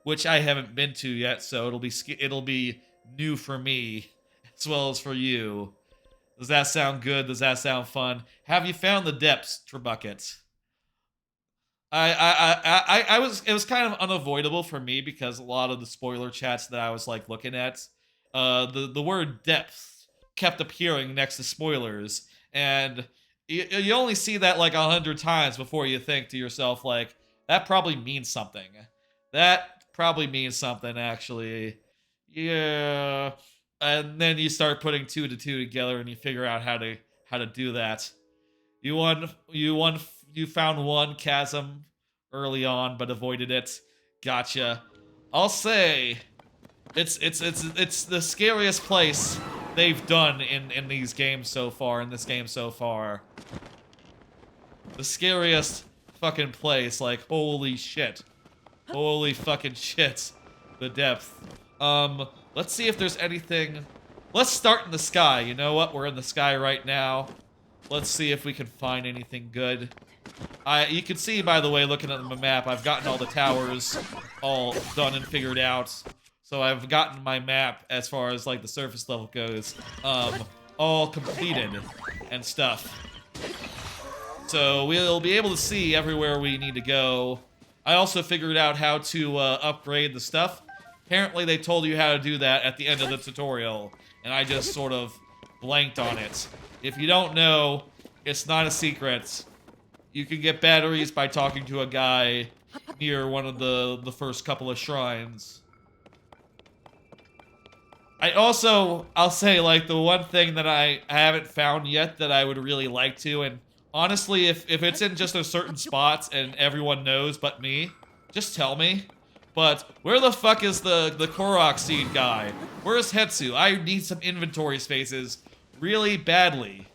which I haven't been to yet, so it'll be new for me as well as for you. Does that sound good? Does that sound fun? Have you found the depths, Trebucket? It was kind of unavoidable for me because a lot of the spoiler chats that I was like looking at, the word depth kept appearing next to spoilers, and you only see that like 100 times before you think to yourself like, that probably means something. That probably means something, actually. Yeah. And then you start putting 2 to 2 together and you figure out how to do that. You found one chasm early on, but avoided it. Gotcha. I'll say it's the scariest place they've done in these games so far. In this game so far, the scariest fucking place. Like, holy shit, holy fucking shit, the depth. Let's see if there's anything. Let's start in the sky. You know what? We're in the sky right now. Let's see if we can find anything good. You can see, by the way, looking at the map, I've gotten all the towers all done and figured out. So I've gotten my map, as far as like the surface level goes, all completed and stuff. So we'll be able to see everywhere we need to go. I also figured out how to upgrade the stuff. Apparently they told you how to do that at the end of the tutorial, and I just sort of blanked on it. If you don't know, it's not a secret. You can get batteries by talking to a guy near one of the first couple of shrines. I'll say, like, the one thing that I haven't found yet that I would really like to, and honestly, if it's in just a certain spot and everyone knows but me, just tell me. But where the fuck is the Korok seed guy? Where's Hetsu? I need some inventory spaces really badly.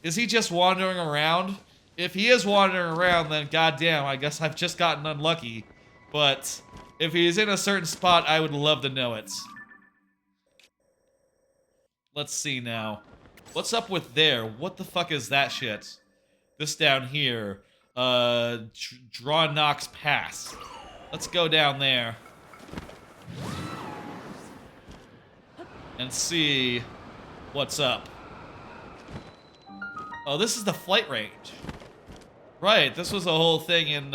Is he just wandering around? If he is wandering around, then goddamn, I guess I've just gotten unlucky. But if he's in a certain spot, I would love to know it. Let's see now. What's up with there? What the fuck is that shit? This down here. Draw Knox Pass. Let's go down there. And see what's up. Oh, this is the flight range. Right, this was a whole thing in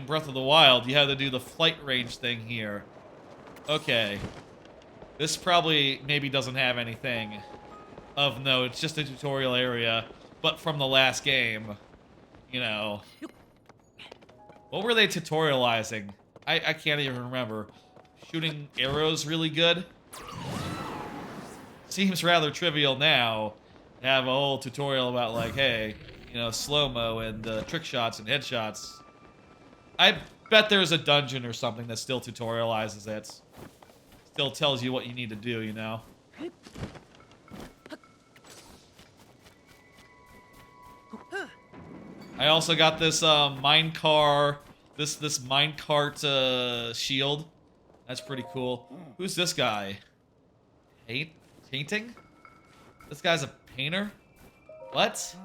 Breath of the Wild. You had to do the flight range thing here. Okay. This probably maybe doesn't have anything of note. It's just a tutorial area, but from the last game. You know. What were they tutorializing? I can't even remember. Shooting arrows really good? Seems rather trivial now. To have a whole tutorial about, like, hey, you know, slow-mo and trick shots and headshots. I bet there's a dungeon or something that still tutorializes it. Still tells you what you need to do, you know? I also got this minecart, this minecart shield. That's pretty cool. Who's this guy? Painting? This guy's a painter? What?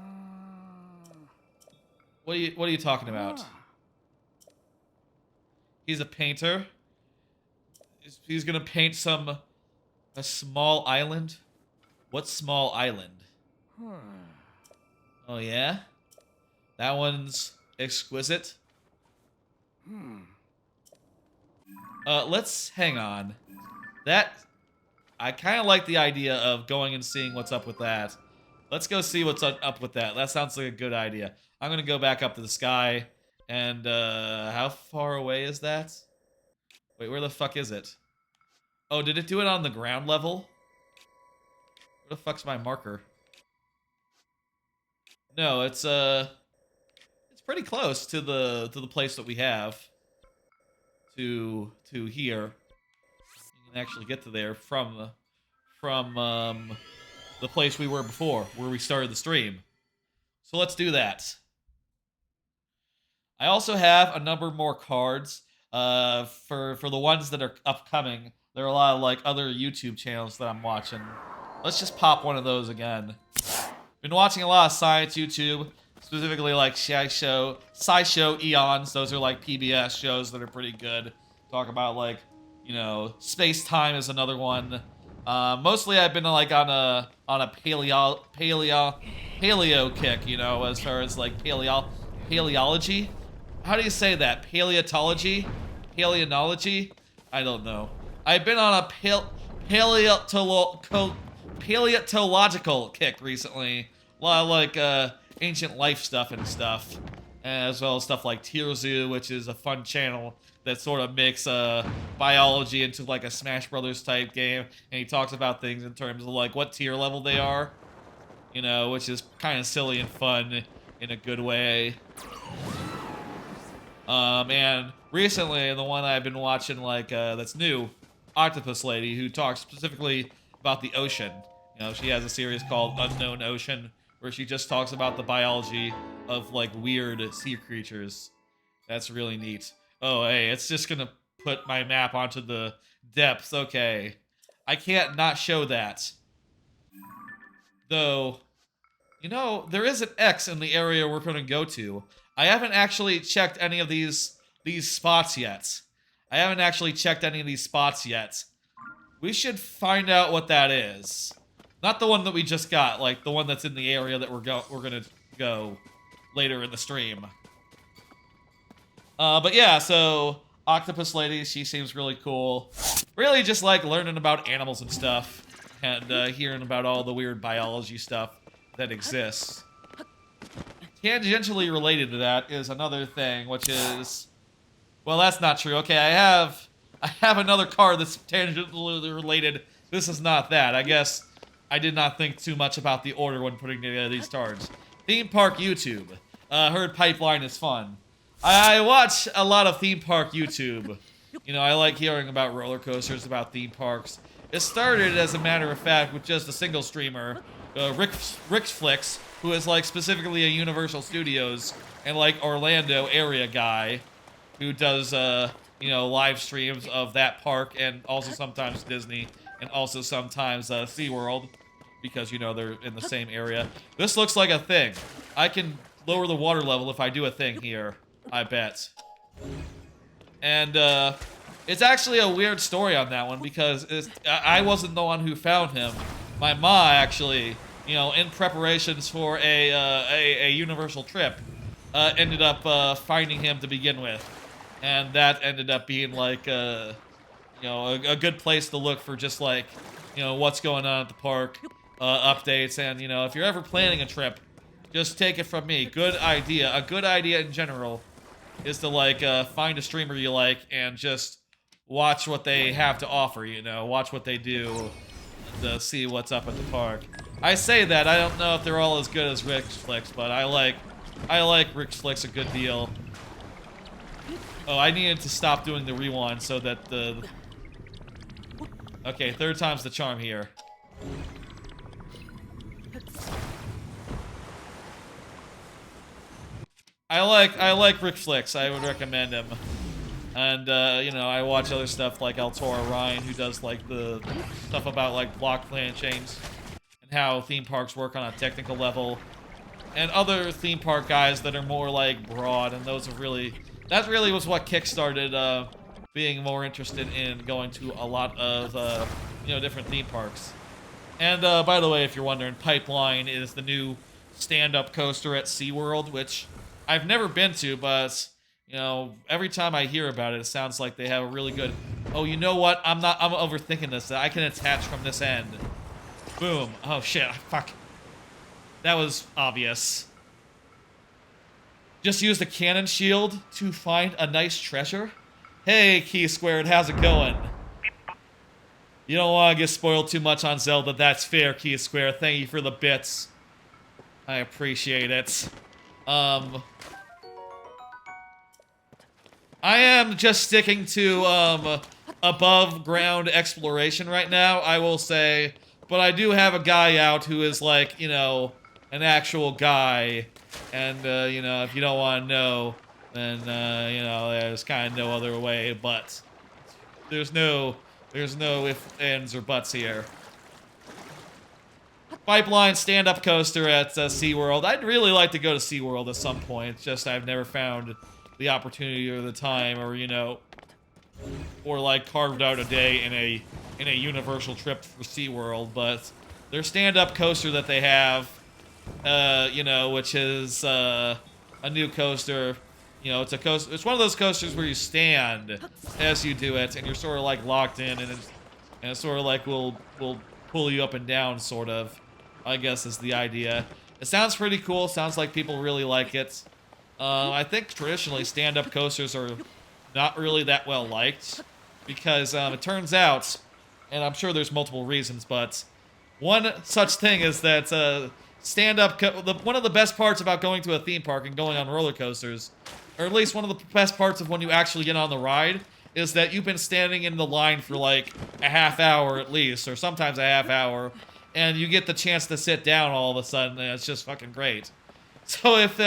What are you talking about? He's a painter. He's gonna paint a small island. What small island? Oh yeah? That one's exquisite. Let's hang on. That I kind of like the idea of going and seeing what's up with that. Let's go see what's up with that. That sounds like a good idea. I'm gonna go back up to the sky. And how far away is that? Wait, where the fuck is it? Oh, did it do it on the ground level? Where the fuck's my marker? No, it's pretty close to the place that we have. To here. You can actually get to there from the place we were before, where we started the stream. So let's do that. I also have a number more cards for the ones that are upcoming. There are a lot of like other YouTube channels that I'm watching. Let's just pop one of those again. Been watching a lot of science YouTube, specifically like SciShow Eons. Those are like PBS shows that are pretty good. Talk about like, you know, space time is another one. Mostly I've been like on a paleo kick, you know, as far as like paleology. How do you say that? Paleontology? Paleontology? I don't know. I've been on a paleontological kick recently. A lot of like ancient life stuff and stuff. As well as stuff like Tier Zoo, which is a fun channel that sort of makes biology into like a Smash Brothers type game. And he talks about things in terms of like what tier level they are. You know, which is kind of silly and fun in a good way. And recently, the one I've been watching, like, that's new, Octopus Lady, who talks specifically about the ocean. You know, she has a series called Unknown Ocean, where she just talks about the biology of, like, weird sea creatures. That's really neat. Oh, hey, it's just gonna put my map onto the depths. Okay. I can't not show that. Though, you know, there is an X in the area we're gonna go to. I haven't actually checked any of these spots yet. We should find out what that is. Not the one that we just got, like the one that's in the area that we're gonna go later in the stream. But yeah, so Octopus Lady, she seems really cool. Really just like learning about animals and stuff, and hearing about all the weird biology stuff that exists. Tangentially related to that is another thing, which is... Well, that's not true. Okay, I have another card that's tangentially related. This is not that. I guess I did not think too much about the order when putting together these cards. Theme Park YouTube. Heard Pipeline is fun. I watch a lot of theme park YouTube. You know, I like hearing about roller coasters, about theme parks. It started, as a matter of fact, with just a single streamer, Rickflix, who is like specifically a Universal Studios and like Orlando area guy who does you know, live streams of that park and also sometimes Disney and also sometimes SeaWorld because, you know, they're in the same area. This looks like a thing. I can lower the water level if I do a thing here, I bet. And it's actually a weird story on that one because I wasn't the one who found him. My ma actually, you know, in preparations for a Universal trip, ended up finding him to begin with, and that ended up being like, you know, a good place to look for just like, you know, what's going on at the park, updates, and you know, if you're ever planning a trip, just take it from me. Good idea. A good idea in general is to like find a streamer you like and just watch what they have to offer. You know, watch what they do. To see what's up at the park. I say that, I don't know if they're all as good as Rick's Flicks, but I like Rick's Flicks a good deal. Oh, I needed to stop doing the rewind so that the... Okay, third time's the charm here. I like Rick Flicks, I would recommend him. And, you know, I watch other stuff like Altora Ryan, who does, like, the stuff about, like, block plan chains and how theme parks work on a technical level. And other theme park guys that are more, like, broad, and those are really... That really was what kickstarted, being more interested in going to a lot of, you know, different theme parks. And, by the way, if you're wondering, Pipeline is the new stand-up coaster at SeaWorld, which I've never been to, but... You know, every time I hear about it, it sounds like they have a really good... Oh, you know what? I'm overthinking this. I can attach from this end. Boom. Oh, shit. Fuck. That was obvious. Just use the cannon shield to find a nice treasure? Hey, Key Squared, how's it going? You don't want to get spoiled too much on Zelda. That's fair, Key Square. Thank you for the bits. I appreciate it. I am just sticking to above ground exploration right now, I will say. But I do have a guy out who is like, you know, an actual guy. And, you know, if you don't want to know, then, you know, there's kind of no other way. But there's no ifs, ands, or buts here. Pipeline stand-up coaster at SeaWorld. I'd really like to go to SeaWorld at some point. It's just I've never found the opportunity or the time, or, you know, or like carved out a day in a Universal trip for SeaWorld. But their stand-up coaster that they have, you know, which is a new coaster. You know, it's a coaster. It's one of those coasters where you stand as you do it, and you're sort of like locked in, and it sort of like will pull you up and down, sort of. I guess is the idea. It sounds pretty cool. Sounds like people really like it. I think traditionally stand-up coasters are not really that well liked because it turns out, and I'm sure there's multiple reasons, but one such thing is that stand-up. One of the best parts about going to a theme park and going on roller coasters, or at least one of the best parts of when you actually get on the ride, is that you've been standing in the line for like a half hour at least, or sometimes a half hour, and you get the chance to sit down all of a sudden, and it's just fucking great. So if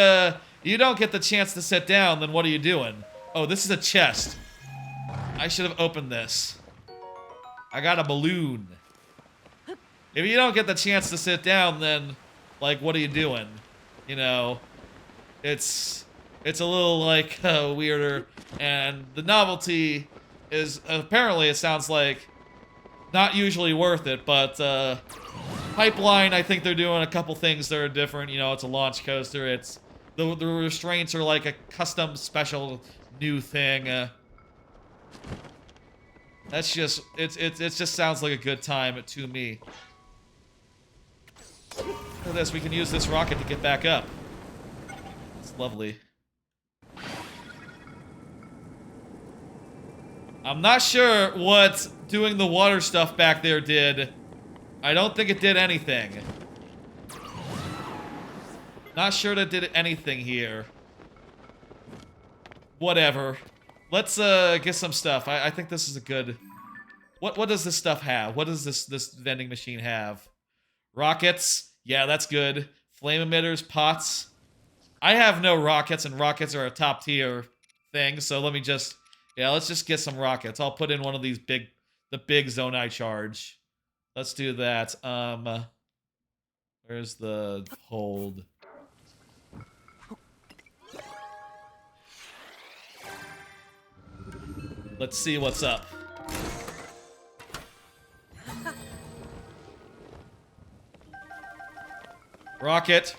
you don't get the chance to sit down, then what are you doing? Oh, this is a chest. I should have opened this. I got a balloon. If you don't get the chance to sit down, then, like, what are you doing? You know, it's a little, like, weirder, and the novelty is, apparently it sounds like, not usually worth it, but, Pipeline, I think they're doing a couple things that are different. You know, it's a launch coaster. It's the restraints are like a custom special new thing. That's just it just sounds like a good time to me. Look at this. We can use this rocket to get back up. It's lovely. I'm not sure what doing the water stuff back there did. I don't think it did anything. Not sure that it did anything here. Whatever. Let's get some stuff. I think this is a good... What does this stuff have? What does this vending machine have? Rockets. Yeah, that's good. Flame emitters, pots. I have no rockets, and rockets are a top tier thing, so let me just... Yeah, let's just get some rockets. I'll put in one of these the big Zonai charge. Let's do that. Where's the hold? Let's see what's up. Rocket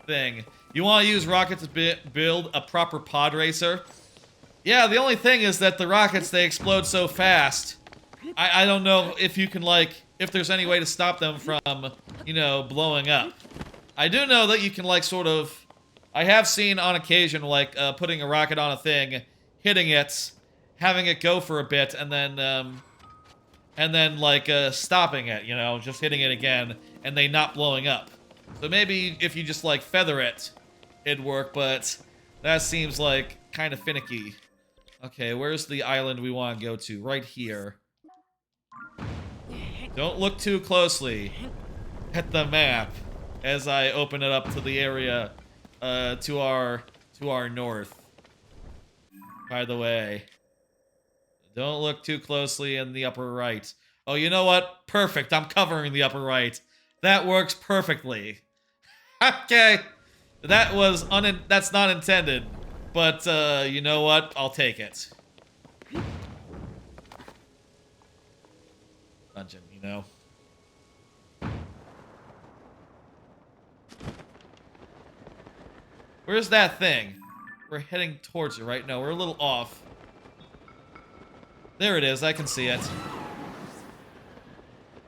thing. You want to use rocket to build a proper pod racer? Yeah, the only thing is that the rockets, they explode so fast. I don't know if you can, like, if there's any way to stop them from, you know, blowing up. I do know that you can, like, sort of... I have seen on occasion, like, putting a rocket on a thing, hitting it, having it go for a bit, and then, like, stopping it, you know, just hitting it again, and they not blowing up. So maybe if you just, like, feather it, it'd work, but that seems, like, kind of finicky. Okay, where's the island we want to go to? Right here. Don't look too closely at the map as I open it up to the area to our north. By the way, don't look too closely in the upper right. Oh, you know what? Perfect. I'm covering the upper right. That works perfectly. Okay. That's not intended, but you know what? I'll take it. Dungeon, you know. Where's that thing? we're heading towards it, right? No, we're a little off. There it is. I can see it.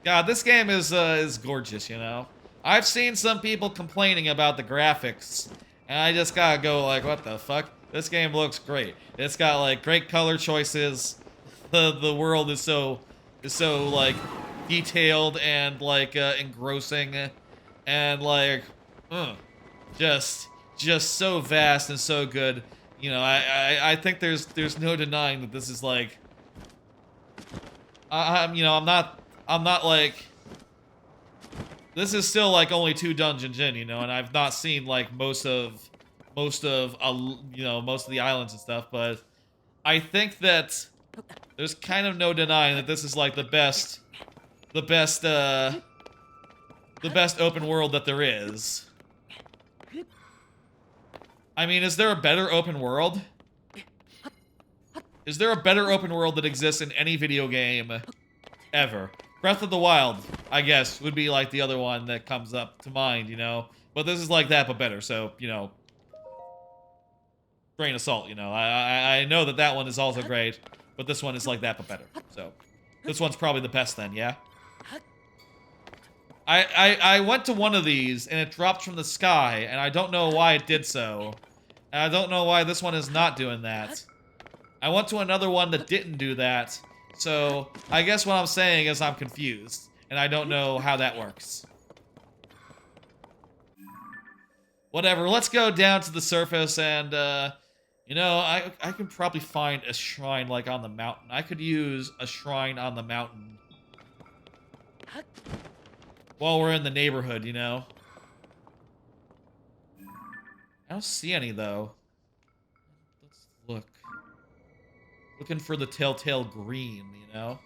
God, this game is gorgeous, you know? I've seen some people complaining about the graphics, and I just gotta go like, what the fuck? This game looks great. It's got like great color choices. The world is so like detailed and like engrossing, and like just so vast and so good. You know, I think there's no denying that this is like, you know, I'm not like, this is still like only 2 dungeons in, you know, and I've not seen like most of you know, most of the islands and stuff, but I think that there's kind of no denying that this is like the best open world that there is. I mean, is there a better open world? Is there a better open world that exists in any video game ever? Breath of the Wild, I guess, would be like the other one that comes up to mind, you know? But this is like that, but better, so, you know, grain of salt, you know? I know that that one is also great, but this one is like that, but better. So, this one's probably the best then, yeah? I went to one of these, and it dropped from the sky, and I don't know why it did so. And I don't know why this one is not doing that. I went to another one that didn't do that, so I guess what I'm saying is I'm confused, and I don't know how that works. Whatever, let's go down to the surface, and, you know, I can probably find a shrine, like, on the mountain. I could use a shrine on the mountain while we're in the neighborhood, you know? I don't see any, though. Let's look. Looking for the telltale green, you know?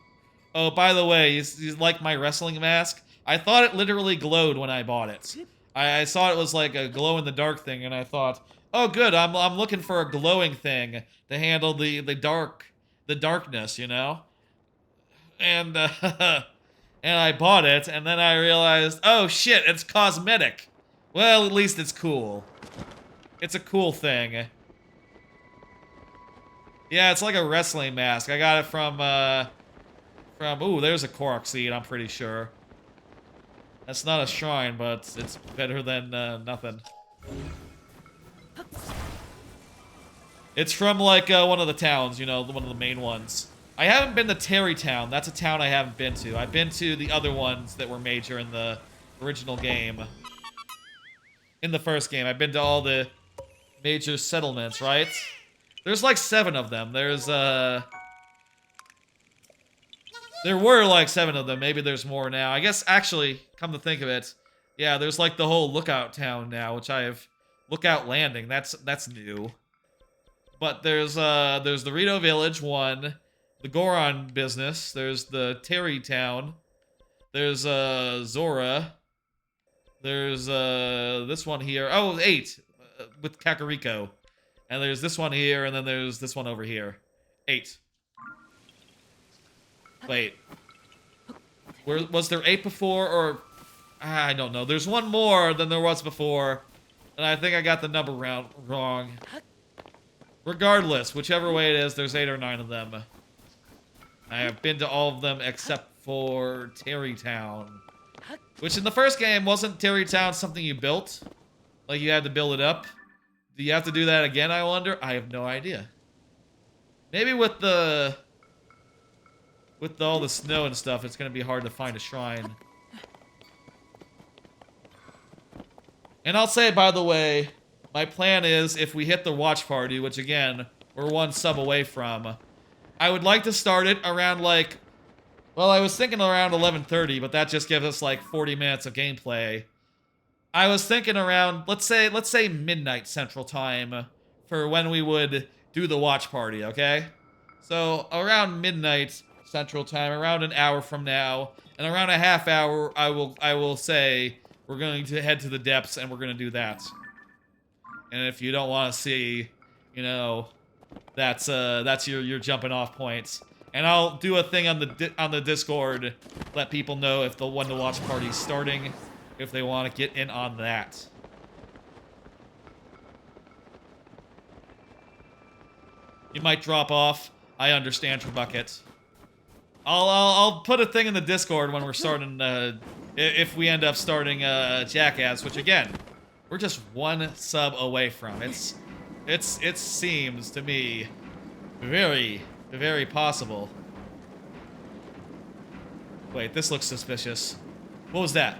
Oh, by the way, you like my wrestling mask? I thought it literally glowed when I bought it. I saw it was like a glow-in-the-dark thing, and I thought, oh, good, I'm looking for a glowing thing to handle the darkness, you know? And, and I bought it, and then I realized, oh shit, it's cosmetic. Well, at least it's cool. It's a cool thing. Yeah, it's like a wrestling mask. I got it from, ooh, there's a Korok seed, I'm pretty sure. That's not a shrine, but it's better than, nothing. It's from, like, one of the towns, you know, one of the main ones. I haven't been to Terrytown. That's a town I haven't been to. I've been to the other ones that were major in the original game. In the first game. I've been to all the major settlements, right? There's like 7 of them. There's, there were like 7 of them. Maybe there's more now. I guess, actually, come to think of it, yeah, there's like the whole Lookout Town now, which I have... Lookout Landing. That's new. But there's the Rito Village one... The Goron business. There's the Terrytown. There's Zora. There's this one here. Oh, 8 with Kakariko. And there's this one here, and then there's this one over here. 8. Wait. Was there 8 before, or I don't know. There's one more than there was before, and I think I got the number wrong. Regardless, whichever way it is, there's 8 or 9 of them. I have been to all of them except for Terrytown. Which in the first game, wasn't Terrytown something you built? Like you had to build it up? Do you have to do that again, I wonder? I have no idea. Maybe with all the snow and stuff, it's gonna be hard to find a shrine. And I'll say, by the way, my plan is, if we hit the watch party, which again, we're 1 sub away from, I would like to start it around, like... Well, I was thinking around 11:30, but that just gives us, like, 40 minutes of gameplay. I was thinking around, let's say midnight Central Time for when we would do the watch party, okay? So, around midnight Central Time, around an hour from now, and around a half hour, I will say we're going to head to the depths and we're going to do that. And if you don't want to see, you know... That's your jumping off points, and I'll do a thing on the Discord, let people know if the One to Watch party's starting, if they want to get in on that. you might drop off. I understand, Trebucket. I'll put a thing in the Discord when we're starting, if we end up starting Jackass, which again, we're just one sub away from. It seems to me very, very possible. Wait, this looks suspicious. What was that?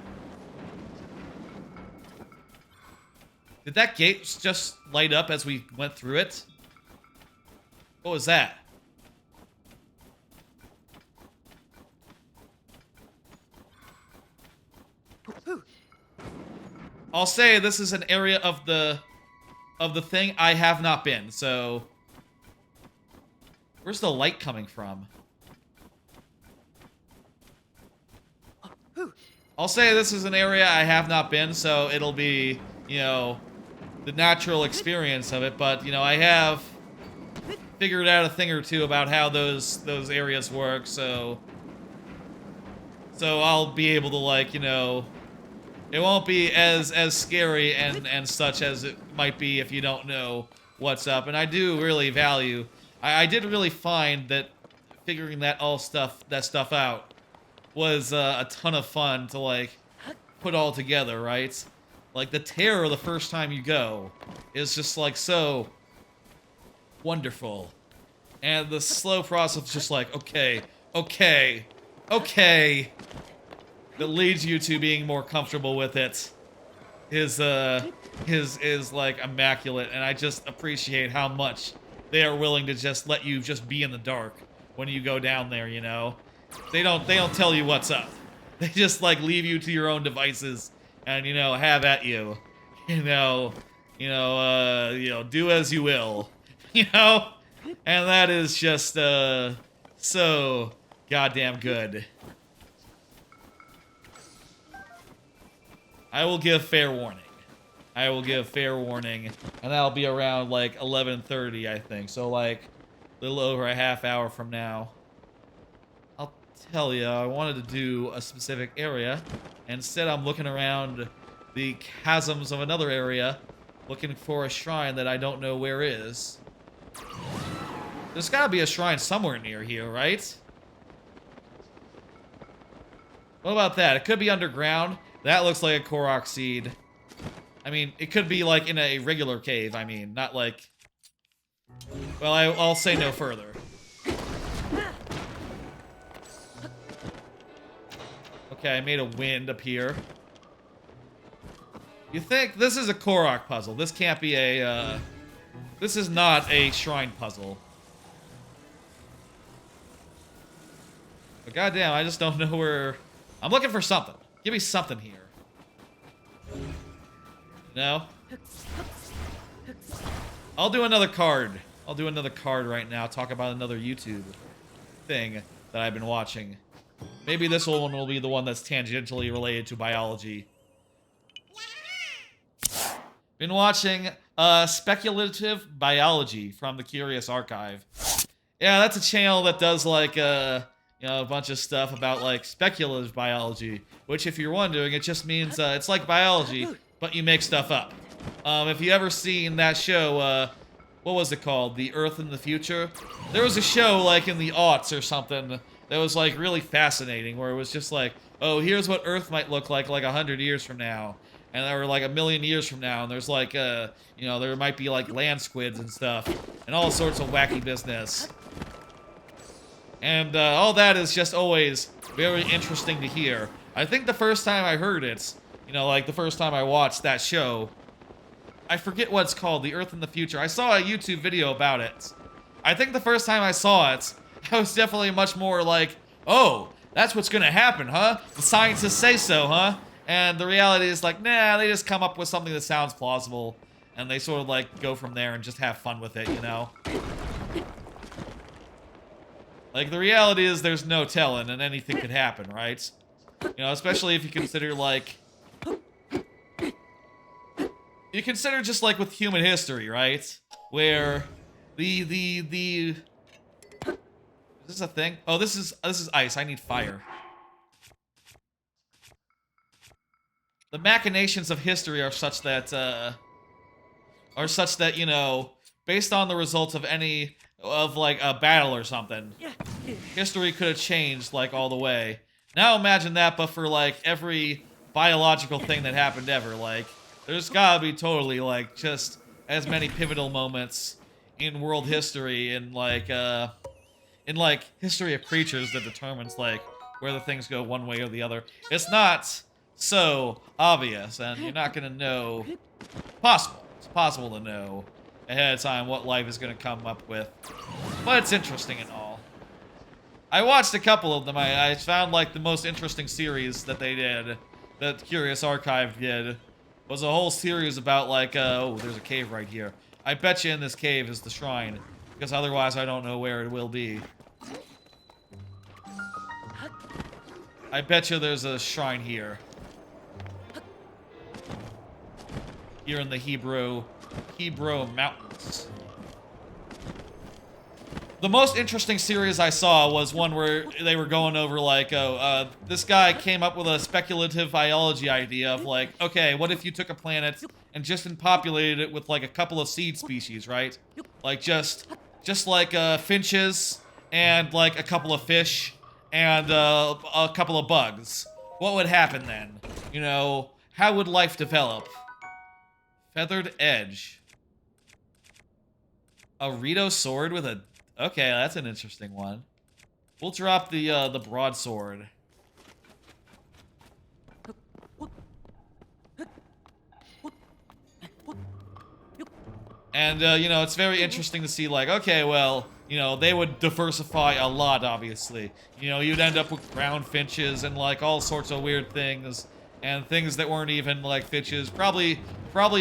Did that gate just light up as we went through it? What was that? I'll say this is an area of the thing I have not been, so where's the light coming from? I'll say this is an area I have not been, so it'll be, you know, the natural experience of it, but, you know, I have figured out a thing or two about how those areas work, so I'll be able to, like, you know, it won't be as scary and such as it might be if you don't know what's up. And I do really value, I did really find that figuring that stuff out was a ton of fun to, like, put all together, right? Like, the terror the first time you go is just, like, so wonderful. And the slow process is just like, okay, that leads you to being more comfortable with it is like immaculate, and I just appreciate how much they are willing to just let you just be in the dark when you go down there, you know? They don't tell you what's up. They just, like, leave you to your own devices and, you know, have at you. You know, do as you will. You know? And that is just so goddamn good. I will give fair warning. And that'll be around, like, 11:30, I think. So, like, a little over a half hour from now. I'll tell you, I wanted to do a specific area. Instead, I'm looking around the chasms of another area, looking for a shrine that I don't know where is. There's gotta be a shrine somewhere near here, right? What about that? It could be underground. That looks like a Korok seed. I mean, it could be, like, in a regular cave, I mean, not like... Well, I'll say no further. Okay, I made a wind appear. You think this is a Korok puzzle. This can't be a, this is not a shrine puzzle. But goddamn, I just don't know where... I'm looking for something. Give me something here. No? I'll do another card. I'll do another card right now. Talk about another YouTube thing that I've been watching. Maybe this one will be the one that's tangentially related to biology. Been watching Speculative Biology from the Curious Archive. Yeah, that's a channel that does, like, you know, a bunch of stuff about, like, speculative biology, which, if you're wondering, it just means it's like biology, but you make stuff up. If you ever seen that show, what was it called? The Earth in the Future? There was a show, like, in the aughts or something that was, like, really fascinating, where it was just like, oh, here's what Earth might look like 100 years from now. And or like 1,000,000 years from now, and there's like, you know, there might be like land squids and stuff, and all sorts of wacky business. And all that is just always very interesting to hear. I think the first time I heard it, you know, like the first time I watched that show, I forget what it's called, The Earth in the Future. I saw a YouTube video about it. I think the first time I saw it, I was definitely much more like, oh, that's what's gonna happen, huh? The scientists say so, huh? And the reality is like, nah, they just come up with something that sounds plausible, and they sort of like go from there and just have fun with it, you know? Like, the reality is there's no telling, and anything could happen, right? You know, especially if you consider, like... You consider just like with human history, right? Where Is this a thing? Oh, this is ice. I need fire. The machinations of history are such that, you know, based on the results of any of like a battle or something. History could have changed like all the way. Now imagine that, but for like every biological thing that happened ever. Like, there's gotta be totally like just as many pivotal moments in world history in like history of creatures that determines like whether things go one way or the other. It's not so obvious, and you're not gonna know. Possible. It's possible to know ahead of time what life is gonna come up with, but it's interesting and all. I watched a couple of them. I found like the most interesting series that they did, that Curious Archive did, was a whole series about like, oh, there's a cave right here. I bet you in this cave is the shrine, because otherwise I don't know where it will be. I bet you there's a shrine here. Here in the Hebrew Mountains. The most interesting series I saw was one where they were going over like, this guy came up with a speculative biology idea of like, okay, what if you took a planet and just populated it with like a couple of seed species, right? Like just like finches and like a couple of fish and a couple of bugs. What would happen then? You know, how would life develop? Feathered edge. A Rito sword with a... Okay, that's an interesting one. We'll drop the broadsword. And, you know, it's very interesting to see, like, okay, well, you know, they would diversify a lot, obviously. You know, you'd end up with ground finches and, like, all sorts of weird things. And things that weren't even, like, finches. Probably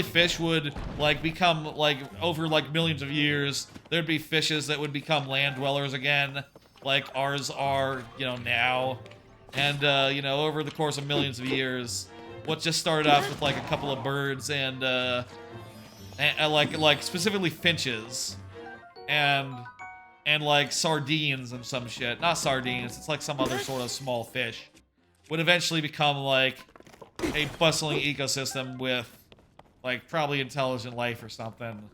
fish would, like, become, like, over, like, millions of years, there'd be fishes that would become land dwellers again. Like ours are, you know, now. And, you know, over the course of millions of years, what just started off with, like, a couple of birds and like, specifically finches. And, like, sardines and some shit. Not sardines, it's like some other sort of small fish. Would eventually become, like, a bustling ecosystem with, like, probably intelligent life or something.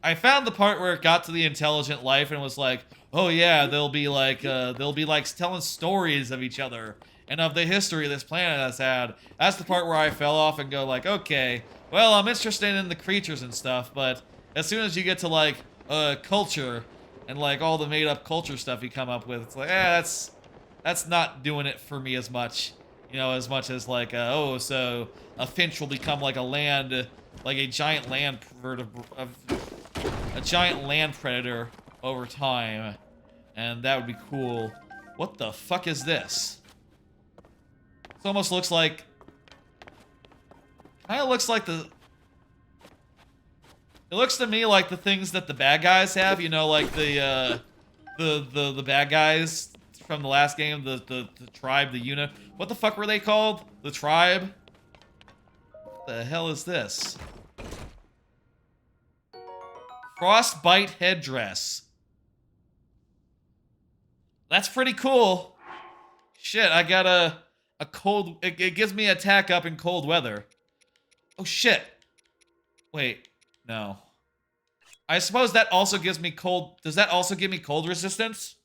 I found the part where it got to the intelligent life and was like, oh yeah, they'll be like telling stories of each other and of the history this planet has had. That's the part where I fell off and go like, okay, well, I'm interested in the creatures and stuff, but as soon as you get to like culture and like all the made up culture stuff you come up with, it's like, that's not doing it for me as much. You know, as much as like, oh, so a finch will become like a giant land predator over time, and that would be cool. What the fuck is this? This almost looks like, kind of looks like it looks to me like the things that the bad guys have. You know, like the bad guys from the last game, the tribe, the unit. What the fuck were they called? The tribe? What the hell is this? Frostbite headdress. That's pretty cool. Shit, I got a cold... It gives me attack up in cold weather. Oh shit. Wait, no. I suppose that also gives me cold... Does that also give me cold resistance?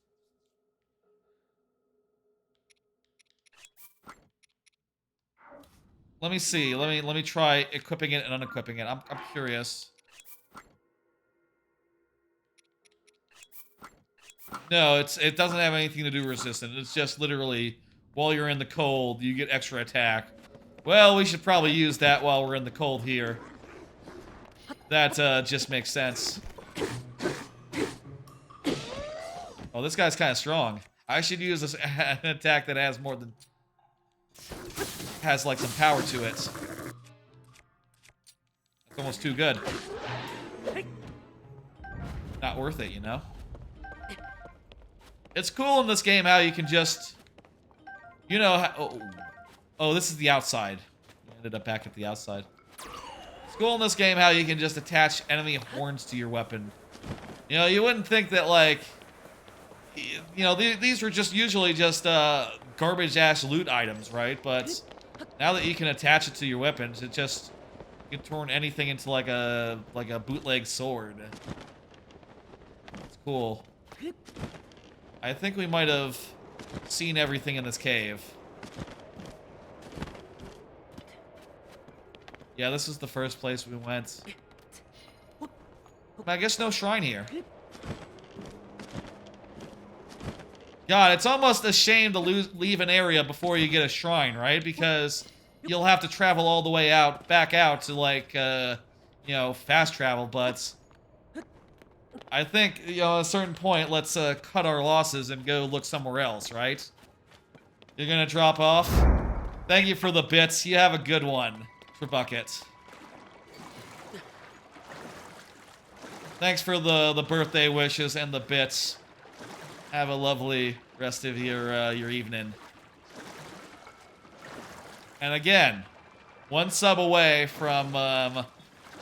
Let me see. Let me try equipping it and unequipping it. I'm curious. No, it doesn't have anything to do with resistance. It's just literally while you're in the cold, you get extra attack. Well, we should probably use that while we're in the cold here. That just makes sense. Oh, this guy's kind of strong. I should use this an attack that has more than... has like some power to it. It's almost too good. Not worth it, you know? It's cool in this game how you can just... You know how... Oh, this is the outside. I ended up back at the outside. It's cool in this game how you can just attach enemy horns to your weapon. You know, you wouldn't think that, like... You know, these were just usually just garbage-ass loot items, right? But now that you can attach it to your weapons, it just... You can turn anything into like a bootleg sword. It's Cool. I think we might have seen everything in this cave. Yeah, this is the first place we went. I guess no shrine here. God, it's almost a shame to leave an area before you get a shrine, right? Because you'll have to travel all the way out, back out to, like, you know, fast travel, but I think, you know, at a certain point, let's cut our losses and go look somewhere else, right? You're gonna drop off? Thank you for the bits. You have a good one, for Bucket. Thanks for the birthday wishes and the bits. Have a lovely rest of your evening. And again, one sub away from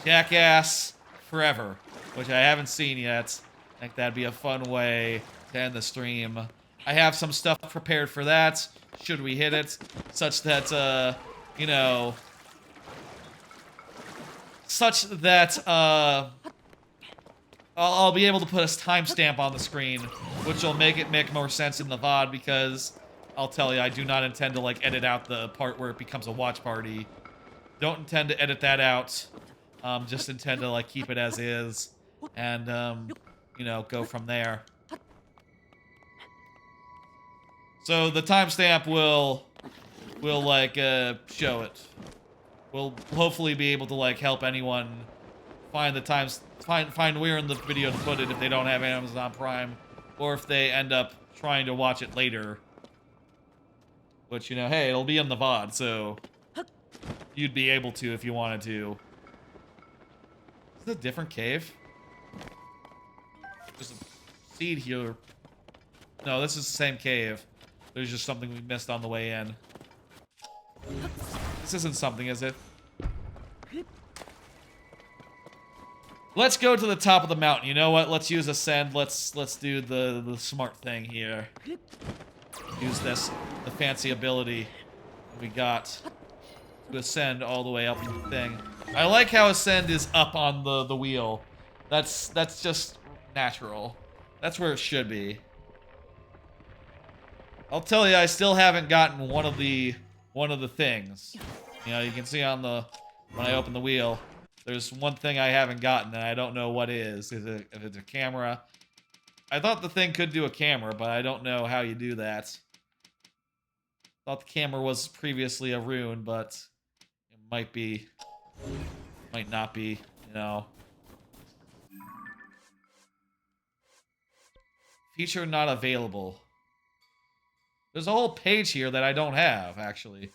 Jackass Forever, which I haven't seen yet. I think that'd be a fun way to end the stream. I have some stuff prepared for that, should we hit it, such that, you know, such that, I'll be able to put a timestamp on the screen, which will make it make more sense in the VOD, because I'll tell you, I do not intend to, like, edit out the part where it becomes a watch party. Don't intend to edit that out. Just intend to, like, keep it as is, and, you know, go from there. So the timestamp will like, show it. We'll hopefully be able to, like, help anyone find the times, find where in the video to put it if they don't have Amazon Prime, or if they end up trying to watch it later. Which, you know, hey, it'll be in the VOD, so you'd be able to if you wanted to. Is this a different cave? There's a seed here. No, this is the same cave. There's just something we missed on the way in. This isn't something, is it? Let's go to the top of the mountain. You know what? Let's use Ascend. Let's do the smart thing here. Use this, the fancy ability we got to ascend all the way up the thing. I like how Ascend is up on the wheel. That's just natural. That's where it should be. I'll tell you, I still haven't gotten one of the things. You know, you can see on the when I open the wheel, there's one thing I haven't gotten, and I don't know what it is. If it's a camera. I thought the thing could do a camera, but I don't know how you do that. Thought the camera was previously a rune, but it might be, might not be, you know. Feature not available. There's a whole page here that I don't have, actually,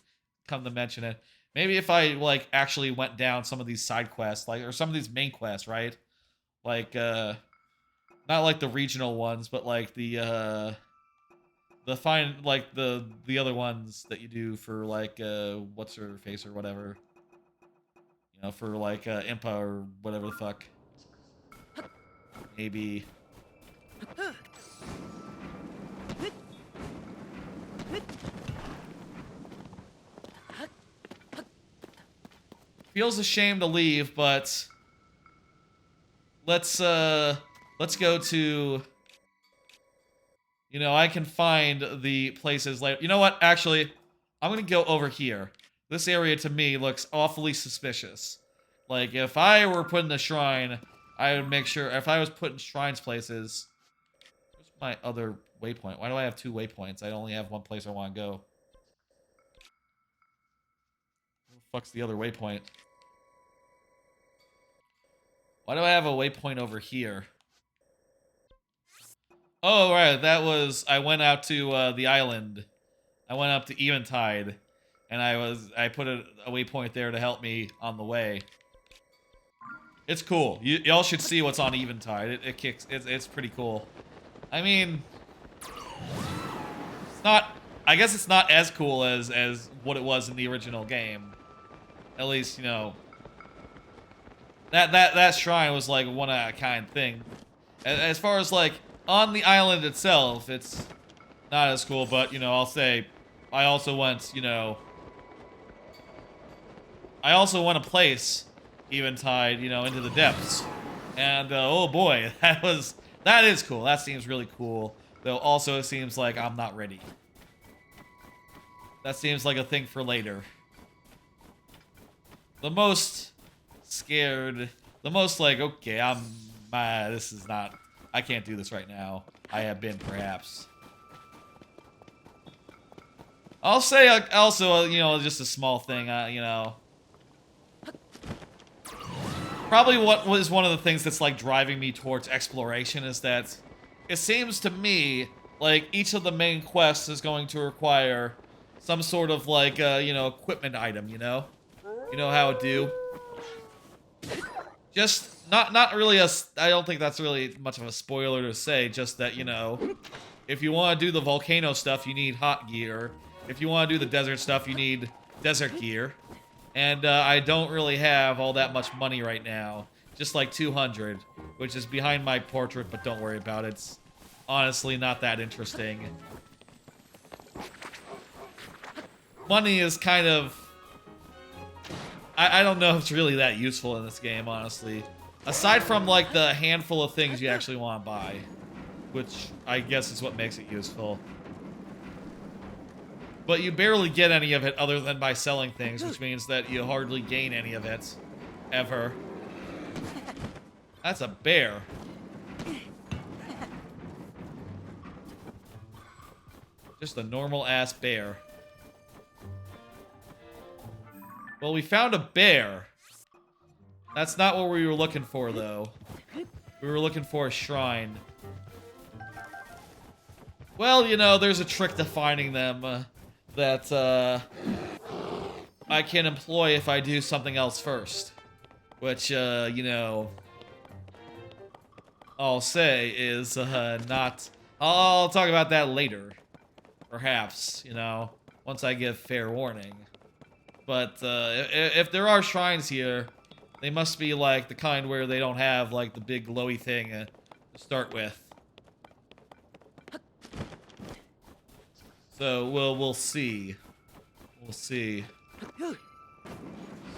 come to mention it. Maybe if I, like, actually went down some of these side quests, like, or some of these main quests, right? Like, not like the regional ones, but like the other ones that you do for, like, what's her face or whatever. You know, for, like, Impa or whatever the fuck. Maybe. Feels a shame to leave, but let's go to, you know, I can find the places later. You know what? Actually, I'm gonna go over here. This area to me looks awfully suspicious. Like, if I were putting a shrine, I would make sure, if I was putting shrines places, where's my other waypoint? Why do I have 2 waypoints? I only have one place I want to go. Where the fuck's the other waypoint? Why do I have a waypoint over here? Oh, right, that was, I went out to the island. I went up to Eventide, and I put a waypoint there to help me on the way. It's cool. Y'all should see what's on Eventide. It kicks, it's pretty cool. I mean, it's not, I guess it's not as cool as what it was in the original game. At least, you know, that shrine was like one of a kind thing. As far as like on the island itself, it's not as cool, but you know, I'll say I also went, you know, I also went a place Eventide, you know, into the depths. And oh boy, that That is cool. That seems really cool. Though also it seems like I'm not ready. That seems like a thing for later. The most scared, the most like, okay, this is not, I can't do this right now. I have been, perhaps. I'll say also, you know, just a small thing, you know. Probably what was one of the things that's like driving me towards exploration is that it seems to me like each of the main quests is going to require some sort of like, you know, equipment item, you know? You know how it do? Just, not really I don't think that's really much of a spoiler to say, just that, you know, if you want to do the volcano stuff, you need hot gear. If you want to do the desert stuff, you need desert gear. And I don't really have all that much money right now. Just like 200, which is behind my portrait, but don't worry about it. It's honestly not that interesting. Money is kind of... I don't know if it's really that useful in this game, honestly. Aside from, like, the handful of things you actually want to buy. Which I guess is what makes it useful. But you barely get any of it other than by selling things, which means that you hardly gain any of it. Ever. That's a bear. Just a normal-ass bear. Well, we found a bear. That's not what we were looking for, though. We were looking for a shrine. Well, you know, there's a trick to finding them that I can employ if I do something else first. Which, you know, I'll say is not... I'll talk about that later. Perhaps, you know, once I give fair warning. But if there are shrines here, they must be like the kind where they don't have like the big glowy thing to start with. So we'll see. We'll see.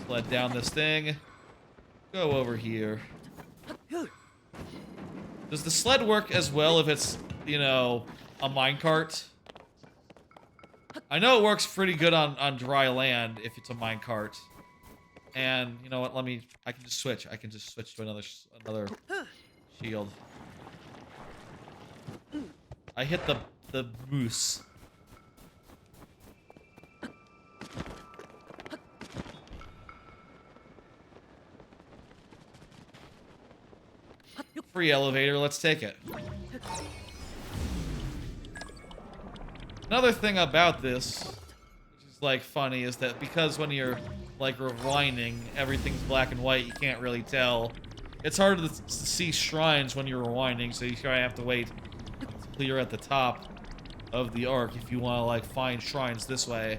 Sled down this thing. Go over here. Does the sled work as well if it's, you know, a minecart? I know it works pretty good on dry land if it's a minecart. And, you know what, I can just switch. I can just switch to another shield. I hit the moose. Free elevator, let's take it. Another thing about this, which is like funny, is that because when you're like rewinding, everything's black and white, you can't really tell. It's hard to see shrines when you're rewinding, so you kind of have to wait until you're at the top of the arc if you want to like find shrines this way.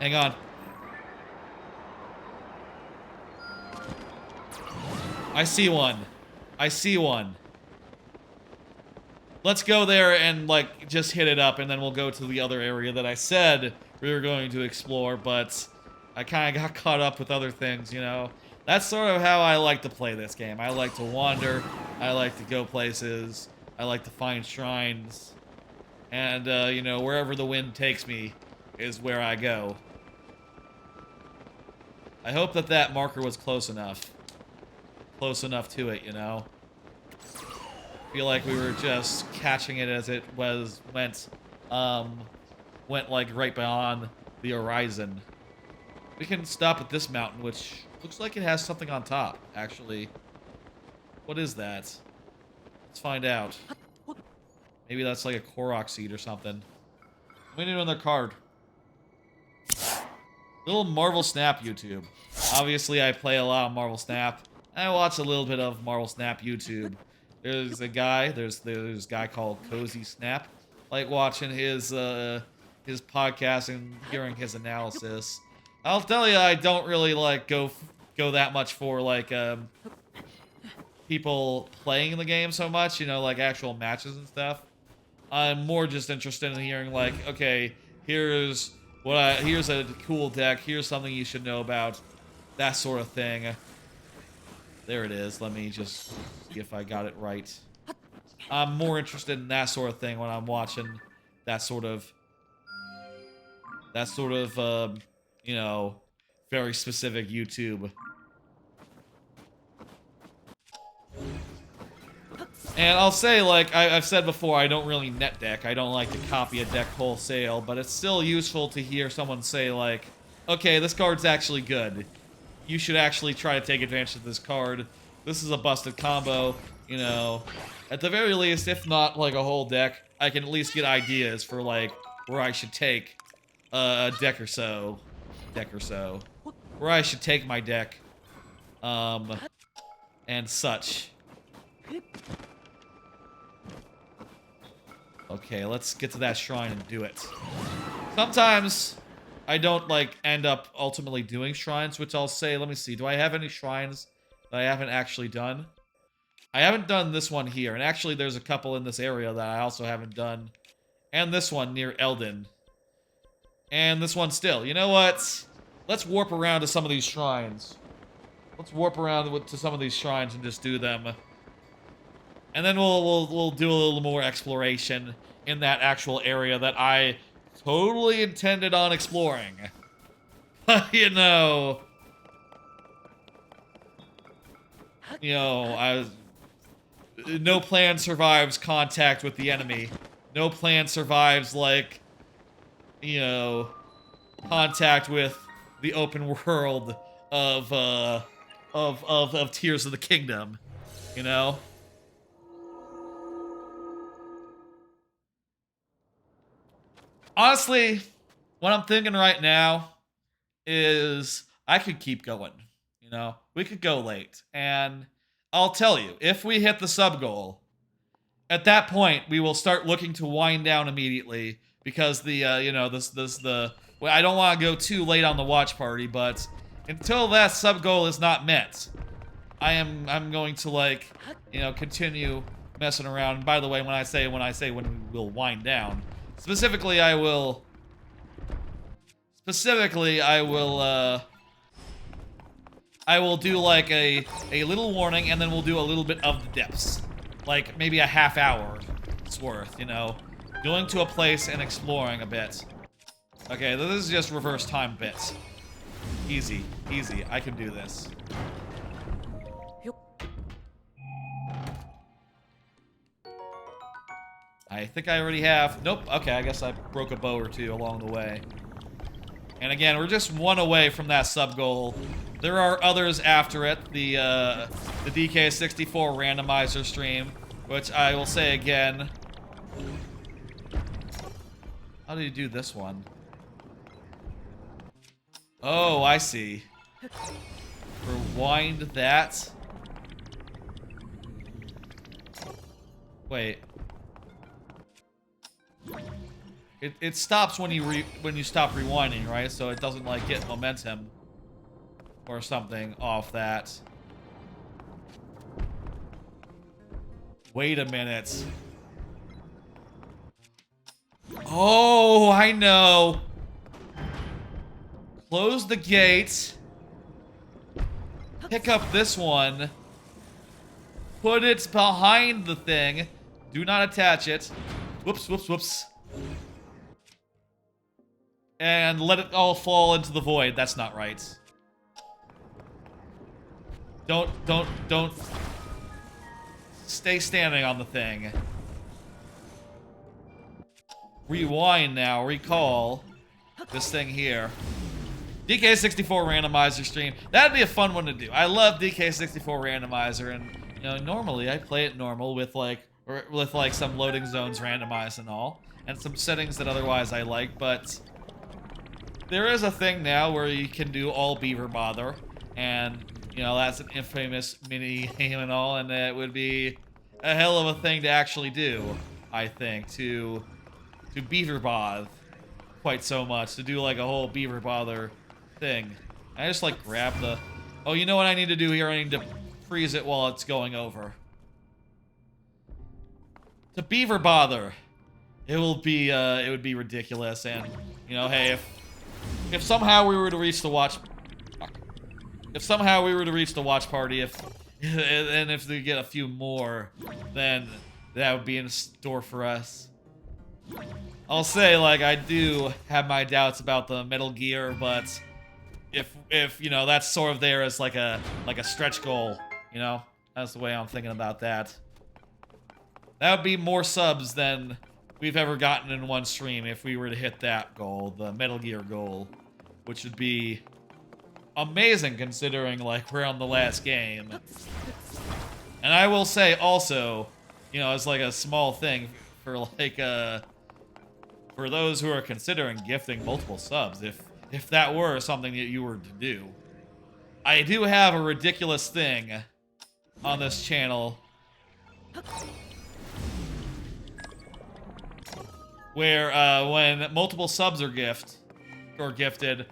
Hang on. I see one. I see one. Let's go there and, like, just hit it up, and then we'll go to the other area that I said we were going to explore, but I kind of got caught up with other things, you know? That's sort of how I like to play this game. I like to wander, I like to go places, I like to find shrines, and, you know, wherever the wind takes me is where I go. I hope that that marker was close enough. Close enough to it, you know? Feel like we were just catching it as it went like right beyond the horizon. We can stop at this mountain, which looks like it has something on top, actually. What is that? Let's find out. Maybe that's like a Korok seed or something. We need another card. Little Marvel Snap YouTube. Obviously, I play a lot of Marvel Snap. I watch a little bit of Marvel Snap YouTube. There's a guy, there's a guy called Cozy Snap. Like watching his podcast and hearing his analysis. I'll tell you, I don't really like go that much for like people playing the game so much, you know, like actual matches and stuff. I'm more just interested in hearing like, okay, here's a cool deck, here's something you should know about, that sort of thing. There it is. Let me just see if I got it right. I'm more interested in that sort of thing when I'm watching that sort of, you know, very specific YouTube. And I'll say, like, I've said before, I don't really net deck. I don't like to copy a deck wholesale, but it's still useful to hear someone say, like, okay, this card's actually good. You should actually try to take advantage of this card. This is a busted combo, you know. At the very least, if not, like, a whole deck, I can at least get ideas for, like, where I should take a deck or so. Where I should take my deck. And such. Okay, let's get to that shrine and do it. Sometimes I don't, like, end up ultimately doing shrines, which I'll say, let me see, do I have any shrines that I haven't actually done? I haven't done this one here, and actually there's a couple in this area that I also haven't done. And this one near Eldin. And this one still. You know what? Let's warp around to some of these shrines. Let's warp around to some of these shrines and just do them. And then we'll do a little more exploration in that actual area that I totally intended on exploring. You know, no plan survives contact with the enemy. No plan survives, like, you know, contact with the open world of Tears of the Kingdom, you know? Honestly, what I'm thinking right now is I could keep going, you know? We could go late, and I'll tell you, if we hit the sub goal, at that point, we will start looking to wind down immediately, because the, you know, well, I don't want to go too late on the watch party, but until that sub goal is not met, I'm going to, like, you know, continue messing around. And by the way, when I say when we will wind down, specifically I will do, like, a little warning, and then we'll do a little bit of the depths. Like, maybe a half hour's worth, you know? Going to a place and exploring a bit. Okay, this is just reverse time bits. Easy, easy. I can do this. I think I already have. Nope. Okay, I guess I broke a bow or two along the way. And again, we're just one away from that sub goal. There are others after it. The DK64 randomizer stream, which I will say again. How do you do this one? Oh, I see. Rewind that. Wait. It stops when you stop rewinding, right? So it doesn't, like, get momentum or something off that. Wait a minute. Oh, I know. Close the gate. Pick up this one. Put it behind the thing. Do not attach it. Whoops, whoops, whoops. And let it all fall into the void. That's not right. Don't. Stay standing on the thing. Rewind now. Recall this thing here. DK64 randomizer stream. That'd be a fun one to do. I love DK64 randomizer, and, you know, normally I play it normal with like some loading zones randomized and all, and some settings that otherwise I like, but there is a thing now where you can do all beaver bother, and, you know, that's an infamous mini game and all, and it would be a hell of a thing to actually do, I think, to beaver bother quite so much, to do like a whole beaver bother thing. I just, like, grab the... Oh, you know what I need to do here? I need to freeze it while it's going over. To beaver bother. It would be ridiculous, and, you know, hey, if somehow we were to reach the watch... If somehow we were to reach the watch party, if And if they get a few more, then that would be in store for us. I'll say, like, I do have my doubts about the Metal Gear, but if you know, that's sort of there as like a stretch goal, you know? That's the way I'm thinking about that. That would be more subs than we've ever gotten in one stream if we were to hit that goal, the Metal Gear goal, which would be amazing considering, like, we're on the last game. And I will say also, you know, as like a small thing for like for those who are considering gifting multiple subs, if that were something that you were to do, I do have a ridiculous thing on this channel where when multiple subs are gifted,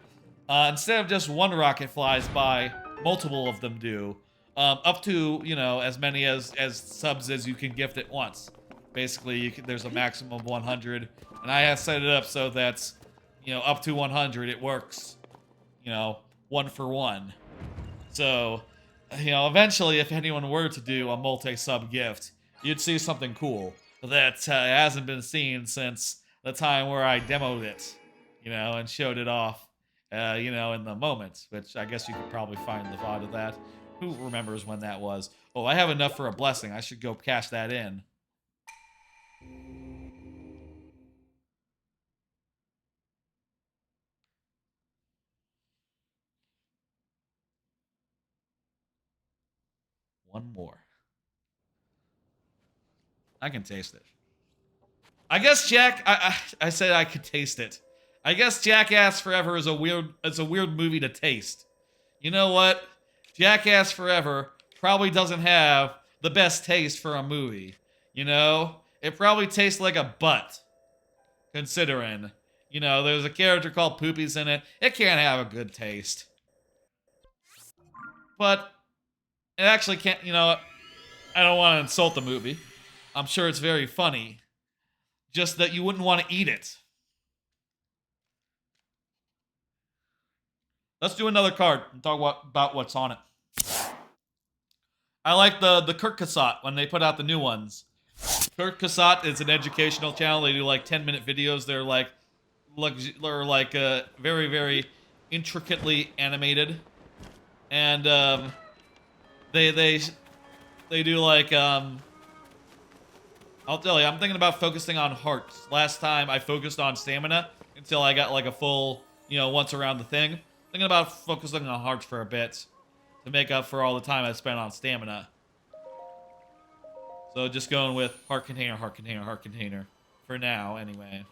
instead of just one rocket flies by, multiple of them do. Up to, you know, as many as subs as you can gift at once. Basically, there's a maximum of 100, and I have set it up so that's, you know, up to 100, it works, you know, 1 for 1. So, you know, eventually, if anyone were to do a multi-sub gift, you'd see something cool that hasn't been seen since the time where I demoed it, you know, and showed it off, you know, in the moment, which I guess you could probably find the VOD of that. Who remembers when that was? Oh, I have enough for a blessing. I should go cash that in. One more. I can taste it. I guess I said I could taste it. I guess Jackass Forever is a weird movie to taste. You know what? Jackass Forever probably doesn't have the best taste for a movie. You know? It probably tastes like a butt. Considering, you know, there's a character called Poopies in it. It can't have a good taste. But it actually can't, you know, I don't want to insult the movie. I'm sure it's very funny. Just that you wouldn't want to eat it. Let's do another card and talk about what's on it. I like the Kurt Cassat when they put out the new ones. Kurt Cassat is an educational channel. They do like 10-minute videos. They're like very, very intricately animated. And they do like I'll tell you, I'm thinking about focusing on hearts. Last time I focused on stamina until I got like a full, you know, once around the thing. Thinking about focusing on hearts for a bit to make up for all the time I spent on stamina. So just going with heart container, heart container, heart container. For now, anyway.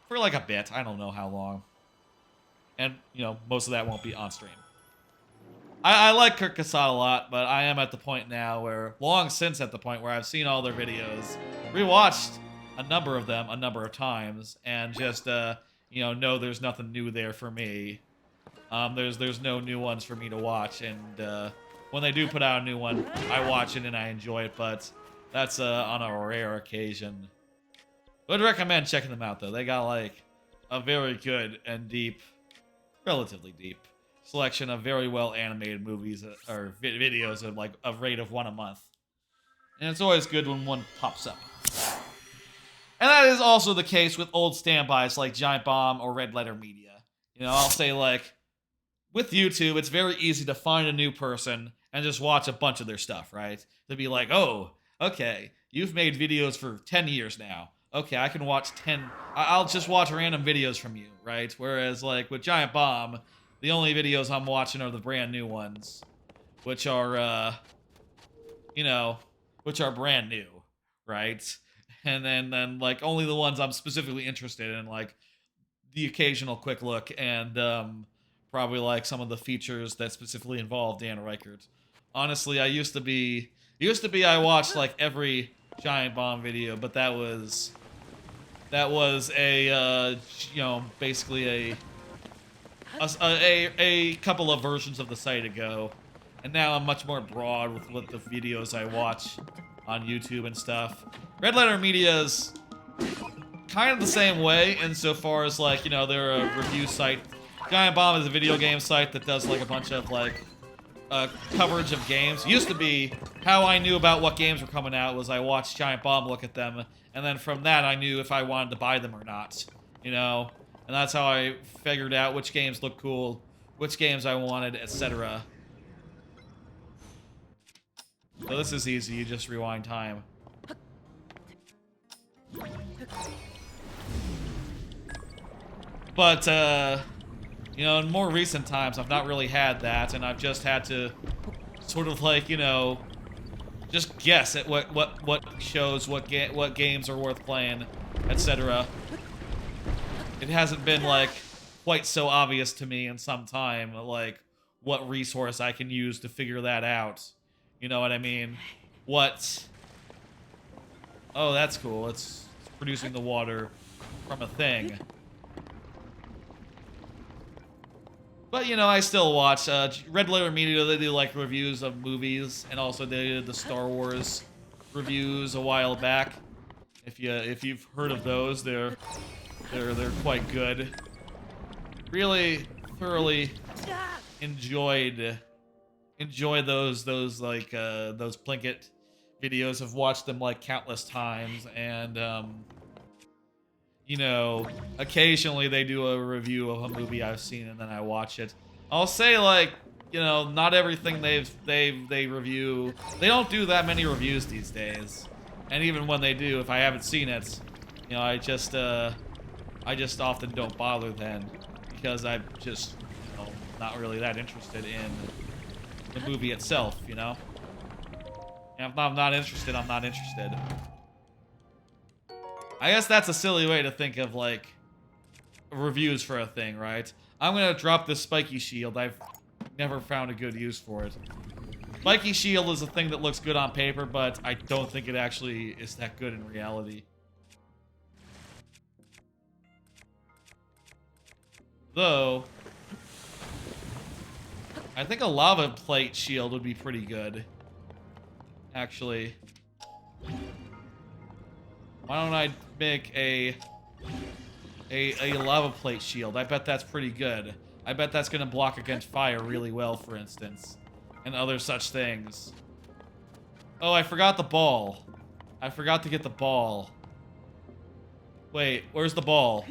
For like a bit. I don't know how long. And, you know, most of that won't be on stream. I like Kurt Cassat a lot, but I am at the point now where, long since at the point where I've seen all their videos, rewatched a number of them a number of times, and just, you know there's nothing new there for me. There's no new ones for me to watch, and when they do put out a new one, I watch it and I enjoy it, but that's on a rare occasion. Would recommend checking them out, though. They got, like, a very good and deep, relatively deep, selection of very well animated movies or videos of like a rate of 1 a month. And it's always good when one pops up. And that is also the case with old standbys like Giant Bomb or Red Letter Media. You know, I'll say like, with YouTube, it's very easy to find a new person and just watch a bunch of their stuff, right? To be like, oh, okay, you've made videos for 10 years now. Okay, I can watch 10... I'll just watch random videos from you, right? Whereas, like, with Giant Bomb, the only videos I'm watching are the brand new ones, which are, you know, which are brand new, right? And then like, only the ones I'm specifically interested in, like, the occasional quick look, and, probably, like, some of the features that specifically involve Dan Reichert. Honestly, I used to be I watched, like, every Giant Bomb video, but that was a, you know, basically a couple of versions of the site ago, and now I'm much more broad with what the videos I watch on YouTube and stuff. Red Letter Media is kind of the same way insofar as, like, you know, they're a review site. Giant Bomb is a video game site that does like a bunch of like coverage of games. Used to be how I knew about what games were coming out was I watched Giant Bomb look at them, and then from that I knew if I wanted to buy them or not, you know? And that's how I figured out which games looked cool, which games I wanted, etc. So this is easy, you just rewind time. But, you know, in more recent times, I've not really had that, and I've just had to sort of like, you know, just guess at what shows, what games are worth playing, etc. It hasn't been, like, quite so obvious to me in some time, like, what resource I can use to figure that out. You know what I mean? What... Oh, that's cool. It's producing the water from a thing. But, you know, I still watch. Red Letter Media, they do, like, reviews of movies, and also they did the Star Wars reviews a while back. If you've heard of those, they're quite good. Really thoroughly enjoy those Plinkett videos. I've watched them like countless times, and you know, occasionally they do a review of a movie I've seen and then I watch it. I'll say, like, you know, not everything they review. They don't do that many reviews these days. And even when they do, if I haven't seen it, you know, I just often don't bother then, because I'm just, you know, not really that interested in the movie itself, you know? And if I'm not interested, I'm not interested. I guess that's a silly way to think of, like, reviews for a thing, right? I'm gonna drop this spiky shield. I've never found a good use for it. Spiky shield is a thing that looks good on paper, but I don't think it actually is that good in reality. Though, I think a lava plate shield would be pretty good. Actually. Why don't I make a lava plate shield? I bet that's pretty good. I bet that's gonna block against fire really well, for instance. And other such things. Oh, I forgot the ball. I forgot to get the ball. Wait, where's the ball?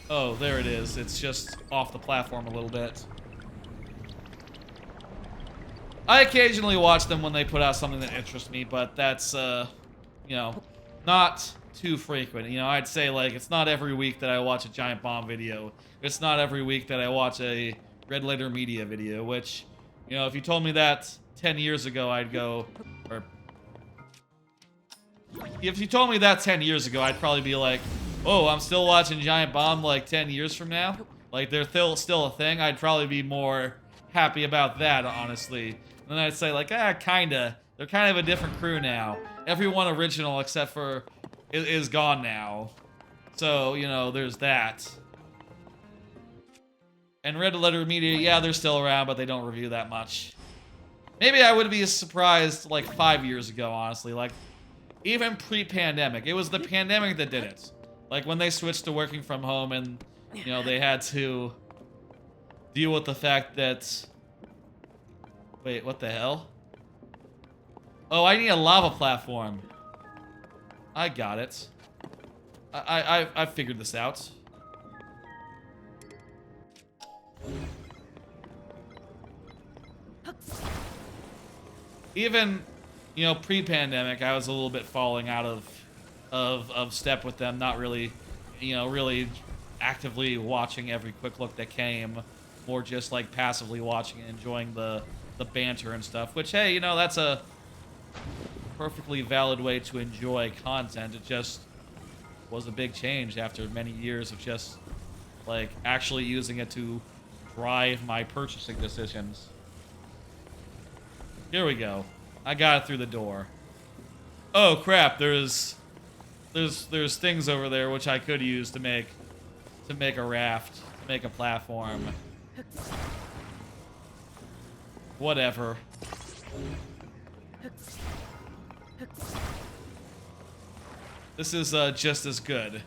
Oh, there it is. It's just off the platform a little bit. I occasionally watch them when they put out something that interests me, but that's, you know, not too frequent. You know, I'd say, like, it's not every week that I watch a Giant Bomb video. It's not every week that I watch a Red Letter Media video, which, you know, if you told me that 10 years ago, I'd go, or... If you told me that 10 years ago, I'd probably be like, oh, I'm still watching Giant Bomb, like, 10 years from now? Like, they're still a thing? I'd probably be more happy about that, honestly. And then I'd say, like, kinda. They're kind of a different crew now. Everyone original except for is gone now. So, you know, there's that. And Red Letter Media, yeah, they're still around, but they don't review that much. Maybe I would be surprised, like, 5 years ago, honestly. Like, even pre-pandemic. It was the pandemic that did it. Like, when they switched to working from home and, you know, they had to deal with the fact that... Wait, what the hell? Oh, I need a lava platform. I got it. I figured this out. Even, you know, pre-pandemic, I was a little bit falling out of step with them. Not really, you know, really actively watching every quick look that came. More just, like, passively watching and enjoying the banter and stuff, which, hey, you know, that's a perfectly valid way to enjoy content. It just was a big change after many years of just, like, actually using it to drive my purchasing decisions. Here we go. I got it through the door. Oh crap, there's things over there which I could use to make a raft, to make a platform. Whatever. This is just as good.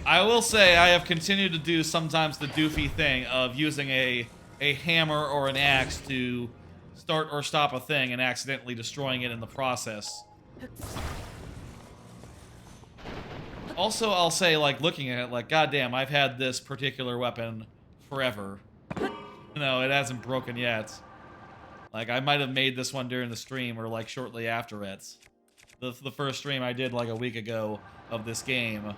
I will say I have continued to do sometimes the doofy thing of using a hammer or an axe to start or stop a thing and accidentally destroying it in the process. Also, I'll say, like, looking at it, like, goddamn, I've had this particular weapon forever. You know, it hasn't broken yet. Like, I might have made this one during the stream or, like, shortly after it. The first stream I did, like, a week ago of this game.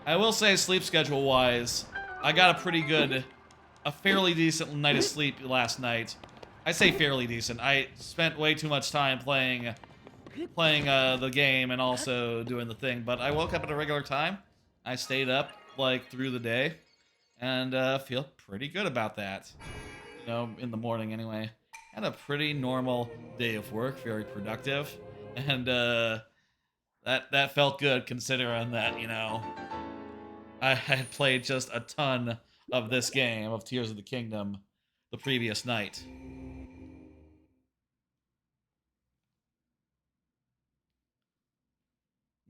I will say, sleep schedule-wise, I got a fairly decent night of sleep last night. I say fairly decent. I spent way too much time playing the game and also doing the thing, but I woke up at a regular time. I stayed up, like, through the day, and feel pretty good about that. You know, in the morning anyway. Had a pretty normal day of work, very productive, and that felt good considering that, you know, I had played just a ton of this game, of Tears of the Kingdom, the previous night.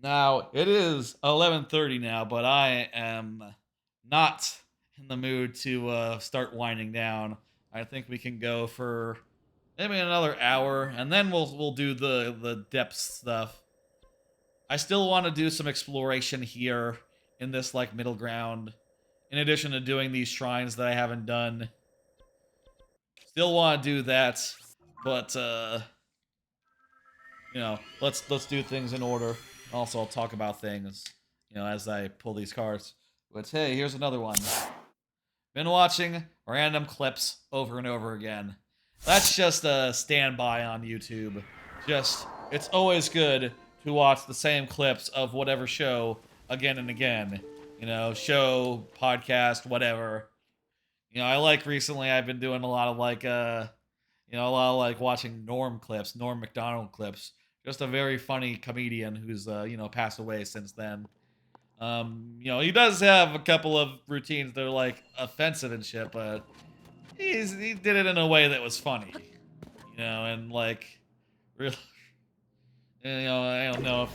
Now, it is 11:30 now, but I am not in the mood to start winding down. I think we can go for maybe another hour, and then we'll do the depth stuff. I still want to do some exploration here in this, like, middle ground, in addition to doing these shrines that I haven't done. Still want to do that, but you know, let's do things in order. Also, I'll talk about things, you know, as I pull these cards. But hey, here's another one. Been watching random clips over and over again. That's just a standby on YouTube. Just, it's always good to watch the same clips of whatever show again and again. You know, show, podcast, whatever. You know, I like recently I've been doing a lot of like, you know, a lot of like watching Norm clips, Norm Macdonald clips. Just a very funny comedian who's, you know, passed away since then. You know, he does have a couple of routines that are, like, offensive and shit, but he did it in a way that was funny. You know, and, like, really, you know, I don't know if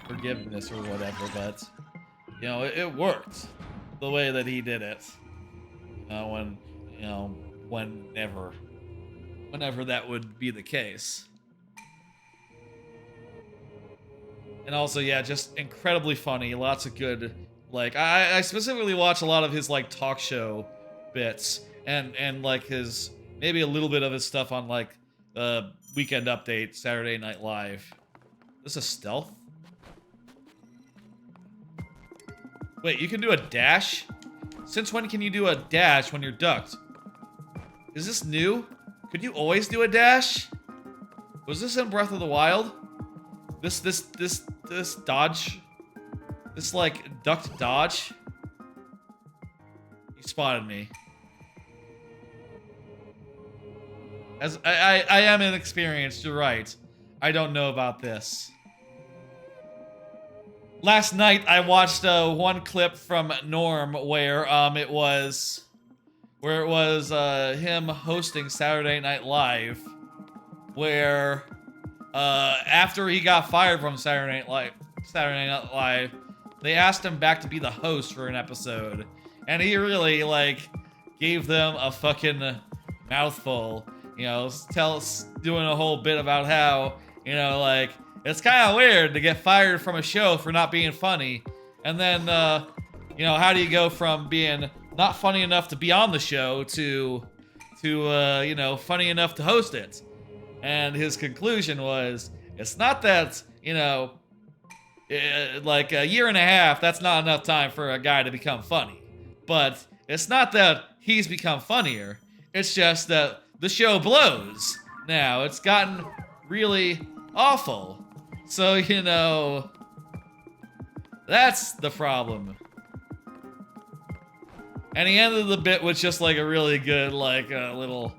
forgiveness or whatever, but, you know, it worked the way that he did it. Whenever that would be the case. And also, yeah, just incredibly funny. Lots of good, like, I specifically watch a lot of his, like, talk show bits. And like, his, maybe a little bit of his stuff on, like, Weekend Update, Saturday Night Live. This is stealth? Wait, you can do a dash? Since when can you do a dash when you're ducked? Is this new? Could you always do a dash? Was this in Breath of the Wild? This dodge, this, like, ducked dodge. He spotted me. As I am inexperienced, you're right. I don't know about this. Last night I watched one clip from Norm where it was him hosting Saturday Night Live, where after he got fired from Saturday Night Live, they asked him back to be the host for an episode, and he really, like, gave them a fucking mouthful. You know, doing a whole bit about how, you know, like, it's kind of weird to get fired from a show for not being funny, and then, you know, how do you go from being not funny enough to be on the show to you know, funny enough to host it? And his conclusion was, it's not that, you know, like a year and a half, that's not enough time for a guy to become funny. But it's not that he's become funnier. It's just that the show blows now. It's gotten really awful. So, you know, that's the problem. And he ended the bit with just, like, a really good, like, little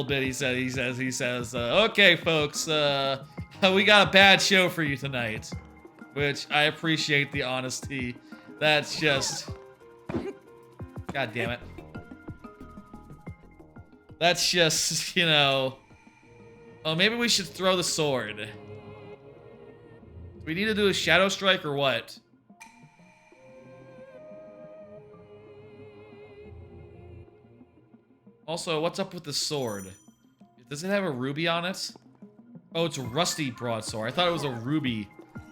bit. He says, okay, folks, we got a bad show for you tonight. Which, I appreciate the honesty. That's just, God damn it. That's just, you know, Oh, maybe we should throw the sword. Do we need to do a shadow strike or what? Also, what's up with the sword? Does it have a ruby on it? Oh, it's a rusty broadsword. I thought it was a ruby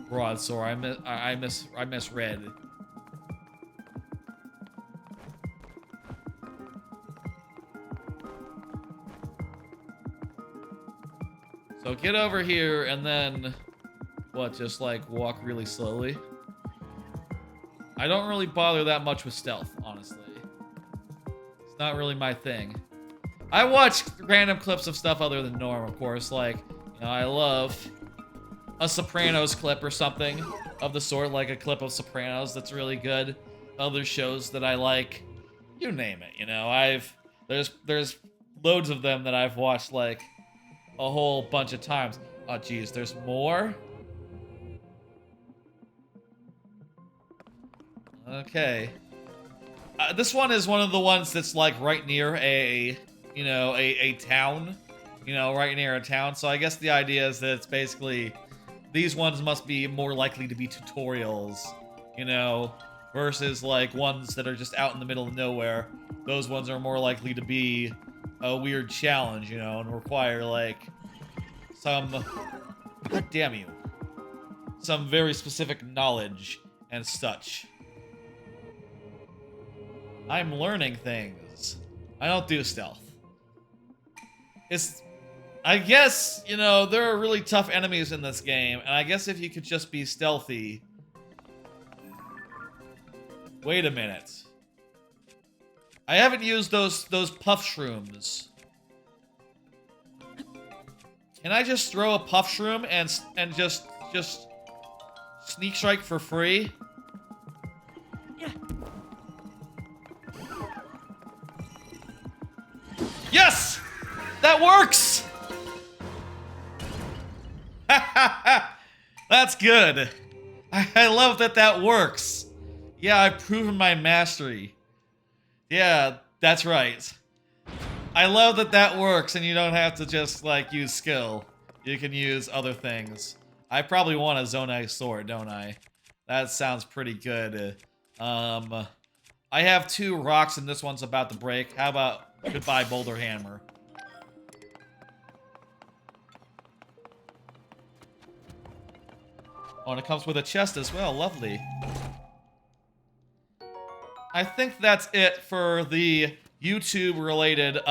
broadsword. I misread. So get over here and then what? Just like walk really slowly. I don't really bother that much with stealth, honestly. It's not really my thing. I watch random clips of stuff other than Norm, of course. Like, you know, I love a Sopranos clip or something of the sort, like a clip of Sopranos that's really good. Other shows that I like, you name it. You know, there's loads of them that I've watched like a whole bunch of times. Oh, geez, there's more. Okay. This one is one of the ones that's like right near a town, right near a town. So I guess the idea is that it's basically these ones must be more likely to be tutorials, versus like ones that are just out in the middle of nowhere. Those ones are more likely to be a weird challenge, and require like some, god damn you, some very specific knowledge and such. I'm learning things. I don't do stealth. I guess, there are really tough enemies in this game, and I guess if you could just be stealthy... Wait a minute. I haven't used those puff shrooms. Can I just throw a puff shroom and just sneak strike for free? Yes! That works! That's good. I love that works. Yeah, I've proven my mastery. Yeah, that's right. I love that works and you don't have to just, like, use skill. You can use other things. I probably want a Zonai sword, don't I? That sounds pretty good. I have 2 rocks and this one's about to break. How about goodbye, Boulder Hammer? Oh, and it comes with a chest as well. Lovely. I think that's it for the YouTube-related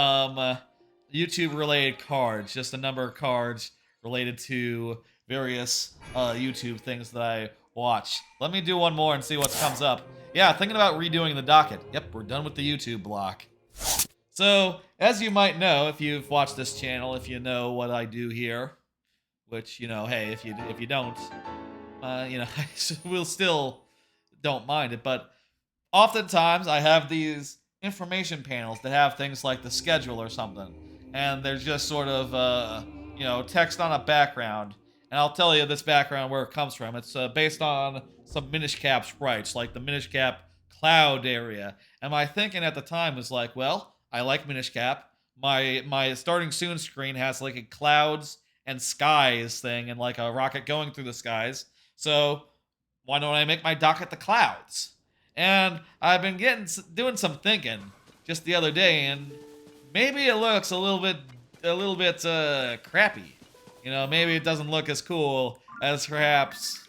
cards. Just a number of cards related to various YouTube things that I watch. Let me do one more and see what comes up. Yeah, thinking about redoing the docket. Yep, we're done with the YouTube block. So, as you might know, if you've watched this channel, if you know what I do here, which, hey, if you don't, I will still don't mind it, but oftentimes I have these information panels that have things like the schedule or something, and there's just sort of, text on a background, and I'll tell you this background where it comes from. It's based on some Minish Cap sprites, like the Minish Cap cloud area, and my thinking at the time was like, well, I like Minish Cap. My starting soon screen has like a clouds and skies thing and like a rocket going through the skies. So why don't I make my docket the clouds? And I've been doing some thinking just the other day, and maybe it looks a little bit crappy. Maybe it doesn't look as cool as perhaps.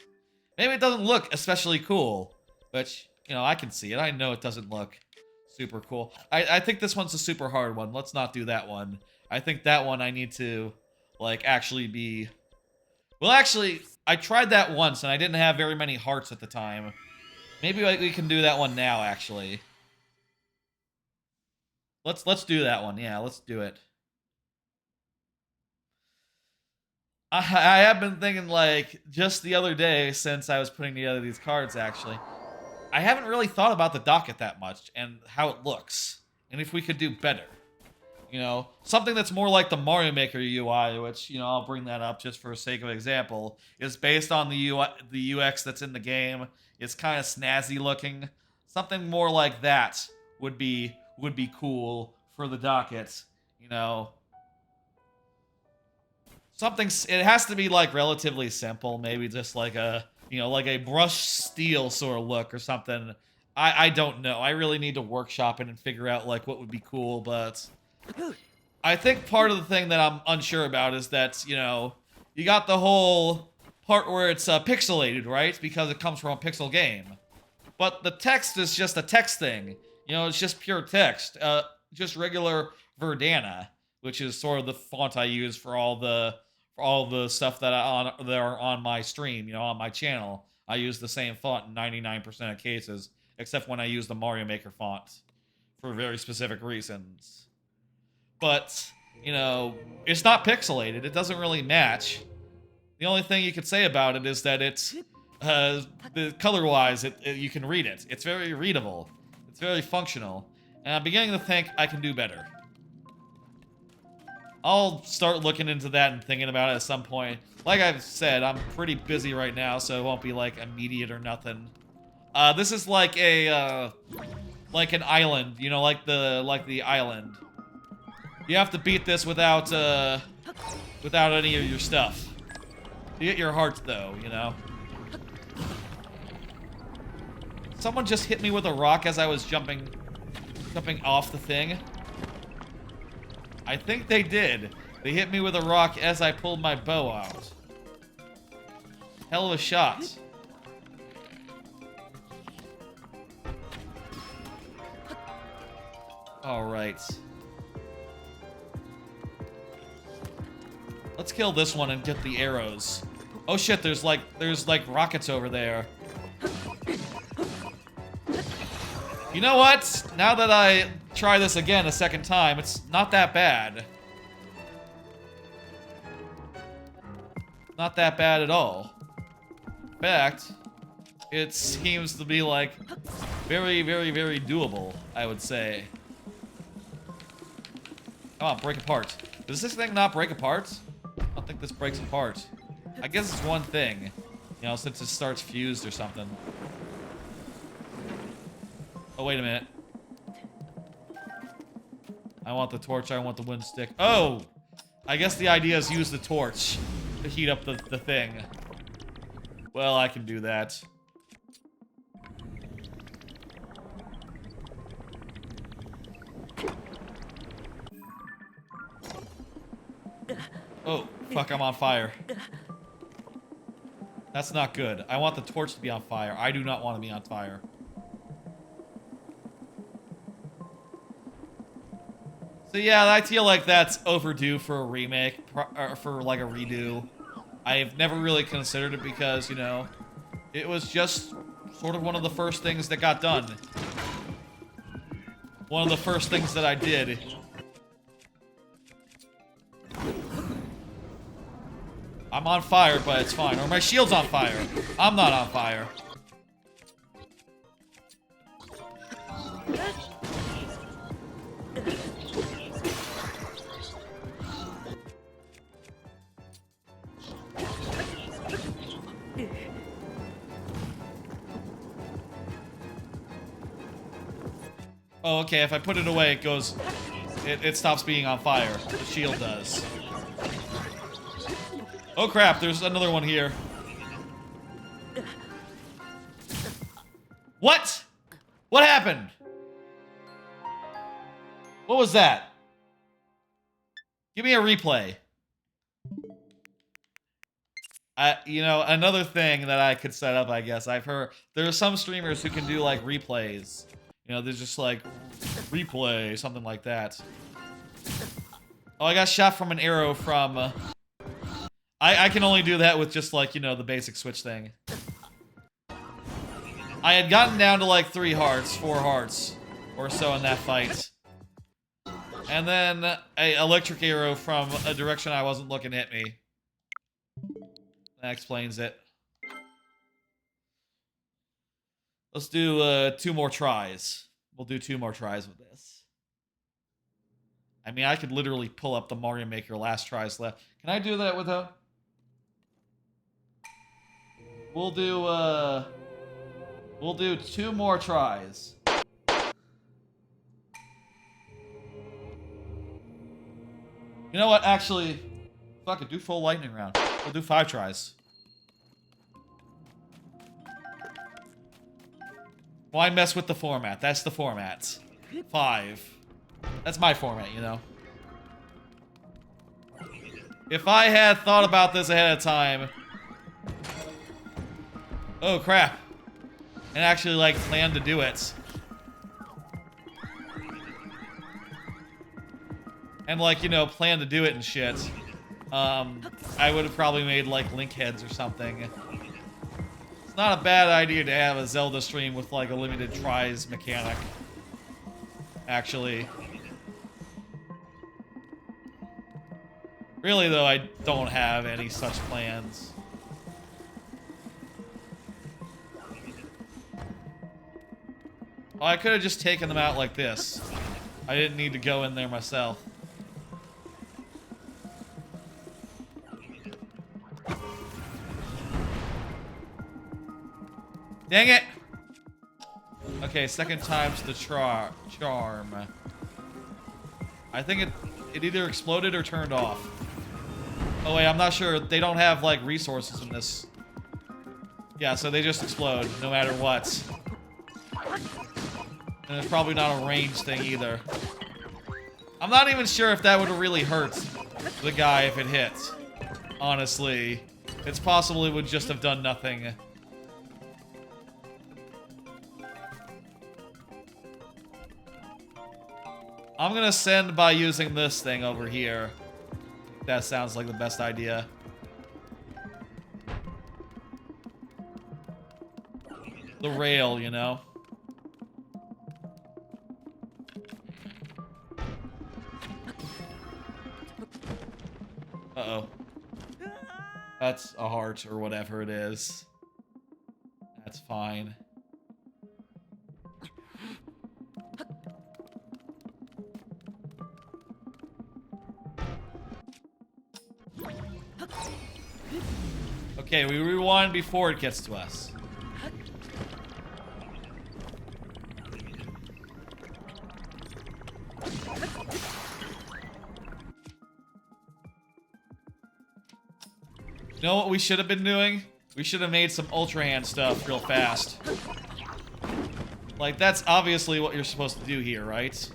Maybe it doesn't look especially cool, which I can see it. I know it doesn't look super cool. I think this one's a super hard one. Let's not do that one. I think that one I need to actually be. Well, actually, I tried that once and I didn't have very many hearts at the time. Maybe we can do that one now, actually. Let's do that one. Yeah, let's do it. I have been thinking, like, just the other day, since I was putting together these cards, actually, I haven't really thought about the docket that much and how it looks, and if we could do better. Something that's more like the Mario Maker UI, which, I'll bring that up just for sake of example, is based on the UX that's in the game. It's kind of snazzy looking. Something more like that would be cool for the docket, it has to be like relatively simple, maybe just like a, you know, like a brushed steel sort of look or something. I don't know. I really need to workshop it and figure out like what would be cool, but I think part of the thing that I'm unsure about is that, you know, you got the whole part where it's pixelated, right? Because it comes from a pixel game. But the text is just a text thing. You know, it's just pure text. Just regular Verdana, which is sort of the font I use for all the stuff that are on my stream, you know, on my channel. I use the same font in 99% of cases, except when I use the Mario Maker font for very specific reasons. But, you know, it's not pixelated. It doesn't really match. The only thing you could say about it is that it's, color-wise, you can read it. It's very readable. It's very functional. And I'm beginning to think I can do better. I'll start looking into that and thinking about it at some point. Like I've said, I'm pretty busy right now, so it won't be, like, immediate or nothing. This is like a, like an island, you know, like the island. You have to beat this without any of your stuff. You get your hearts, though, you know? Someone just hit me with a rock as I was jumping off the thing. I think they did. They hit me with a rock as I pulled my bow out. Hell of a shot. Alright. Let's kill this one and get the arrows. Oh shit, there's like rockets over there. You know what? Now that I try this again a second time, it's not that bad. Not that bad at all. In fact, it seems to be like very, very, very doable, I would say. Come on, break apart. Does this thing not break apart? I don't think this breaks apart. I guess it's one thing. You know, since it starts fused or something. Oh, wait a minute. I want the torch, I want the wind stick. Oh! I guess the idea is use the torch to heat up the thing. Well, I can do that. Oh, fuck, I'm on fire. That's not good. I want the torch to be on fire. I do not want to be on fire. So yeah, I feel like that's overdue for a remake, or for like a redo. I've never really considered it because, you know, it was just sort of one of the first things that got done. One of the first things that I did. I'm on fire, but it's fine. Or my shield's on fire. I'm not on fire. Oh, okay, if I put it away, it goes... It stops being on fire. The shield does. Oh crap, there's another one here. What? What happened? What was that? Give me a replay. You know, another thing that I could set up, I guess. I've heard there are some streamers who can do like replays. You know, there's just like replay, something like that. Oh, I got shot from an arrow from... I can only do that with just like, you know, the basic switch thing. I had gotten down to like 3 hearts, 4 hearts or so in that fight. And then a electric arrow from a direction I wasn't looking hit me. That explains it. Let's do 2 more tries. We'll do 2 more tries with this. I mean, I could literally pull up the Mario Maker last tries left. Can I do that without... We'll do 2 more tries. You know what? Actually, Fuck it, do full lightning round. We'll do 5 tries. Why mess with the format? That's the format. 5. That's my format, you know. If I had thought about this ahead of time... Oh, crap. And actually, like, planned to do it. And, like, you know, planned to do it and shit. I would have probably made, like, link heads or something. It's not a bad idea to have a Zelda stream with, like, a limited tries mechanic. Actually. Really, though, I don't have any such plans. Well, I could have just taken them out like this. I didn't need to go in there myself. Dang it! Okay, second time's the charm. I think it either exploded or turned off. Oh wait, I'm not sure. They don't have, like, resources in this. Yeah, so they just explode, no matter what. And it's probably not a range thing either. I'm not even sure if that would really hurt the guy if it hit. Honestly. It's possible it would just have done nothing. I'm gonna send by using this thing over here. That sounds like the best idea. The rail, you know? Uh-oh. That's a heart or whatever it is. That's fine. Okay, we rewind before it gets to us. You know what we should have been doing? We should have made some Ultra Hand stuff real fast. Like, that's obviously what you're supposed to do here, right?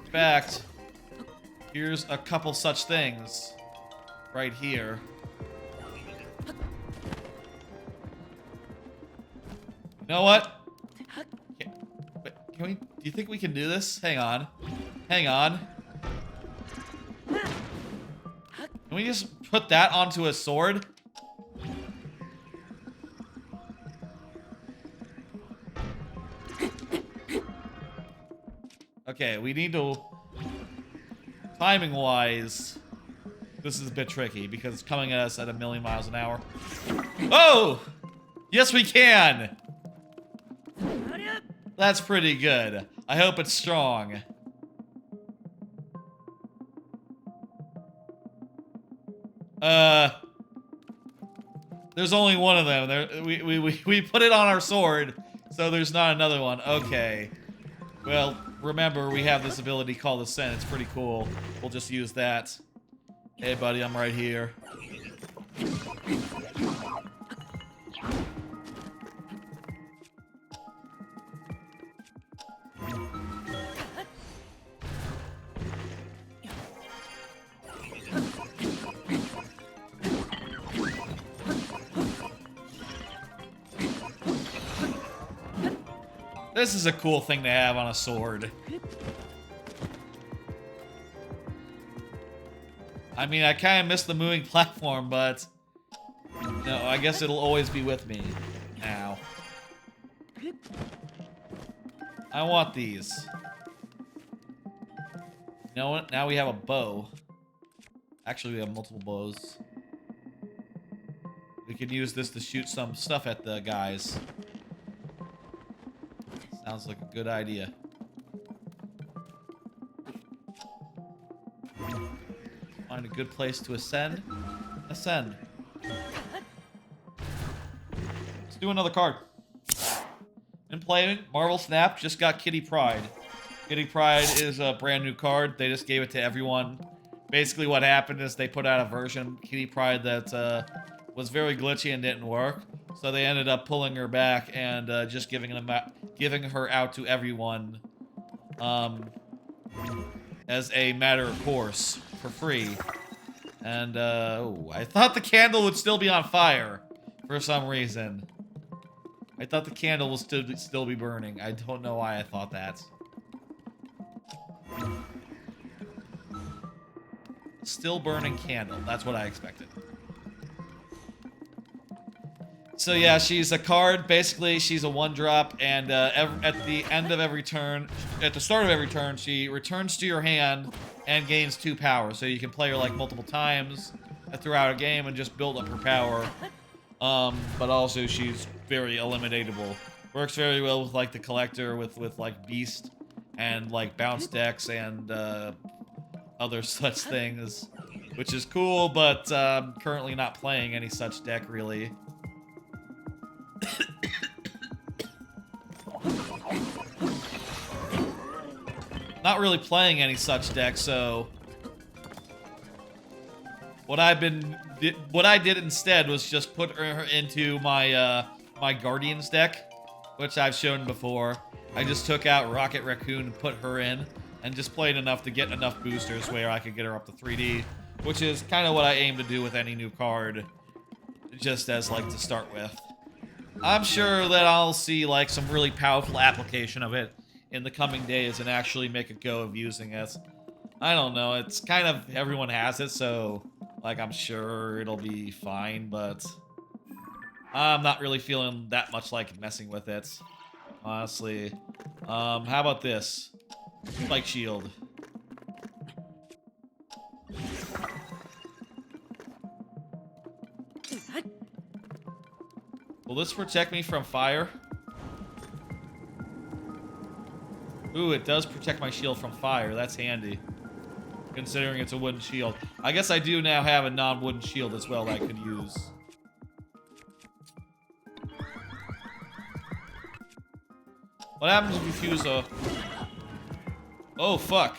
In fact, here's a couple such things. Right here. You know what? Can we? Do you think we can do this? Hang on. Hang on. Can we just put that onto a sword? Okay, we need to... Timing-wise, this is a bit tricky because it's coming at us at 1,000,000 miles an hour. Oh! Yes, we can! That's pretty good. I hope it's strong. There's only one of them. We put it on our sword, so there's not another one. Okay. Well, remember, we have this ability called Ascent. It's pretty cool. We'll just use that. Hey, buddy, I'm right here. This is a cool thing to have on a sword. I mean, I kind of miss the moving platform, but... No, I guess it'll always be with me. Now. I want these. You know what? Now we have a bow. Actually, we have multiple bows. We could use this to shoot some stuff at the guys. Sounds like a good idea. Find a good place to ascend. Ascend. Let's do another card. Been playing Marvel Snap, just got Kitty Pryde. Kitty Pryde is a brand new card. They just gave it to everyone basically what happened is they put out a version of Kitty Pryde that was very glitchy and didn't work. So they ended up pulling her back and just giving her out to everyone as a matter of course for free. And oh, I thought the candle would still be on fire for some reason. I thought the candle will still be burning. I don't know why I thought that. Still burning candle. That's what I expected. So yeah, she's a card. Basically, she's a 1-drop, and at the end of every turn, at the start of every turn, she returns to your hand and gains 2 power. So you can play her like multiple times throughout a game and just build up her power. But also she's very eliminatable. Works very well with like the collector, with like Beast and like bounce decks and other such things, which is cool. But currently not playing any such deck really. Not really playing any such deck, so what I did instead was just put her into my my Guardians deck, which I've shown before. I just took out Rocket Raccoon and put her in, and just played enough to get enough boosters where I could get her up to 3D, which is kind of what I aim to do with any new card, just as like to start with. I'm sure that I'll see like some really powerful application of it in the coming days and actually make a go of using it. I don't know, it's kind of, everyone has it, so like I'm sure it'll be fine, but I'm not really feeling that much like messing with it, honestly. How about this? Spike shield. Will this protect me from fire? Ooh, it does protect my shield from fire. That's handy, considering it's a wooden shield. I guess I do now have a non-wooden shield as well that I could use. What happens if you fuse a... Oh, fuck.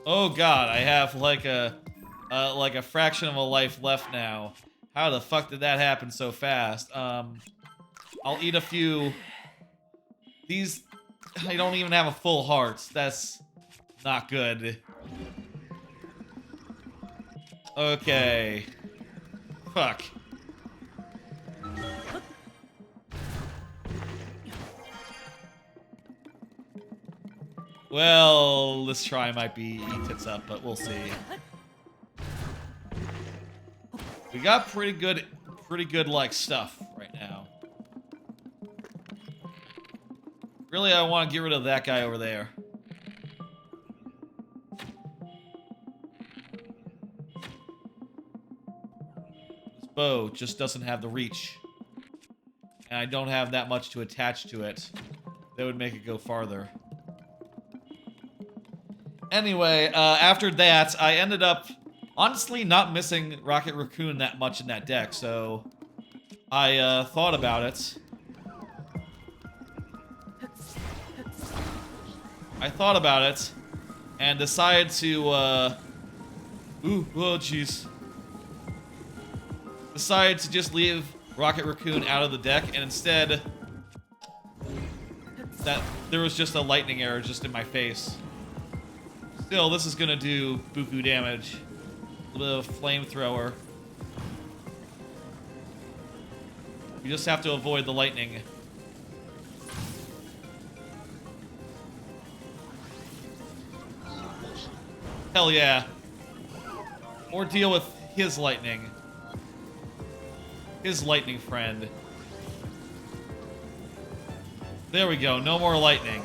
Oh, God. I have, like a fraction of a life left now. How the fuck did that happen so fast? I'll eat a few... These... I don't even have a full heart. That's not good. Okay. Fuck. Well, this try might be tits up, but we'll see. We got pretty good like stuff right now. Really, I want to get rid of that guy over there. This bow just doesn't have the reach. And I don't have that much to attach to it. That would make it go farther. Anyway, after that, I ended up honestly not missing Rocket Raccoon that much in that deck, so I thought about it. And decided to, ooh, oh jeez. Decided to just leave Rocket Raccoon out of the deck, and instead, there was just a lightning arrow just in my face. Still, this is gonna do buku damage. A little bit of flamethrower. You just have to avoid the lightning. Hell yeah. Or deal with his lightning. His lightning friend. There we go, no more lightning.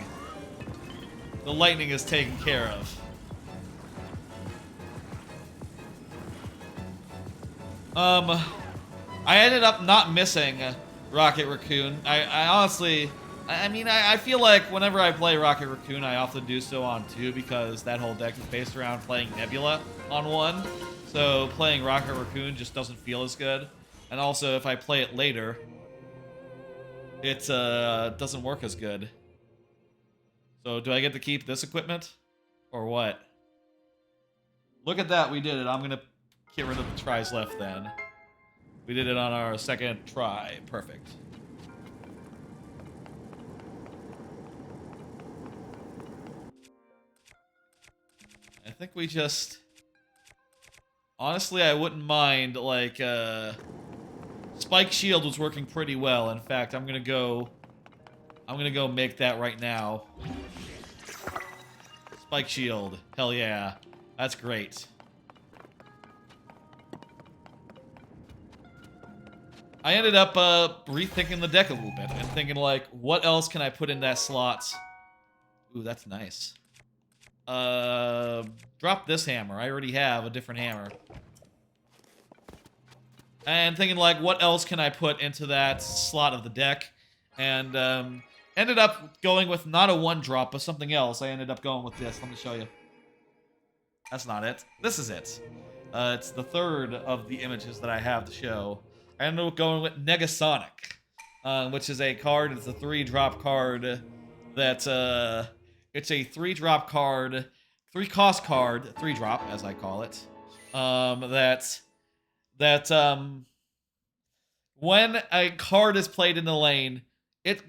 The lightning is taken care of. I ended up not missing Rocket Raccoon. I honestly... I mean, I feel like whenever I play Rocket Raccoon, I often do so on 2 because that whole deck is based around playing Nebula on 1. So playing Rocket Raccoon just doesn't feel as good. And also, if I play it later, it doesn't work as good. So do I get to keep this equipment? Or what? Look at that, we did it. I'm gonna get rid of the tries left then. We did it on our second try. Perfect. I think we just... Honestly, I wouldn't mind, like, Spike Shield was working pretty well. In fact, I'm gonna go make that right now. Spike Shield. Hell yeah. That's great. I ended up rethinking the deck a little bit and thinking, like, what else can I put in that slot? Ooh, that's nice. Drop this hammer. I already have a different hammer. And thinking, like, what else can I put into that slot of the deck? And ended up going with not a 1-drop, but something else. I ended up going with this. Let me show you. That's not it. This is it. It's the third of the images that I have to show. I ended up going with Negasonic, which is a card. It's a 3-drop card that, it's a 3-drop card, 3-cost card, 3-drop, as I call it, when a card is played in the lane, it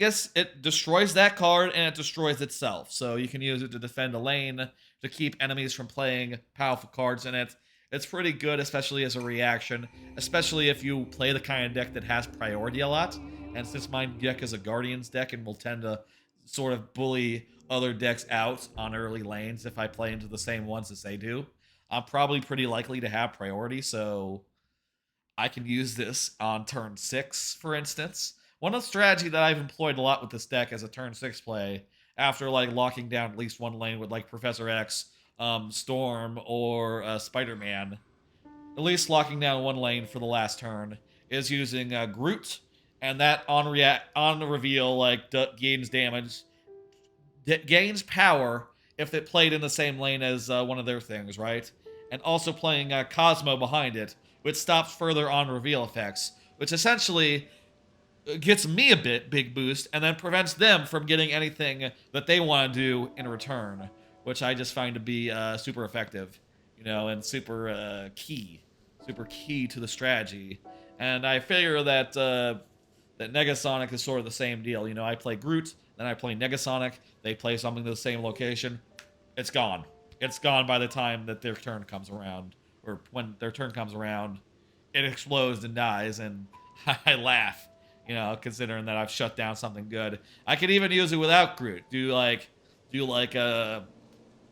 destroys that card and it destroys itself. So you can use it to defend a lane, to keep enemies from playing powerful cards in it. It's pretty good, especially as a reaction, especially if you play the kind of deck that has priority a lot. And since my deck is a Guardians deck and will tend to sort of bully other decks out on early lanes if I play into the same ones as they do, I'm probably pretty likely to have priority, so I can use this on turn 6, for instance. One of the strategy that I've employed a lot with this deck as a turn 6 play, after like locking down at least one lane with like Professor X, Storm, or Spider-Man, at least locking down one lane for the last turn, is using Groot, and that on reveal like gains damage, gains power if it played in the same lane as one of their things, right? And also playing Cosmo behind it, which stops further on reveal effects, which essentially gets me a big boost and then prevents them from getting anything that they want to do in return, which I just find to be super effective, you know, and super key to the strategy. And I figure that that Negasonic is sort of the same deal. You know, I play Groot, then I play Negasonic, they play something to the same location, it's gone. It's gone by the time that their turn comes around, or when their turn comes around, it explodes and dies, and I laugh, you know, considering that I've shut down something good. I could even use it without Groot. Do like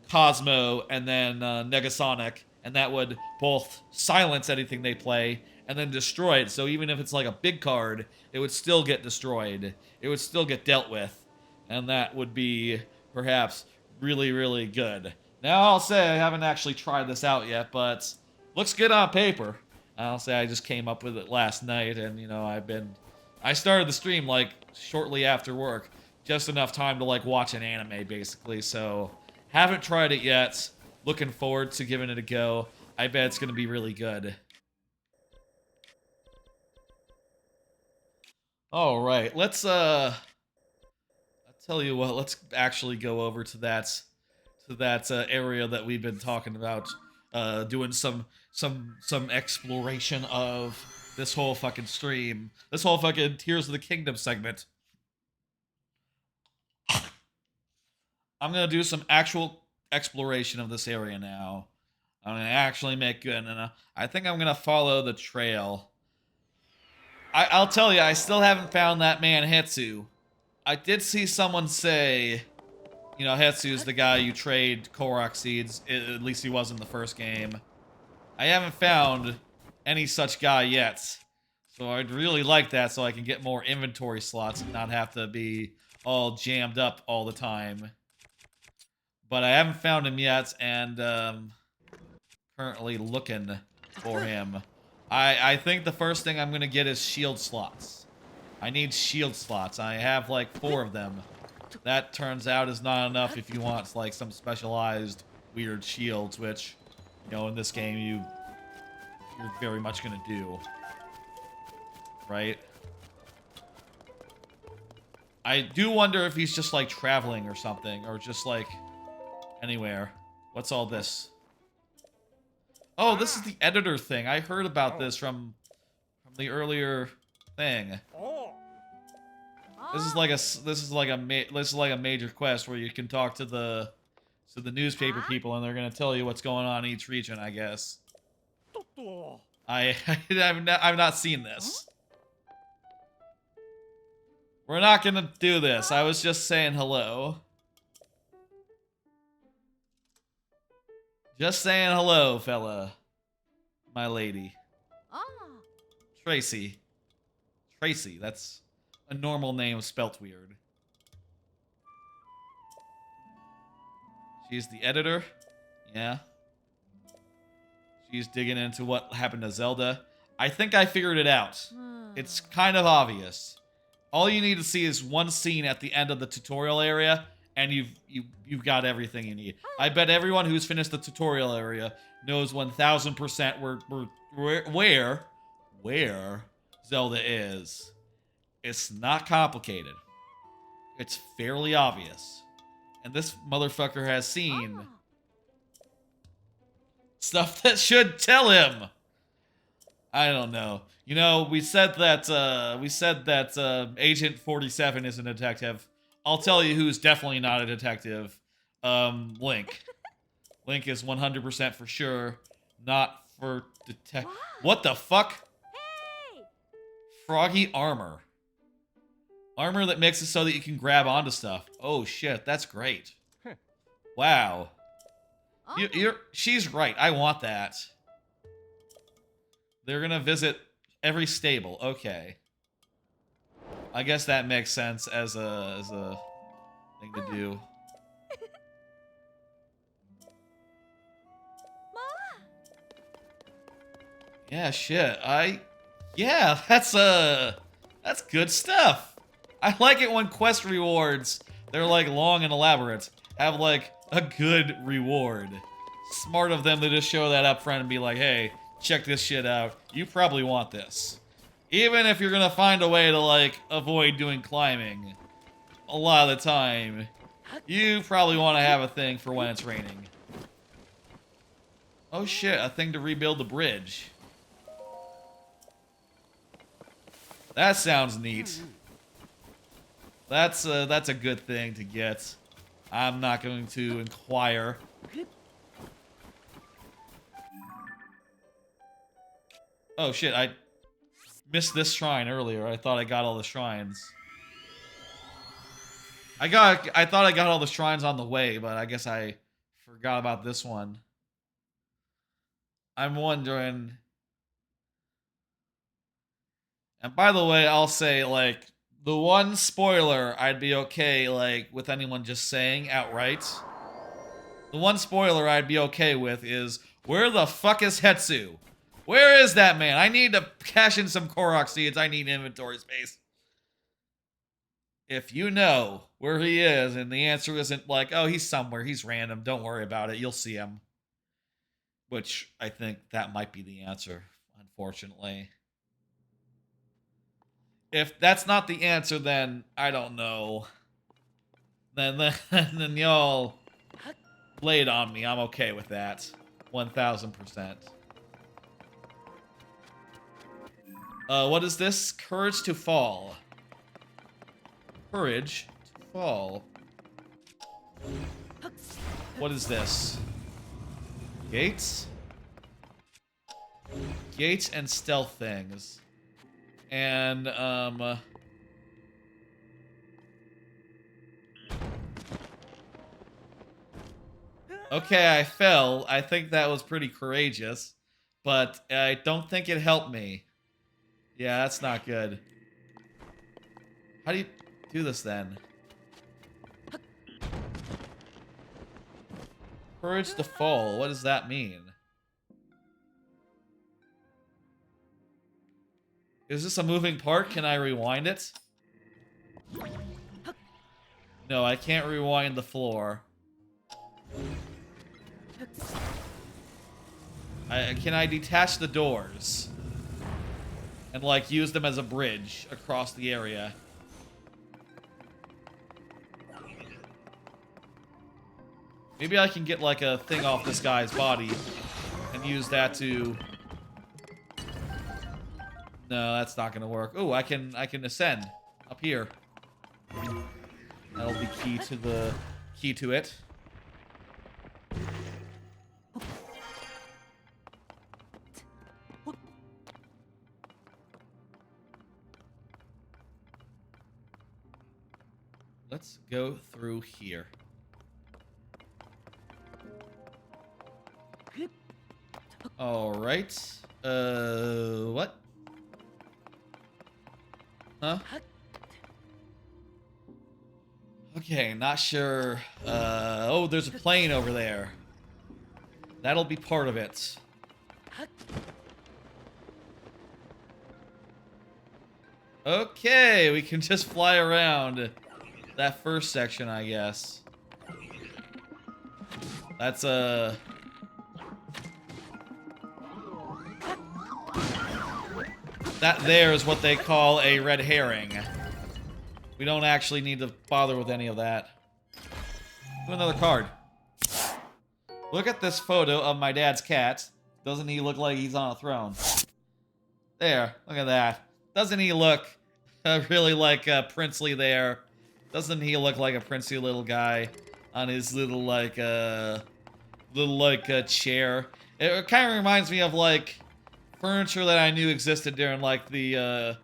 Cosmo and then Negasonic, and that would both silence anything they play and then destroy it. So even if it's like a big card, it would still get destroyed. It would still get dealt with, and that would be perhaps really, really good. Now, I'll say I haven't actually tried this out yet, but looks good on paper. I'll say I just came up with it last night, and, you know, I started the stream, like, shortly after work. Just enough time to, like, watch an anime, basically, so haven't tried it yet. Looking forward to giving it a go. I bet it's going to be really good. Alright, let's, I'll tell you what, let's actually go over to that area that we've been talking about, doing some exploration of this whole fucking stream, this whole fucking Tears of the Kingdom segment. I'm gonna do some actual exploration of this area now. I'm gonna actually make good, and I think I'm gonna follow the trail. I'll tell you, I still haven't found that man Hetsu. I did see someone say, you know, Hetsu's the guy you trade Korok seeds. At least he was in the first game. I haven't found any such guy yet. So I'd really like that so I can get more inventory slots and not have to be all jammed up all the time. But I haven't found him yet, and currently looking for him. I think the first thing I'm going to get is shield slots. I need shield slots. I have like 4 of them. That turns out is not enough if you want like some specialized weird shields, which, you know, in this game you're very much gonna do. Right? I do wonder if he's just like traveling or something, or just like anywhere. What's all this? Oh, this is the editor thing. I heard about this from the earlier thing. This is like a major quest where you can talk to the newspaper people, and they're gonna tell you what's going on in each region, I guess. I've not seen this. We're not gonna do this. I was just saying hello. Just saying hello, fella. My lady. Tracy. Tracy, that's a normal name spelt weird. She's the editor. Yeah. She's digging into what happened to Zelda. I think I figured it out. It's kind of obvious. All you need to see is one scene at the end of the tutorial area, and you've got everything you need. I bet everyone who's finished the tutorial area knows 1000% where Zelda is. It's not complicated. It's fairly obvious. And this motherfucker has seen stuff that should tell him. I don't know. You know, we said that Agent 47 is a detective. I'll tell you who's definitely not a detective. Link. Link is 100% for sure not for detective. What the fuck?
Hey!
Froggy armor. Armor that makes it so that you can grab onto stuff. Oh shit, that's great. Wow. She's right. I want that. They're gonna visit every stable. Okay. I guess that makes sense as a thing to do. Yeah, shit. Yeah, that's good stuff. I like it when quest rewards, they're like long and elaborate, have like a good reward. Smart of them to just show that up front and be like, hey, check this shit out. You probably want this. Even if you're gonna find a way to like avoid doing climbing a lot of the time, you probably want to have a thing for when it's raining. Oh shit, a thing to rebuild the bridge. That sounds neat. That's a good thing to get. I'm not going to inquire. Oh shit, I missed this shrine earlier. I thought I got all the shrines. I thought I got all the shrines on the way, but I guess I forgot about this one. I'm wondering. And by the way, I'll say, like, the one spoiler I'd be okay, like, with anyone just saying outright. The one spoiler I'd be okay with is, where the fuck is Hetsu? Where is that man? I need to cash in some Korok seeds. I need inventory space. If you know where he is, and the answer isn't like, oh, he's somewhere, he's random, don't worry about it, you'll see him. Which, I think that might be the answer, unfortunately. If that's not the answer, then I don't know. Then y'all lay it on me. I'm okay with that. 1000%. What is this? Courage to fall. Courage to fall. What is this? Gates? Gates and stealth things. And, okay, I fell. I think that was pretty courageous. But I don't think it helped me. Yeah, that's not good. How do you do this then? Courage to fall. What does that mean? Is this a moving part? Can I rewind it? No, I can't rewind the floor. Can I detach the doors? And, like, use them as a bridge across the area? Maybe I can get like a thing off this guy's body and use that to... No, that's not gonna work. Oh, I can ascend up here. That'll be key to it. Let's go through here. All right. What? Huh? Okay, not sure. Oh, there's a plane over there. That'll be part of it. Okay, we can just fly around that first section, I guess. That's that there is what they call a red herring. We don't actually need to bother with any of that. Do another card. Look at this photo of my dad's cat. Doesn't he look like he's on a throne? There, look at that. Doesn't he look really like princely there? Doesn't he look like a princely little guy on his little chair? It kind of reminds me of like furniture that I knew existed during like the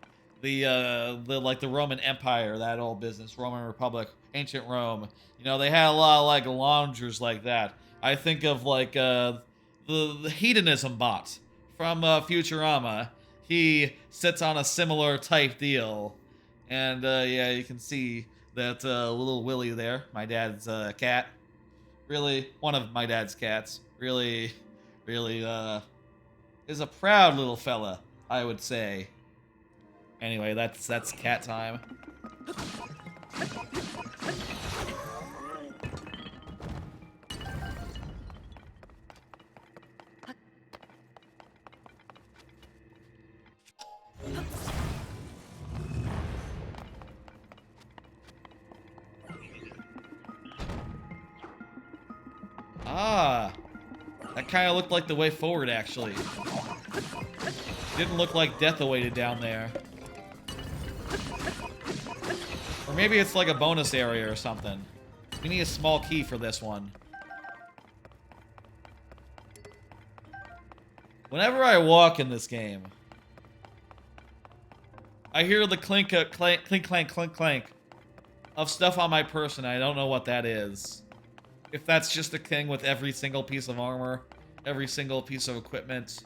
Roman Empire, that old business, Roman Republic, ancient Rome. You know, they had a lot of like loungers like that. I think of like the hedonism bot from Futurama. He sits on a similar type deal, and yeah, you can see that little Willy there, my dad's cat. Really, one of my dad's cats. Really is a proud little fella, I would say. Anyway, that's cat time. Ah, that kind of looked like the way forward, actually. Didn't look like death awaited down there. Or maybe it's like a bonus area or something. We need a small key for this one. Whenever I walk in this game, I hear the clink, clank, clink, clank, clink, clank of stuff on my person. I don't know what that is. If that's just a thing with every single piece of armor, every single piece of equipment.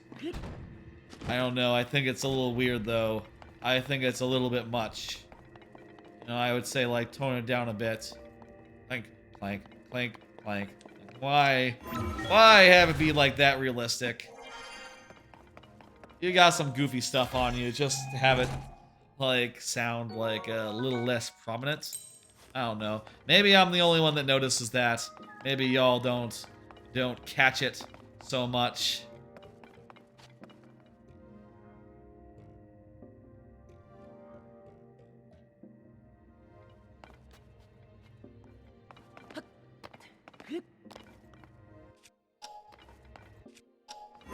I don't know. I think it's a little weird, though. I think it's a little bit much. You know, I would say, like, tone it down a bit. Clank, clank, clank, clank. Why have it be, like, that realistic? You got some goofy stuff on you. Just have it, like, sound, like, a little less prominent. I don't know. Maybe I'm the only one that notices that. Maybe y'all don't catch it so much.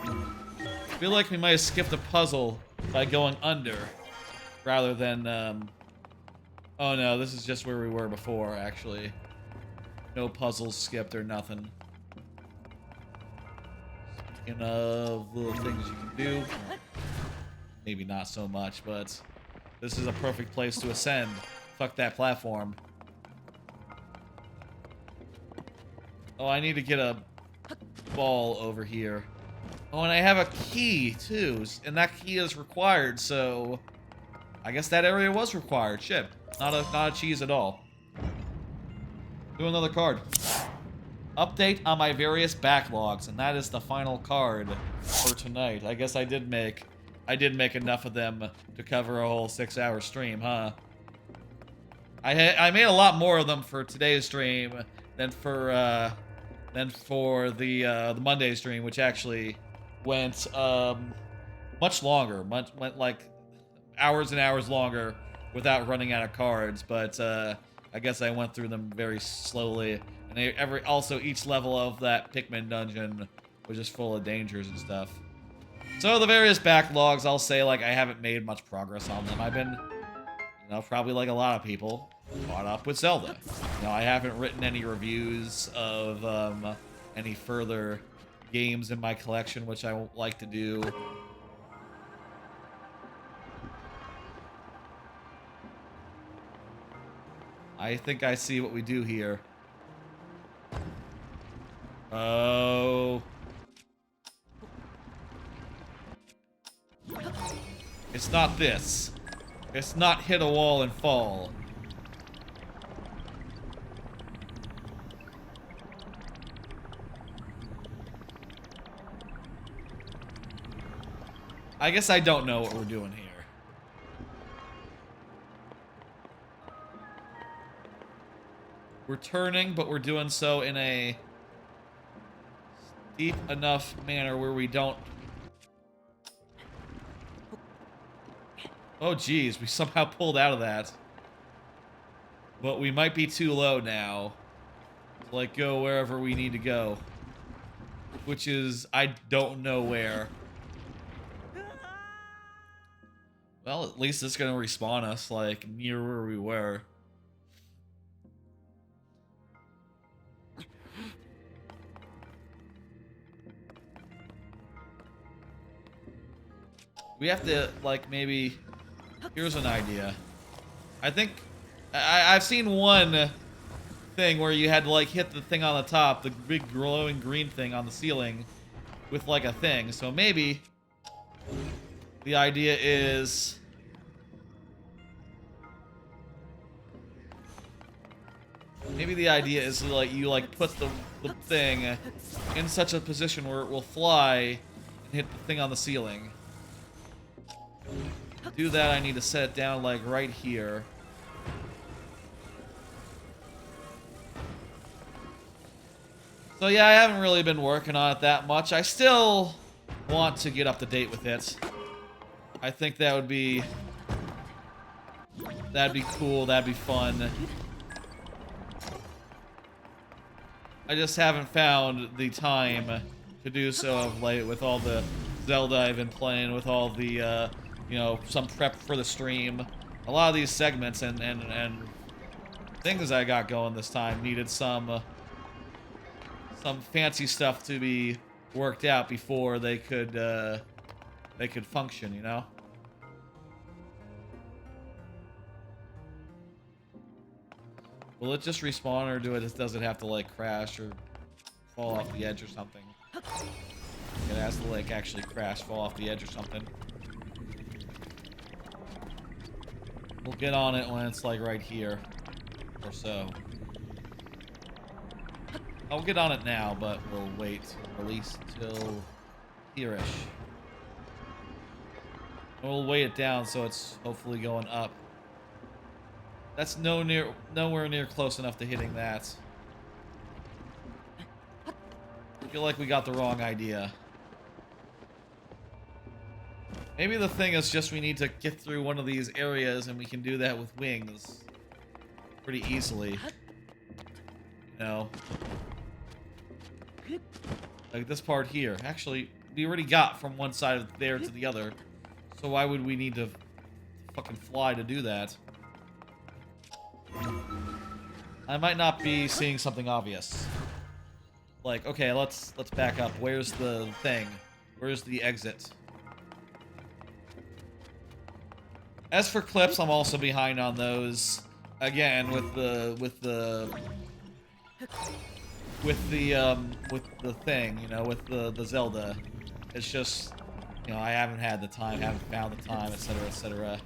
I feel like we might have skipped a puzzle by going under rather than oh no, this is just where we were before, actually. No puzzles skipped or nothing. Speaking of little things you can do, maybe not so much, but this is a perfect place to ascend. Fuck that platform. Oh, I need to get a ball over here. Oh, and I have a key, too, and that key is required, so I guess that area was required. Shit. Not a cheese at all. Do another card. Update on my various backlogs, and that is the final card for tonight. I guess I did make enough of them to cover a whole 6-hour stream, huh? I made a lot more of them for today's stream than for the Monday stream, which actually went much longer, went like hours and hours longer without running out of cards. But I guess I went through them very slowly. And also each level of that Pikmin dungeon was just full of dangers and stuff. So the various backlogs, I'll say, like, I haven't made much progress on them. I've been, you know, probably like a lot of people, caught up with Zelda. You know, I haven't written any reviews of any further games in my collection, which I like to do. I think I see what we do here. Oh. It's not this. It's not hit a wall and fall. I guess I don't know what we're doing here. We're turning, but we're doing so in a steep enough manner where we don't... Oh, geez, we somehow pulled out of that. But we might be too low now to, like, go wherever we need to go. Which is, I don't know where. Well, at least it's gonna respawn us, like, near where we were. We have to, like, maybe... Here's an idea. I think... I've seen one thing where you had to, like, hit the thing on the top, the big glowing green thing on the ceiling, with, like, a thing. So maybe... The idea is... Maybe the idea is, like, you, like, put the thing in such a position where it will fly and hit the thing on the ceiling. To do that, I need to set it down, like, right here. So yeah, I haven't really been working on it that much. I still want to get up to date with it. I think that would be... That'd be cool, that'd be fun. I just haven't found the time to do so of late with all the Zelda I've been playing, with all the, you know, some prep for the stream. A lot of these segments and things I got going this time needed some fancy stuff to be worked out before they could function, you know? Will it just respawn, or does it have to, like, crash or fall off the edge or something? It has to, like, actually crash, fall off the edge or something. We'll get on it when it's, like, right here or so. I'll get on it now, but we'll wait. Release till here-ish. And we'll weight it down so it's hopefully going up. That's nowhere near close enough to hitting that. I feel like we got the wrong idea. Maybe the thing is just we need to get through one of these areas, and we can do that with wings pretty easily. You know? Like this part here. Actually, we already got from one side of there to the other. So why would we need to fucking fly to do that? I might not be seeing something obvious. Like, okay, let's back up. Where's the thing? Where's the exit? As for clips, I'm also behind on those. Again, with the thing, you know, with the Zelda. It's just, you know, I haven't had the time, haven't found the time, etc., etc.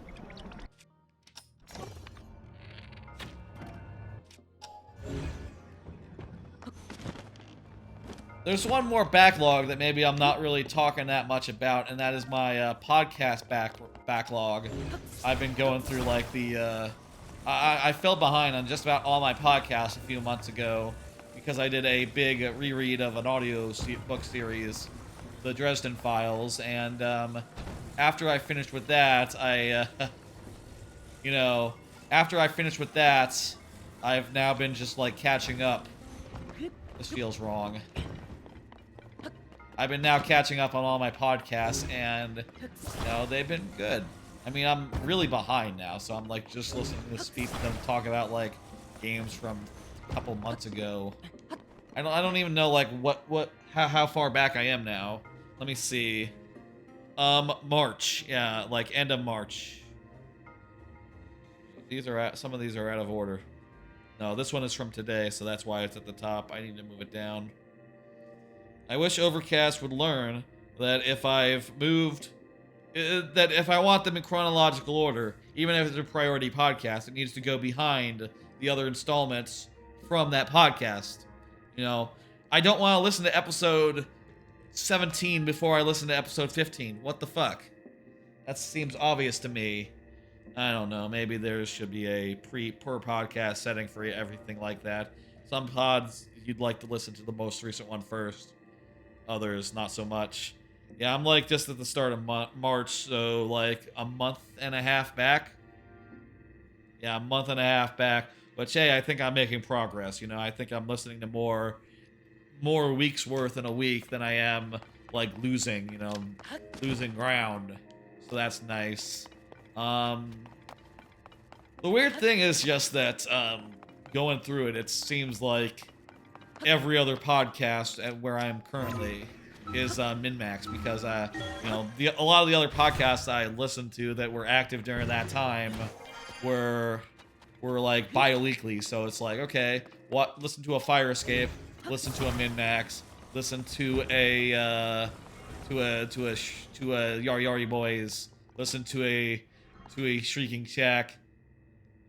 There's one more backlog that maybe I'm not really talking that much about, and that is my podcast backlog. I've been going through, like, the... I fell behind on just about all my podcasts a few months ago because I did a big reread of an audio book series, The Dresden Files, and after I finished with that, you know, after I finished with that, I've now been just like catching up. This feels wrong. I've been now catching up on all my podcasts, and you know, they've been good. I mean, I'm really behind now, so I'm like just listening to them talk about like games from a couple months ago. I don't even know like how far back I am now. Let me see. March. Yeah, like end of March. Some of these are out of order. No, this one is from today, so that's why it's at the top. I need to move it down. I wish Overcast would learn that if I've moved, that if I want them in chronological order, even if it's a priority podcast, it needs to go behind the other installments from that podcast. You know, I don't want to listen to episode 17 before I listen to episode 15. What the fuck? That seems obvious to me. I don't know. Maybe there should be a per podcast setting for everything like that. Some pods you'd like to listen to the most recent one first. Others not so much. Yeah, I'm like just at the start of March, so like a month and a half back. Yeah, a month and a half back. But hey, I think I'm making progress. You know, I think I'm listening to more weeks worth in a week than I am like losing. You know, losing ground. So that's nice. The weird thing is just that, going through it, it seems like every other podcast at where I'm currently is, min-max, because, you know, a lot of the other podcasts I listened to that were active during that time were like bi-weekly, so it's like, okay, listen to a Fire Escape, listen to a min-max, listen to a Yari Yari Boys, listen to a Shrieking Shack.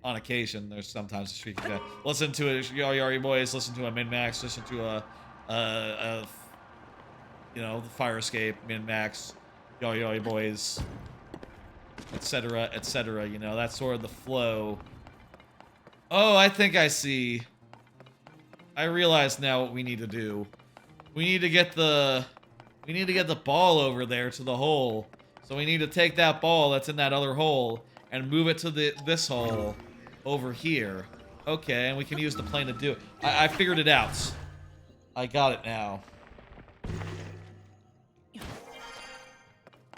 On occasion, there's sometimes a Shrieking Shack. Listen to a Yari Yari Boys, listen to a min-max, listen to you know, the Fire Escape, min-max, Yari Yari Boys, etc., etc., you know, that's sort of the flow. Oh, I think I see. I realize now what we need to do. We need to get the ball over there to the hole. So we need to take that ball that's in that other hole and move it to this hole over here. Okay, and we can use the plane to do it. I figured it out. I got it now.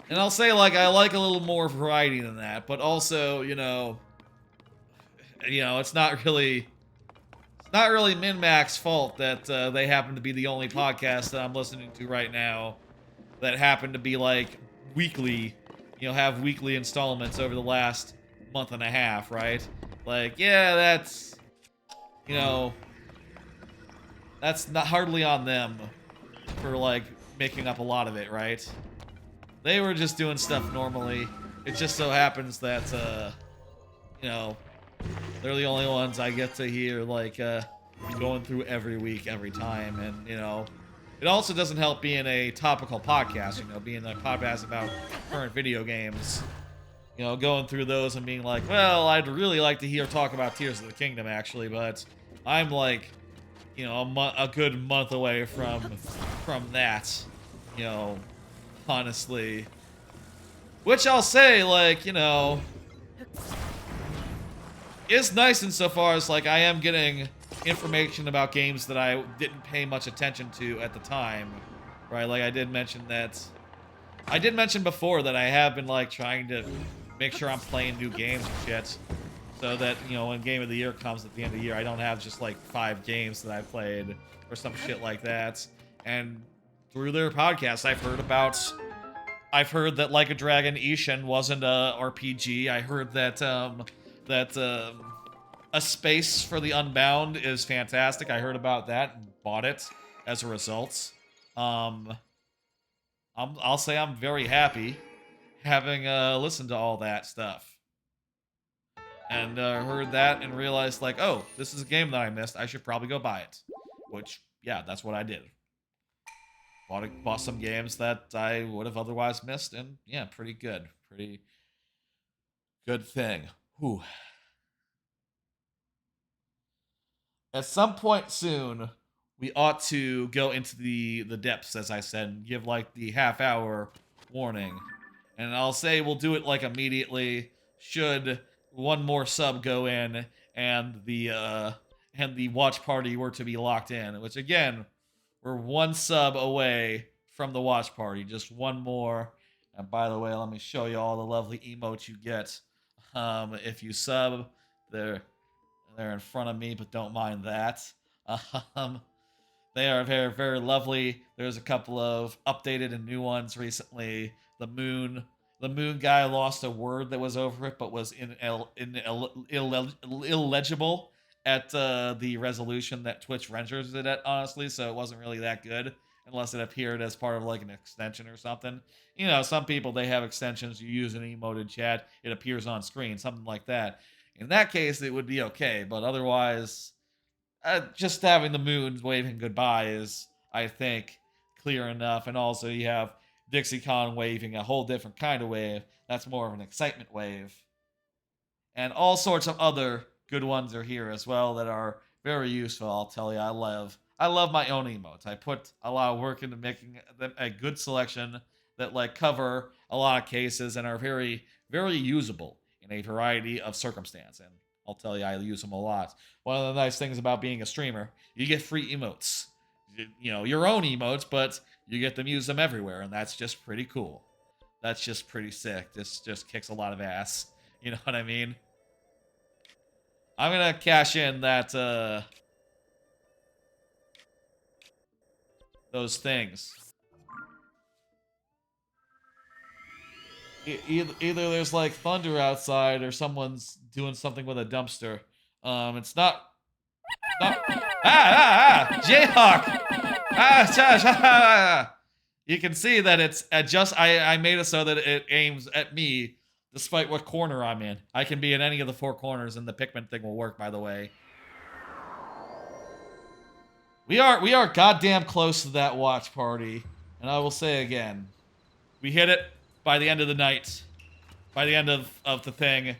And I'll say, like, I like a little more variety than that, but also, you know, it's not really Min-Mac's fault that they happen to be the only podcast that I'm listening to right now that happen to be, like, weekly, you know, have weekly installments over the last month and a half, right? Like, yeah, that's, you know, that's not hardly on them for, like, making up a lot of it, right? They were just doing stuff normally. It just so happens that, you know, they're the only ones I get to hear, like, going through every week, every time, and, you know, it also doesn't help being a topical podcast, you know, being a podcast about current video games. You know, going through those and being like, well, I'd really like to hear talk about Tears of the Kingdom, actually, but I'm, like, you know, a good month away from that, you know, honestly. Which I'll say, like, you know, is nice insofar as, like, I am getting information about games that I didn't pay much attention to at the time, right? Like, I did mention before that I have been, like, trying to make sure I'm playing new games and shit, so that, you know, when Game of the Year comes at the end of the year, I don't have just, like, 5 games that I played, or some shit like that. And through their podcast, I've heard that Like a Dragon Ishin wasn't a RPG. I heard that, A Space for the Unbound is fantastic. I heard about that and bought it as a result. I'll say I'm very happy having listened to all that stuff. And heard that and realized, like, oh, this is a game that I missed. I should probably go buy it. Which, yeah, that's what I did. Bought some games that I would have otherwise missed, and yeah, pretty good. Pretty good thing. Whew. At some point soon, we ought to go into the depths, as I said, and give, like, the half-hour warning. And I'll say we'll do it, like, immediately, should one more sub go in, and the watch party were to be locked in, which again, we're one sub away from the watch party, just one more. And by the way, let me show you all the lovely emotes you get if you sub. They're in front of me, but don't mind that. They are very, very lovely. There's a couple of updated and new ones recently. The moon guy lost a word that was over it, but was illegible at the resolution that Twitch renders it at, honestly, so it wasn't really that good, unless it appeared as part of like an extension or something. You know, some people, they have extensions, you use an emote in chat, it appears on screen, something like that. In that case, it would be okay, but otherwise, just having the moon waving goodbye is, I think, clear enough. And also you have DixieCon waving a whole different kind of wave. That's more of an excitement wave. And all sorts of other good ones are here as well that are very useful, I'll tell you. I love my own emotes. I put a lot of work into making them a good selection that like cover a lot of cases and are very, very usable in a variety of circumstances. And I'll tell you, I use them a lot. One of the nice things about being a streamer, you get free emotes. You know, your own emotes, but you get to use them everywhere, and that's just pretty cool. That's just pretty sick. This just kicks a lot of ass. You know what I mean? I'm gonna cash in that, those things. Either there's like thunder outside or someone's doing something with a dumpster. It's not Jayhawk. You can see that it's I made it so that it aims at me despite what corner I'm in. I can be in any of the 4 corners and the Pikmin thing will work, by the way. We are goddamn close to that watch party, and I will say again, we hit it by the end of the night, by the end of the thing.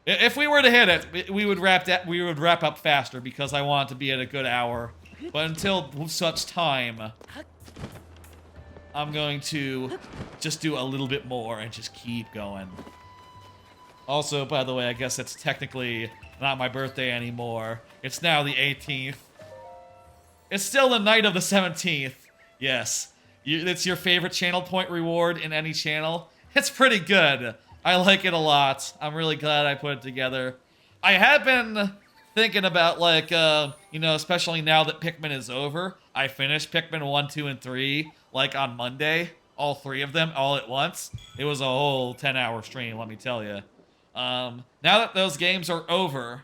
If we were to hit it, we would wrap up faster because I want it to be at a good hour. But until such time, I'm going to just do a little bit more and just keep going. Also, by the way, I guess it's technically not my birthday anymore. It's now the 18th. It's still the night of the 17th. Yes. It's your favorite channel point reward in any channel. It's pretty good. I like it a lot. I'm really glad I put it together. I have been thinking about, like, you know, especially now that Pikmin is over. I finished Pikmin 1, 2, and 3, like, on Monday. All 3 of them, all at once. It was a whole 10-hour stream, let me tell you. Now that those games are over,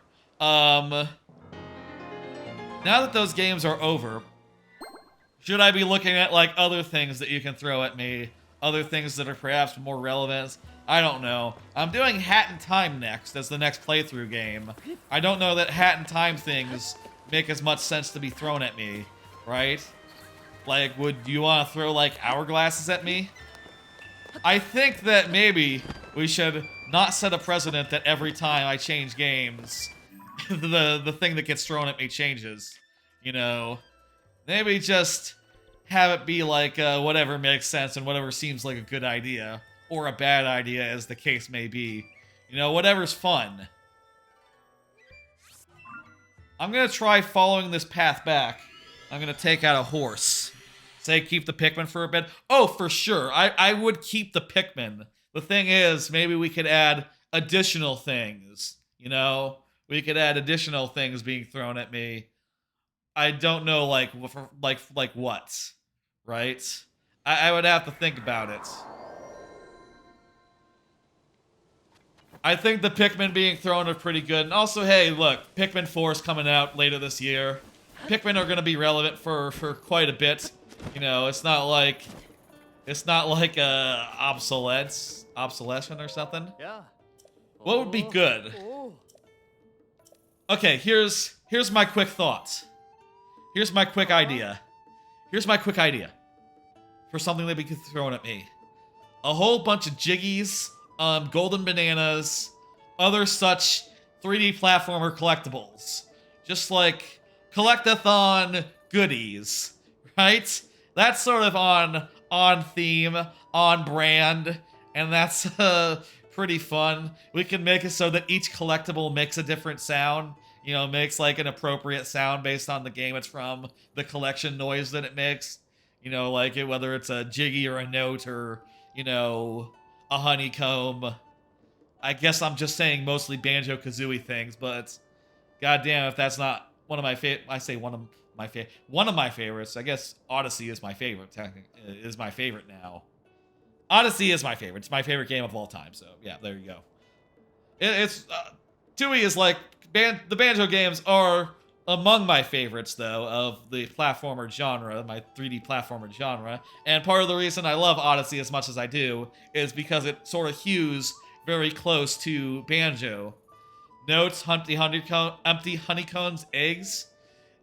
should I be looking at, like, other things that you can throw at me? Other things that are perhaps more relevant? I don't know. I'm doing Hat in Time next as the next playthrough game. I don't know that Hat in Time things make as much sense to be thrown at me, right? Like, would you want to throw, like, hourglasses at me? I think that maybe we should not set a precedent that every time I change games, the thing that gets thrown at me changes. You know? Maybe just have it be like whatever makes sense and whatever seems like a good idea. Or a bad idea, as the case may be. You know, whatever's fun. I'm gonna try following this path back. I'm gonna take out a horse. Say keep the Pikmin for a bit. Oh, for sure. I would keep the Pikmin. The thing is, maybe we could add additional things. You know? We could add additional things being thrown at me. I don't know, like what? Right? I would have to think about it. I think the Pikmin being thrown are pretty good. And also, hey, look, Pikmin 4 is coming out later this year. Pikmin are going to be relevant for quite a bit. You know, it's not like obsolescence or something.
Yeah.
What would be good? Okay, here's my quick thought. Here's my quick idea. Here's my quick idea for something that be thrown at me. A whole bunch of jiggies, golden bananas, other such 3D platformer collectibles. Just like collectathon goodies, right? That's sort of on theme, on brand, and that's pretty fun. We can make it so that each collectible makes a different sound. You know, makes like an appropriate sound based on the game it's from, the collection noise that it makes. You know, like whether it's a jiggy or a note or, you know, a honeycomb. I guess I'm just saying mostly Banjo-Kazooie things, but goddamn if that's not one of my favorite. I say one of my favorites. I guess Odyssey is my favorite. Is my favorite now. Odyssey is my favorite. It's my favorite game of all time. So yeah, there you go. It's Tui is like the Banjo games are among my favorites though of the platformer genre, my 3D platformer genre. And part of the reason I love Odyssey as much as I do is because it sort of hews very close to Banjo. Notes, empty honeycombs, eggs.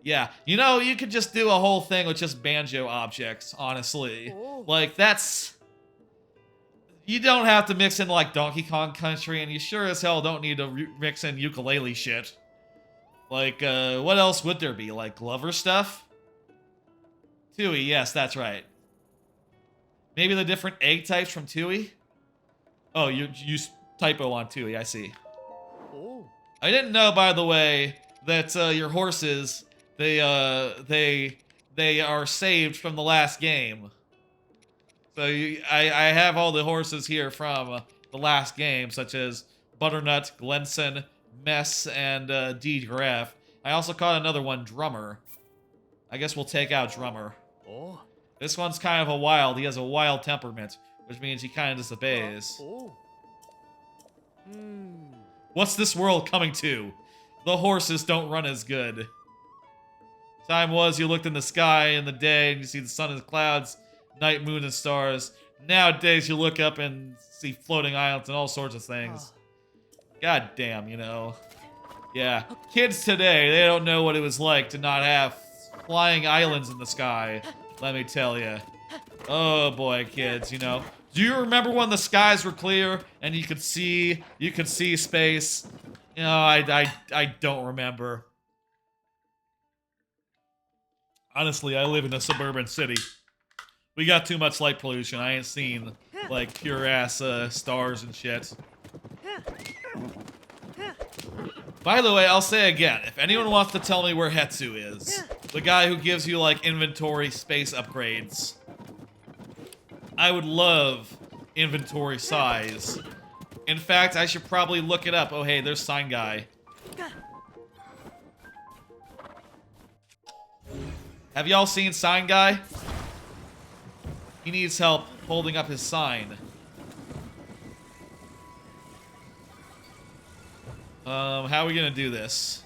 Yeah, you know, you could just do a whole thing with just Banjo objects, honestly.
Oh.
Like, that's... You don't have to mix in, like, Donkey Kong Country, and you sure as hell don't need to mix in ukulele shit. Like, what else would there be? Like, Glover stuff? Tui, yes, that's right. Maybe the different egg types from Tui? Oh, you typo on Tui, I see.
Oh.
I didn't know, by the way, that your horses, they are saved from the last game. So I have all the horses here from the last game, such as Butternut, Glenson, Mess, and D. Graff. I also caught another one, Drummer. I guess we'll take out Drummer.
Oh.
This one's kind of a wild. He has a wild temperament, which means he kind of disobeys.
Oh.
What's this world coming to? The horses don't run as good. Time was you looked in the sky in the day and you see the sun and the clouds, night, moon, and stars. Nowadays you look up and see floating islands and all sorts of things. God damn, you know. Yeah, kids today, they don't know what it was like to not have flying islands in the sky. Let me tell you. Oh boy, kids, you know. Do you remember when the skies were clear and you could see space? You know, I don't remember. Honestly, I live in a suburban city. We got too much light pollution. I ain't seen, like, pure-ass stars and shit. By the way, I'll say again, if anyone wants to tell me where Hetsu is, the guy who gives you, like, inventory space upgrades, I would love inventory size. In fact, I should probably look it up. Oh, hey, there's Sign Guy. Have y'all seen Sign Guy? He needs help holding up his sign. How are we gonna do this?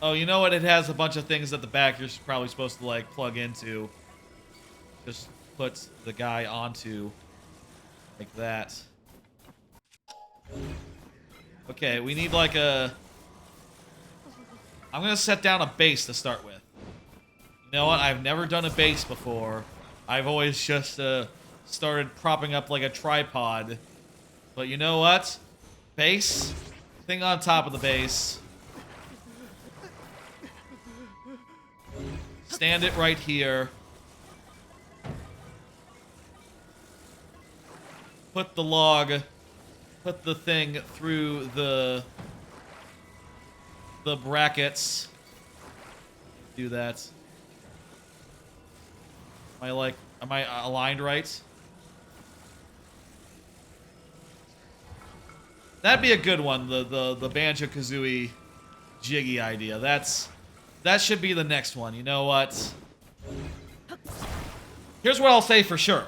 Oh, you know what? It has a bunch of things at the back you're probably supposed to, like, plug into. Just put the guy onto, like that. Okay, we need, like, a... I'm gonna set down a base to start with. You know what? I've never done a base before. I've always just, started propping up, like, a tripod. But you know what? Base? Thing on top of the base. Stand it right here. Put the log, put the thing through the brackets. Do that. Am I aligned right? That'd be a good one, the Banjo-Kazooie jiggy idea. That should be the next one. You know what? Here's what I'll say for sure.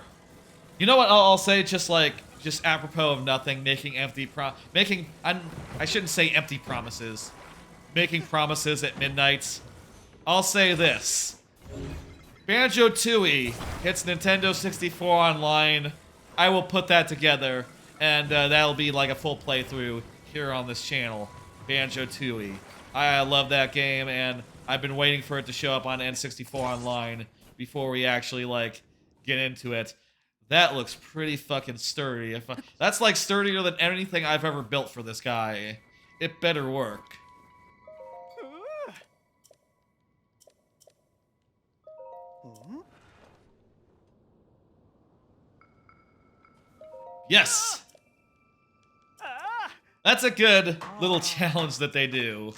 You know what I'll say just apropos of nothing, I shouldn't say empty promises. Making promises at midnight. I'll say this. Banjo-Tooie hits Nintendo 64 online. I will put that together, and that'll be like a full playthrough here on this channel. Banjo-Tooie. I love that game, and I've been waiting for it to show up on N64 online before we actually, like, get into it. That looks pretty fucking sturdy. That's, like, sturdier than anything I've ever built for this guy. It better work. Yes! That's a good little challenge that they do.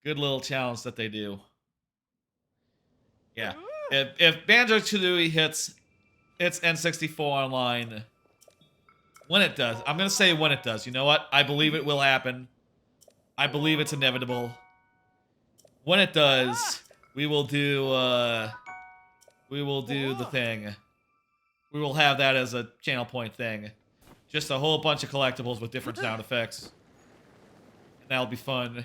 Good little challenge that they do. Yeah. If Banjo-Kazooie hits N64 online, when it does, I'm going to say when it does. You know what? I believe it will happen. I believe it's inevitable. When it does, we will do the thing. We will have that as a channel point thing. Just a whole bunch of collectibles with different sound effects. And that'll be fun.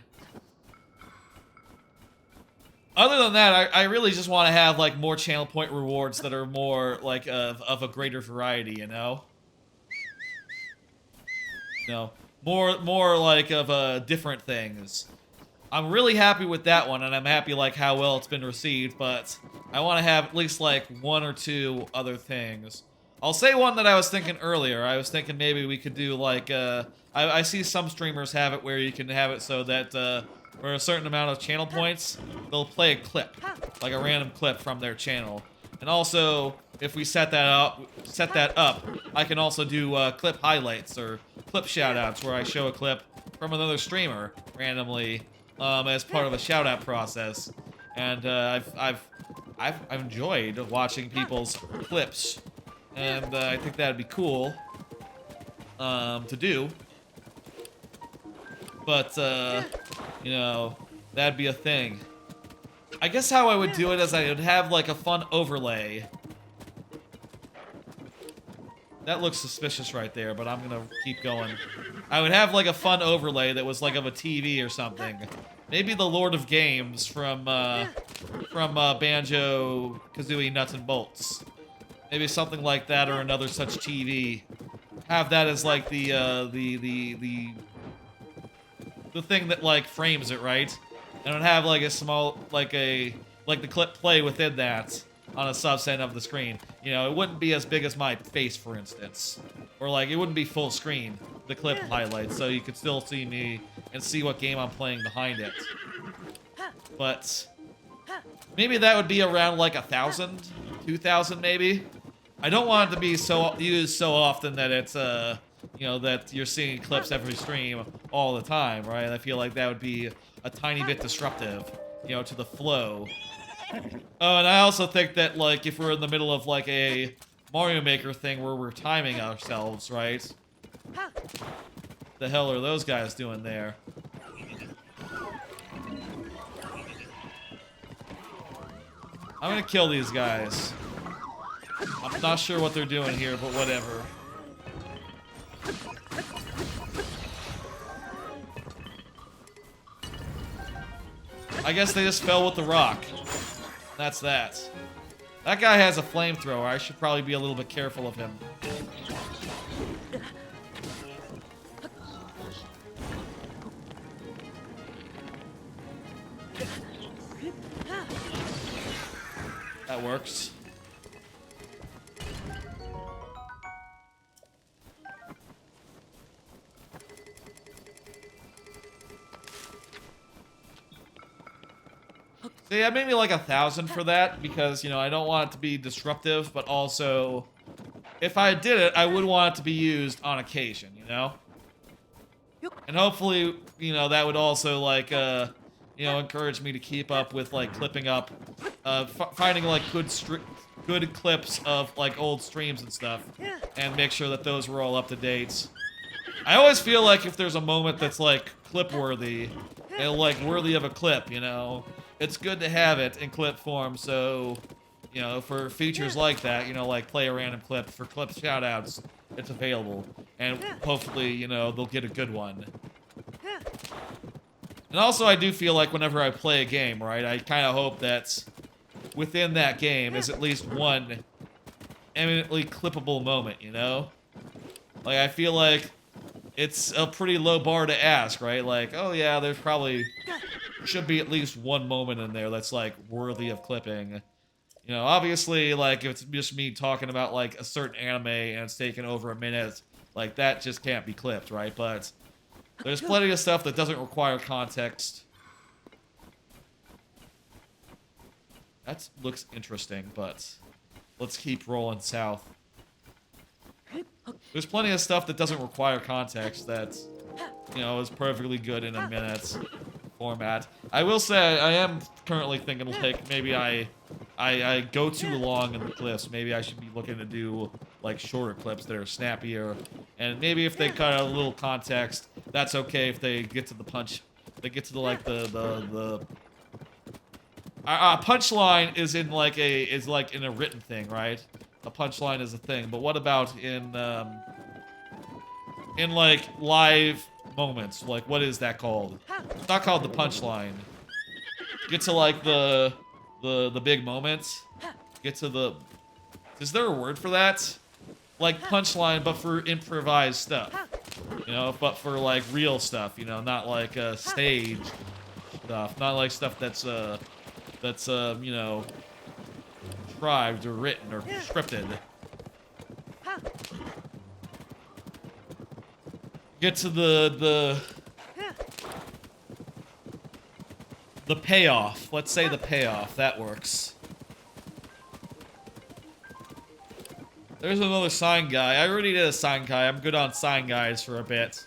Other than that, I really just want to have, like, more channel point rewards that are more, like, of a greater variety, you know? No. More like, of, different things. I'm really happy with that one, and I'm happy, like, how well it's been received, but I want to have at least, like, one or two other things. I'll say one that I was thinking earlier. I was thinking maybe we could do, like, I see some streamers have it where you can have it so that, for a certain amount of channel points, they'll play a clip, like a random clip from their channel. And also, if we set that up, I can also do clip highlights or clip shoutouts where I show a clip from another streamer randomly as part of a shoutout process. And I've enjoyed watching people's clips, and I think that'd be cool to do. But you know, that'd be a thing. I guess how I would do it is I would have like a fun overlay. That looks suspicious right there, but I'm gonna keep going. I would have like a fun overlay that was like of a TV or something. Maybe the Lord of Games from Banjo-Kazooie Nuts and Bolts. Maybe something like that or another such TV. Have that as like the thing that like frames it, right? And it would have like a small, like the clip play within that on a subset of the screen. You know, it wouldn't be as big as my face, for instance. Or like, it wouldn't be full screen, the clip highlights, so you could still see me and see what game I'm playing behind it. But maybe that would be around like 1,000, 2,000 maybe. I don't want it to be used so often that it's you know, that you're seeing clips every stream all the time, right? I feel like that would be a tiny bit disruptive, you know, to the flow. Oh, and I also think that, like, if we're in the middle of, like, a Mario Maker thing where we're timing ourselves, right? The hell are those guys doing there? I'm gonna kill these guys. I'm not sure what they're doing here, but whatever. I guess they just fell with the rock. That's that. That guy has a flamethrower. I should probably be a little bit careful of him. That works. So yeah, maybe like 1,000 for that, because, you know, I don't want it to be disruptive, but also, if I did it, I would want it to be used on occasion, you know? And hopefully, you know, that would also, like, you know, encourage me to keep up with, like, clipping up, finding, like, good clips of, like, old streams and stuff, and make sure that those were all up to date. I always feel like if there's a moment that's, like, clip-worthy, and, like, worthy of a clip, you know? It's good to have it in clip form, so, you know, for features like that, you know, like play a random clip, for clip shoutouts, it's available. And hopefully, you know, they'll get a good one. And also, I do feel like whenever I play a game, right, I kind of hope that within that game is at least one eminently clippable moment, you know? Like, I feel like it's a pretty low bar to ask, right? Like, oh yeah, there's probably should be at least one moment in there that's, like, worthy of clipping. You know, obviously, like, if it's just me talking about, like, a certain anime and it's taken over a minute, like, that just can't be clipped, right? But there's plenty of stuff that doesn't require context. That looks interesting, but let's keep rolling south. There's plenty of stuff that doesn't require context that, you know, is perfectly good in a minute format. I will say I am currently thinking like maybe I go too long in the clips. Maybe I should be looking to do like shorter clips that are snappier. And maybe if they cut out a little context, that's okay if they get to the punch. They get to the like the punchline is in like in a written thing, right? A punchline is a thing. But what about in like live moments? Like what is that called? It's not called the punchline. Get to like the big moments. Get to the. Is there a word for that? Like punchline, but for improvised stuff. You know, but for like real stuff. You know, not like stage stuff. Not like stuff that's you know, contrived or written or scripted. Get to the payoff. Let's say the payoff. That works. There's another sign guy. I already did a sign guy. I'm good on sign guys for a bit.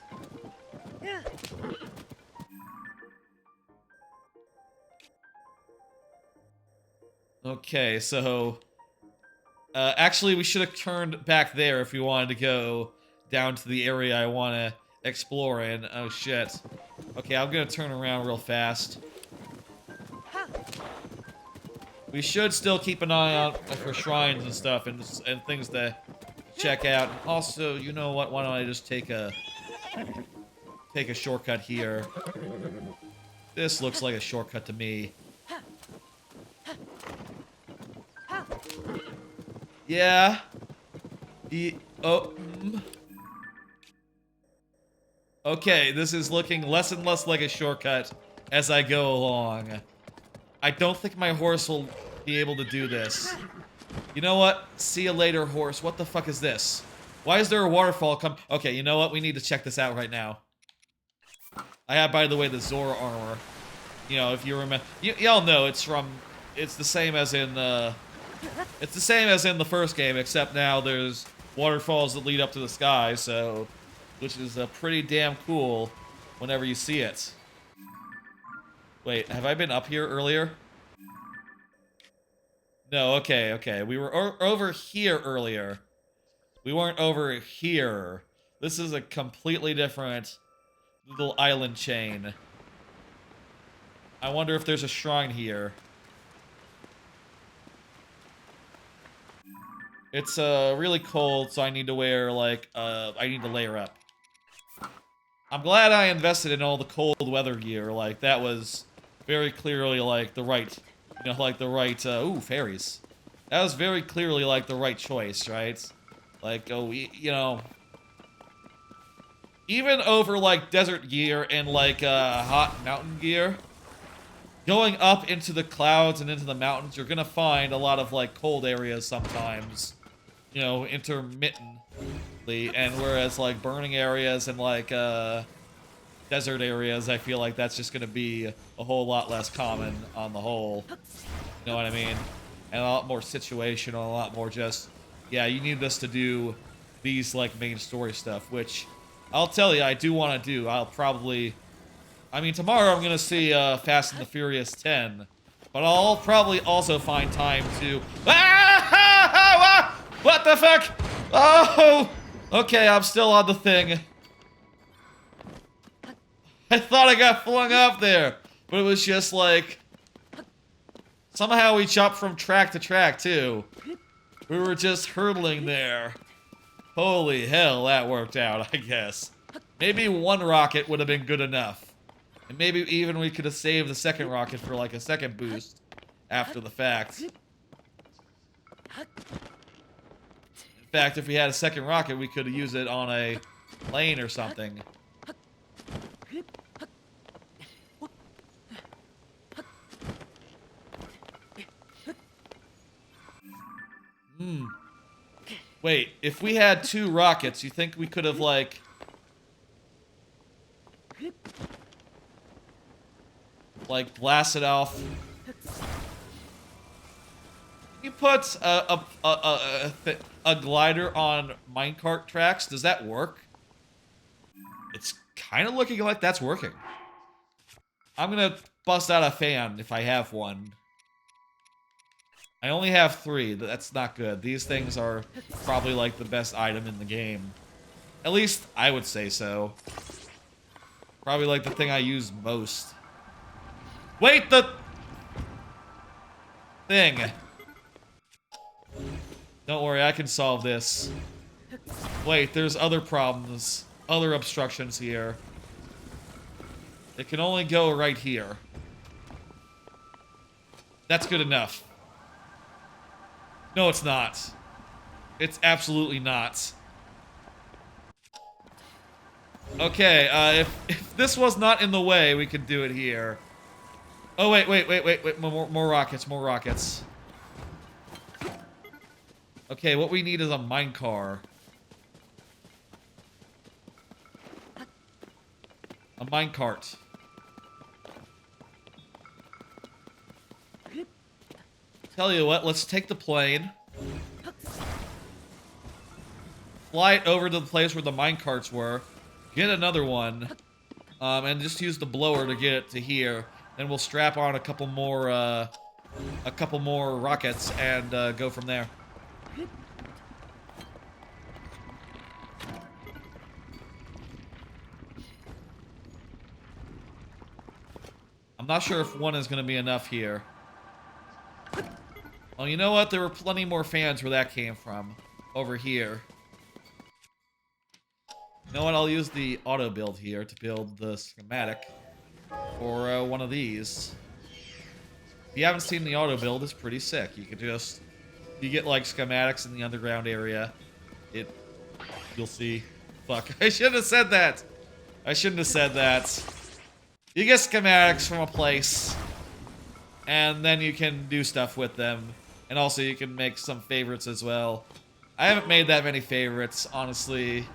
Okay, so... actually, we should have turned back there if we wanted to go down to the area I want to explore in. Oh, shit. Okay, I'm gonna turn around real fast. We should still keep an eye out for shrines and stuff and things to check out. Also, you know what? Why don't I just take a shortcut here? This looks like a shortcut to me. Yeah. Okay, this is looking less and less like a shortcut as I go along. I don't think my horse will be able to do this. You know what? See you later, horse. What the fuck is this? Why is there a waterfall come? Okay, you know what? We need to check this out right now. I have, by the way, the Zora armor. You know, if you remember, y'all know it's the same as in it's the same as in the first game, except now there's waterfalls that lead up to the sky, so, which is pretty damn cool whenever you see it. Wait, have I been up here earlier? No, okay. We were over here earlier. We weren't over here. This is a completely different little island chain. I wonder if there's a shrine here. It's really cold, so I need to wear, like, I need to layer up. I'm glad I invested in all the cold weather gear. Like, that was very clearly, like, the right, you know, like, the right, ooh, fairies. That was very clearly, like, the right choice, right? Like, oh, you know, even over, like, desert gear and, like, hot mountain gear, going up into the clouds and into the mountains, you're gonna find a lot of, like, cold areas sometimes, you know, intermittently, and whereas, like, burning areas and, like, desert areas, I feel like that's just gonna be a whole lot less common on the whole. You know what I mean? And a lot more situational, a lot more just, yeah, you need us to do these, like, main story stuff, which I'll tell you, I do want to do. I'll probably, I mean, tomorrow I'm gonna see Fast and the Furious 10, but I'll probably also find time to, what the fuck? Oh, okay, I'm still on the thing. I thought I got flung off there, but it was just like, somehow we jumped from track to track too. We were just hurtling there. Holy hell, that worked out, I guess. Maybe one rocket would have been good enough. And maybe even we could have saved the second rocket for like a second boost after the fact. In fact, if we had a second rocket, we could have used it on a plane or something. Wait, if we had 2 rockets, you think we could have, like, blasted off? You put a glider on minecart tracks. Does that work? It's kind of looking like that's working. I'm gonna bust out a fan if I have one. I only have 3. That's not good. These things are probably like the best item in the game. At least I would say so. Probably like the thing I use most. Wait, the thing. Don't worry, I can solve this. Wait, there's other problems. Other obstructions here. It can only go right here. That's good enough. No, it's not. It's absolutely not. Okay, if this was not in the way, we could do it here. Oh, wait, more rockets. Okay, what we need is a minecar. A minecart. Tell you what, let's take the plane. Fly it over to the place where the minecarts were. Get another one. And just use the blower to get it to here. Then we'll strap on a couple more rockets and go from there. I'm not sure if one is going to be enough here. Well, you know what? There were plenty more fans where that came from. Over here. You know what? I'll use the auto build here to build the schematic for one of these. If you haven't seen the auto build, it's pretty sick. You can just... You get, like, schematics in the underground area. You'll see. Fuck. I shouldn't have said that! I shouldn't have said that. You get schematics from a place, and then you can do stuff with them. And also you can make some favorites as well. I haven't made that many favorites, honestly.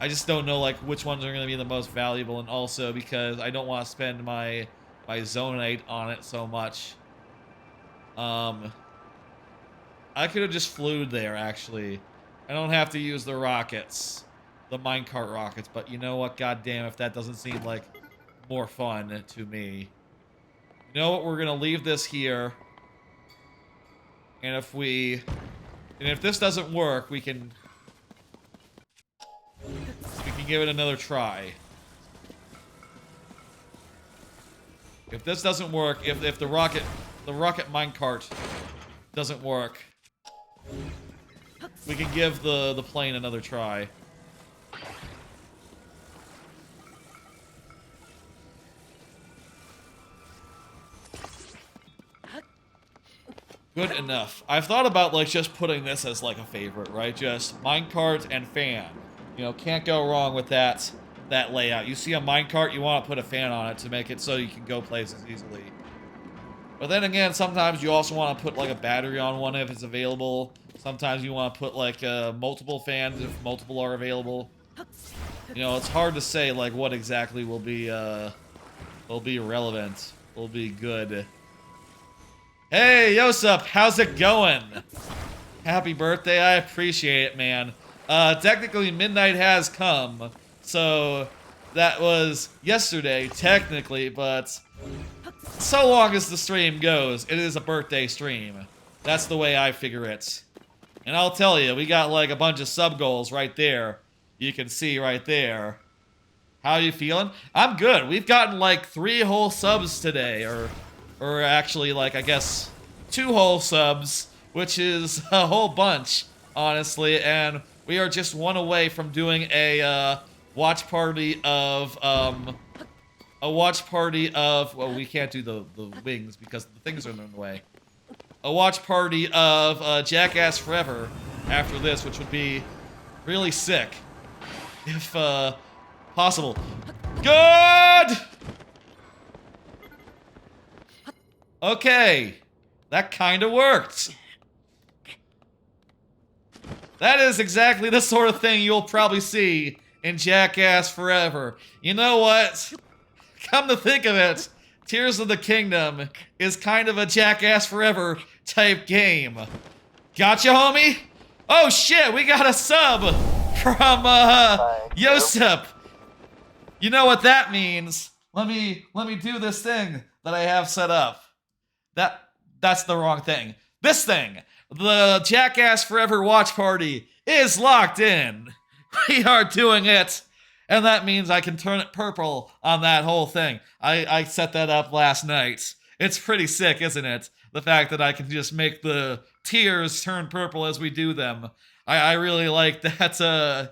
I just don't know like which ones are going to be the most valuable, and also because I don't want to spend my zonite on it so much. I could have just flew there, actually. I don't have to use the rockets. The minecart rockets, but you know what? Goddamn, if that doesn't seem like more fun to me. You know what? We're gonna leave this here. And if this doesn't work, we can give it another try. If this doesn't work, if the rocket minecart doesn't work, we can give the plane another try. Good enough. I've thought about like just putting this as like a favorite, right? Just minecart and fan. You know, can't go wrong with that layout. You see a minecart, you want to put a fan on it to make it so you can go places easily. But then again, sometimes you also want to put like a battery on one if it's available. Sometimes you want to put like multiple fans if multiple are available. You know, it's hard to say like what exactly will be relevant, will be good. Hey, Yosep, how's it going? Happy birthday, I appreciate it, man. Technically, midnight has come, so that was yesterday, technically, but so long as the stream goes, it is a birthday stream. That's the way I figure it. And I'll tell you, we got like a bunch of sub goals right there. You can see right there. How are you feeling? I'm good. We've gotten like 3 whole subs today, or actually, like, I guess 2 whole subs, which is a whole bunch, honestly, and we are just 1 away from doing a watch party of, well, we can't do the wings because the things are in the way. A watch party of Jackass Forever after this, which would be really sick, if possible. Good! Okay, that kind of worked. That is exactly the sort of thing you'll probably see in Jackass Forever. You know what? Come to think of it, Tears of the Kingdom is kind of a Jackass Forever type game. Gotcha, homie? Oh shit, we got a sub from Yosep. You know what that means. Let me do this thing that I have set up. That's the wrong thing. This thing. The Jackass Forever watch party is locked in. We are doing it. And that means I can turn it purple on that whole thing. I set that up last night. It's pretty sick, isn't it? The fact that I can just make the tears turn purple as we do them. I really like that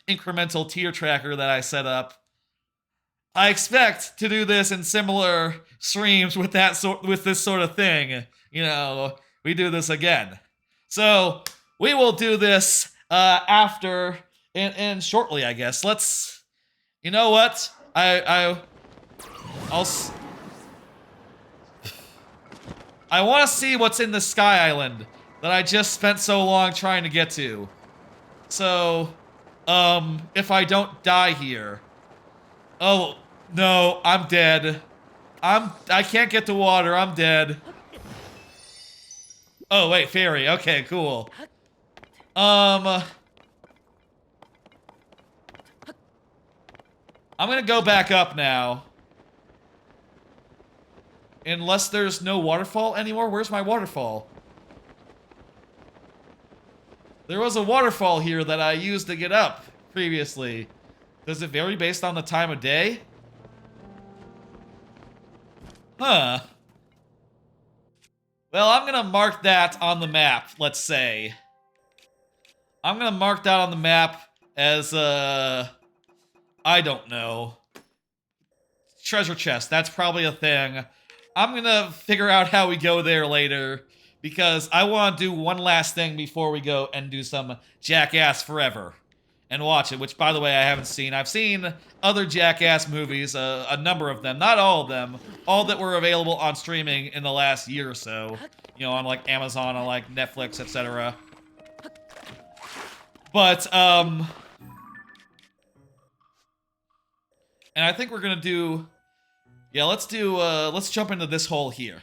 incremental tear tracker that I set up. I expect to do this in similar streams with this sort of thing. You know, we do this again. So we will do this after and shortly, I guess. Let's. You know what? I want to see what's in the Sky Island that I just spent so long trying to get to. So, if I don't die here. Oh, no, I'm dead. I can't get to water, I'm dead. Oh, wait, fairy. Okay, cool. I'm gonna go back up now. Unless there's no waterfall anymore. Where's my waterfall? There was a waterfall here that I used to get up previously. Does it vary based on the time of day? Huh. Well, I'm gonna mark that on the map, let's say. I'm gonna mark that on the map as, I don't know. Treasure chest, that's probably a thing. I'm gonna figure out how we go there later, because I want to do one last thing before we go and do some Jackass Forever. And watch it, which, by the way, I haven't seen. I've seen other Jackass movies, a number of them, not all of them, all that were available on streaming in the last year or so. You know, on, like, Amazon, on, like, Netflix, etc. But, and I think we're gonna do... Yeah, let's jump into this hole here.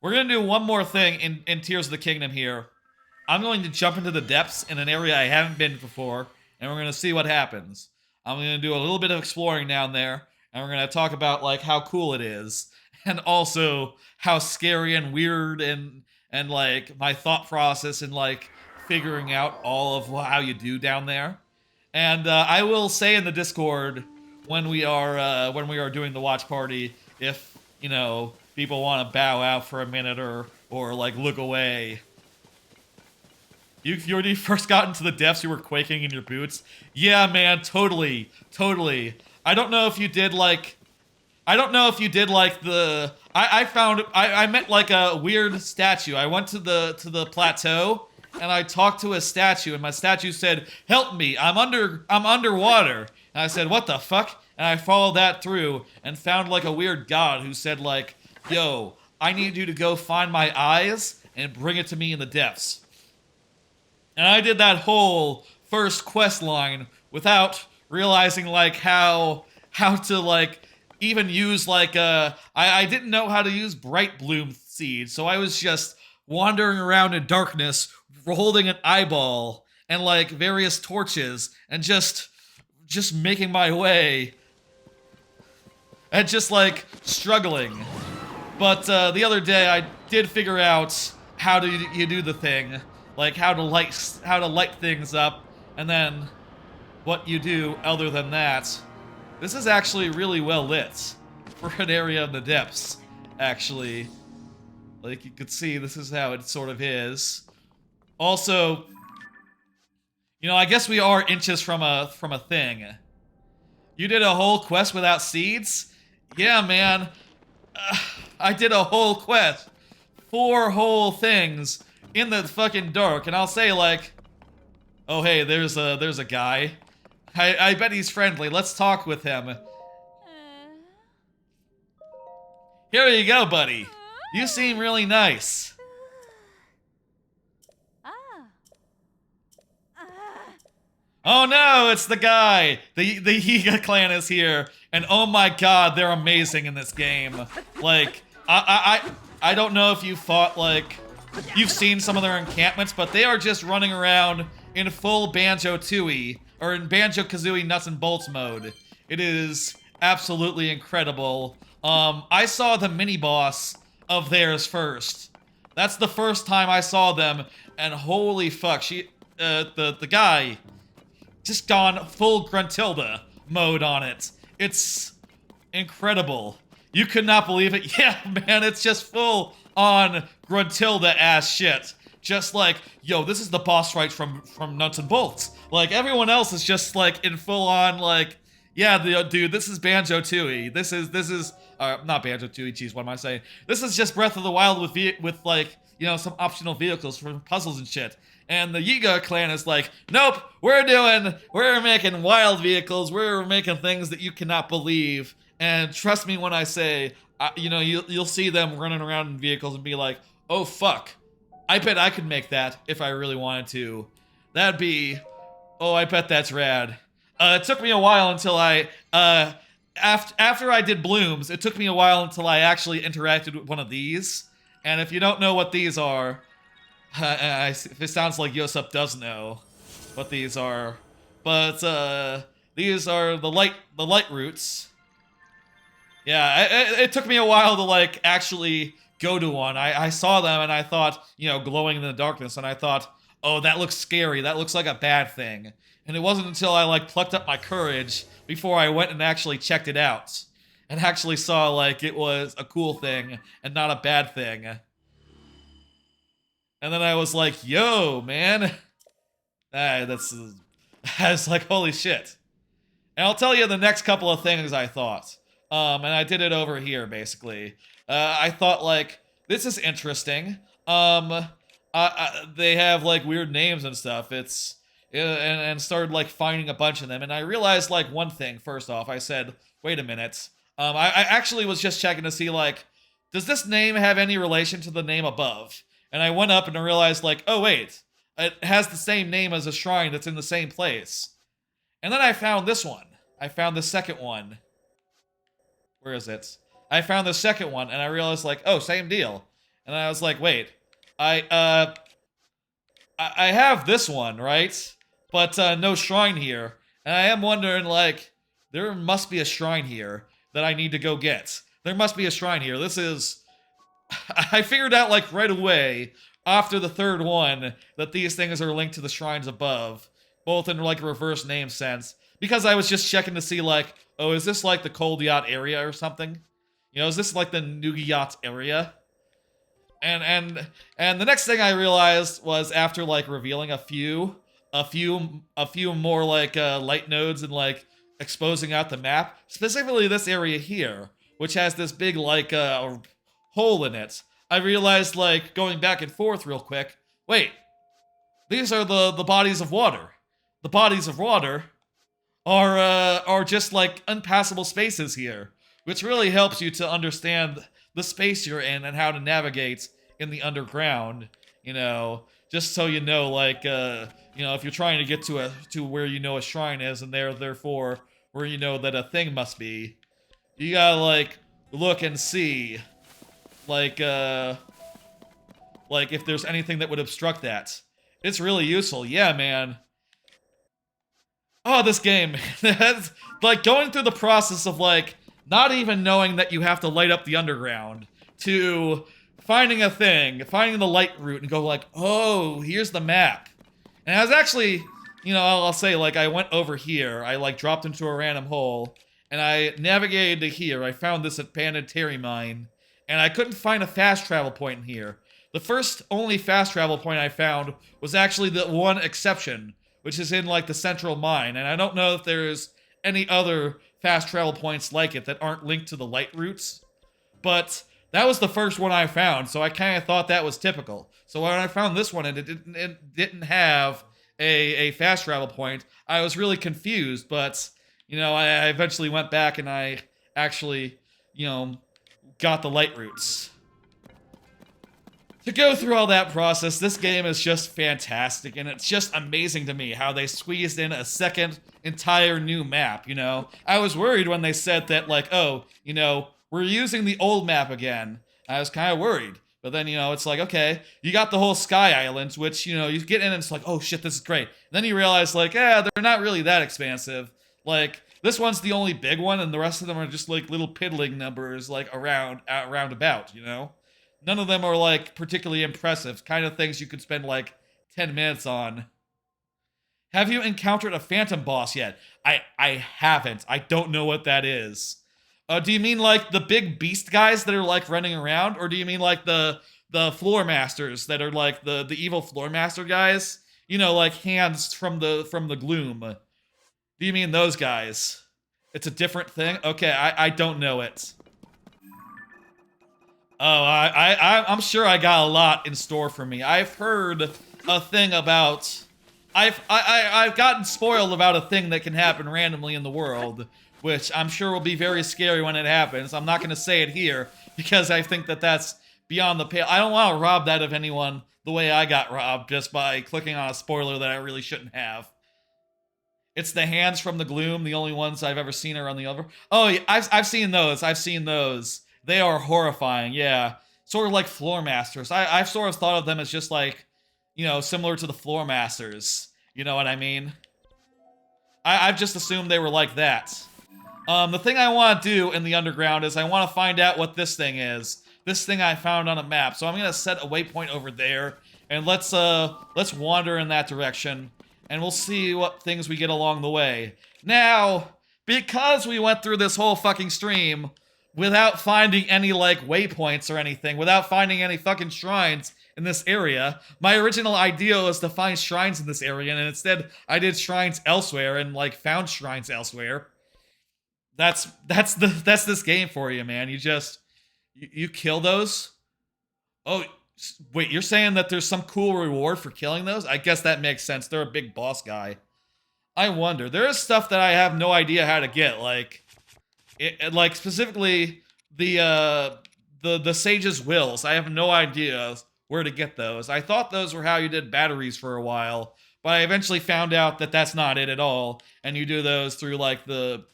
We're gonna do one more thing in Tears of the Kingdom here. I'm going to jump into the depths in an area I haven't been before, and we're gonna see what happens. I'm gonna do a little bit of exploring down there, and we're gonna talk about, like, how cool it is, and also how scary and weird and like, my thought process and, like, figuring out all of how you do down there. And, I will say in the Discord when we are doing the watch party, if, you know, people want to bow out for a minute or like, look away. You already first got into the depths, you were quaking in your boots? Yeah, man, totally. I don't know if you did, like... I met, like, a weird statue. I went to the plateau, and I talked to a statue, and my statue said, "Help me, I'm underwater." And I said, "What the fuck?" And I followed that through, and found, like, a weird god who said, like, "Yo, I need you to go find my eyes, and bring it to me in the depths." And I did that whole first quest line without realizing, like, how to, like, even use, like, I didn't know how to use Bright Bloom Seed, so I was just wandering around in darkness, holding an eyeball and, like, various torches, and just making my way. And just, like, struggling. But, the other day I did figure out how you do the thing. Like, how to light things up, and then what you do other than that. This is actually really well lit for an area in the depths, actually. Like, you could see, this is how it sort of is. Also, you know, I guess we are inches from a thing. You did a whole quest without seeds? Yeah, man. I did a whole quest. 4 whole things in the fucking dark, and I'll say, like, oh, hey, there's a guy. I bet he's friendly. Let's talk with him. Here you go, buddy. You seem really nice. Oh no, it's the guy! The Higa clan is here, and oh my god, they're amazing in this game. Like, I don't know if you fought, like, you've seen some of their encampments, but they are just running around in full Banjo-Tooie, or in Banjo-Kazooie Nuts and Bolts mode. It is absolutely incredible. I saw the mini-boss of theirs first. That's the first time I saw them, and holy fuck, the guy just gone full Gruntilda mode on it. It's incredible. You could not believe it. Yeah, man, it's just full on Gruntilda ass shit. Just like, yo, this is the boss fight from Nuts and Bolts. Like, everyone else is just like in full on like, yeah, dude, this is Banjo-Tooie. This is not Banjo-Tooie, jeez, what am I saying? This is just Breath of the Wild with like, you know, some optional vehicles for puzzles and shit. And the Yiga clan is like, nope, we're making wild vehicles, we're making things that you cannot believe. And trust me when I say, you know, you'll see them running around in vehicles and be like, oh fuck, I bet I could make that if I really wanted to. That'd be, oh, I bet that's rad. It took me a while until after I did Blooms, it took me a while until I actually interacted with one of these. And if you don't know what these are, if it sounds like Yosep does know what these are, but these are the light roots. Yeah, it took me a while to like actually go to one. I saw them and I thought, you know, glowing in the darkness, and I thought, oh, that looks scary. That looks like a bad thing. And it wasn't until I like plucked up my courage before I went and actually checked it out and actually saw like it was a cool thing and not a bad thing. And then I was like, yo, man. I was like, holy shit. And I'll tell you the next couple of things I thought. And I did it over here, basically. I thought, like, this is interesting. They have, like, weird names and stuff. And started, like, finding a bunch of them. And I realized, like, one thing, first off. I said, wait a minute. I actually was just checking to see, like, does this name have any relation to the name above? And I went up and I realized, like, oh, wait. It has the same name as a shrine that's in the same place. And then I found this one. I found the second one. Where is it? I found the second one, and I realized, like, oh, same deal. And I was like, wait. I have this one, right? But no shrine here. And I am wondering, like, there must be a shrine here that I need to go get. There must be a shrine here. This is... I figured out, like, right away, after the third one, that these things are linked to the shrines above. Both in, like, a reverse name sense. Because I was just checking to see, like, oh, is this, like, the Cold Yacht area or something? You know, is this, like, the Noogie Yacht area? And the next thing I realized was after, like, revealing a few more, like, light nodes and, like, exposing out the map. Specifically this area here, which has this big, like, hole in it. I realized, like, going back and forth real quick, wait, these are the bodies of water. The bodies of water are just, like, unpassable spaces here, which really helps you to understand the space you're in and how to navigate in the underground, you know, just so you know, like, you know, if you're trying to get to where you know a shrine is and therefore where you know that a thing must be, you gotta, like, look and see, like if there's anything that would obstruct that. It's really useful. Yeah, man. Oh, this game. That's, like, going through the process of, like, not even knowing that you have to light up the underground to finding a thing, finding the light route and go like, oh, here's the map. And I was actually, you know, I'll say, like, I went over here. I, like, dropped into a random hole and I navigated to here. I found this abandoned Terry mine and I couldn't find a fast travel point in here. The first only fast travel point I found was actually the one exception, which is in, like, the central mine. And I don't know if there's any other fast travel points like it that aren't linked to the light routes. But that was the first one I found, so I kind of thought that was typical. So when I found this one and it didn't have a fast travel point, I was really confused. But, you know, I eventually went back and I actually, you know, got the light routes. to go through all that process, this game is just fantastic, and it's just amazing to me how they squeezed in a second entire new map, you know? I was worried when they said that, like, oh, you know, we're using the old map again. I was kind of worried. But then, you know, it's like, okay, you got the whole Sky Islands, which, you know, you get in and it's like, oh shit, this is great. And then you realize, like, yeah, they're not really that expansive. Like, this one's the only big one, and the rest of them are just, like, little piddling numbers, like, around about, you know? None of them are, like, particularly impressive. Kind of things you could spend, like, 10 minutes on. Have you encountered a phantom boss yet? I haven't. I don't know what that is. Do you mean like the big beast guys that are like running around, or do you mean like the floor masters that are like the evil floor master guys? You know, like hands from the gloom. Do you mean those guys? It's a different thing? Okay, I don't know it. Oh, I'm sure I got a lot in store for me. I've heard a thing about I've gotten spoiled about a thing that can happen randomly in the world, which I'm sure will be very scary when it happens. I'm not going to say it here, because I think that that's beyond the pale. I don't want to rob that of anyone the way I got robbed, just by clicking on a spoiler that I really shouldn't have. It's the hands from the gloom, the only ones I've ever seen are on the other. Oh, yeah, I've seen those. I've seen those. They are horrifying, yeah. Sort of like floor masters. I've sort of thought of them as just like, you know, similar to the floor masters. You know what I mean? I've just assumed they were like that. The thing I want to do in the underground is I want to find out what this thing is. This thing I found on a map. So I'm going to set a waypoint over there, and let's wander in that direction, and we'll see what things we get along the way. Now, because we went through this whole fucking stream without finding any, like, waypoints or anything, without finding any fucking shrines in this area, my original idea was to find shrines in this area, and instead I did shrines elsewhere and, like, found shrines elsewhere. That's this game for you, man. You kill those? Oh, wait, you're saying that there's some cool reward for killing those? I guess that makes sense. They're a big boss guy. I wonder. There is stuff that I have no idea how to get, like specifically the Sage's Wills. I have no idea where to get those. I thought those were how you did batteries for a while, but I eventually found out that that's not it at all, and you do those through, like, the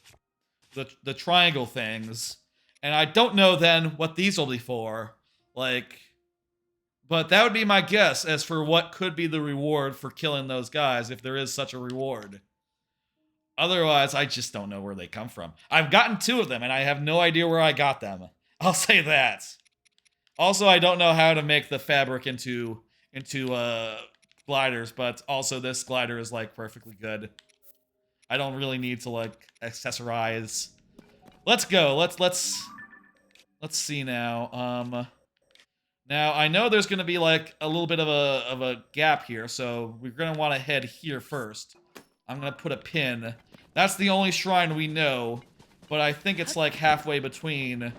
triangle things. And I don't know then what these will be for. Like, but that would be my guess as for what could be the reward for killing those guys, if there is such a reward. Otherwise, I just don't know where they come from. I've gotten 2 of them, and I have no idea where I got them. I'll say that. Also, I don't know how to make the fabric into gliders, but also this glider is, like, perfectly good. I don't really need to, like, accessorize. Let's go. Let's see now. Now I know there's gonna be, like, a little bit of a gap here, so we're gonna want to head here first. I'm gonna put a pin. That's the only shrine we know, but I think it's, like, halfway between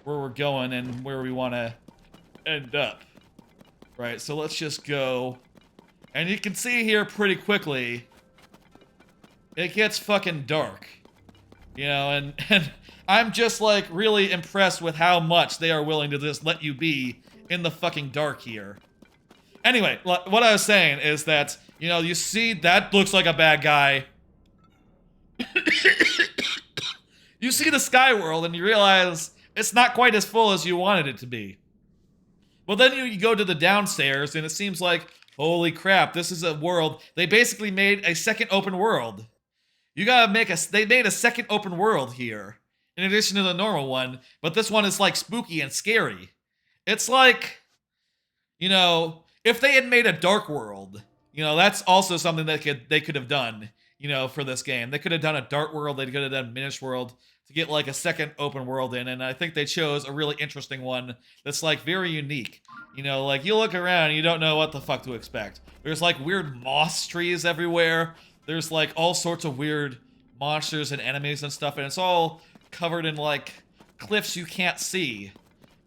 where we're going and where we want to end up. Right, so let's just go. And you can see here pretty quickly, it gets fucking dark. You know, and I'm just, like, really impressed with how much they are willing to just let you be in the fucking dark here. Anyway, what I was saying is that, you know, you see, that looks like a bad guy. You see the sky world and you realize it's not quite as full as you wanted it to be. But then you go to the downstairs and it seems like, holy crap, this is a world. They basically made a second open world. You gotta they made a second open world here, in addition to the normal one, but this one is, like, spooky and scary. It's like, you know, if they had made a dark world, you know, that's also something that they could have done, you know, for this game. They could have done a dark world, they could have done Minish World to get, like, a second open world in, and I think they chose a really interesting one that's, like, very unique. You know, like, you look around and you don't know what the fuck to expect. There's, like, weird moss trees everywhere. There's, like, all sorts of weird monsters and enemies and stuff, and it's all covered in, like, cliffs you can't see.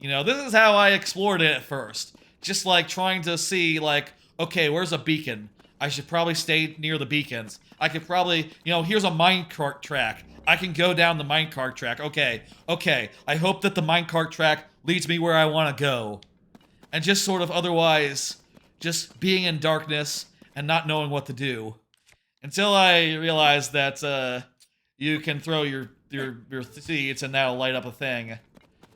You know, this is how I explored it at first. Just, like, trying to see, like, okay, where's a beacon? I should probably stay near the beacons. I could probably, you know, here's a minecart track. I can go down the minecart track. Okay, I hope that the minecart track leads me where I want to go. and just sort of otherwise just being in darkness and not knowing what to do. Until I realized that you can throw your seeds and that'll light up a thing.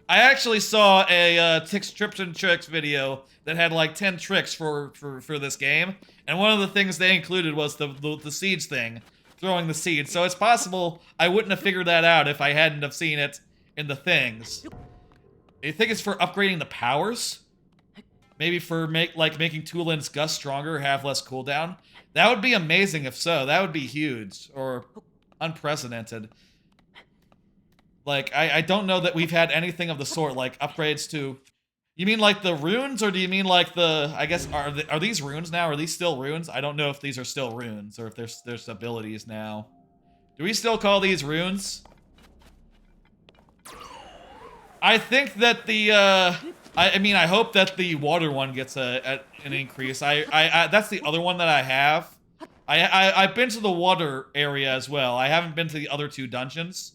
I actually saw a tips and tricks video that had like 10 tricks for this game, and one of the things they included was the seeds thing, throwing the seeds. So it's possible I wouldn't have figured that out if I hadn't have seen it in the things. You think it's for upgrading the powers? Maybe for making Tulin's Gust stronger, have less cooldown? That would be amazing if so. That would be huge, or unprecedented. Like, I don't know that we've had anything of the sort, like upgrades to... You mean like the runes, or do you mean like the... I guess, are these runes now? Are these still runes? I don't know if these are still runes, or if there's abilities now. Do we still call these runes? I think that the, I mean, I hope that the water one gets an increase. That's the other one that I have. I've been to the water area as well. I haven't been to the other 2 dungeons.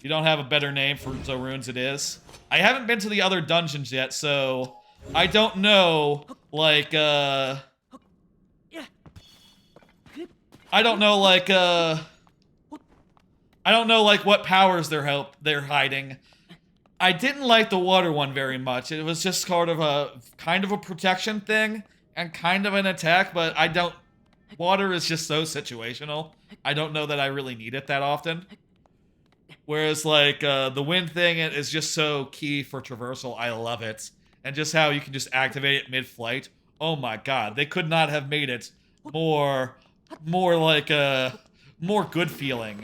You don't have a better name for the runes it is. I haven't been to the other dungeons yet, so I don't know, like, I don't know, like, I don't know, like, what powers they're hiding. I didn't like the water one very much. It was just kind of a protection thing and kind of an attack, but water is just so situational. I don't know that I really need it that often. Whereas, like, the wind thing is just so key for traversal. I love it. And just how you can just activate it mid-flight. Oh my god, they could not have made it more like, more good feeling.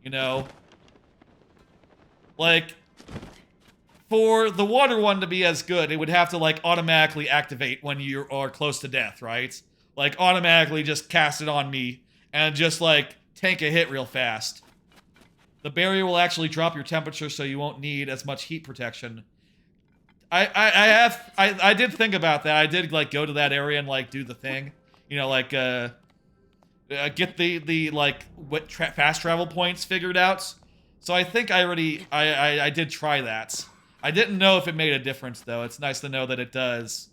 You know? Like, for the water one to be as good, it would have to, like, automatically activate when you are close to death, right? Like, automatically just cast it on me and just, like, tank a hit real fast. The barrier will actually drop your temperature so you won't need as much heat protection. I did think about that. I did, like, go to that area and, like, do the thing. You know, like, get the like, fast travel points figured out. So I think I did try that. I didn't know if it made a difference, though. It's nice to know that it does.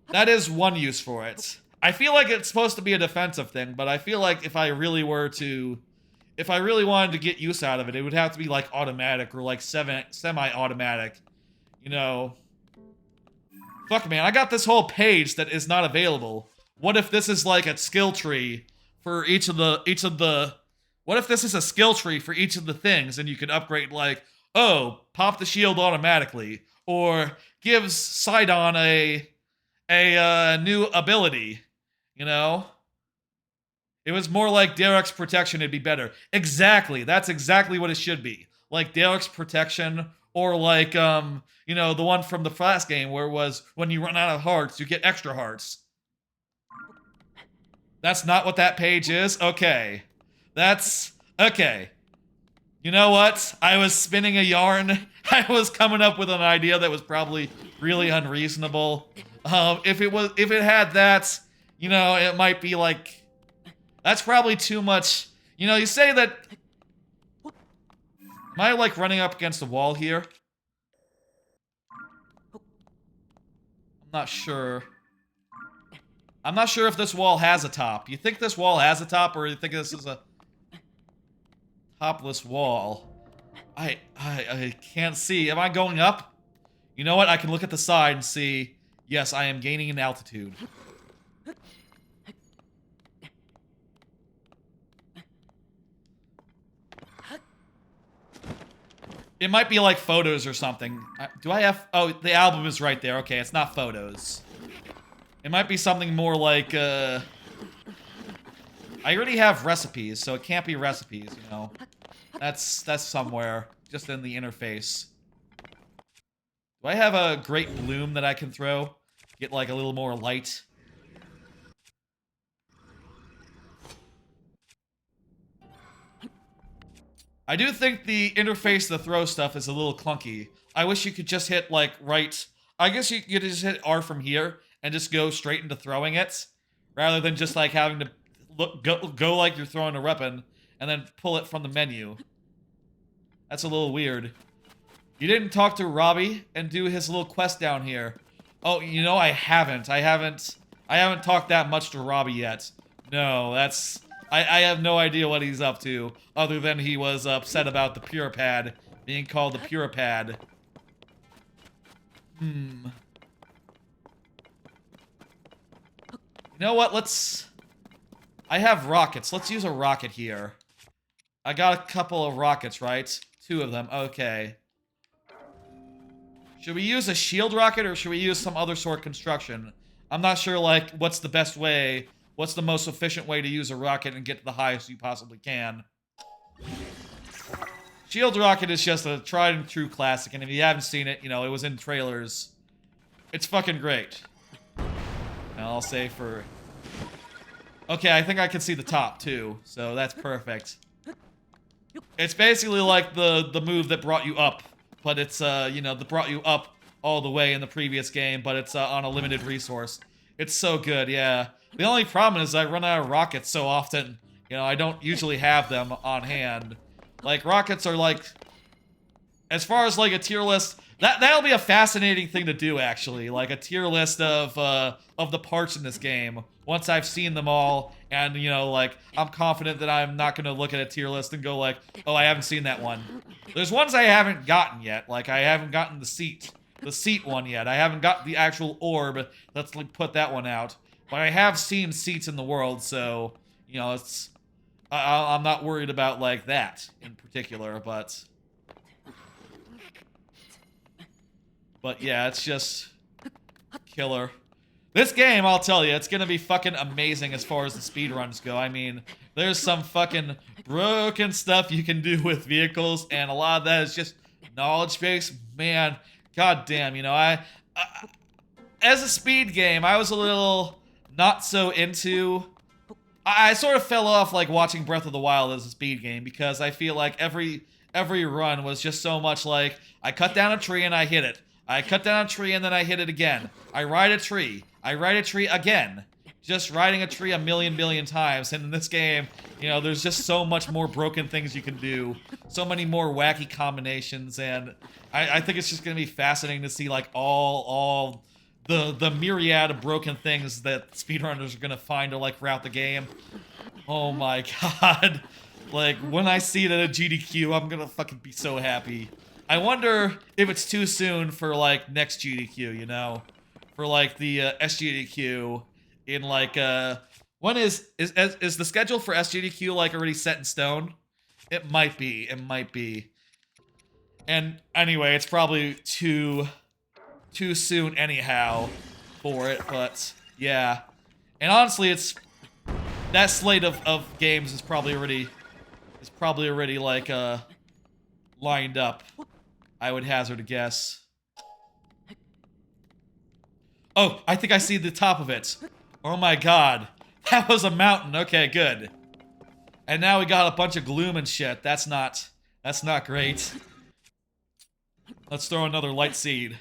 That is one use for it. I feel like it's supposed to be a defensive thing, but I feel like if I really wanted to get use out of it, it would have to be, like, automatic or, like, semi-automatic. You know. Fuck, man, I got this whole page that is not available. What if this is, like, a skill tree for each of the... What if this is a skill tree for each of the things, and you can upgrade, like, oh, pop the shield automatically, or gives Sidon a new ability, you know? It was more like Derek's protection, it'd be better. Exactly, that's exactly what it should be. Like Derek's protection, or like, you know, the one from the last game where it was, when you run out of hearts, you get extra hearts. That's not what that page is? Okay. Okay. You know what? I was spinning a yarn. I was coming up with an idea that was probably really unreasonable. If it had that, you know, it might be like, that's probably too much. You know, you say that, am I like running up against a wall here? I'm not sure. I'm not sure if this wall has a top. You think this wall has a top, or you think this is a topless wall? I can't see. Am I going up? You know what? I can look at the side and see. Yes, I am gaining in altitude. It might be like photos or something. Do I have... Oh, the album is right there. Okay, it's not photos. It might be something more like, I already have recipes, so it can't be recipes, you know. That's somewhere, just in the interface. Do I have a great bloom that I can throw? Get, like, a little more light? I do think the interface to throw stuff is a little clunky. I wish you could just hit, like, right... I guess you could just hit R from here and just go straight into throwing it, rather than just, like, having to go like you're throwing a weapon, and then pull it from the menu. That's a little weird. You didn't talk to Robbie and do his little quest down here. Oh, you know, I haven't talked that much to Robbie yet. No, that's... I have no idea what he's up to, other than he was upset about the Pure Pad being called the Pure Pad. You know what, I have rockets. Let's use a rocket here. I got a couple of rockets, right? 2 of them, okay. Should we use a shield rocket or should we use some other sort of construction? I'm not sure, like, what's the best way, what's the most efficient way to use a rocket and get to the highest you possibly can. Shield rocket is just a tried and true classic, and if you haven't seen it, you know, it was in trailers. It's fucking great. And I'll say for... Okay, I think I can see the top, too, so that's perfect. It's basically like the move that brought you up, but it's, you know, that brought you up all the way in the previous game, but it's on a limited resource. It's so good, yeah. The only problem is I run out of rockets so often. You know, I don't usually have them on hand. Like, rockets are like... As far as, like, a tier list... That'll be a fascinating thing to do, actually. Like, a tier list of the parts in this game. Once I've seen them all, and, you know, like, I'm confident that I'm not gonna look at a tier list and go like, oh, I haven't seen that one. There's ones I haven't gotten yet. Like, I haven't gotten the seat one yet. I haven't got the actual orb that's, like, put that one out. But I have seen seats in the world, so, you know, it's... I'm not worried about, like, that in particular, but... But yeah, it's just... killer. This game, I'll tell you, it's gonna be fucking amazing as far as the speedruns go. I mean, there's some fucking broken stuff you can do with vehicles, and a lot of that is just knowledge base. Man, goddamn, you know, as a speed game, I was a little not so into... I sort of fell off, like, watching Breath of the Wild as a speed game, because I feel like every run was just so much like, I cut down a tree and I hit it. I cut down a tree and then I hit it again. I ride a tree. I ride a tree again. Just riding a tree a million times. And in this game, you know, there's just so much more broken things you can do. So many more wacky combinations. And I think it's just going to be fascinating to see, like, all the myriad of broken things that speedrunners are going to find to, like, throughout the game. Oh my god. Like, when I see it at a GDQ, I'm going to fucking be so happy. I wonder if it's too soon for, like, next GDQ, you know? For, like, the SGDQ in, like, when is the schedule for SGDQ, like, already set in stone? It might be. It might be. And anyway, it's probably too soon anyhow for it, but yeah. And honestly, it's... That slate of games is probably already... like, lined up. I would hazard a guess. Oh, I think I see the top of it. Oh my god. That was a mountain. Okay, good. And now we got a bunch of gloom and shit. That's not great. Let's throw another light seed.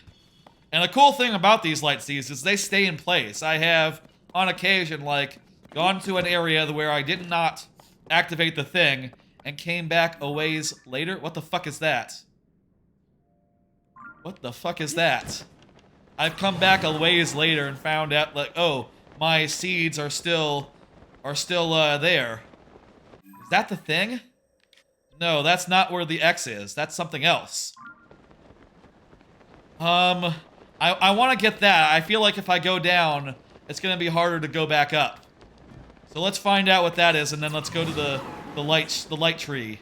And the cool thing about these light seeds is they stay in place. I have, on occasion, like, gone to an area where I did not activate the thing and came back a ways later. What the fuck is that? What the fuck is that? I've come back a ways later and found out, like, oh, my seeds are still there. Is that the thing? No, that's not where the X is. That's something else. I want to get that. I feel like if I go down, it's gonna be harder to go back up. So let's find out what that is, and then let's go to the light tree.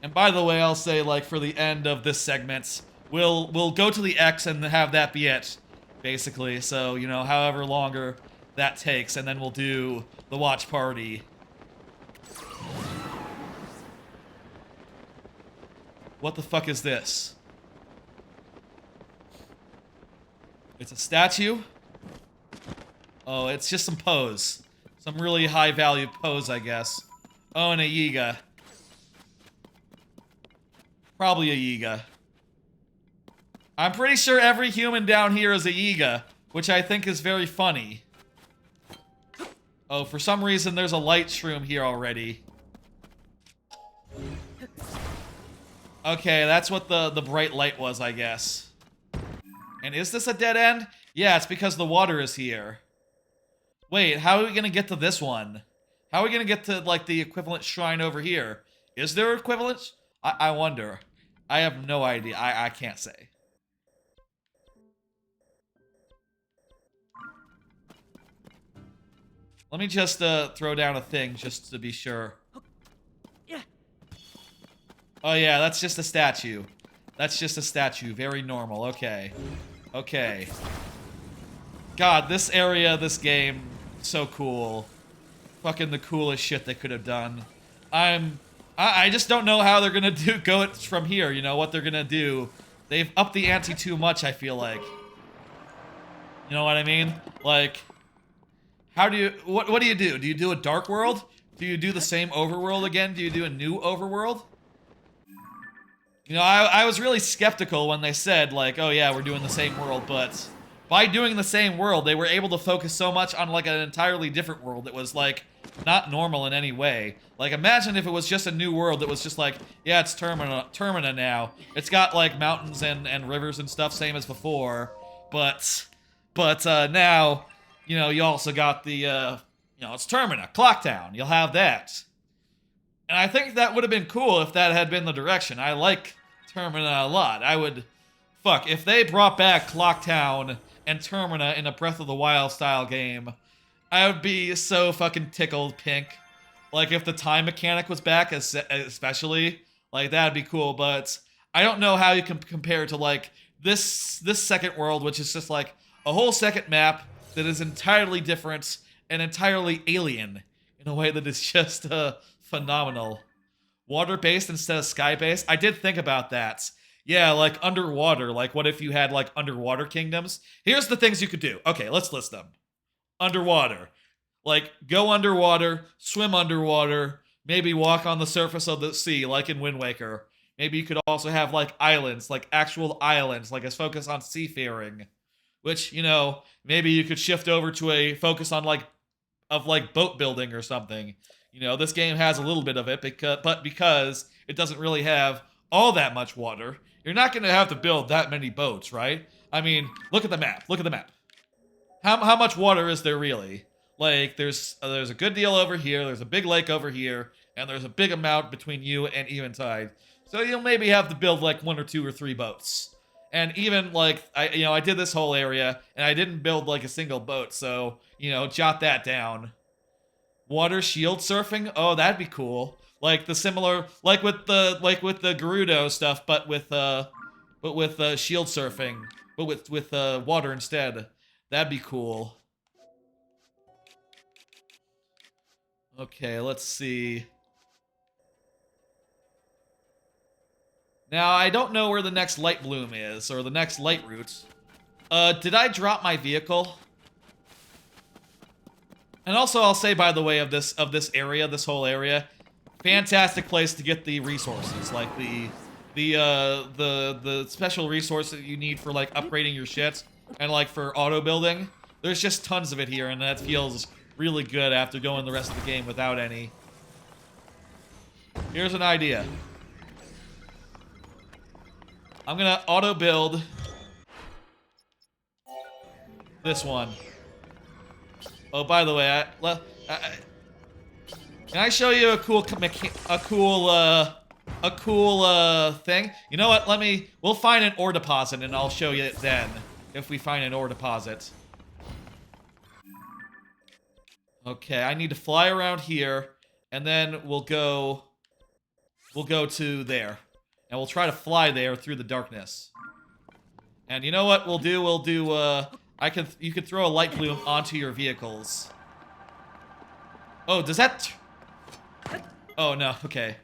And by the way, I'll say, like, for the end of this segment, we'll go to the X and have that be it, basically. So, you know, however longer that takes, and then we'll do the watch party. What the fuck is this? It's a statue? Oh, it's just some pose. Some really high-value pose, I guess. Oh, and a Yiga. Probably a Yiga. I'm pretty sure every human down here is a Yiga, which I think is very funny. Oh, for some reason there's a light shroom here already. Okay, that's what the bright light was, I guess. And is this a dead end? Yeah, it's because the water is here. Wait, how are we gonna get to this one? How are we gonna get to, like, the equivalent shrine over here? Is there equivalent? I wonder. I have no idea. I can't say. Let me just throw down a thing just to be sure. Oh yeah, that's just a statue. That's just a statue. Very normal. Okay. Okay. God, this area, this game, so cool. Fucking the coolest shit they could have done. I just don't know how they're gonna go it from here, you know, what they're gonna do. They've upped the ante too much, I feel like. You know what I mean? Like, how do you, what do you do? Do you do a dark world? Do you do the same overworld again? Do you do a new overworld? You know, I was really skeptical when they said, like, oh yeah, we're doing the same world, but by doing the same world, they were able to focus so much on, like, an entirely different world that was, like, not normal in any way. Like, imagine if it was just a new world that was just like, yeah, it's Termina now. It's got, like, mountains and rivers and stuff, same as before, but now, you know, you also got the, you know, it's Termina, Clocktown, you'll have that. And I think that would have been cool if that had been the direction. I like Termina a lot. I would... Fuck, if they brought back Clocktown and Termina in a Breath of the Wild style game, I would be so fucking tickled pink. Like, if the time mechanic was back, especially, like, that'd be cool, but I don't know how you can compare to, like, this second world, which is just, like, a whole second map that is entirely different and entirely alien in a way that is just, phenomenal. Water-based instead of sky-based? I did think about that. Yeah, like underwater. Like, what if you had, like, underwater kingdoms? Here's the things you could do. Okay, let's list them. Underwater. Like, go underwater, swim underwater, maybe walk on the surface of the sea, like in Wind Waker. Maybe you could also have, like, islands, like actual islands, like a focus on seafaring. Which, you know, maybe you could shift over to a focus on, like, boat building or something. You know, this game has a little bit of it, because it doesn't really have all that much water, you're not going to have to build that many boats, right? I mean, look at the map. Look at the map. How much water is there really? Like, there's a good deal over here, there's a big lake over here, and there's a big amount between you and Eventide. So you'll maybe have to build, like, 1 or 2 or 3 boats. And even, like, I did this whole area, and I didn't build, like, a single boat, so, you know, jot that down. Water shield surfing? Oh, that'd be cool. Like the similar, like with the Gerudo stuff, but with shield surfing, but with water instead. That'd be cool. Okay, let's see. Now I don't know where the next light bloom is or the next light route. Did I drop my vehicle? And also, I'll say, by the way, of this area, this whole area, fantastic place to get the resources, like the special resources that you need for, like, upgrading your shit and, like, for auto building. There's just tons of it here, and that feels really good after going the rest of the game without any. Here's an idea. I'm gonna auto build this one. Oh, by the way, can I show you a cool thing? You know what? We'll find an ore deposit, and I'll show you it then, if we find an ore deposit. Okay, I need to fly around here, and then we'll go to there, and we'll try to fly there through the darkness. And you know what we'll do? You could throw a light bloom onto your vehicles. Oh, does that... Oh, no, okay.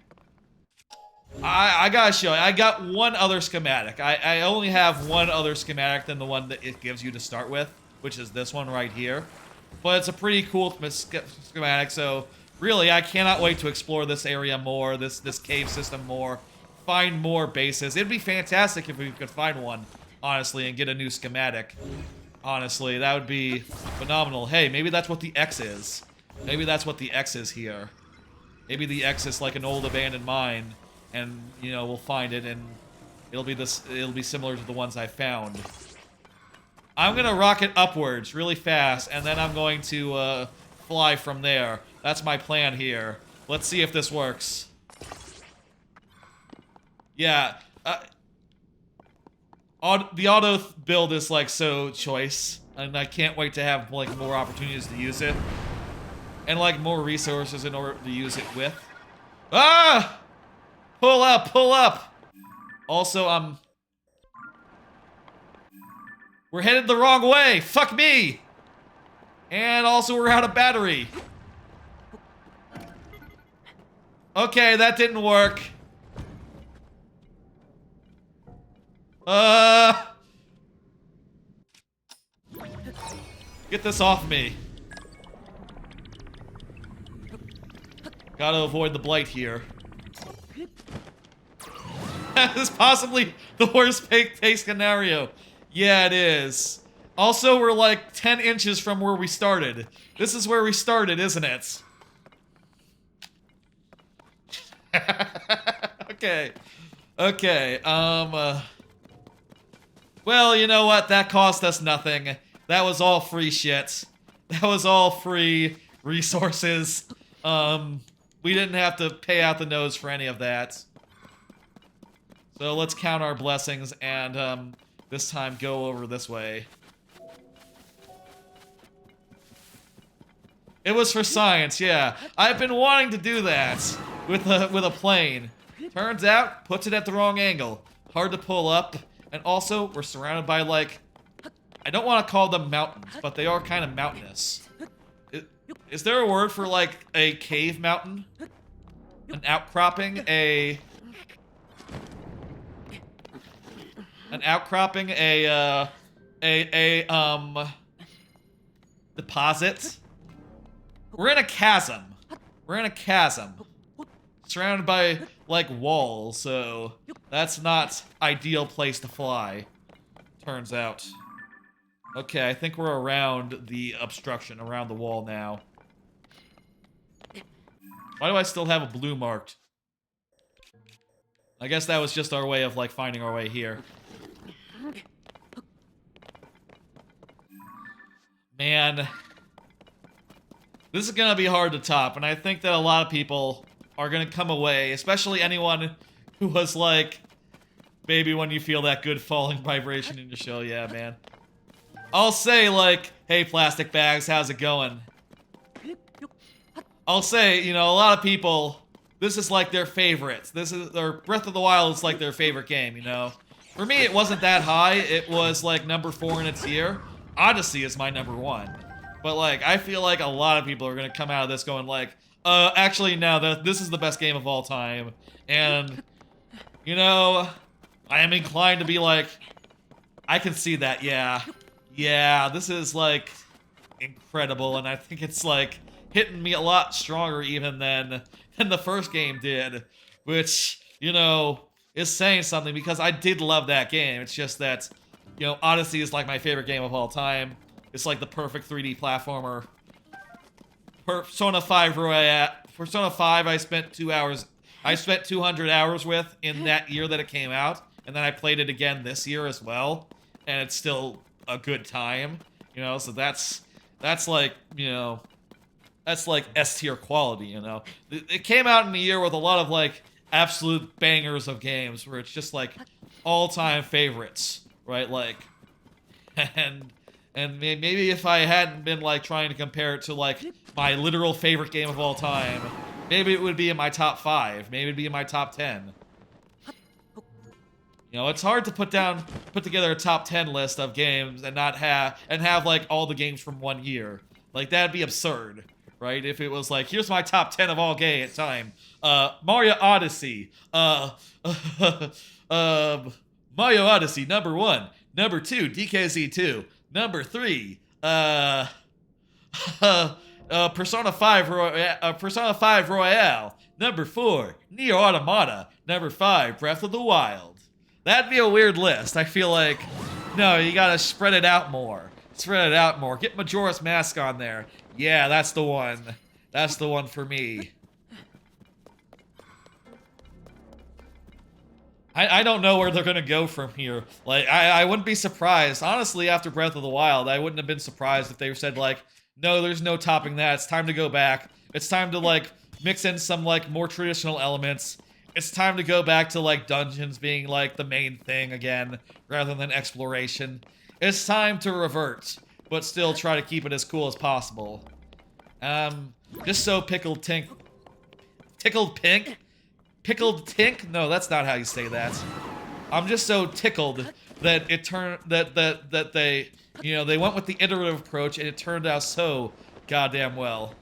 I gotta show you. I got one other schematic. I only have one other schematic than the one that it gives you to start with, which is this one right here. But it's a pretty cool schematic, so really, I cannot wait to explore this area more, this cave system more, find more bases. It'd be fantastic if we could find one, honestly, and get a new schematic. Honestly, that would be phenomenal. Hey, maybe that's what the X is. Maybe that's what the X is here. Maybe the X is like an old abandoned mine, and you know, we'll find it, and it'll be similar to the ones I found. I'm gonna rocket upwards really fast, and then I'm going to fly from there. That's my plan here. Let's see if this works. Yeah, the auto build is like so choice, and I can't wait to have like more opportunities to use it, and like more resources in order to use it with. Ah! Pull up, pull up! Also, we're headed the wrong way! Fuck me! And also, we're out of battery. Okay, that didn't work. Get this off me. Gotta avoid the blight here. That is possibly the worst case scenario. Yeah, it is. Also, we're like 10 inches from where we started. This is where we started, isn't it? Okay. Okay, well, you know what? That cost us nothing. That was all free shit. That was all free resources. We didn't have to pay out the nose for any of that. So let's count our blessings and, this time go over this way. It was for science, yeah. I've been wanting to do that with a plane. Turns out, puts it at the wrong angle. Hard to pull up, and also, we're surrounded by, like, I don't want to call them mountains, but they are kind of mountainous. Is there a word for, like, a cave mountain? An outcropping? An outcropping? Deposit? We're in a chasm. We're in a chasm. Surrounded by, like, walls, so that's not ideal place to fly, turns out. Okay, I think we're around the obstruction, around the wall now. Why do I still have a blue marked? I guess that was just our way of, like, finding our way here. Man. This is gonna be hard to top, and I think that a lot of people are gonna come away, especially anyone who was like, baby, when you feel that good falling vibration in your show, yeah, man. I'll say, like, hey, plastic bags, how's it going? I'll say, you know, a lot of people, this is like their favorites. This is, or Breath of the Wild is like their favorite game, you know? For me, it wasn't that high. It was, like, number 4 in its year. Odyssey is my number 1. But, like, I feel like a lot of people are gonna come out of this going, like, actually, no, this is the best game of all time. And, you know, I am inclined to be like, I can see that, yeah. Yeah, this is, like, incredible, and I think it's, like, hitting me a lot stronger even than the first game did. Which, you know, is saying something, because I did love that game. It's just that, you know, Odyssey is, like, my favorite game of all time. It's, like, the perfect 3D platformer. Persona 5 I spent 2 hours. I spent 200 hours with in that year that it came out, and then I played it again this year as well, and it's still a good time, you know. So that's like, you know, that's like S tier quality, you know. It came out in a year with a lot of like absolute bangers of games where it's just like all-time favorites, right? Like, and maybe if I hadn't been like trying to compare it to like my literal favorite game of all time, maybe it would be in my top 5. Maybe it'd be in my top 10. You know, it's hard to put together a top 10 list of games and not have like all the games from one year. Like, that'd be absurd, right? If it was like, here's my top 10 of all time. Mario Odyssey. Mario Odyssey, number 1. Number 2, DKZ2. Number 3, Persona 5 Royale. Number 4, Nier Automata. Number 5, Breath of the Wild. That'd be a weird list. I feel like, no, you gotta spread it out more. Spread it out more. Get Majora's Mask on there. Yeah, that's the one. That's the one for me. I don't know where they're gonna go from here. Like, I wouldn't be surprised. Honestly, after Breath of the Wild, I wouldn't have been surprised if they said, like, no, there's no topping that. It's time to go back. It's time to, like, mix in some, like, more traditional elements. It's time to go back to, like, dungeons being, like, the main thing again, rather than exploration. It's time to revert, but still try to keep it as cool as possible. Just so Tickled Pink? Pickled Tink? No, that's not how you say that. I'm just so tickled that it turned that they, you know, they went with the iterative approach and it turned out so goddamn well.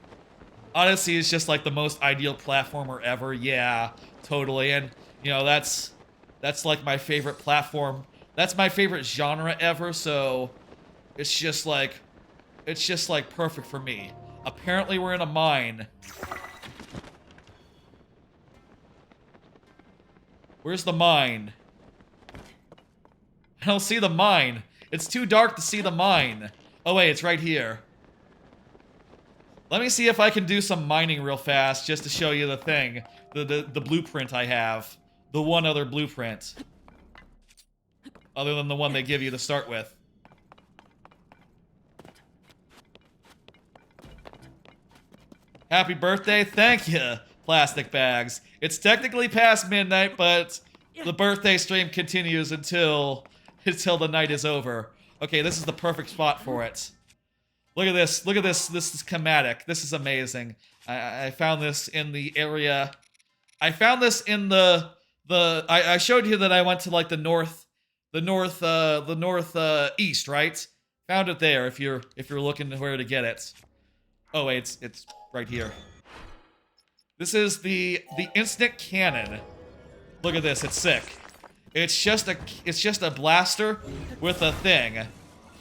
Odyssey is just like the most ideal platformer ever. Yeah, totally. And you know, that's like my favorite platform. That's my favorite genre ever, so it's just like perfect for me. Apparently we're in a mine. Where's the mine? I don't see the mine. It's too dark to see the mine. Oh wait, it's right here. Let me see if I can do some mining real fast just to show you the thing. The blueprint I have. The one other blueprint. Other than the one they give you to start with. Happy birthday, thank you, plastic bags. It's technically past midnight, but the birthday stream continues until the night is over. Okay, this is the perfect spot for it. Look at this, this is schematic. This is amazing. I found this in the area. I found this in I showed you that I went to like the northeast, right? Found it there if you're looking to where to get it. Oh wait, it's right here. This is the instant cannon. Look at this, it's sick. It's just a blaster with a thing.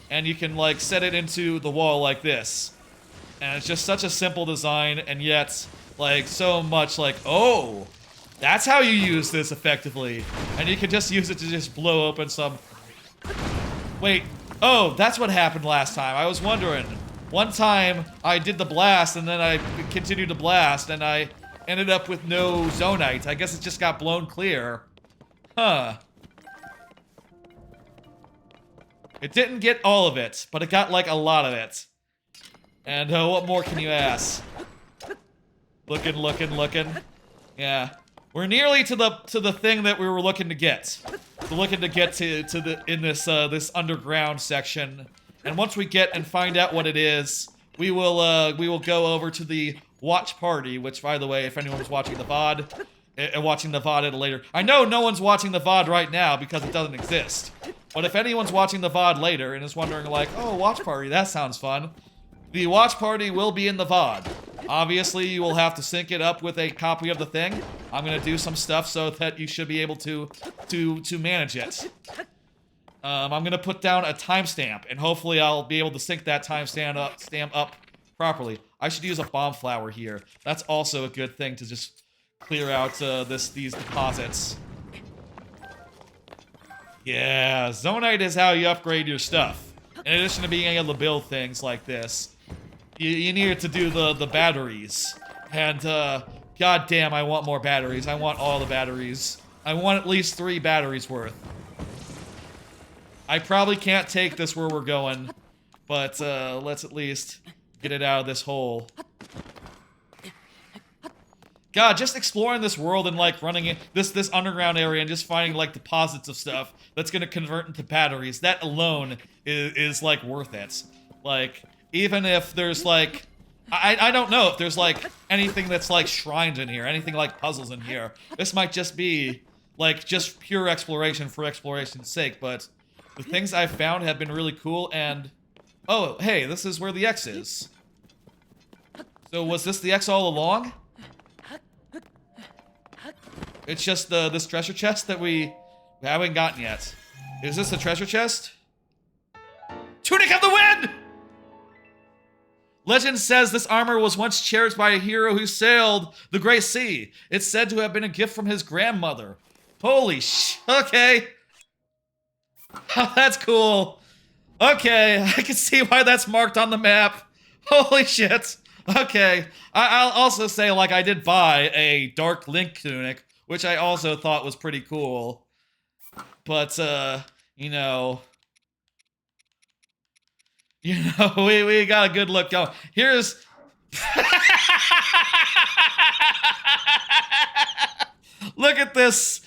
And you can like set it into the wall like this. And it's just such a simple design and yet like so much like, oh, that's how you use this effectively. And you can just use it to just blow open some. Wait, oh, that's what happened last time. I was wondering. One time I did the blast and then I continued to blast and I ended up with no zonite. I guess it just got blown clear. Huh. It didn't get all of it, but it got like a lot of it. And what more can you ask? Looking. Yeah. We're nearly to the thing that we were looking to get. We're looking to get to this underground section. And once we get and find out what it is, we will go over to the watch party, which, by the way, if anyone's watching the VOD, watching the VOD at a later... I know no one's watching the VOD right now because it doesn't exist. But if anyone's watching the VOD later and is wondering like, oh, watch party, that sounds fun. The watch party will be in the VOD. Obviously, you will have to sync it up with a copy of the thing. I'm going to do some stuff so that you should be able to manage it. I'm gonna put down a timestamp, and hopefully I'll be able to sync that timestamp up properly. I should use a bomb flower here. That's also a good thing to just clear out these deposits. Yeah, Zonite is how you upgrade your stuff. In addition to being able to build things like this, you need it to do the batteries. And goddamn, I want more batteries. I want all the batteries. I want at least 3 batteries worth. I probably can't take this where we're going, but let's at least get it out of this hole. God, just exploring this world and like running in this underground area and just finding like deposits of stuff that's gonna convert into batteries, that alone is like worth it. Like, even if there's like, I don't know if there's like anything that's like shrines in here, anything like puzzles in here. This might just be like just pure exploration for exploration's sake, but the things I've found have been really cool, and... Oh, hey, this is where the X is. So was this the X all along? It's just this treasure chest that we haven't gotten yet. Is this the treasure chest? Tunic of the Wind! Legend says this armor was once cherished by a hero who sailed the Great Sea. It's said to have been a gift from his grandmother. Holy okay. Oh, that's cool. Okay, I can see why that's marked on the map. Holy shit. Okay. I'll also say, like, I did buy a Dark Link tunic, which I also thought was pretty cool. But you know, we got a good look going. Here's look at this.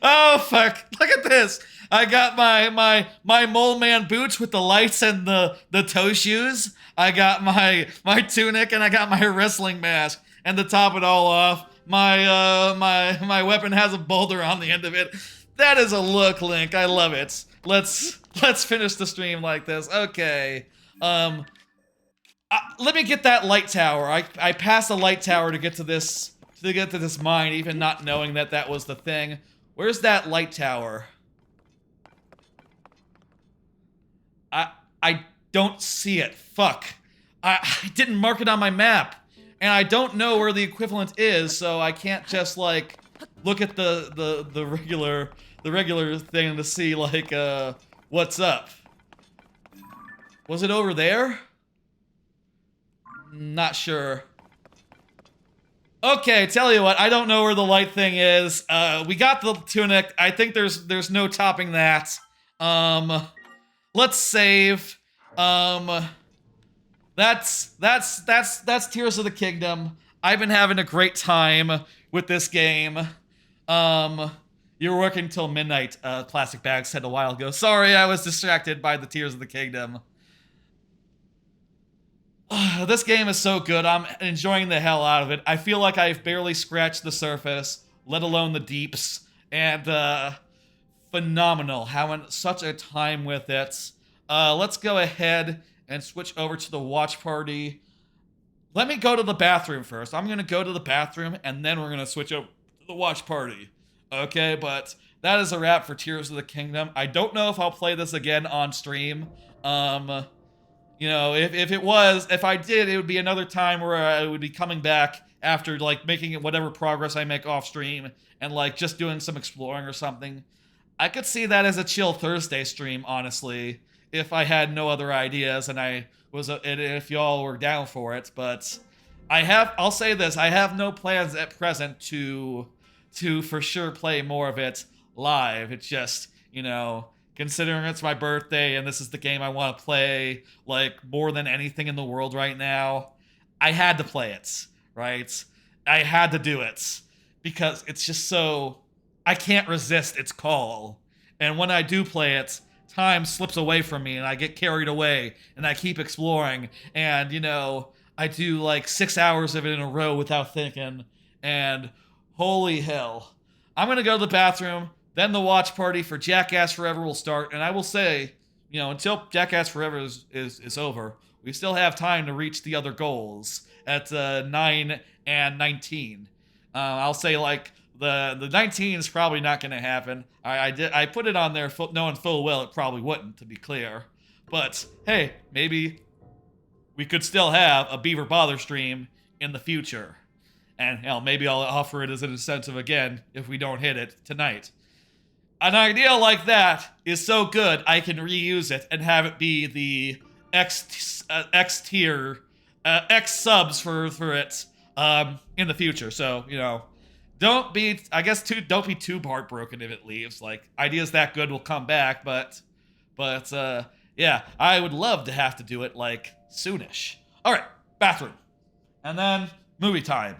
Oh fuck! Look at this. I got my mole man boots with the lights and the toe shoes. I got my tunic and I got my wrestling mask. And to top it all off, my weapon has a boulder on the end of it. That is a look, Link. I love it. Let's finish the stream like this. Okay. Let me get that light tower. I passed the light tower to get to this mine, even not knowing that was the thing. Where's that light tower? I don't see it. Fuck. I didn't mark it on my map, and I don't know where the equivalent is, so I can't just like look at the regular thing to see like what's up. Was it over there? Not sure. Okay, tell you what, I don't know where the light thing is. We got the tunic. I think there's no topping that. Let's save. That's Tears of the Kingdom. I've been having a great time with this game. You were working till midnight, Plastic Bag said a while ago. Sorry, I was distracted by the Tears of the Kingdom. This game is so good. I'm enjoying the hell out of it. I feel like I've barely scratched the surface, let alone the deeps. And, phenomenal. Having such a time with it. Let's go ahead and switch over to the watch party. Let me go to the bathroom first. I'm gonna go to the bathroom, and then we're gonna switch over to the watch party. Okay, but that is a wrap for Tears of the Kingdom. I don't know if I'll play this again on stream. You know, if I did, it would be another time where I would be coming back after, like, making whatever progress I make off stream and, like, just doing some exploring or something. I could see that as a chill Thursday stream, honestly, if I had no other ideas and if y'all were down for it. But I'll say this, I have no plans at present to for sure play more of it live. It's just, you know, considering it's my birthday and this is the game I want to play, like, more than anything in the world right now, I had to play it, right? I had to do it. Because it's just so... I can't resist its call. And when I do play it, time slips away from me and I get carried away and I keep exploring. And, you know, I do, like, 6 hours of it in a row without thinking. And holy hell. I'm gonna go to the bathroom. Then the watch party for Jackass Forever will start, and I will say, you know, until Jackass Forever is over, we still have time to reach the other goals at 9 and 19. I'll say, like, the 19 is probably not going to happen. I put it on there knowing full well it probably wouldn't, to be clear. But, hey, maybe we could still have a Beaver Bother stream in the future. And, hell, maybe I'll offer it as an incentive again if we don't hit it tonight. An idea like that is so good, I can reuse it and have it be the X tier, X subs for it in the future. So, you know, don't be too heartbroken if it leaves. Like, ideas that good will come back, but yeah, I would love to have to do it, like, soonish. All right, bathroom. And then movie time.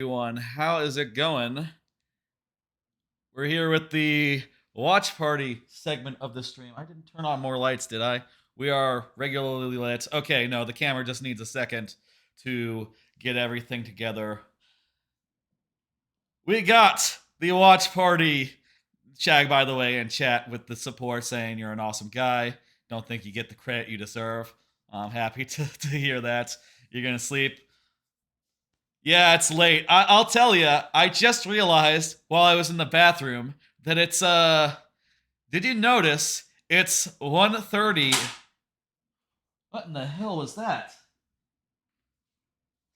everyone, how is it going? We're here with the watch party segment of the stream. I didn't turn on more lights, did I? We are regularly lit. Okay, no, the camera just needs a second to get everything together. We got the watch party. Shag, by the way, in chat with the support saying you're an awesome guy. Don't think you get the credit you deserve. I'm happy to hear that. You're going to sleep. Yeah, it's late. I'll tell you, I just realized while I was in the bathroom that it's, did you notice it's 1:30? What in the hell was that?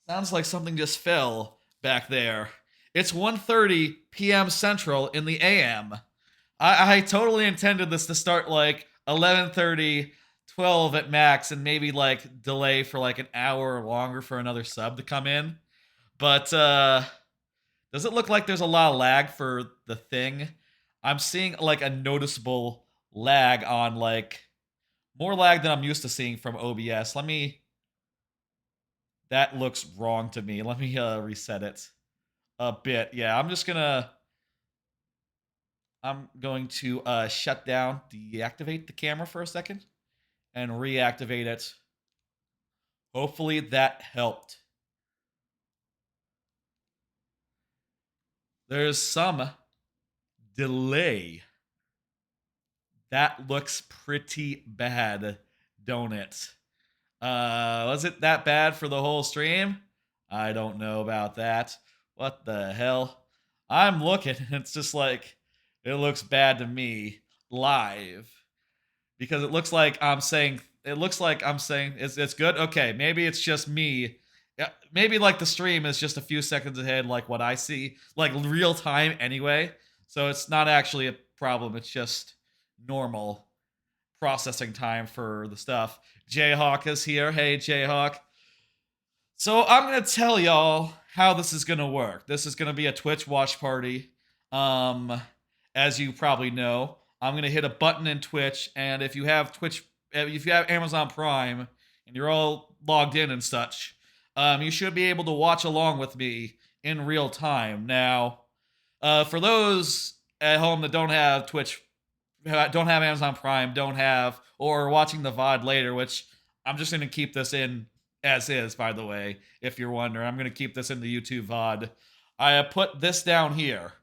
Sounds like something just fell back there. It's 1:30 p.m. Central in the AM. I totally intended this to start like 11:30, 12 at max, and maybe like delay for like an hour or longer for another sub to come in. But does it look like there's a lot of lag for the thing? I'm seeing like a noticeable lag on like more lag than I'm used to seeing from OBS. That looks wrong to me. Let me reset it a bit. Yeah, I'm going to shut down, deactivate the camera for a second, and reactivate it. Hopefully that helped. There's some delay. That looks pretty bad, don't it? Was it that bad for the whole stream? I don't know about that. What the hell? I'm looking, it's just like, it looks bad to me live. Because it looks like I'm saying, it's good? Okay, maybe it's just me. Yeah, maybe like the stream is just a few seconds ahead, like what I see, like real time anyway. So it's not actually a problem. It's just normal processing time for the stuff. Jayhawk is here. Hey, Jayhawk. So I'm gonna tell y'all how this is gonna work. This is gonna be a Twitch watch party. As you probably know, I'm gonna hit a button in Twitch, and if you have Amazon Prime and you're all logged in and such, you should be able to watch along with me in real time. Now, for those at home that don't have Twitch, don't have Amazon Prime, or watching the VOD later, which I'm just going to keep this in as is, by the way, if you're wondering. I'm going to keep this in the YouTube VOD. I have put this down here.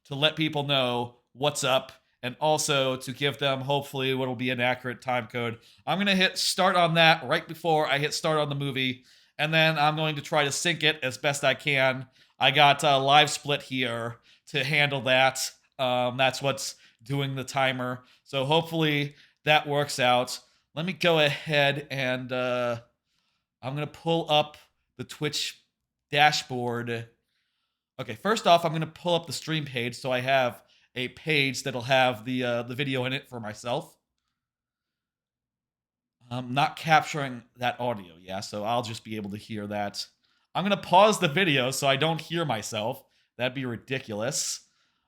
To let people know what's up, and also to give them, hopefully, what will be an accurate time code. I'm going to hit start on that right before I hit start on the movie, and then I'm going to try to sync it as best I can. I got Live Split here to handle that. That's what's doing the timer. So hopefully that works out. Let me go ahead and I'm going to pull up the Twitch dashboard. Okay, first off, I'm going to pull up the stream page so I have a page that'll have the video in it for myself. I'm not capturing that audio, yeah, so I'll just be able to hear that. I'm going to pause the video so I don't hear myself. That'd be ridiculous.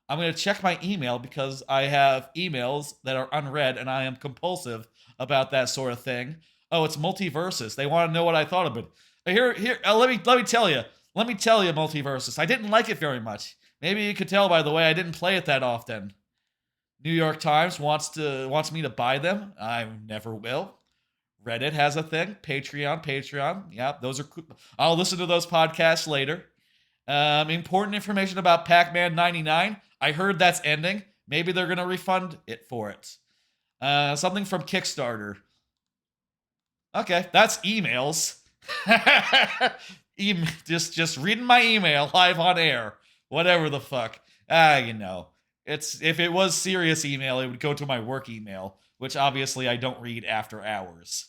I'm going to check my email because I have emails that are unread and I am compulsive about that sort of thing. Oh, it's Multiversus. They want to know what I thought of it. Let me tell you. Let me tell you, Multiversus. I didn't like it very much. Maybe you could tell by the way I didn't play it that often. New York Times wants me to buy them. I never will. Reddit has a thing. Patreon. Yeah, those are cool. I'll listen to those podcasts later. Important information about Pac-Man 99. I heard that's ending. Maybe they're going to refund it for it. Something from Kickstarter. Okay, that's emails. Just reading my email live on air. Whatever the fuck. If it was serious email, it would go to my work email, which obviously I don't read after hours.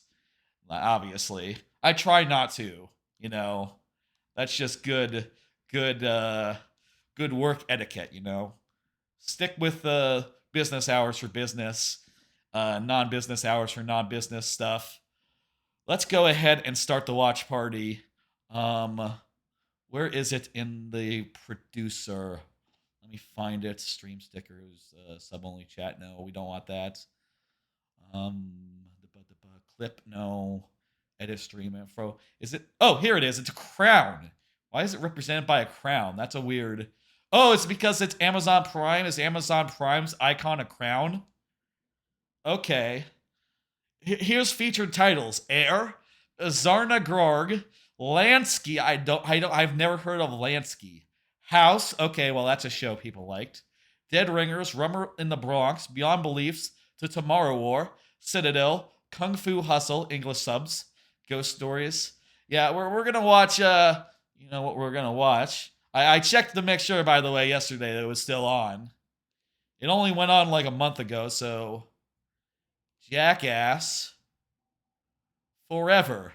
Obviously. I try not to, That's just good work etiquette, Stick with business hours for business, non-business hours for non-business stuff. Let's go ahead and start the watch party. Where is it in the producer? Let me find it. Stream stickers, sub-only chat. No, we don't want that. Clip, no. Edit stream info. Is it? Oh, here it is. It's a crown. Why is it represented by a crown? That's a weird... Oh, it's because it's Amazon Prime. Is Amazon Prime's icon a crown? Okay. Here's featured titles: Air, Zarna Grorg, Lansky. I've never heard of Lansky. House. Okay, well that's a show people liked. Dead Ringers, Rummer in the Bronx, Beyond Beliefs, To Tomorrow War, Citadel, Kung Fu Hustle, English subs, Ghost Stories. Yeah, we're gonna watch. You know what we're gonna watch? I checked the mixture, by the way, yesterday. That it was still on. It only went on like a month ago, so Jackass Forever.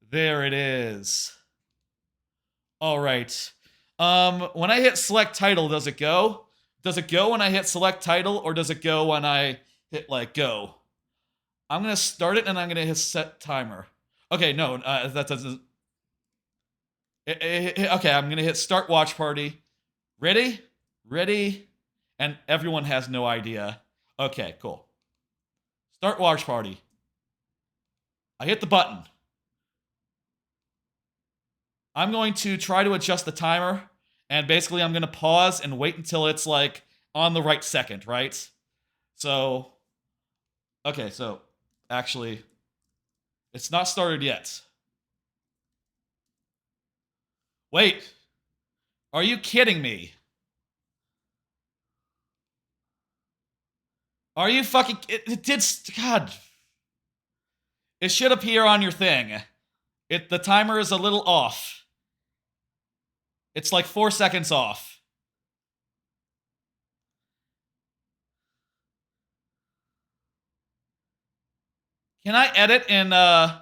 There it is. All right. When I hit select title, does it go? Does it go when I hit select title, or does it go when I hit like go? I'm gonna start it and I'm gonna hit set timer. Okay, no, that doesn't. Okay, I'm gonna hit start watch party. Ready? Ready? And everyone has no idea. Okay, cool. Start watch party. I hit the button. I'm going to try to adjust the timer, and basically I'm going to pause and wait until it's like on the right second, right? So, okay, so actually, it's not started yet. Wait, are you kidding me? Are you fucking... It did... God. It should appear on your thing. The timer is a little off. It's like 4 seconds off. Can I edit in I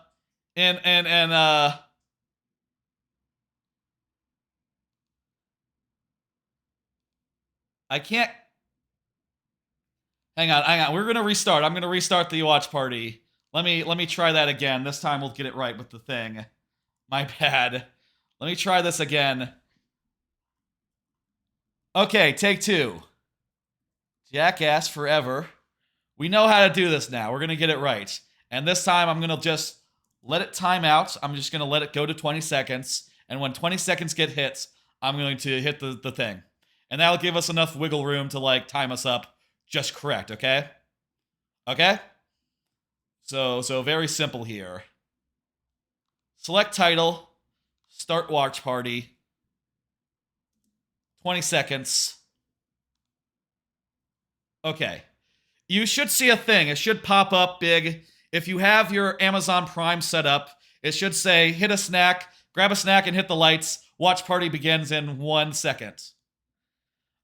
can't... Hang on. We're gonna restart. I'm gonna restart the watch party. Let me try that again. This time we'll get it right with the thing. My bad. Let me try this again. Okay, take 2. Jackass Forever. We know how to do this now. We're gonna get it right. And this time I'm gonna just let it time out. I'm just gonna let it go to 20 seconds. And when 20 seconds get hit, I'm going to hit the thing. And that'll give us enough wiggle room to like time us up just correct, okay? Okay? So very simple here. Select title, start watch party, 20 seconds. Okay. You should see a thing. It should pop up big. If you have your Amazon Prime set up, it should say, hit a snack, grab a snack and hit the lights. Watch party begins in 1 second.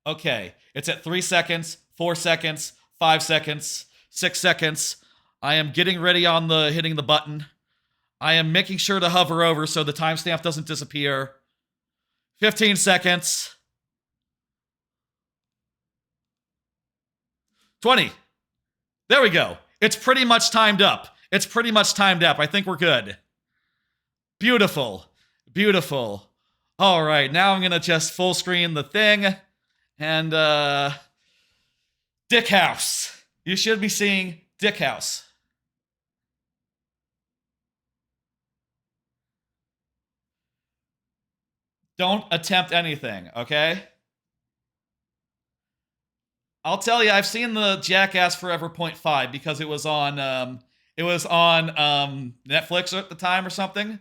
Okay. It's at 3 seconds, 4 seconds, 5 seconds, 6 seconds. I am getting ready on hitting the button. I am making sure to hover over so the timestamp doesn't disappear. 15 seconds. 20. There we go. It's pretty much timed up. It's pretty much timed up. I think we're good. Beautiful. Beautiful. All right, now I'm going to just full screen the thing. And, Dick House. You should be seeing Dick House. Don't attempt anything, okay? I'll tell you, I've seen the Jackass Forever .5 because it was on Netflix at the time or something.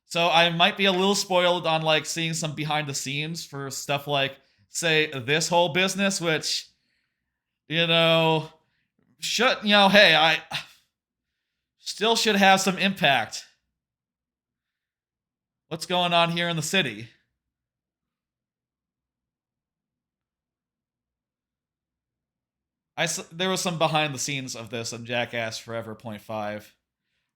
So I might be a little spoiled on like seeing some behind the scenes for stuff like, say, this whole business, which, hey, I still should have some impact. What's going on here in the city? There was some behind the scenes of this on Jackass Forever .5,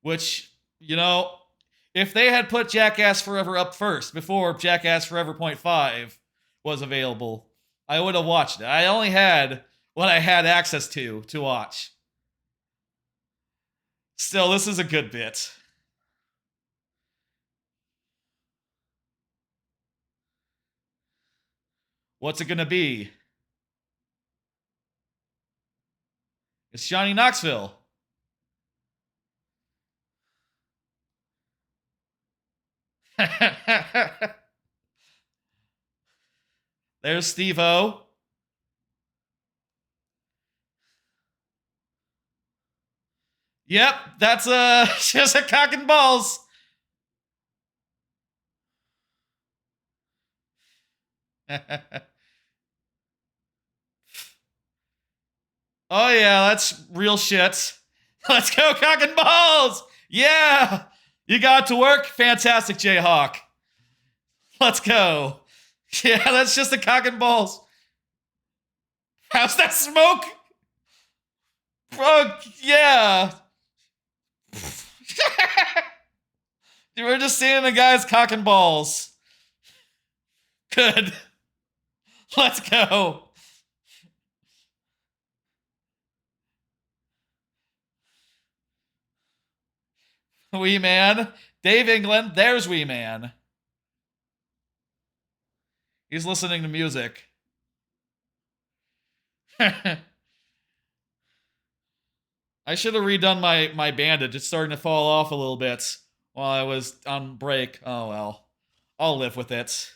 which, if they had put Jackass Forever up first before Jackass Forever .5 was available, I would have watched it. I only had what I had access to watch. Still, this is a good bit. What's it gonna be? It's Johnny Knoxville. There's Steve-O. Yep, that's just a cock and balls. Oh yeah, that's real shit. Let's go, cock and balls! Yeah! You got to work? Fantastic, Jayhawk. Let's go. Yeah, that's just a cock and balls. How's that smoke? Bro, yeah. We're just seeing the guy's cock and balls. Good. Let's go. Wee Man. Dave England. There's Wee Man. He's listening to music. I should have redone my bandage. It's starting to fall off a little bit while I was on break. Oh well. I'll live with it.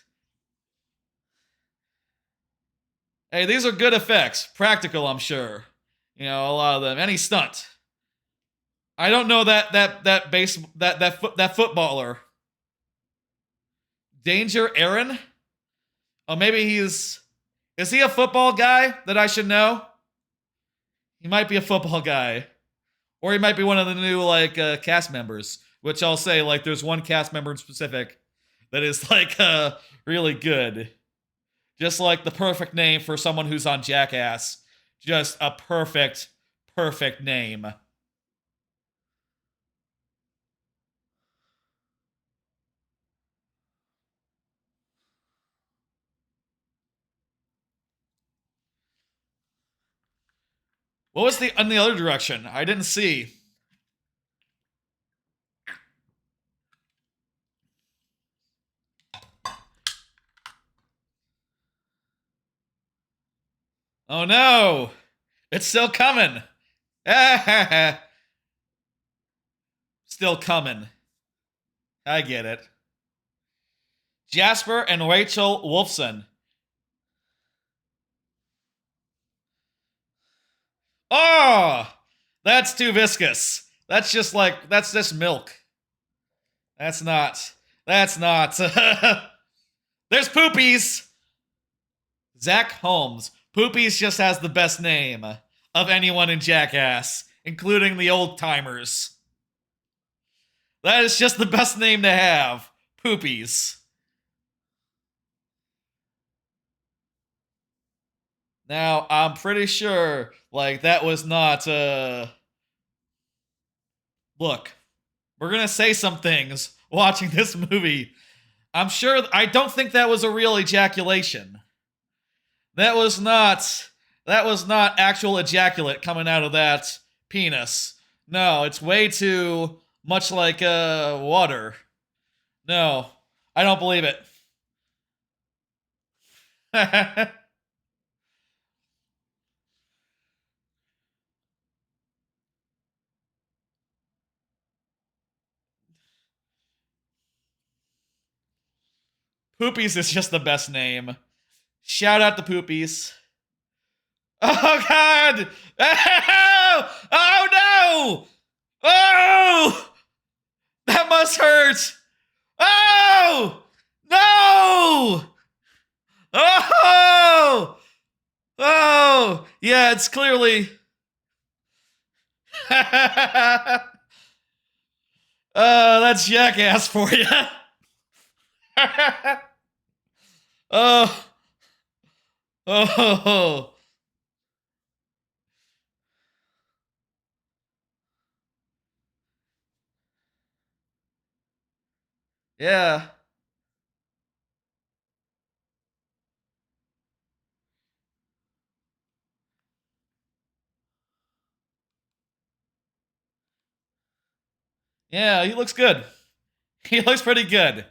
Hey, these are good effects. Practical, I'm sure. You know, a lot of them. Any stunt. I don't know that footballer. Danger Aaron? Oh, maybe is he a football guy that I should know? He might be a football guy. Or he might be one of the new, like, cast members. Which I'll say, like, there's one cast member in specific that is, like, really good. Just like the perfect name for someone who's on Jackass. Just a perfect name. What was in the other direction? I didn't see. Oh no! It's still coming! Still coming. I get it. Jasper and Rachel Wolfson. Oh! That's too viscous. That's just like, that's just milk. That's not. There's Poopies! Zach Holmes. Poopies just has the best name of anyone in Jackass, including the old timers. That is just the best name to have. Poopies. Now, I'm pretty sure, like, that was not, Look, we're gonna say some things watching this movie. I don't think that was a real ejaculation. That was not actual ejaculate coming out of that penis. No, it's way too much like, water. No, I don't believe it. Poopies is just the best name. Shout out to Poopies. Oh god! Oh! Oh no! Oh! That must hurt! Oh! No! Oh! Oh! Yeah, it's clearly... that's Jackass for you. Oh. Oh. Yeah. Yeah, he looks good. He looks pretty good.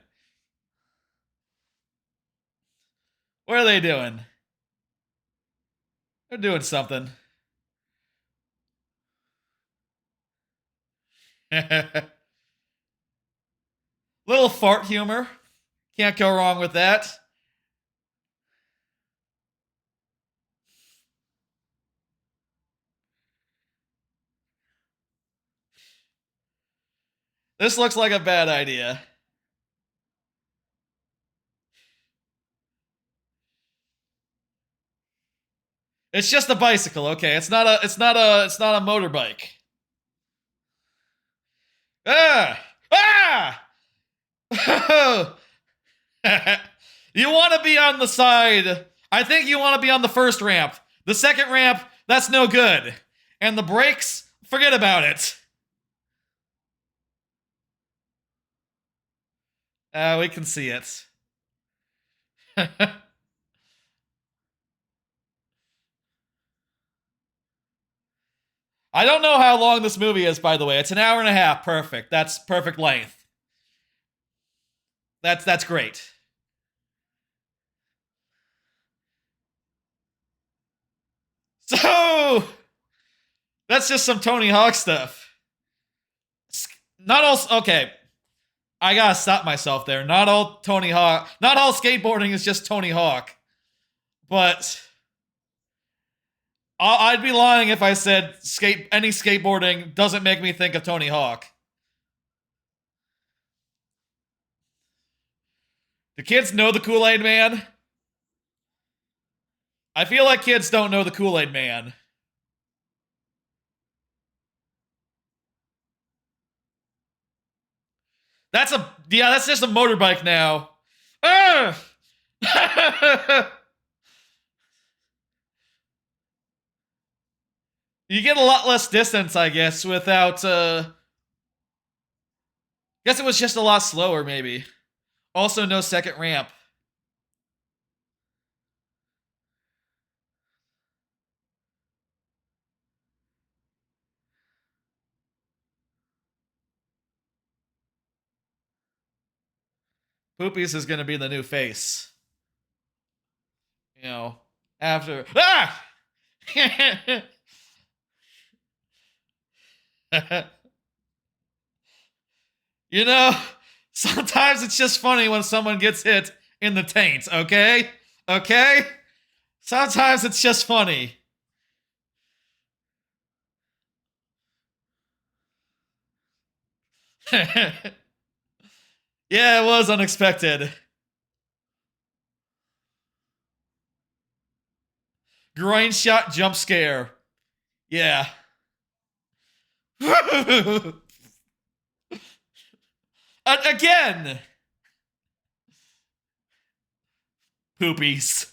What are they doing? They're doing something. Little little fart humor. Can't go wrong with that. This looks like a bad idea. It's just a bicycle, okay? It's not a motorbike. Ah! Ah! You want to be on the side. I think you want to be on the first ramp. The second ramp, that's no good. And the brakes, forget about it. We can see it. I don't know how long this movie is, by the way. It's an hour and a half. Perfect. That's perfect length. That's great. So, that's just some Tony Hawk stuff. Not all, okay. I gotta stop myself there. Not all skateboarding is just Tony Hawk. But I'd be lying if I said any skateboarding doesn't make me think of Tony Hawk. Do kids know the Kool-Aid Man? I feel like kids don't know the Kool-Aid Man. That's just a motorbike now. You get a lot less distance, I guess, without, guess it was just a lot slower, maybe. Also, no second ramp. Poopies is gonna be the new face. You know, after... Ah! You know, sometimes it's just funny when someone gets hit in the taint, okay? Okay? Sometimes it's just funny. Yeah, it was unexpected. Groin shot jump scare. Yeah. Again! Poopies.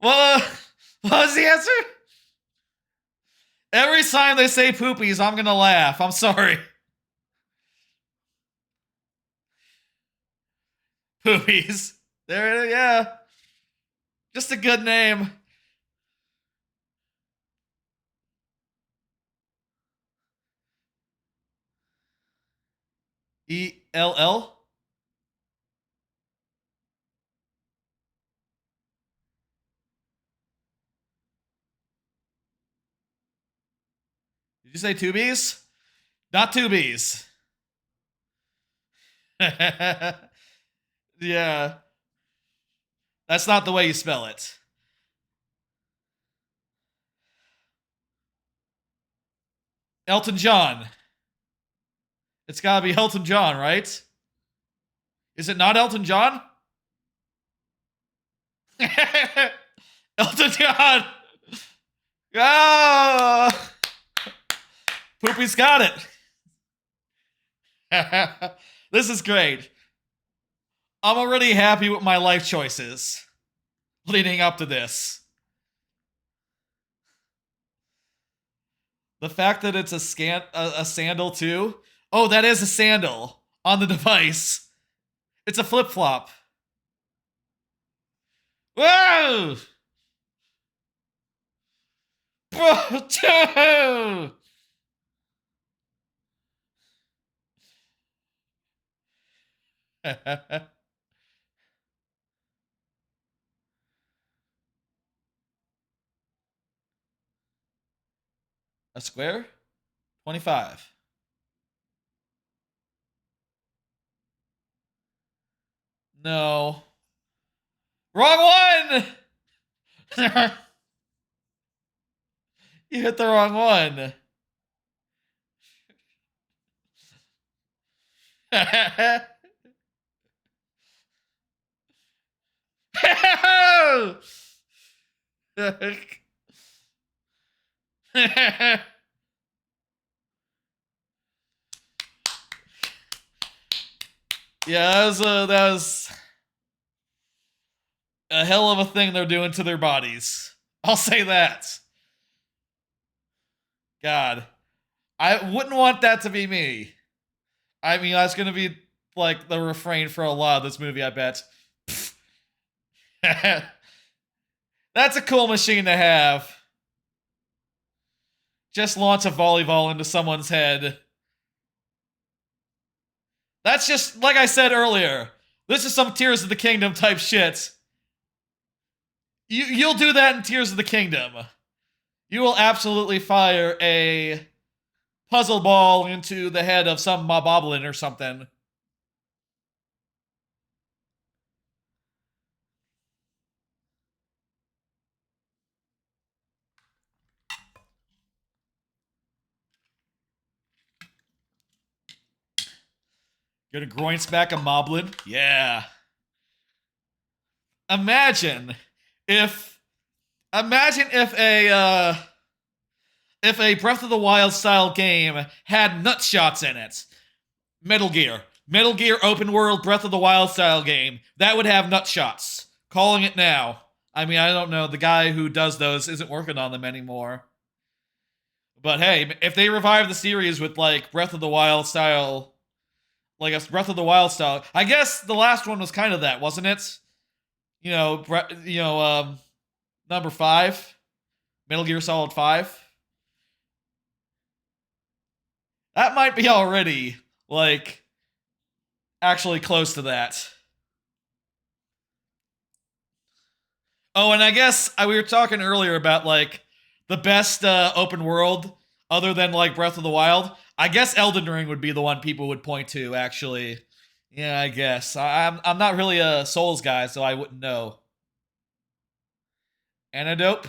What was the answer? Every time they say poopies, I'm gonna laugh. I'm sorry. Poopies. There, yeah. Just a good name. ELL? Did you say two B's? Not two B's. Yeah. That's not the way you spell it. Elton John. It's gotta be Elton John, right? Is it not Elton John? Elton John! Oh! Poopy's got it. This is great. I'm already happy with my life choices leading up to this. The fact that it's a sandal too. Oh, that is a sandal on the device. It's a flip-flop. Whoa! A square? 25. No. Wrong one! You hit the wrong one. Yeah, that was a hell of a thing they're doing to their bodies. I'll say that. God. I wouldn't want that to be me. I mean, that's going to be like the refrain for a lot of this movie, I bet. That's a cool machine to have. Just launch a volleyball into someone's head. That's just, like I said earlier, this is some Tears of the Kingdom type shit. You'll do that in Tears of the Kingdom. You will absolutely fire a puzzle ball into the head of some moboblin or something. Gonna groin smack a moblin? Yeah. Imagine if a Breath of the Wild style game had nut shots in it. Metal Gear open world Breath of the Wild style game that would have nut shots. Calling it now. I mean, I don't know. The guy who does those isn't working on them anymore. But hey, if they revive the series with like Breath of the Wild style, like a Breath of the Wild style, I guess the last one was kind of that, wasn't it? Number 5, Metal Gear Solid 5. That might be already, like, actually close to that. Oh, and I guess we were talking earlier about, like, the best open world other than, like, Breath of the Wild. I guess Elden Ring would be the one people would point to, actually. Yeah, I guess. I'm not really a Souls guy, so I wouldn't know. Antidote?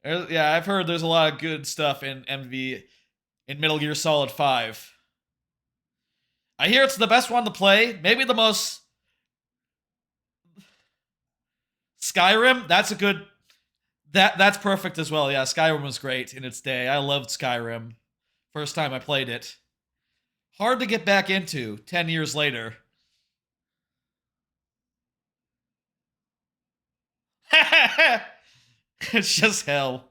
Yeah, I've heard there's a lot of good stuff in Metal Gear Solid 5. I hear it's the best one to play. Maybe the most... Skyrim? That's a good... That's perfect as well. Yeah, Skyrim was great in its day. I loved Skyrim. First time I played it. Hard to get back into 10 years later. It's just hell.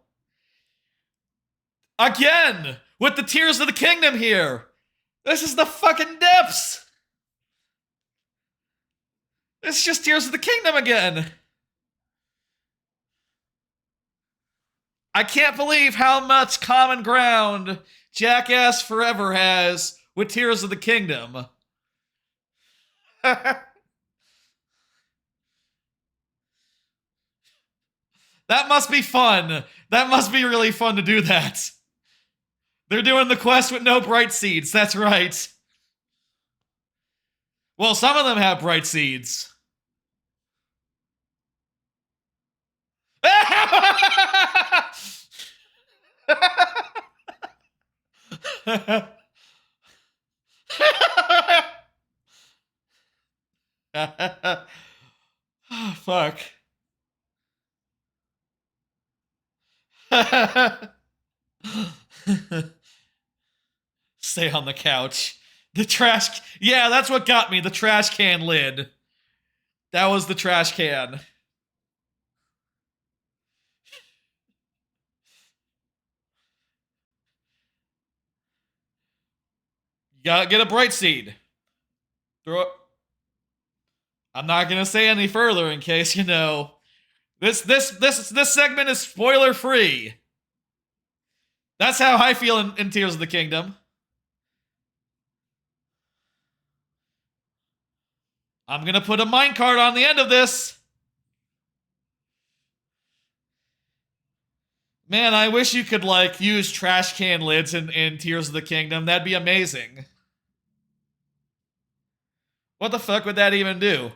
Again! With the Tears of the Kingdom here! This is the fucking depths! It's just Tears of the Kingdom again! I can't believe how much common ground Jackass Forever has with Tears of the Kingdom. That must be fun. That must be really fun to do that. They're doing the quest with no bright seeds. That's right. Well, some of them have bright seeds. Oh, fuck. Stay on the couch. The trash... Yeah, that's what got me. The trash can lid. That was the trash can. You gotta get a bright seed. Throw it... I'm not gonna say any further in case, you know... This segment is spoiler free. That's how I feel in Tears of the Kingdom. I'm gonna put a minecart on the end of this. Man, I wish you could, like, use trash can lids in Tears of the Kingdom. That'd be amazing. What the fuck would that even do?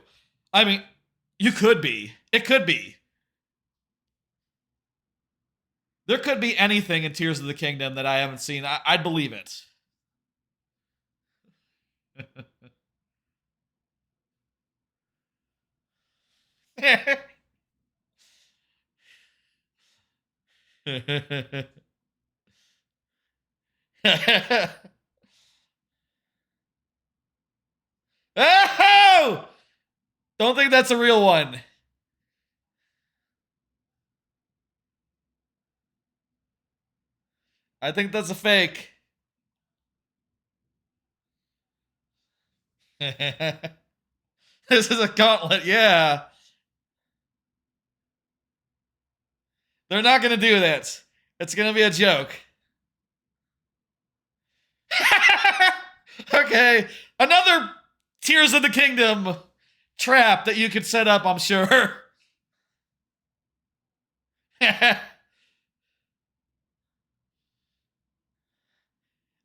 I mean, you could be. It could be. There could be anything in Tears of the Kingdom that I haven't seen. I'd believe it. Oh! Don't think that's a real one. I think that's a fake. This is a gauntlet, yeah. They're not gonna do that. It's gonna be a joke. Okay, another Tears of the Kingdom trap that you could set up, I'm sure.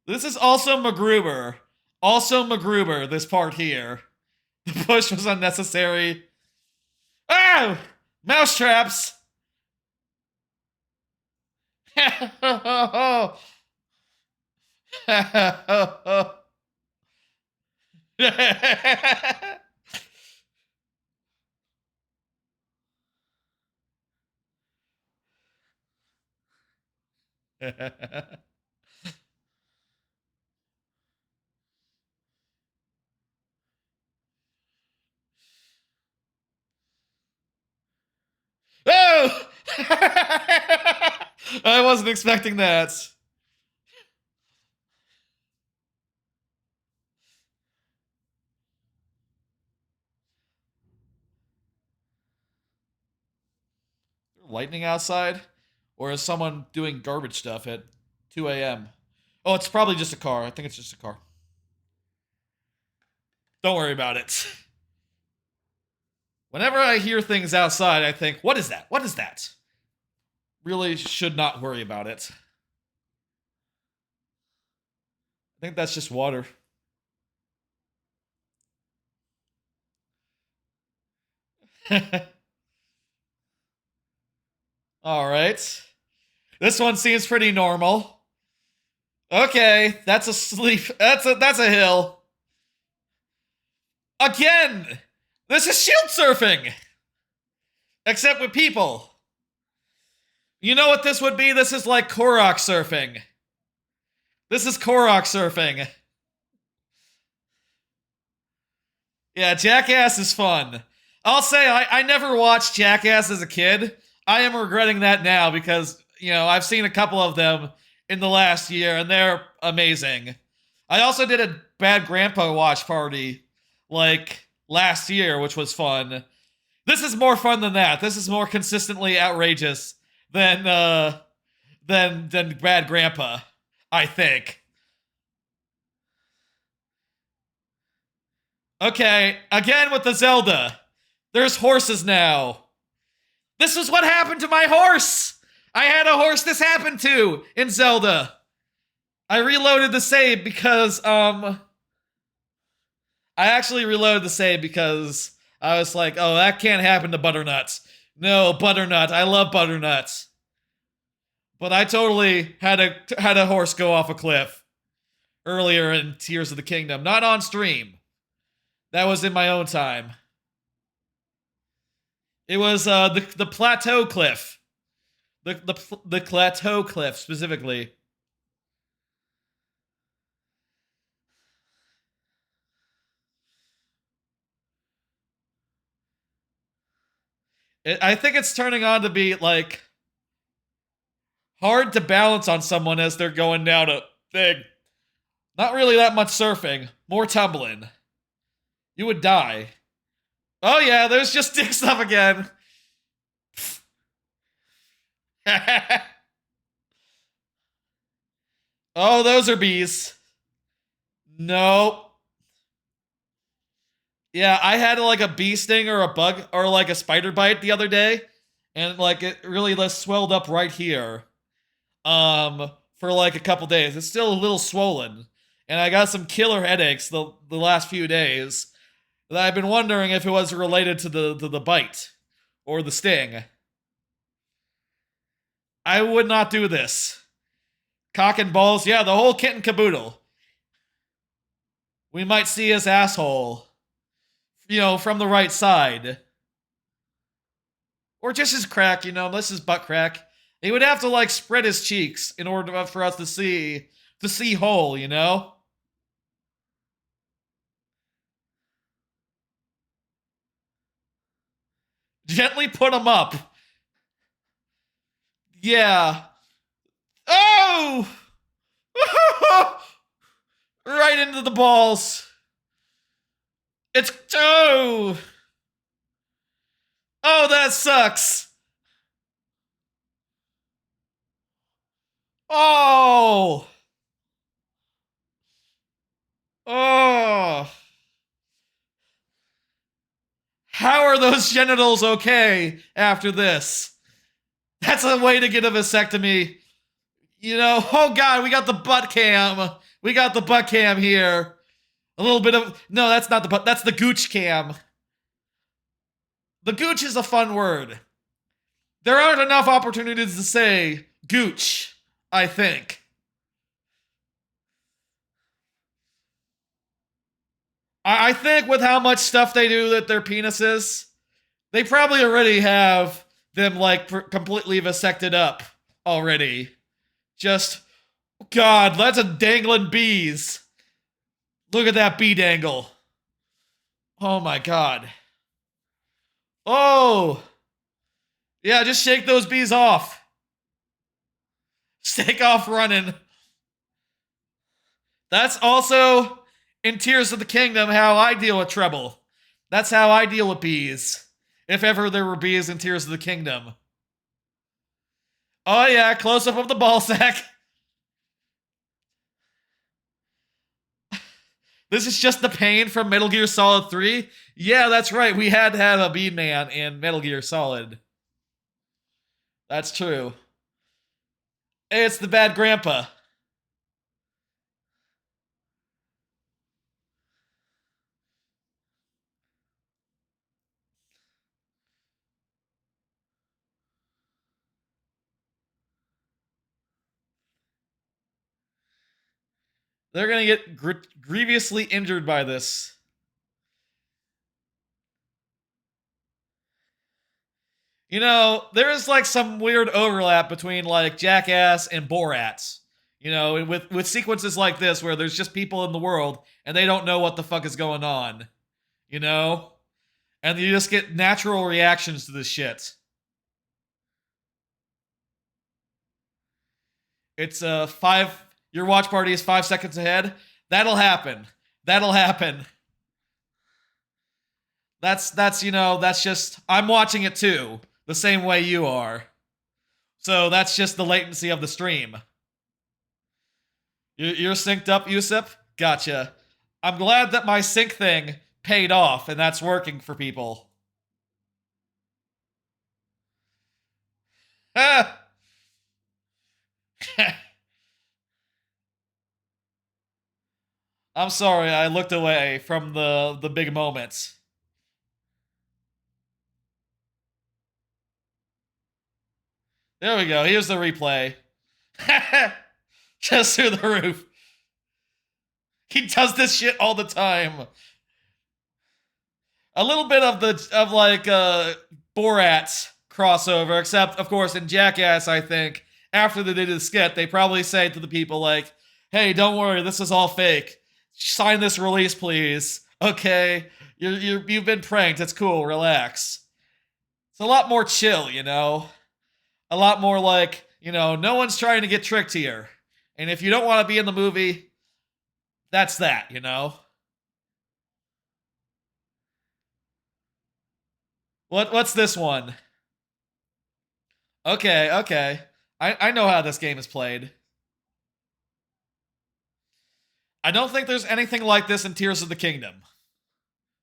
This is also MacGruber. Also MacGruber, this part here. The push was unnecessary. Oh! Mouse traps! Oh! I wasn't expecting that. Lightning outside? Or is someone doing garbage stuff at 2 a.m.? Oh, it's probably just a car. I think it's just a car. Don't worry about it. Whenever I hear things outside, I think, what is that? What is that? Really should not worry about it. I think that's just water. All right. This one seems pretty normal. Okay, that's a sleep. That's a hill. Again, this is shield surfing. Except with people. You know what this would be? This is like Korok surfing. This is Korok surfing. Yeah, Jackass is fun. I'll say I never watched Jackass as a kid. I am regretting that now because, you know, I've seen a couple of them in the last year and they're amazing. I also did a Bad Grandpa watch party like last year, which was fun. This is more fun than that. This is more consistently outrageous than Bad Grandpa, I think. Okay, again with the Zelda. There's horses now. This is what happened to my horse! I had a horse this happened to in Zelda. I reloaded the save because, I actually reloaded the save because I was like, oh, that can't happen to Butternut. No, Butternut. I love Butternut. But I totally had a horse go off a cliff earlier in Tears of the Kingdom. Not on stream. That was in my own time. It was the plateau cliff. The plateau cliff specifically. I think it's turning on to be like hard to balance on someone as they're going down a thing. Not really that much surfing, more tumbling. You would die. Oh yeah, there's just dick stuff again. Oh, those are bees. Nope. Yeah, I had like a bee sting or a bug or like a spider bite the other day, and like it really swelled up right here. for like a couple days. It's still a little swollen, and I got some killer headaches the last few days that I've been wondering if it was related to the bite or the sting. I would not do this. Cock and balls, yeah, the whole kit and caboodle. We might see his asshole, you know, from the right side. Or just his crack, you know, unless his butt crack. He would have to, like, spread his cheeks in order for us to see whole, you know? Gently put him up. Yeah. Oh! Right into the balls. It's... Oh! Oh, that sucks. Oh! Oh! How are those genitals okay after this? That's a way to get a vasectomy. You know, oh god, we got the butt cam. We got the butt cam here. A little bit of... No, that's not the butt. That's the gooch cam. The gooch is a fun word. There aren't enough opportunities to say gooch, I think. I think with how much stuff they do with their penises, they probably already have them, like, completely vasected up already. Just, God, that's a dangling bees. Look at that bee dangle. Oh my god. Oh! Yeah, just shake those bees off. Take off running. That's also, in Tears of the Kingdom, how I deal with trouble. That's how I deal with bees. If ever there were bees in Tears of the Kingdom. Oh yeah, close-up of the ball sack. This is just the pain from Metal Gear Solid 3? Yeah, that's right. We had to have a Bean Man in Metal Gear Solid. That's true. Hey, it's the bad grandpa. They're gonna get grievously injured by this. You know, there is like some weird overlap between like Jackass and Borat. You know, with sequences like this where there's just people in the world and they don't know what the fuck is going on. You know? And you just get natural reactions to this shit. It's your watch party is 5 seconds ahead. That'll happen. That'll happen. That's you know, that's just, I'm watching it too, the same way you are. So that's just the latency of the stream. You're synced up, Yusuf? Gotcha. I'm glad that my sync thing paid off and that's working for people. Ah! I'm sorry, I looked away from the big moments. There we go, here's the replay. Just through the roof. He does this shit all the time. A little bit of Borat crossover, except of course in Jackass, I think, after they did the skit, they probably say to the people like, hey, don't worry, this is all fake. Sign this release, please. Okay, you've been pranked. It's cool. Relax. It's a lot more chill, you know. A lot more like, you know, no one's trying to get tricked here. And if you don't want to be in the movie, that's that, you know. What's this one? Okay. I know how this game is played. I don't think there's anything like this in Tears of the Kingdom.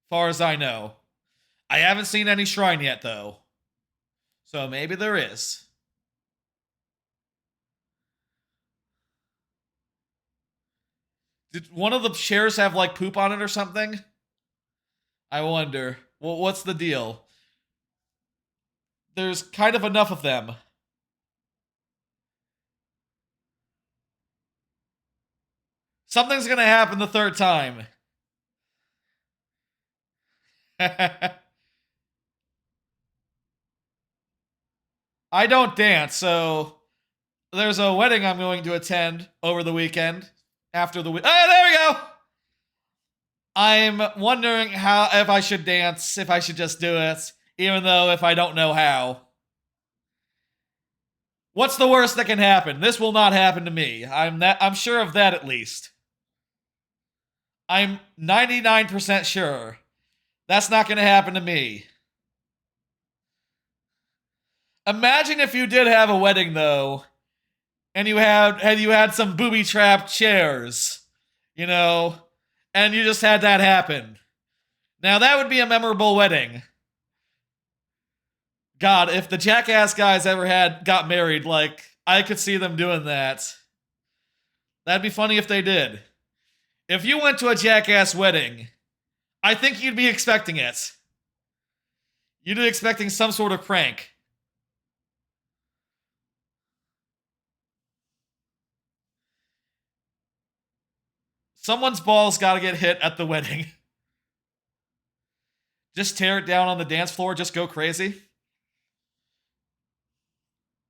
Far as I know. I haven't seen any shrine yet, though. So maybe there is. Did one of the chairs have like poop on it or something? I wonder. Well, what's the deal? There's kind of enough of them. Something's gonna happen the third time. I don't dance, so there's a wedding I'm going to attend over the weekend. After the week. Oh, there we go! I'm wondering if I should dance, if I should just do it, even though if I don't know how. What's the worst that can happen? This will not happen to me. I'm sure of that at least. I'm 99% sure. That's not going to happen to me. Imagine if you did have a wedding though, and you had some booby-trapped chairs, you know, and you just had that happen. Now that would be a memorable wedding. God, if the Jackass guys ever got married, like, I could see them doing that. That'd be funny if they did. If you went to a Jackass wedding, I think you'd be expecting it. You'd be expecting some sort of prank. Someone's balls gotta get hit at the wedding. Just tear it down on the dance floor, just go crazy.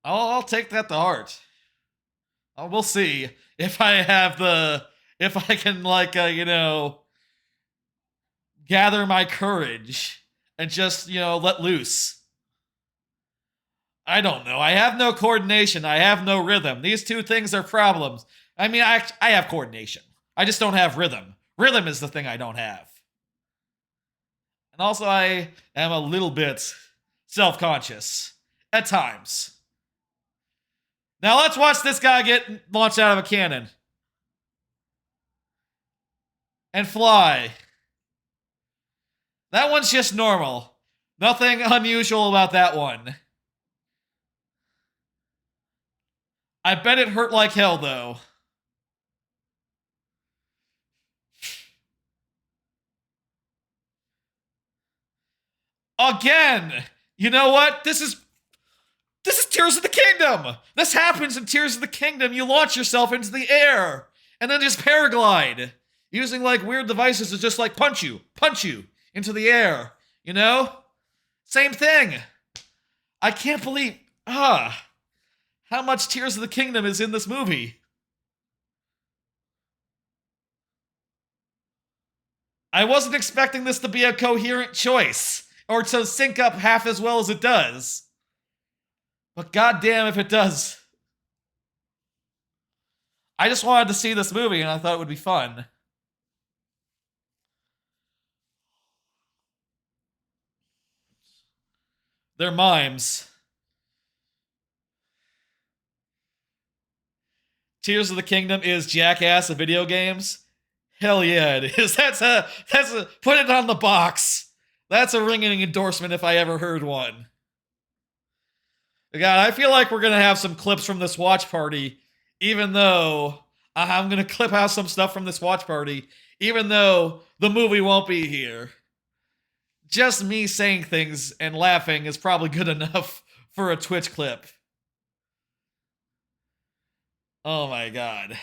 I'll take that to heart. We'll see if I can, like, gather my courage and just, let loose. I don't know. I have no coordination. I have no rhythm. These two things are problems. I mean, I have coordination. I just don't have rhythm. Rhythm is the thing I don't have. And also, I am a little bit self-conscious. At times. Now let's watch this guy get launched out of a cannon. And fly. That one's just normal. Nothing unusual about that one. I bet it hurt like hell, though. Again! You know what? This is Tears of the Kingdom! This happens in Tears of the Kingdom. You launch yourself into the air, and then just paraglide. Using, like, weird devices to just, like, punch you into the air. You know? Same thing. I can't believe, how much Tears of the Kingdom is in this movie. I wasn't expecting this to be a coherent choice, or to sync up half as well as it does. But goddamn if it does. I just wanted to see this movie and I thought it would be fun. They're mimes. Tears of the Kingdom is Jackass of video games? Hell yeah it is. That's a put it on the box. That's a ringing endorsement if I ever heard one. God, I feel like we're going to have some clips from this watch party, even though I'm going to clip out some stuff from this watch party, even though the movie won't be here. Just me saying things and laughing is probably good enough for a Twitch clip. Oh my God.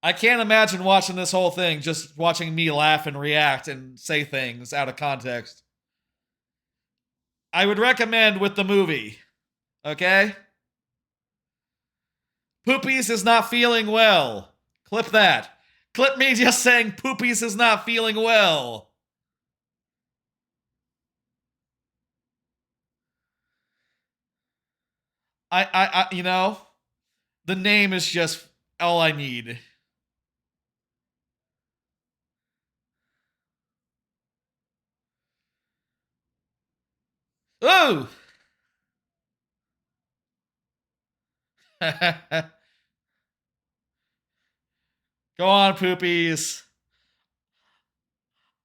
I can't imagine watching this whole thing, just watching me laugh and react and say things out of context. I would recommend with the movie. Okay? Poopies is not feeling well. Clip that. Clip me just saying Poopies is not feeling well. You know, the name is just all I need. Ooh! Go on, Poopies.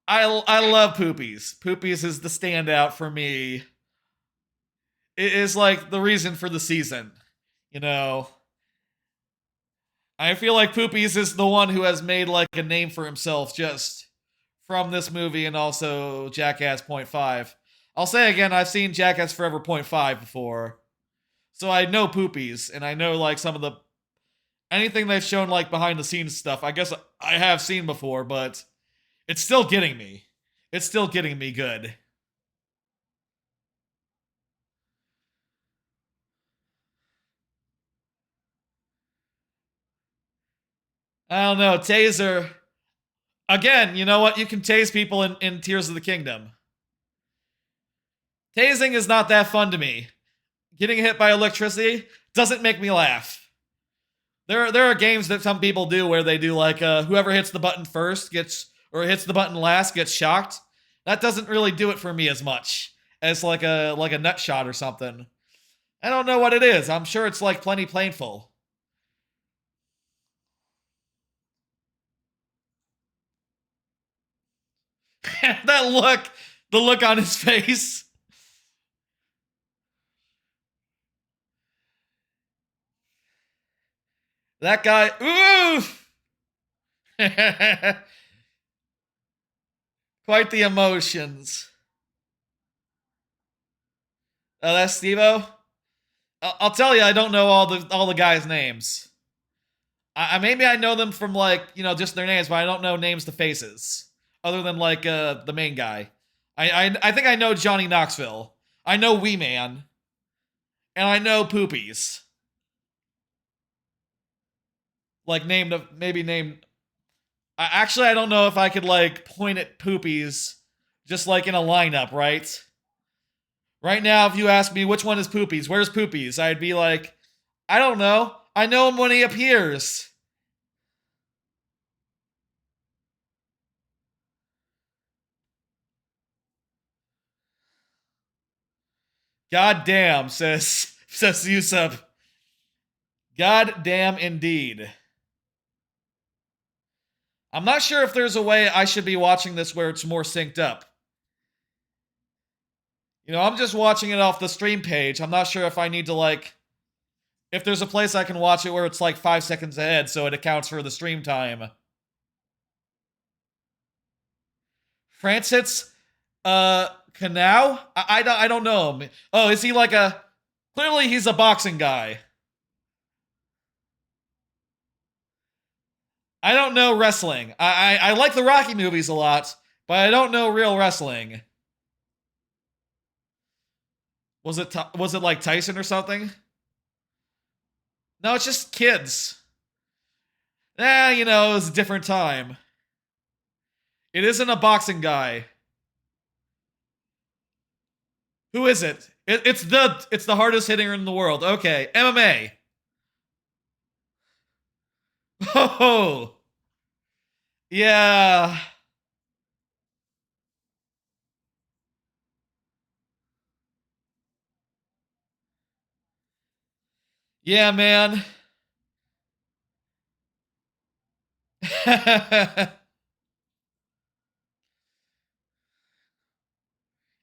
I love Poopies. Poopies is the standout for me. It is like the reason for the season. You know, I feel like Poopies is the one who has made like a name for himself just from this movie and also Jackass Point 5. I'll say again, I've seen Jackass Forever Point 5 before. So I know Poopies, and I know like some of the anything they've shown like behind the scenes stuff. I guess I have seen before, but it's still getting me. It's still getting me good. I don't know, taser. Again, you know what? You can tase people in Tears of the Kingdom. Tasing is not that fun to me. Getting hit by electricity doesn't make me laugh. There are games that some people do where they do like whoever hits the button first gets, or hits the button last gets shocked. That doesn't really do it for me as much as like a nut shot or something. I don't know what it is. I'm sure it's like plenty painful. That look, the look on his face. That guy, oof! Quite the emotions. Oh, that's Steve-O? I'll tell you, I don't know all the guys' names. Maybe I know them from like, you know, just their names, but I don't know names to faces. Other than like the main guy. I think I know Johnny Knoxville. I know Wee Man. And I know Poopies. Like maybe named. Actually, I don't know if I could like point at Poopies just like in a lineup, right? Right now, if you ask me which one is Poopies, where's Poopies, I'd be like, I don't know. I know him when he appears. God damn, says Yusuf. God damn indeed. I'm not sure if there's a way I should be watching this where it's more synced up. You know, I'm just watching it off the stream page. I'm not sure if I need to like, if there's a place I can watch it where it's like 5 seconds ahead so it accounts for the stream time. Francis, Canau? I don't know him. Oh, is he like a, clearly he's a boxing guy. I don't know wrestling. I like the Rocky movies a lot, but I don't know real wrestling. Was it like Tyson or something? No, it's just kids. You know, it was a different time. It isn't a boxing guy. Who is it? It's the hardest hitter in the world. Okay, MMA. Oh, yeah. Yeah, man.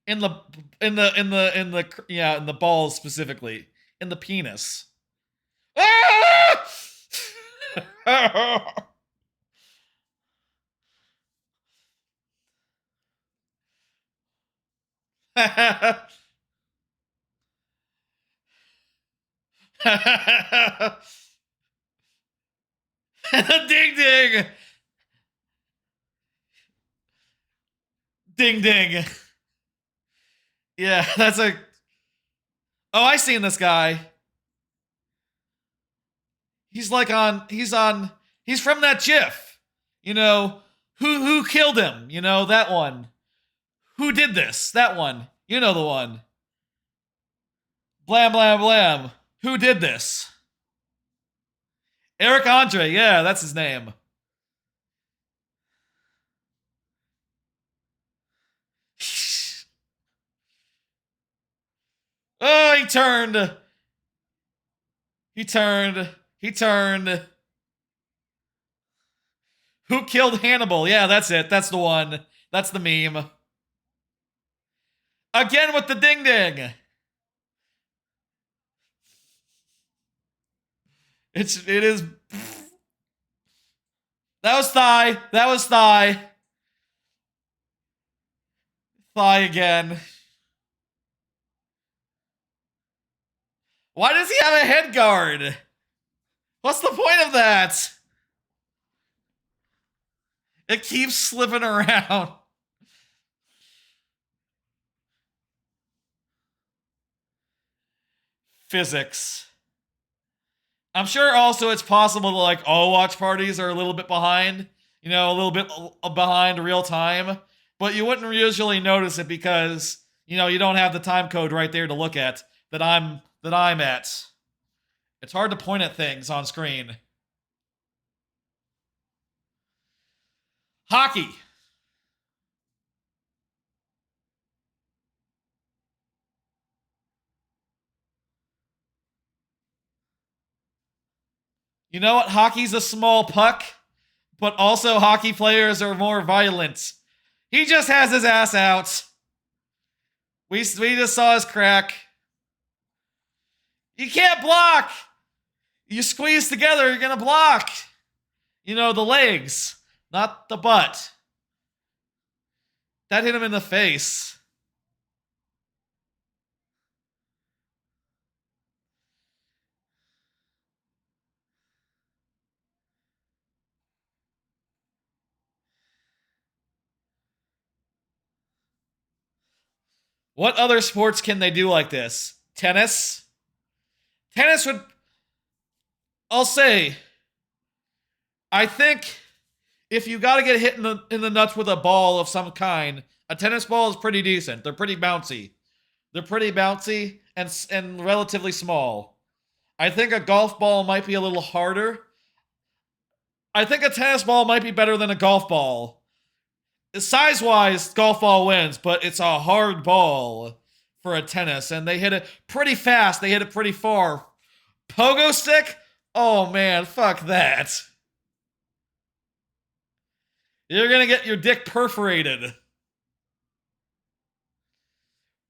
in the balls specifically, in the penis. Ding ding. Ding ding. Yeah, that's a. Oh, I seen this guy. He's like on. He's from that GIF. You know, who killed him? You know, that one. Who did this? That one. You know the one. Blam blam blam. Who did this? Eric Andre. Yeah, that's his name. Oh, he turned. He turned. He turned. Who killed Hannibal? Yeah, that's it. That's the one. That's the meme. Again with the ding ding. It is. That was thigh. That was thigh. Thigh again. Why does he have a head guard? What's the point of that? It keeps slipping around. Physics. I'm sure also it's possible that like all watch parties are a little bit behind, you know, a little bit behind real time, but you wouldn't usually notice it because, you know, you don't have the time code right there to look at that I'm at. It's hard to point at things on screen. Hockey. You know what? Hockey's a small puck, but also hockey players are more violent. He just has his ass out. We just saw his crack. You can't block. You squeeze together, you're gonna block. You know, the legs, not the butt. That hit him in the face. What other sports can they do like this? Tennis? Tennis would... I'll say... I think if you gotta get hit in the nuts with a ball of some kind, a tennis ball is pretty decent. They're pretty bouncy. They're pretty bouncy and relatively small. I think a golf ball might be a little harder. I think a tennis ball might be better than a golf ball. Size-wise, golf ball wins, but it's a hard ball for a tennis, and they hit it pretty fast. They hit it pretty far. Pogo stick? Oh, man, fuck that. You're gonna get your dick perforated.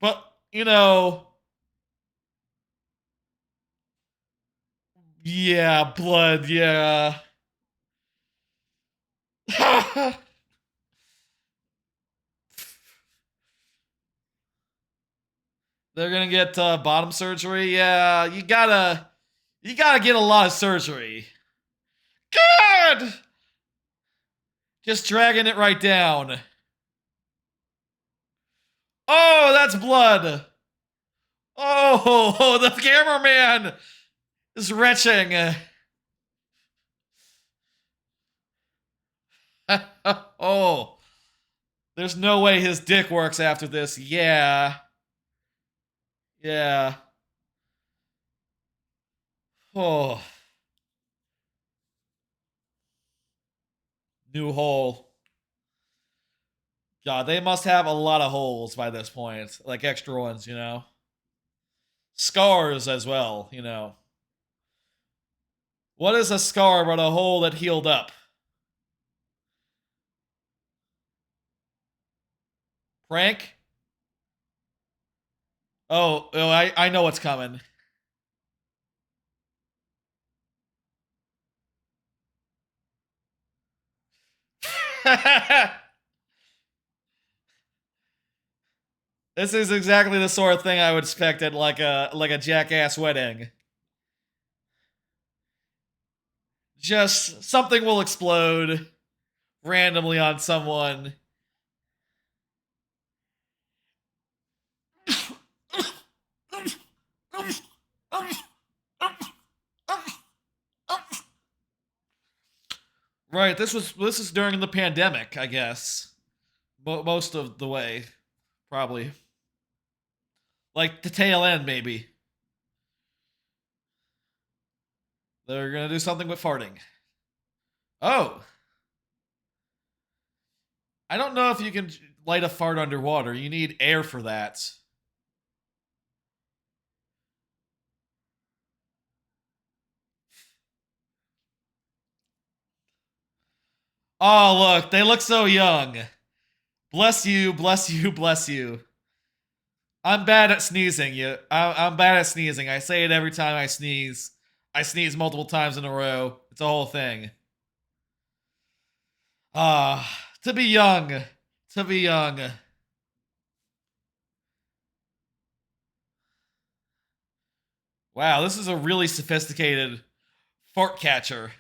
But, you know... Yeah, blood, yeah. They're gonna get bottom surgery. Yeah, you gotta get a lot of surgery. God! Just dragging it right down. Oh, that's blood. Oh, the cameraman is retching. Oh, there's no way his dick works after this. Yeah. Yeah. Oh. New hole. God, they must have a lot of holes by this point. Like extra ones, you know? Scars as well, you know. What is a scar but a hole that healed up? Prank? Oh, I know what's coming. This is exactly the sort of thing I would expect at like a Jackass wedding. Just something will explode randomly on someone. Right, this is during the pandemic, I guess. Most of the way, probably. Like the tail end, maybe. They're gonna do something with farting. Oh. I don't know if you can light a fart underwater. You need air for that. Oh, look. They look so young. Bless you, bless you, bless you. I'm bad at sneezing. I'm bad at sneezing. I say it every time I sneeze. I sneeze multiple times in a row. It's a whole thing. To be young. To be young. Wow, this is a really sophisticated fart catcher.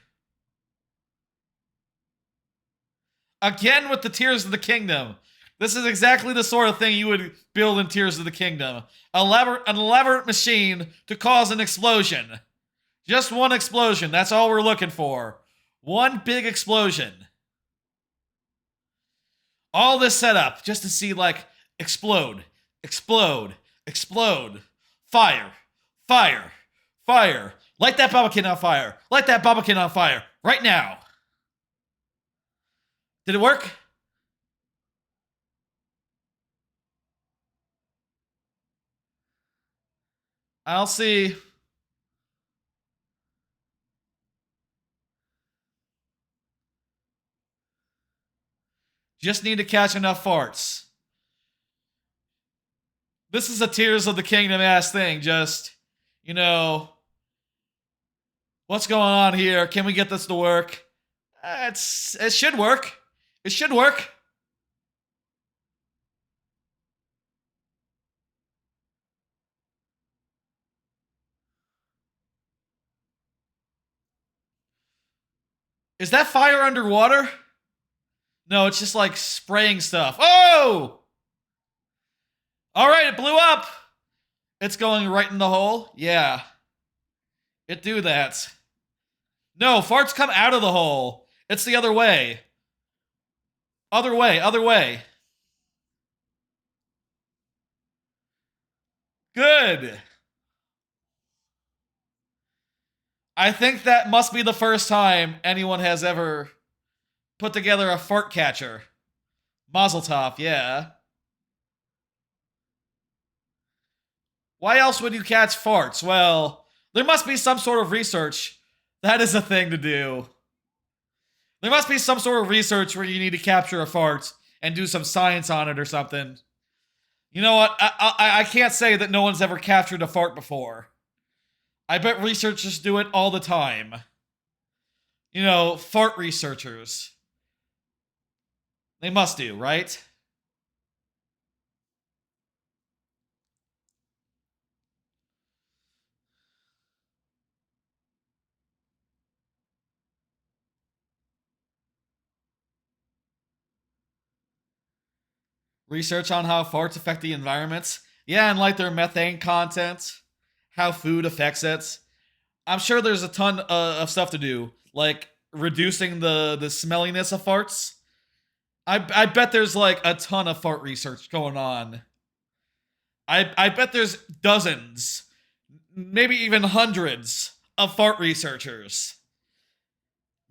Again with the Tears of the Kingdom. This is exactly the sort of thing you would build in Tears of the Kingdom. An elaborate machine to cause an explosion. Just one explosion, that's all we're looking for. One big explosion. All this setup just to see, like, explode, explode, explode, fire, fire, fire. Light that Bobakin on fire. Light that Bobakin on fire. Right now. Did it work? I'll see. Just need to catch enough farts. This is a Tears of the Kingdom ass thing. Just, you know, what's going on here? Can we get this to work? It should work. It should work. Is that fire underwater? No, it's just like spraying stuff. Oh! Alright, it blew up! It's going right in the hole? Yeah. It do that. No, farts come out of the hole. It's the other way. Other way, other way. Good. I think that must be the first time anyone has ever put together a fart catcher. Mazel tov, yeah. Why else would you catch farts? Well, there must be some sort of research. That is a thing to do. There must be some sort of research where you need to capture a fart and do some science on it or something. You know what? I can't say that no one's ever captured a fart before. I bet researchers do it all the time. You know, fart researchers. They must do, right? Research on how farts affect the environment. Yeah, and like their methane content. How food affects it. I'm sure there's a ton of stuff to do. Like reducing the smelliness of farts. I bet there's like a ton of fart research going on. I bet there's dozens, maybe even hundreds of fart researchers.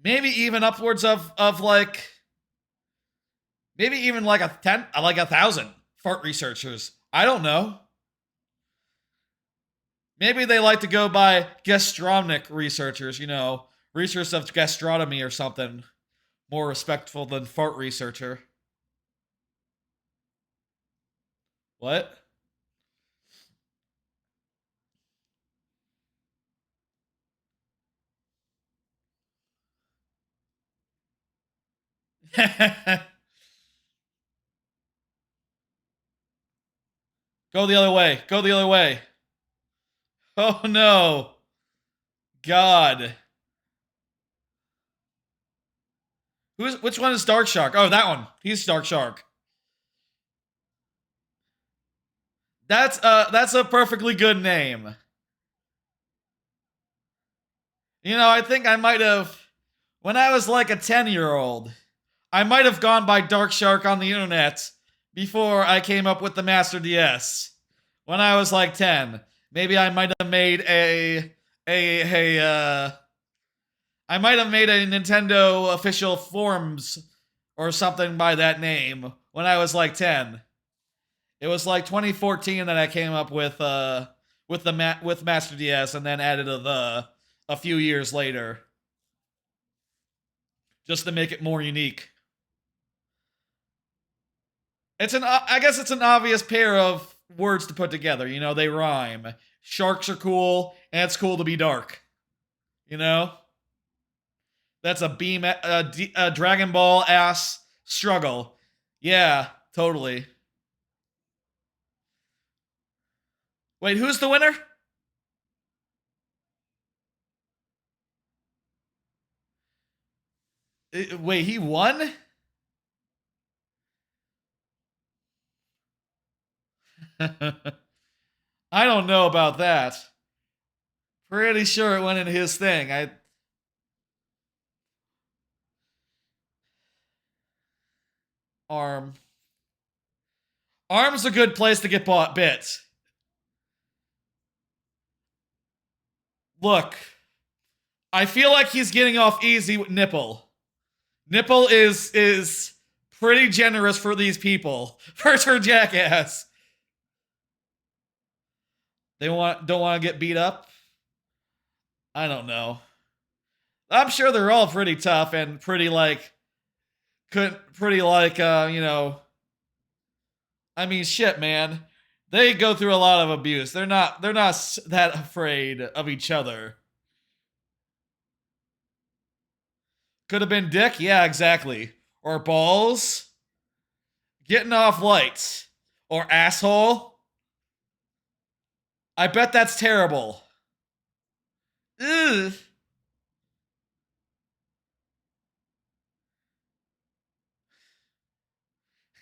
Maybe even upwards of like, maybe even like 1,000 fart researchers. I don't know. Maybe they like to go by gastronomic researchers, you know, research of gastronomy or something. More respectful than fart researcher. What? Go the other way. Go the other way. Oh no. God. Which one is Dark Shark? Oh, that one. He's Dark Shark. That's a perfectly good name. You know, I think I might have, when I was like a 10-year-old, I might have gone by Dark Shark on the internet before I came up with the Master DS. When I was like 10. Maybe I might have made I might have made a Nintendo official forums or something by that name when I was like 10. It was like 2014 that I came up with Master DS and then added a few years later. Just to make it more unique. I guess it's an obvious pair of words to put together, you know, they rhyme. Sharks are cool, and it's cool to be dark. You know? That's a Dragon Ball ass struggle. Yeah, totally. Wait, who's the winner? Wait, he won? I don't know about that. Pretty sure it went in his thing. Arm's a good place to get bought bit. Look, I feel like he's getting off easy with Nipple. Nipple is pretty generous for these people. For Jackass. They don't want to get beat up? I don't know. I'm sure they're all pretty tough and pretty like you know, I mean shit, man. They go through a lot of abuse. They're not that afraid of each other. Could have been dick? Yeah, exactly. Or balls? Getting off light. Or asshole? I bet that's terrible. Ugh.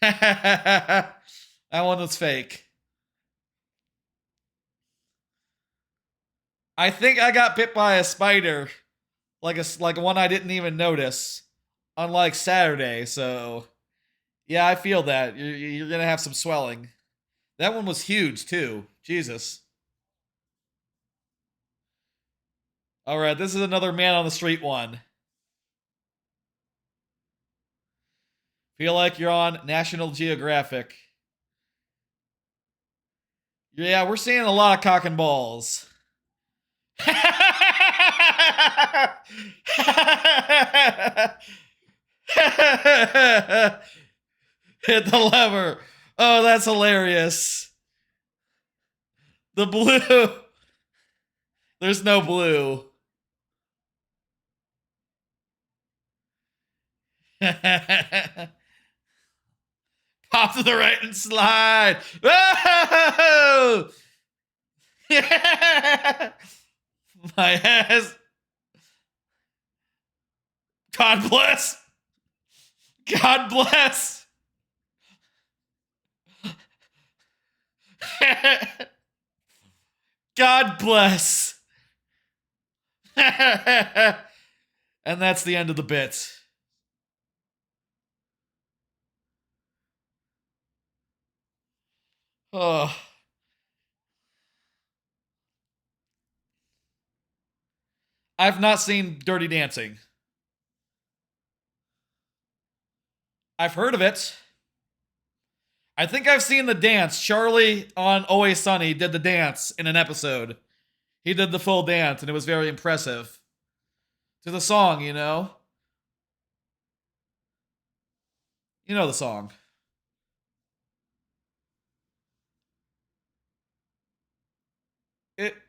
That one was fake. I think I got bit by a spider. Like one I didn't even notice. Unlike Saturday, so... Yeah, I feel that. You're gonna have some swelling. That one was huge, too. Jesus. Alright, this is another man on the street one. Feel like you're on National Geographic. Yeah, we're seeing a lot of cock and balls. Hit the lever. Oh, that's hilarious. The blue. There's no blue. Pop to the right and slide. Oh! Yeah! My ass. God bless. God bless. God bless. And that's the end of the bit. Oh. I've not seen Dirty Dancing. I've heard of it. I think I've seen the dance. Charlie on Always Sunny did the dance in an episode. He did the full dance, and it was very impressive. To the song, you know? You know the song.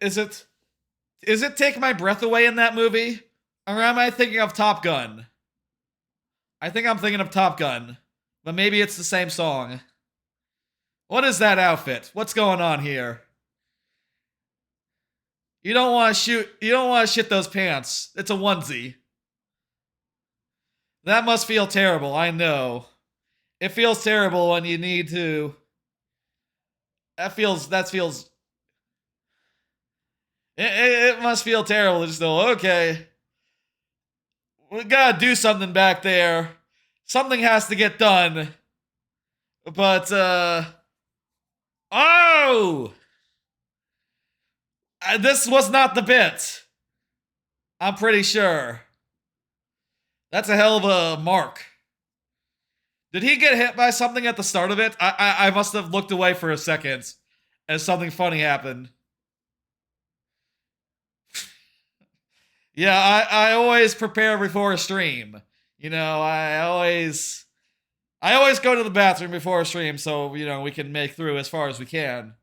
Is it Take My Breath Away in that movie? Or am I thinking of Top Gun? I think I'm thinking of Top Gun. But maybe it's the same song. What is that outfit? What's going on here? You don't want to shit those pants. It's a onesie. That must feel terrible, I know. It feels terrible when you need to. It must feel terrible to just go, okay. We gotta do something back there. Something has to get done. But, oh! This was not the bit. I'm pretty sure. That's a hell of a mark. Did he get hit by something at the start of it? I must have looked away for a second as something funny happened. Yeah, I always prepare before a stream. You know, I always go to the bathroom before a stream so, you know, we can make through as far as we can.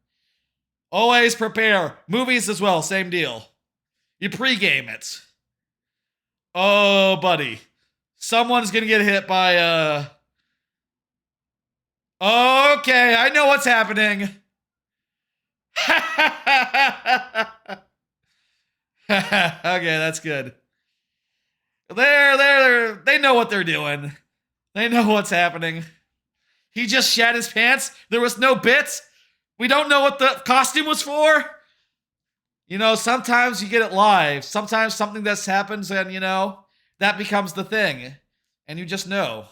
Always prepare. Movies as well, same deal. You pregame it. Oh, buddy. Someone's gonna get hit by Okay, I know what's happening. Okay, that's good. They know what they're doing. They know what's happening. He just shat his pants. There was no bits. We don't know what the costume was for. You know, sometimes you get it live. Sometimes something that happens and, you know, that becomes the thing. And you just know.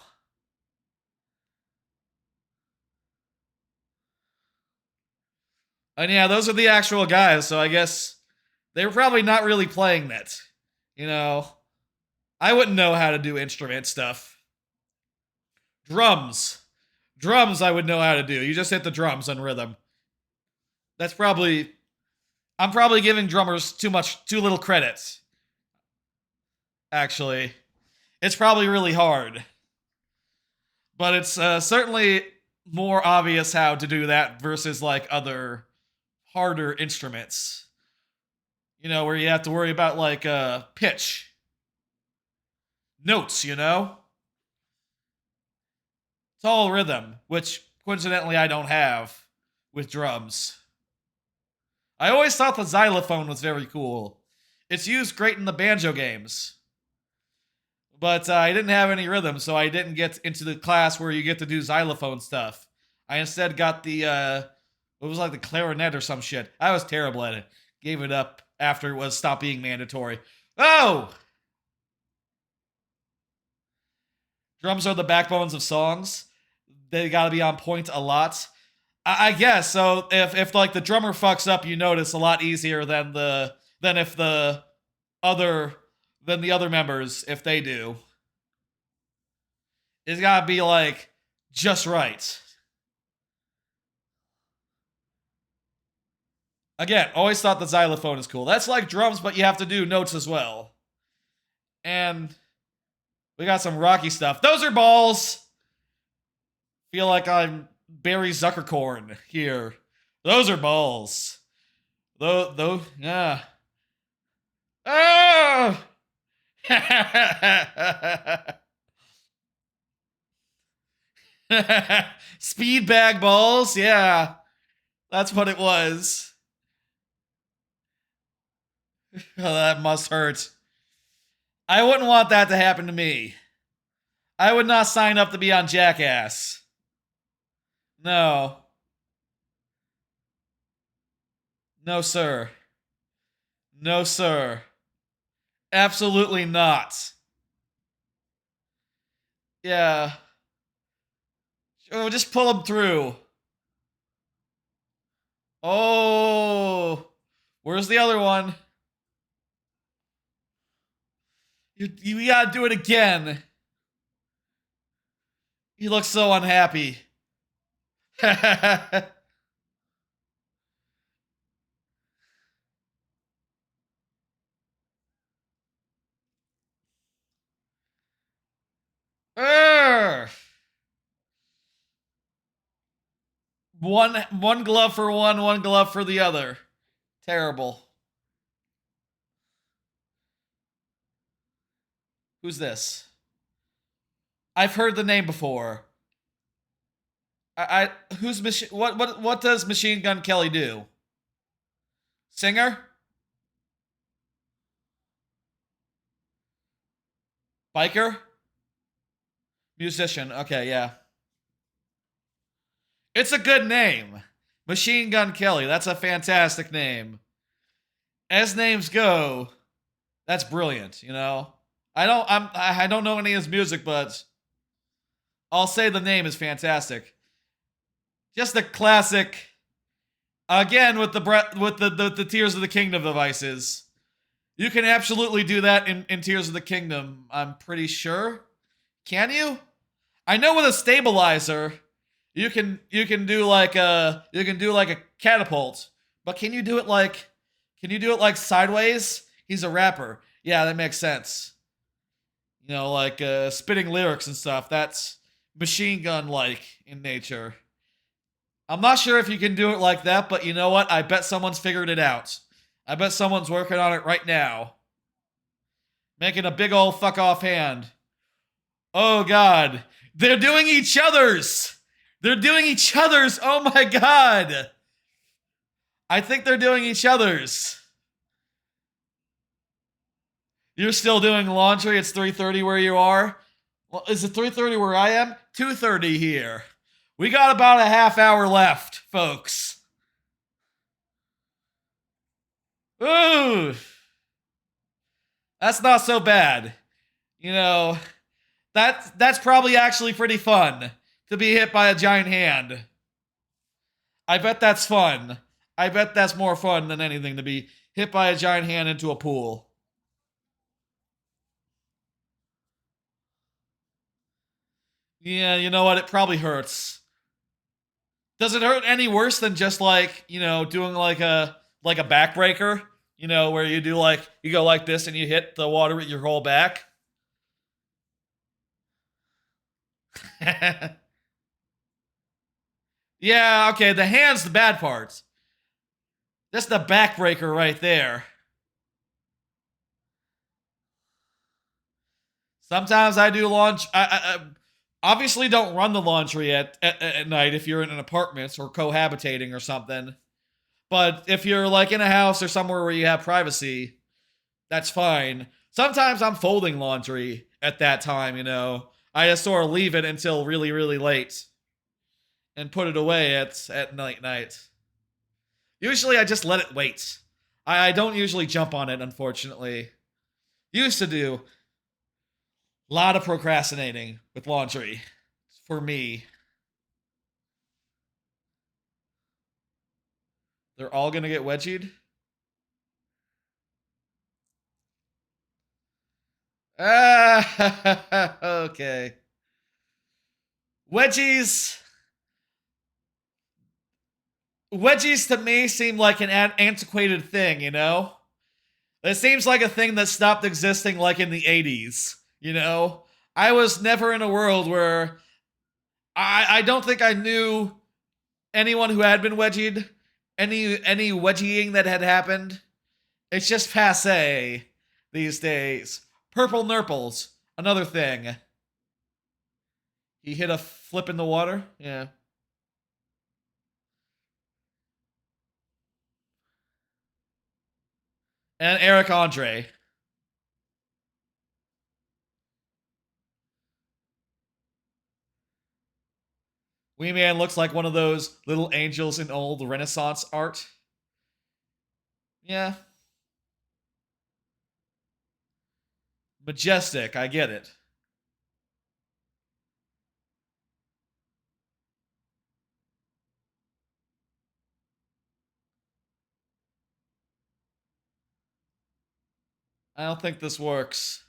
And yeah, those are the actual guys, so I guess they were probably not really playing that. You know, I wouldn't know how to do instrument stuff. Drums. Drums I would know how to do. You just hit the drums on rhythm. That's probably... I'm probably giving drummers too little credit. Actually. It's probably really hard. But it's certainly more obvious how to do that versus like other harder instruments. You know, where you have to worry about like pitch. Notes, you know? It's all rhythm, which coincidentally I don't have with drums. I always thought the xylophone was very cool. It's used great in the banjo games. But I didn't have any rhythm, so I didn't get into the class where you get to do xylophone stuff. I instead got the, it was like the clarinet or some shit. I was terrible at it. Gave it up after it was stopped being mandatory. Oh! Drums are the backbones of songs. They gotta be on point a lot. I guess, so if like the drummer fucks up, you notice a lot easier than the other members, if they do. It's gotta be like just right. Again, always thought the xylophone is cool. That's like drums, but you have to do notes as well. And we got some rocky stuff. Those are balls! Feel like I'm Barry Zuckercorn here. Those are balls. Those, yeah. Oh! Speed bag balls, yeah. That's what it was. Oh, that must hurt. I wouldn't want that to happen to me. I would not sign up to be on Jackass. No. No, sir. No, sir. Absolutely not. Yeah. Oh, just pull them through. Oh. Where's the other one? You gotta do it again. He looks so unhappy. One glove for one glove for the other. Terrible. Who's this? I've heard the name before. Who's what does Machine Gun Kelly do? Singer? Biker? Musician. Okay, yeah. It's a good name. Machine Gun Kelly. That's a fantastic name. As names go, that's brilliant, you know? I don't know any of his music, but I'll say the name is fantastic. Just a classic. Again, with the Tears of the Kingdom devices. You can absolutely do that in Tears of the Kingdom, I'm pretty sure. Can you? I know with a stabilizer, you can do like a catapult, but can you do it like sideways? He's a rapper. Yeah, that makes sense. You know, like spitting lyrics and stuff. That's Machine Gun like in nature. I'm not sure if you can do it like that, but you know what? I bet someone's figured it out. I bet someone's working on it right now. Making a big old fuck off hand. Oh god. They're doing each other's. They're doing each other's. Oh my god. I think they're doing each other's. You're still doing laundry. It's 3:30 where you are. Well, is it 3:30 where I am? 2:30 here. We got about a half hour left, folks. Ooh. That's not so bad. You know, that's probably actually pretty fun to be hit by a giant hand. I bet that's fun. I bet that's more fun than anything to be hit by a giant hand into a pool. Yeah, you know what? It probably hurts. Does it hurt any worse than just like, you know, doing like a backbreaker? You know, where you do like, you go like this and you hit the water with your whole back? Yeah, okay, the hand's the bad part. That's the backbreaker right there. Sometimes I do laundry. I obviously don't run the laundry at night if you're in an apartment or cohabitating or something. But if you're like in a house or somewhere where you have privacy, that's fine. Sometimes I'm folding laundry at that time, you know. I just sort of leave it until really, really late and put it away at night. Usually I just let it wait. I don't usually jump on it, unfortunately. Used to do. A lot of procrastinating with laundry for me. They're all gonna get wedgied? Ah, okay. Wedgies to me seem like an antiquated thing, you know? It seems like a thing that stopped existing like in the 80s, you know? I was never in a world where I don't think I knew anyone who had been wedgied, any wedgieing that had happened. It's just passe these days. Purple nurples, another thing. He hit a flip in the water? Yeah. And Eric Andre. Wee Man looks like one of those little angels in old Renaissance art. Yeah. Majestic, I get it. I don't think this works.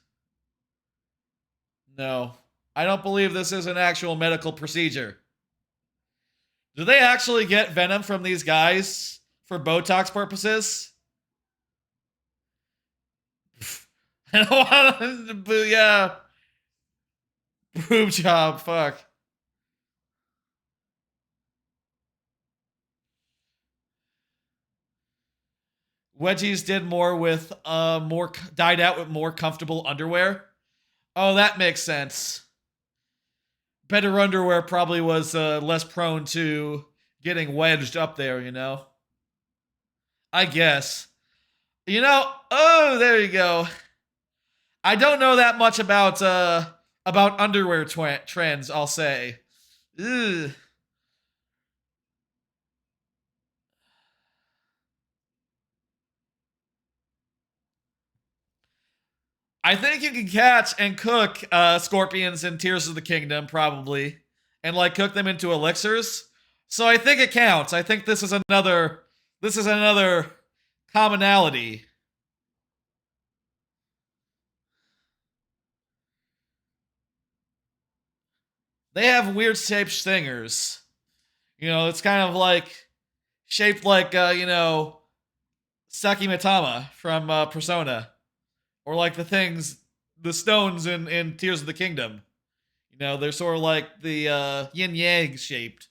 No. I don't believe this is an actual medical procedure. Do they actually get venom from these guys for Botox purposes? I don't want to, yeah. Boob job, fuck. Wedgies did more with, died out with more comfortable underwear. Oh, that makes sense. Better underwear probably was less prone to getting wedged up there, you know? I guess. You know, oh, there you go. I don't know that much about underwear trends, I'll say. Ugh. I think you can catch and cook scorpions in Tears of the Kingdom, probably, and like cook them into elixirs. So I think it counts. I think this is another commonality. They have weird shaped stingers. You know, it's kind of like shaped like you know, Saki Mitama from Persona. Or like the stones in Tears of the Kingdom. You know, they're sort of like the yin yang shaped.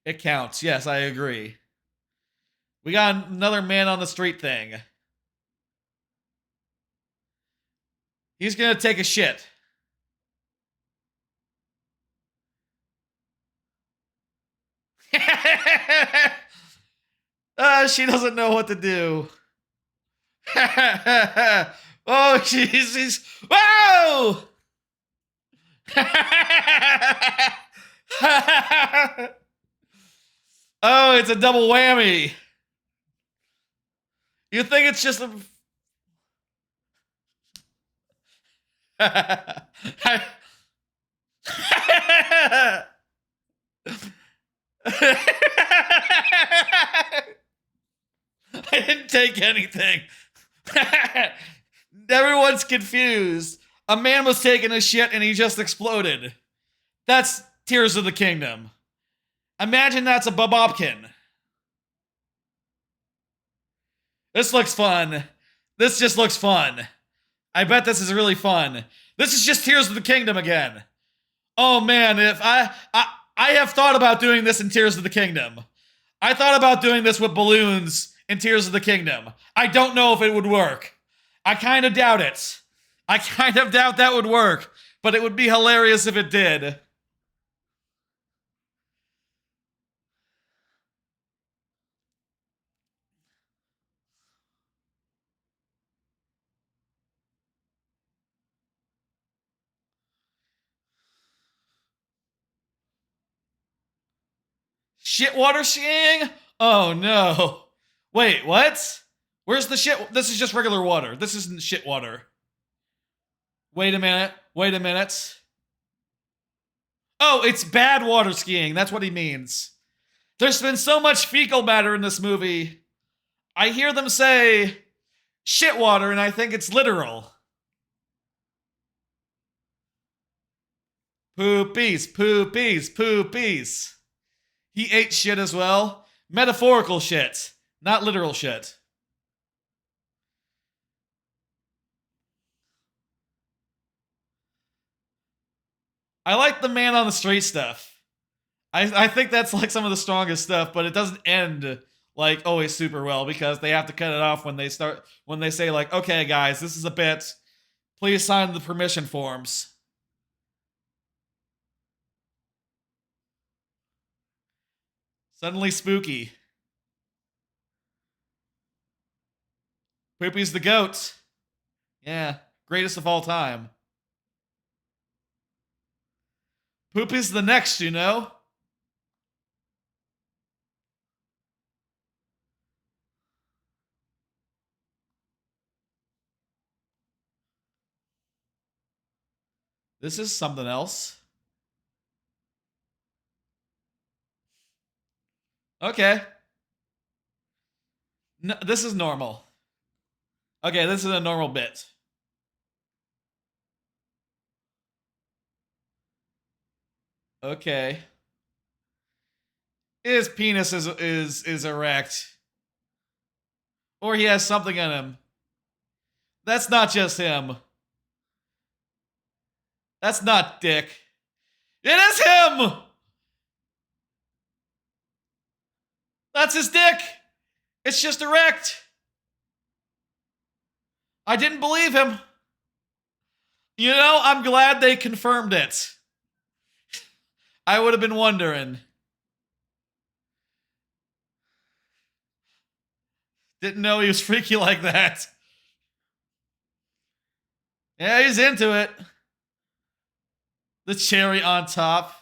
It counts. Yes, I agree. We got another man on the street thing. He's gonna take a shit. She doesn't know what to do. Oh, she's whoa! Oh, it's a double whammy. You think it's just a... I didn't take anything. Everyone's confused. A man was taking a shit and he just exploded. That's Tears of the Kingdom. Imagine that's a Bobobkin. This looks fun. This just looks fun. I bet this is really fun. This is just Tears of the Kingdom again. Oh man, if I have thought about doing this in Tears of the Kingdom. I thought about doing this with balloons in Tears of the Kingdom. I don't know if it would work. I kind of doubt it. I kind of doubt that would work, but it would be hilarious if it did. Shitwater skiing? Oh no. Wait, what? Where's the shit? This is just regular water. This isn't shit water. Wait a minute. Wait a minute. Oh, it's bad water skiing. That's what he means. There's been so much fecal matter in this movie. I hear them say shit water and I think it's literal. Poopies, poopies, poopies. He ate shit as well. Metaphorical shit, not literal shit. I like the man on the street stuff. I think that's like some of the strongest stuff, but it doesn't end like always super well because they have to cut it off when they say like, okay guys, this is a bit. Please sign the permission forms. Suddenly spooky. Poopy's the goat. Yeah, greatest of all time. Poopy's the next, you know? This is something else. Okay. No, this is normal. Okay, this is a normal bit. Okay. His penis is erect. Or he has something in him. That's not just him. That's not Dick. It is him! That's his dick! It's just erect. I didn't believe him. You know, I'm glad they confirmed it. I would have been wondering. Didn't know he was freaky like that. Yeah, he's into it. The cherry on top.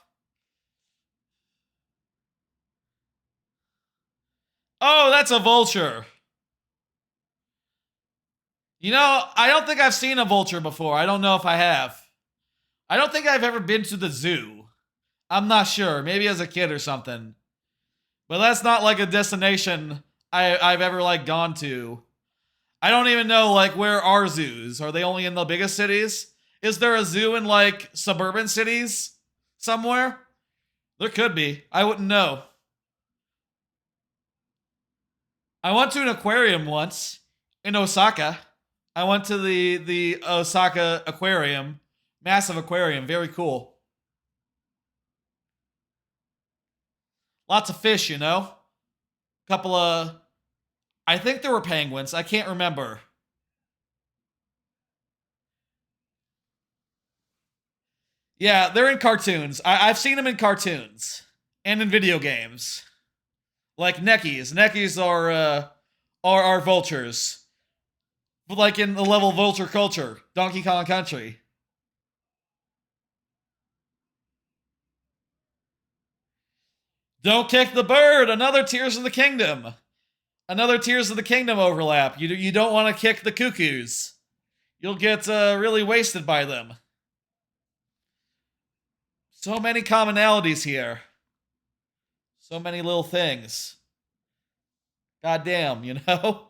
Oh, that's a vulture. You know, I don't think I've seen a vulture before. I don't know if I have. I don't think I've ever been to the zoo. I'm not sure. Maybe as a kid or something. But that's not like a destination I've ever like gone to. I don't even know like where are zoos? Are they only in the biggest cities? Is there a zoo in like suburban cities somewhere? There could be. I wouldn't know. I went to an aquarium once in Osaka. I went to the Osaka aquarium. Massive aquarium. Very cool. Lots of fish, you know? Couple of I think there were penguins. I can't remember. Yeah, they're in cartoons. I've seen them in cartoons and in video games, like Neckies. Neckies are vultures, but like in the level vulture culture, Donkey Kong Country. Don't kick the bird. Another Tears of the Kingdom. Another Tears of the Kingdom overlap. You don't want to kick the cuckoos. You'll get really wasted by them. So many commonalities here. So many little things. Goddamn, you know?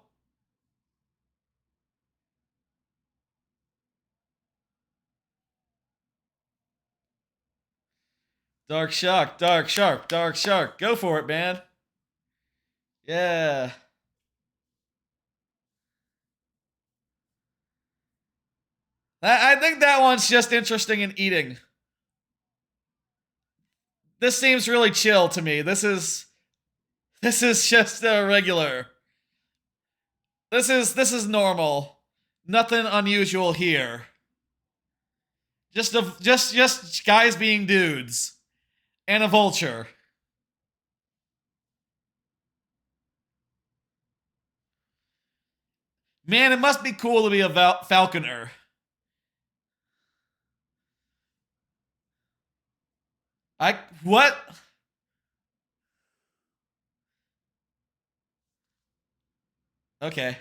Dark Shark, Dark Shark, Dark Shark. Go for it, man. Yeah. I think that one's just interesting in eating. This seems really chill to me. This is just a regular. This is normal. Nothing unusual here. Just guys being dudes. And a vulture. Man, it must be cool to be a falconer. What? Okay.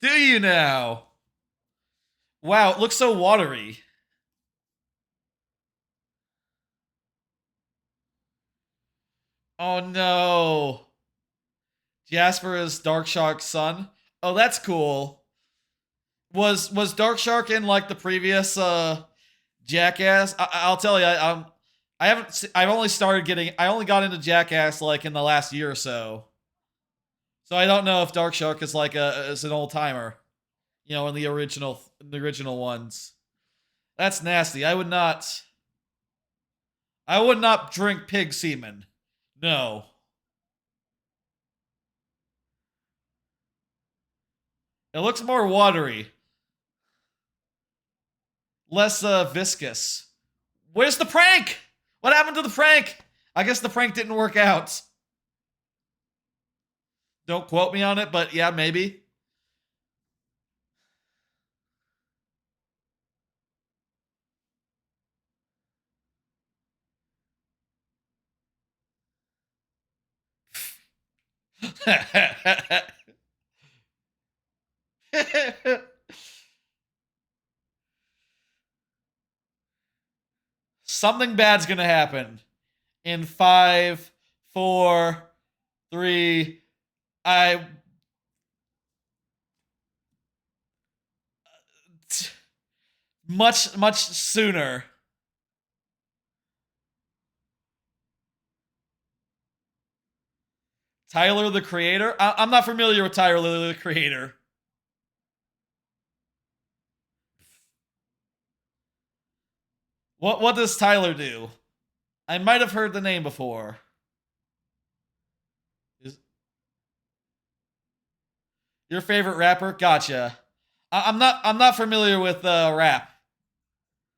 Do you now? Wow, it looks so watery. Oh no. Jasper is Dark Shark's son. Oh, that's cool. Was Dark Shark in like the previous Jackass? I'll tell you, I only got into Jackass like in the last year or so. So I don't know if Dark Shark is like is an old timer. You know, in the original ones. That's nasty. I would not drink pig semen. No. It looks more watery. Less viscous. Where's the prank? What happened to the prank? I guess the prank didn't work out. Don't quote me on it, but yeah, maybe. Something bad's gonna happen. In 5, 4, 3, much sooner. Tyler the Creator? I'm not familiar with Tyler the Creator. What does Tyler do? I might have heard the name before. Your favorite rapper? Gotcha. I'm not familiar with rap.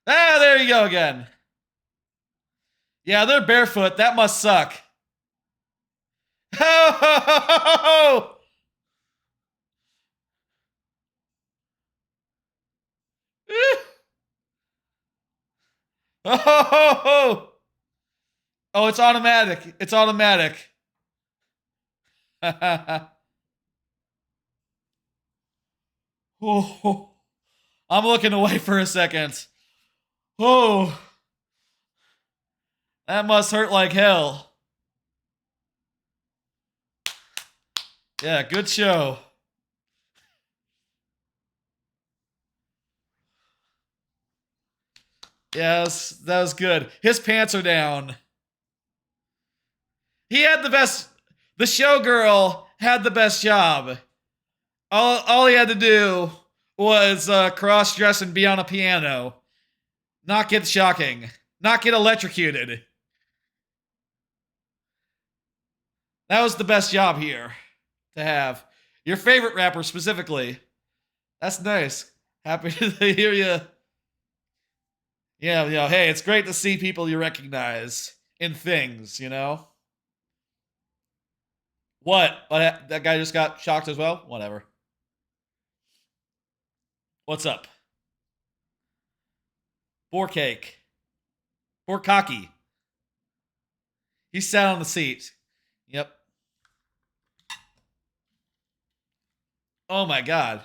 Ah, there you go again. Yeah, they're barefoot. That must suck. Ho, ho, ho, ho, ho. Oh, ho, ho, ho. Oh, it's automatic. It's automatic. Oh, I'm looking away for a second. Oh, that must hurt like hell. Yeah, good show. Yes, that was good. His pants are down. He had the best. The showgirl had the best job. All he had to do was cross-dress and be on a piano. Not get shocking. not get electrocuted. That was the best job here to have. Your favorite rapper specifically. That's nice. Happy to hear you. Yeah, hey, it's great to see people you recognize in things, What? That guy just got shocked as well? Whatever. What's up? Poor cake. Poor cocky. He sat on the seat. Yep. Oh my god.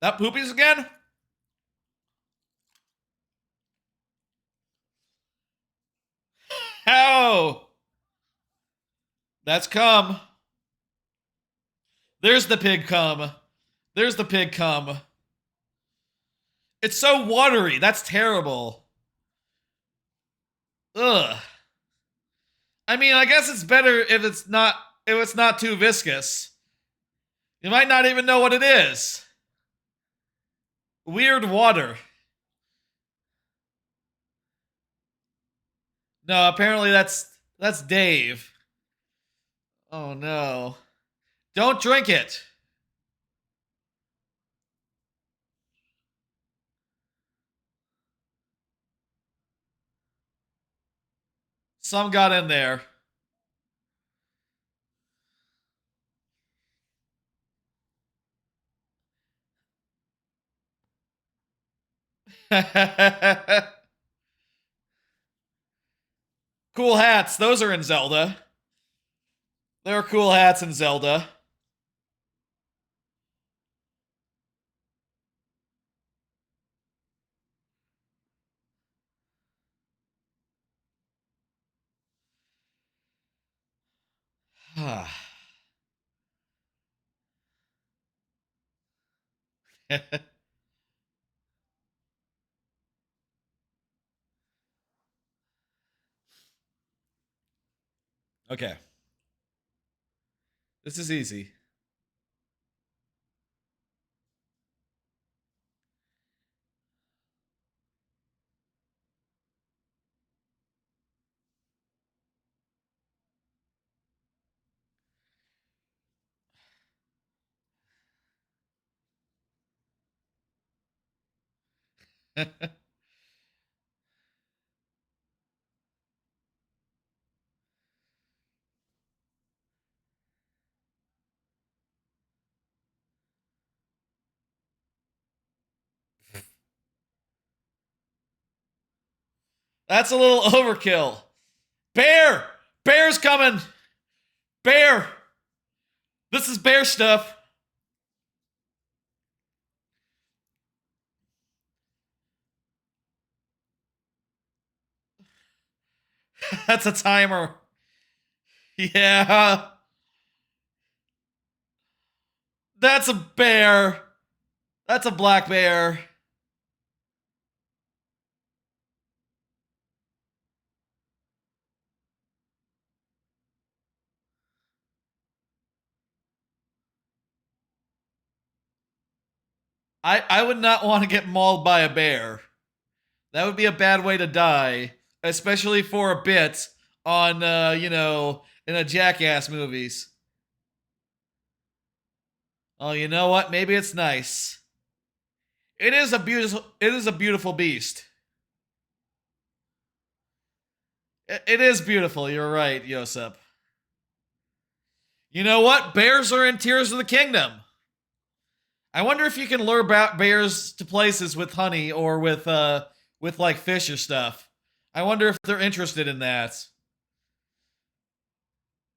That Poopies again? How? That's cum. There's the pig cum. There's the pig cum. It's so watery. That's terrible. Ugh. I mean, I guess it's better if it's not too viscous. You might not even know what it is. Weird water. No, apparently that's Dave. Oh no. Don't drink it. Some got in there. Cool hats. Those are in Zelda. There are cool hats in Zelda. Okay. This is easy. That's a little overkill. Bear! Bear's coming! Bear! This is bear stuff. That's a timer. Yeah. That's a bear. That's a black bear. I would not want to get mauled by a bear. That would be a bad way to die, especially for a bit on, in a Jackass movies. Oh, you know what? Maybe it's nice. It is a beautiful beast. It is beautiful. You're right, Yosep. You know what? Bears are in Tears of the Kingdom. I wonder if you can lure bears to places with honey or with like fish or stuff. I wonder if they're interested in that.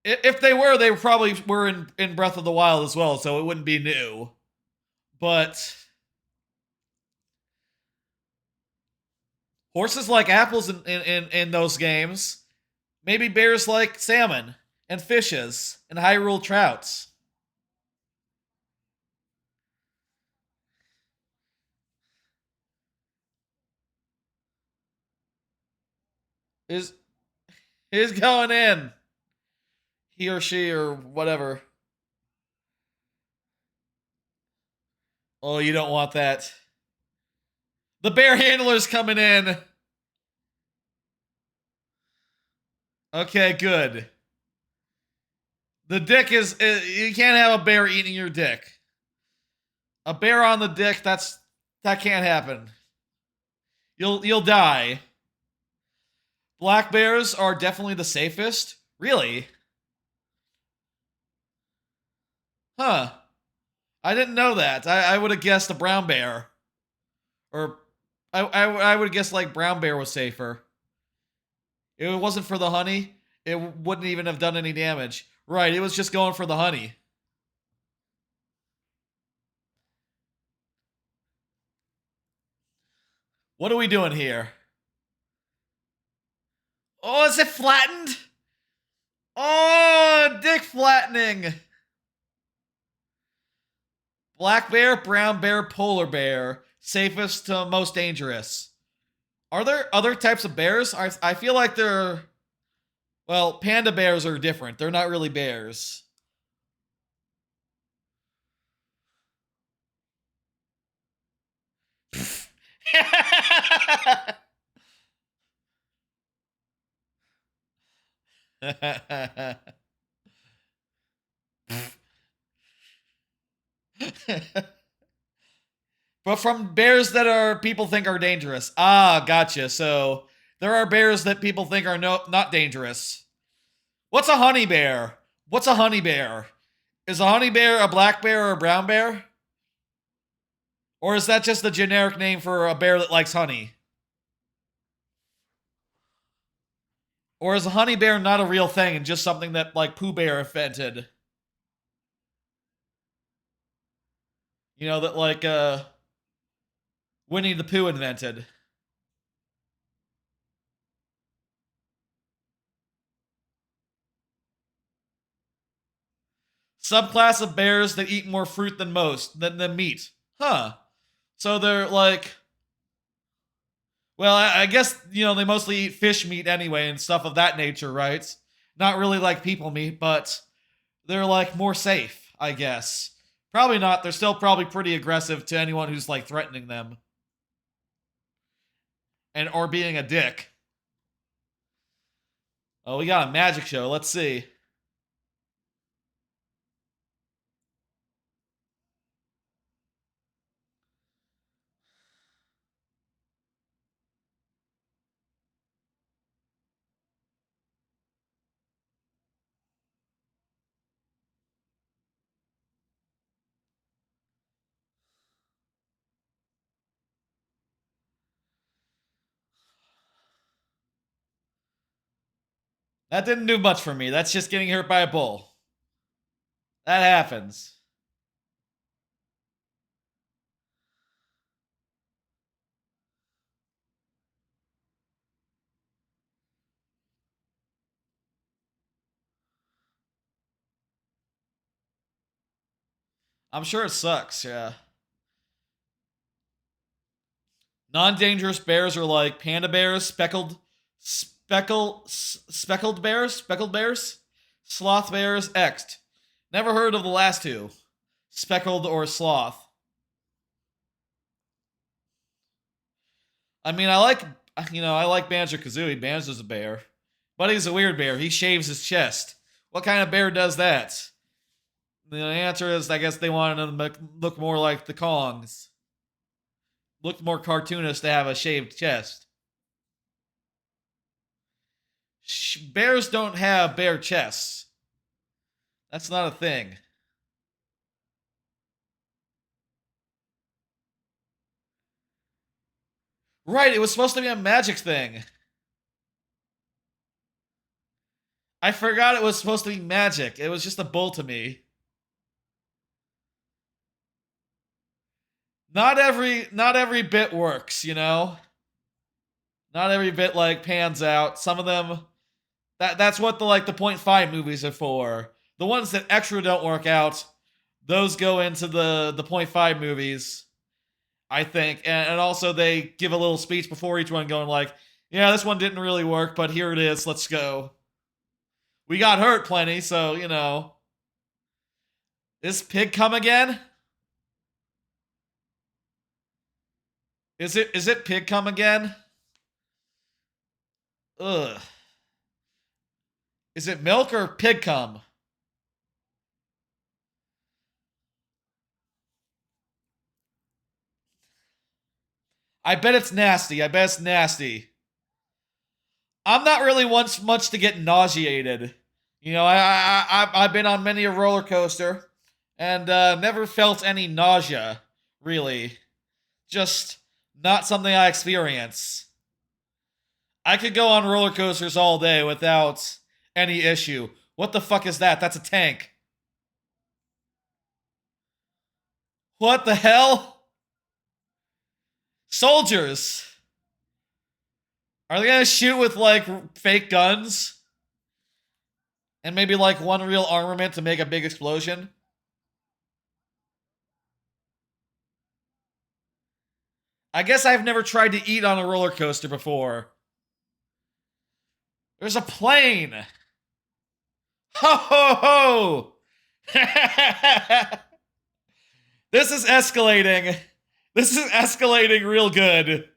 If they were, they probably were in Breath of the Wild as well, so it wouldn't be new. But horses like apples in those games. Maybe bears like salmon and fishes and Hyrule trouts. Is He's going in. He or she or whatever. Oh, you don't want that. The bear handler's coming in. Okay, good. The dick is... You can't have a bear eating your dick. A bear on the dick, that can't happen. You'll die. Black bears are definitely the safest. Really? Huh. I didn't know that. I would have guessed a brown bear. Or I would guess like brown bear was safer. If it wasn't for the honey, it wouldn't even have done any damage. Right, it was just going for the honey. What are we doing here? Oh, is it flattened? Oh, dick flattening. Black bear, brown bear, polar bear. Safest to most dangerous. Are there other types of bears? I feel like they're... Well, panda bears are different. They're not really bears. But from bears that are people think are dangerous. Ah, gotcha. So there are bears that people think are not dangerous. What's a honey bear? What's a honey bear? Is a honey bear a black bear or a brown bear? Or is that just the generic name for a bear that likes honey? Or is a honey bear not a real thing and just something that, like, Pooh Bear invented? You know, that, like, Winnie the Pooh invented. Subclass of bears that eat more fruit than than meat. Huh. So they're, like... Well, I guess, you know, they mostly eat fish meat anyway and stuff of that nature, right? Not really like people meat, but they're, like, more safe, I guess. Probably not. They're still probably pretty aggressive to anyone who's, like, threatening them. Or being a dick. Oh, we got a magic show. Let's see. That didn't do much for me. That's just getting hurt by a bull. That happens. I'm sure it sucks, yeah. Non-dangerous bears are like panda bears, speckled bears, sloth bears, X'd. Never heard of the last two, speckled or sloth. I mean, I like Banjo-Kazooie. Banjo's a bear. But he's a weird bear. He shaves his chest. What kind of bear does that? The answer is, I guess they wanted him to look more like the Kongs. Looked more cartoonish to have a shaved chest. Bears don't have bare chests. That's not a thing. Right, it was supposed to be a magic thing. I forgot it was supposed to be magic. It was just a bull to me. Not every bit works, you know? Not every bit, like, pans out. Some of them... That's what the 0.5 movies are for. The ones that extra don't work out, those go into the 0.5 movies, I think. And also they give a little speech before each one going like, yeah, this one didn't really work, but here it is, let's go. We got hurt plenty, so, you know. Is Pig come again? Is it Pig come again? Ugh. Is it milk or pig cum? I bet it's nasty. I bet it's nasty. I'm not really much to get nauseated. You know, I've been on many a roller coaster and never felt any nausea, really. Just not something I experience. I could go on roller coasters all day without any issue. What the fuck is that? That's a tank. What the hell? Soldiers. Are they gonna shoot with, like, fake guns? And maybe, like, one real armament to make a big explosion? I guess I've never tried to eat on a roller coaster before. There's a plane! Ho ho ho! This is escalating. This is escalating real good.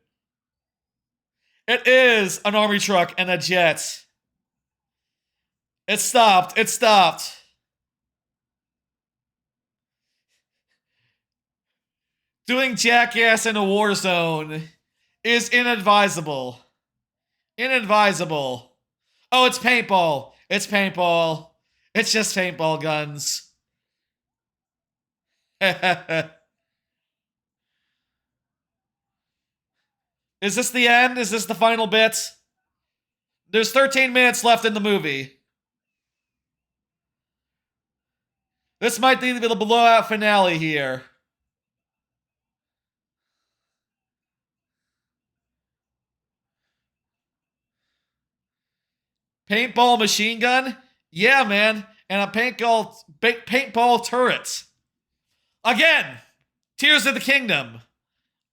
It is an army truck and a jet. It stopped. It stopped. Doing Jackass in a war zone is inadvisable. Inadvisable. Oh, it's paintball. It's paintball. It's just paintball guns. Is this the end? Is this the final bit? There's 13 minutes left in the movie. This might be the blowout finale here. Paintball machine gun? Yeah, man. And a paintball turret. Again! Tears of the Kingdom.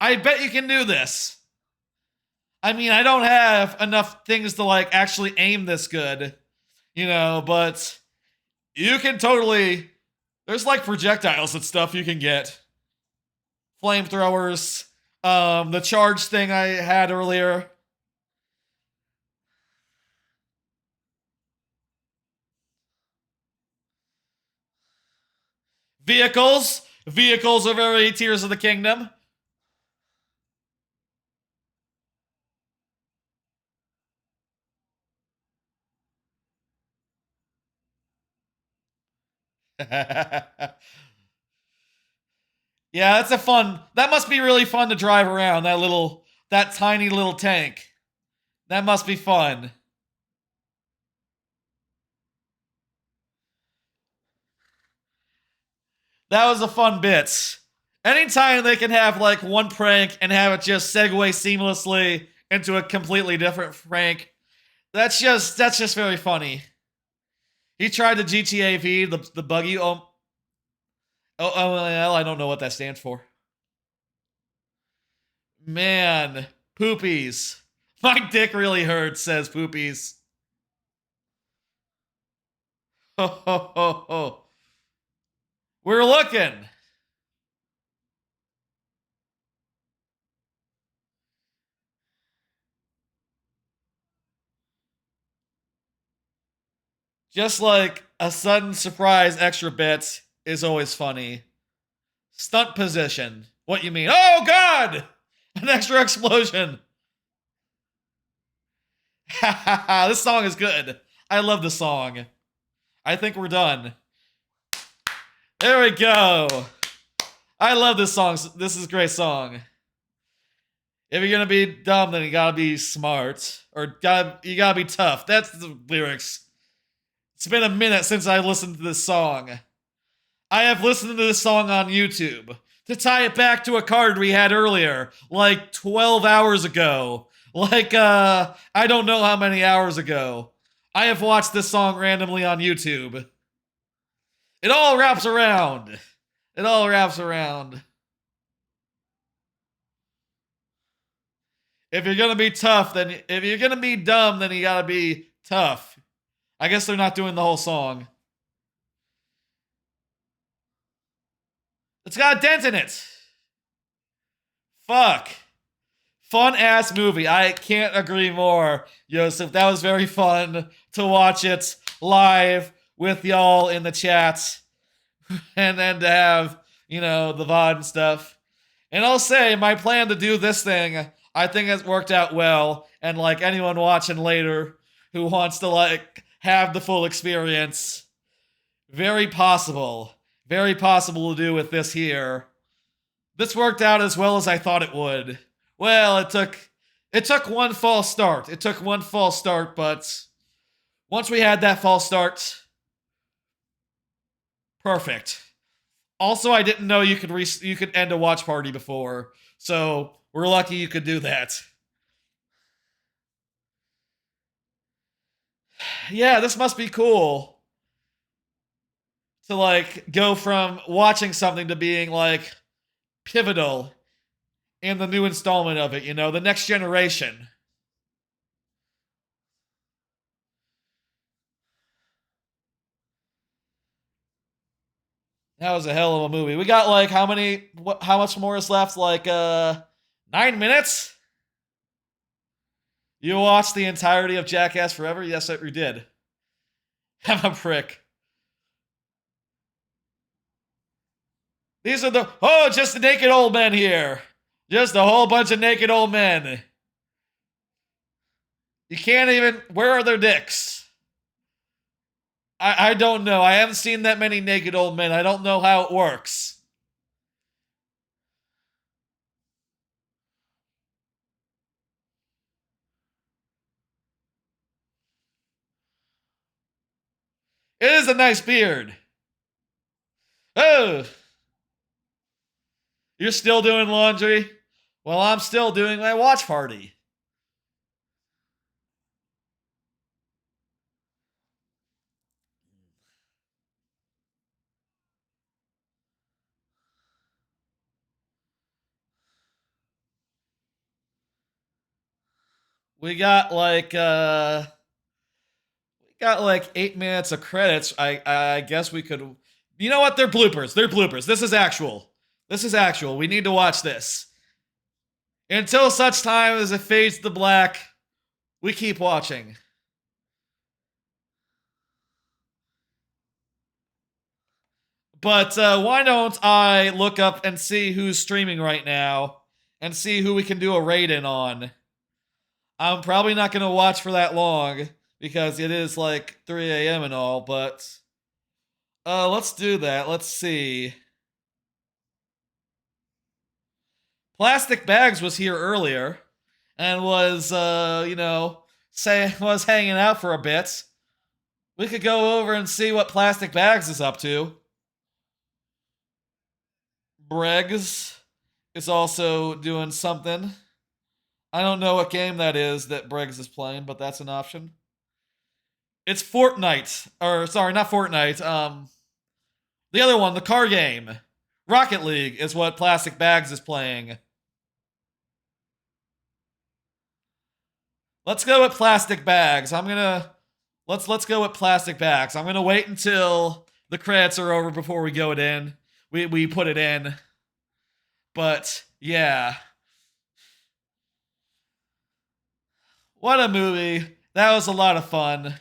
I bet you can do this. I mean, I don't have enough things to, like, actually aim this good. You know, but you can totally... There's, like, projectiles and stuff you can get. Flamethrowers. The charge thing I had earlier. Vehicles. Vehicles are very Tears of the Kingdom. Yeah, that's a fun... That must be really fun to drive around, that tiny little tank. That must be fun. That was a fun bit. Anytime they can have, like, one prank and have it just segue seamlessly into a completely different prank, that's just very funny. He tried the GTA V, the buggy. I don't know what that stands for. Man, Poopies. My dick really hurts, says Poopies. Ho ho ho ho. We're looking. Just like a sudden surprise extra bit is always funny. Stunt position. What you mean? Oh God! An extra explosion. Ha ha ha. This song is good. I love the song. I think we're done. There we go. I love this song. This is a great song. If you're gonna be dumb, then you gotta be smart. Or you gotta be tough. That's the lyrics. It's been a minute since I listened to this song. I have listened to this song on YouTube. To tie it back to a card we had earlier, like 12 hours ago. Like, I don't know how many hours ago. I have watched this song randomly on YouTube. It all wraps around. It all wraps around. If you're gonna be tough, then if you're gonna be dumb, then you gotta be tough. I guess they're not doing the whole song. It's got a dent in it. Fuck. Fun ass movie. I can't agree more, Joseph. That was very fun to watch it live with y'all in the chat. And then to have, you know, the VOD and stuff. And I'll say, my plan to do this thing, I think has worked out well. And like anyone watching later who wants to like have the full experience, very possible to do with this here. This worked out as well as I thought it would. Well, it took one false start. It took one false start, but once we had that false start, perfect. Also, I didn't know you could end a watch party before, so we're lucky you could do that. Yeah, this must be cool. To like go from watching something to being like pivotal in the new installment of it, you know, the next generation. That was a hell of a movie. We got like how much more is left? Like 9 minutes? You watched the entirety of Jackass Forever? Yes, you did. I'm a prick. These are just the naked old men here. Just a whole bunch of naked old men. You can't even, where are their dicks? I don't know. I haven't seen that many naked old men. I don't know how it works. It is a nice beard. Oh. You're still doing laundry? Well, I'm still doing my watch party. We got like 8 minutes of credits. I guess we could. You know what? They're bloopers. They're bloopers. This is actual. This is actual. We need to watch this. Until such time as it fades to black, we keep watching. But why don't I look up and see who's streaming right now and see who we can do a raid-in on. I'm probably not going to watch for that long because it is like 3 a.m. and all, but let's do that. Let's see. Plastic Bags was here earlier and was, was hanging out for a bit. We could go over and see what Plastic Bags is up to. Briggs is also doing something. I don't know what game that is that Briggs is playing, but that's an option. It's Fortnite. Or, sorry, not Fortnite. The other one, the car game. Rocket League is what Plastic Bags is playing. Let's go with Plastic Bags. Let's go with Plastic Bags. I'm gonna wait until the credits are over before we go it in. We put it in. But yeah. What a movie. That was a lot of fun.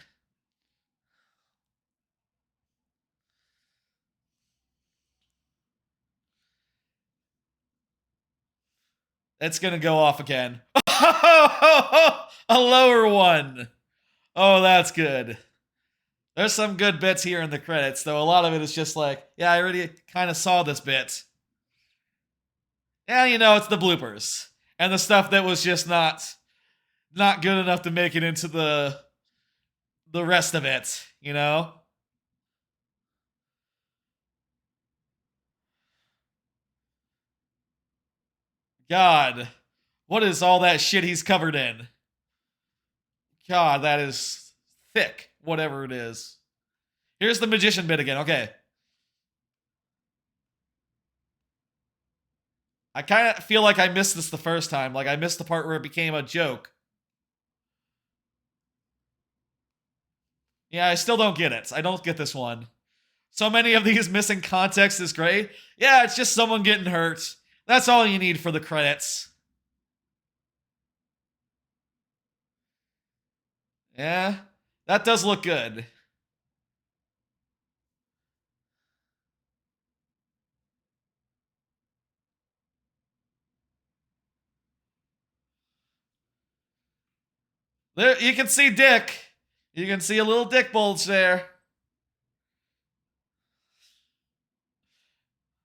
It's gonna go off again. A lower one. Oh, that's good. There's some good bits here in the credits, though a lot of it is just like, yeah, I already kind of saw this bit. And, it's the bloopers. And the stuff that was just not good enough to make it into the rest of it, God, what is all that shit he's covered in? God, that is thick, whatever it is. Here's the magician bit again, okay. I kind of feel like I missed this the first time. Like, I missed the part where it became a joke. Yeah, I still don't get it. I don't get this one. So many of these missing context is great. Yeah, it's just someone getting hurt. That's all you need for the credits. Yeah, that does look good. There, you can see Dick. You can see a little dick bulge there.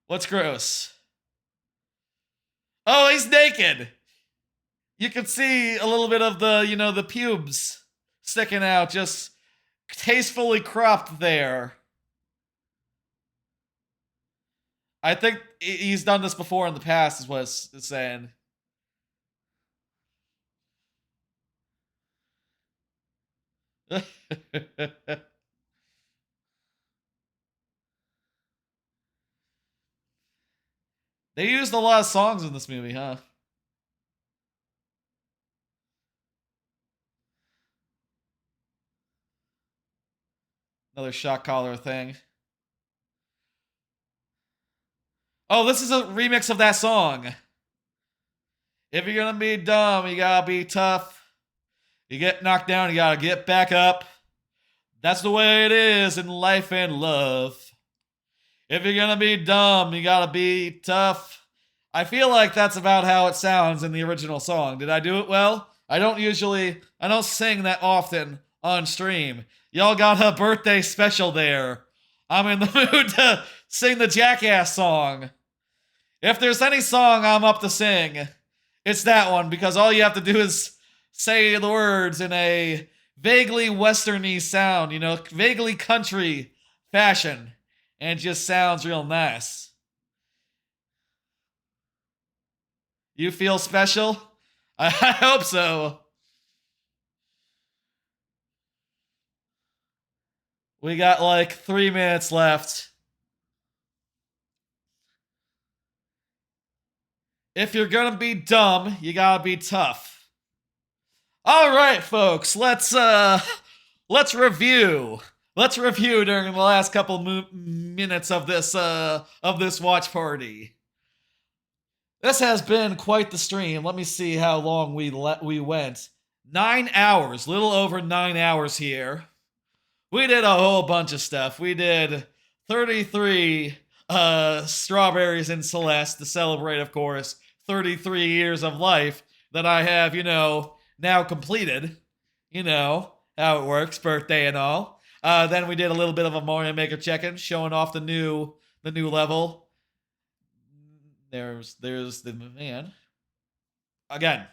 What's gross? Oh, he's naked. You can see a little bit of the, the pubes sticking out, just tastefully cropped there. I think he's done this before in the past, is what it's saying. They used a lot of songs in this movie, huh? Another shock collar thing. Oh, this is a remix of that song. If you're gonna be dumb, you gotta be tough. You get knocked down, you gotta get back up. That's the way it is in life and love. If you're gonna be dumb, you gotta be tough. I feel like that's about how it sounds in the original song. Did I do it well? I don't sing that often on stream. Y'all got a birthday special there. I'm in the mood to sing the Jackass song. If there's any song I'm up to sing, it's that one, because all you have to do is say the words in a vaguely westerny sound, vaguely country fashion, and it just sounds real nice. You feel special? I hope so. We got like 3 minutes left. If you're gonna be dumb, you gotta be tough. All right, folks, let's review. Let's review during the last couple minutes of this watch party. This has been quite the stream. Let me see how long we went. 9 hours, little over 9 hours here. We did a whole bunch of stuff. We did 33 strawberries in Celeste to celebrate, of course, 33 years of life that I have, now completed. You know how it works, birthday and all. Then we did a little bit of a Mario Maker check-in, showing off the new level. There's the man. Again,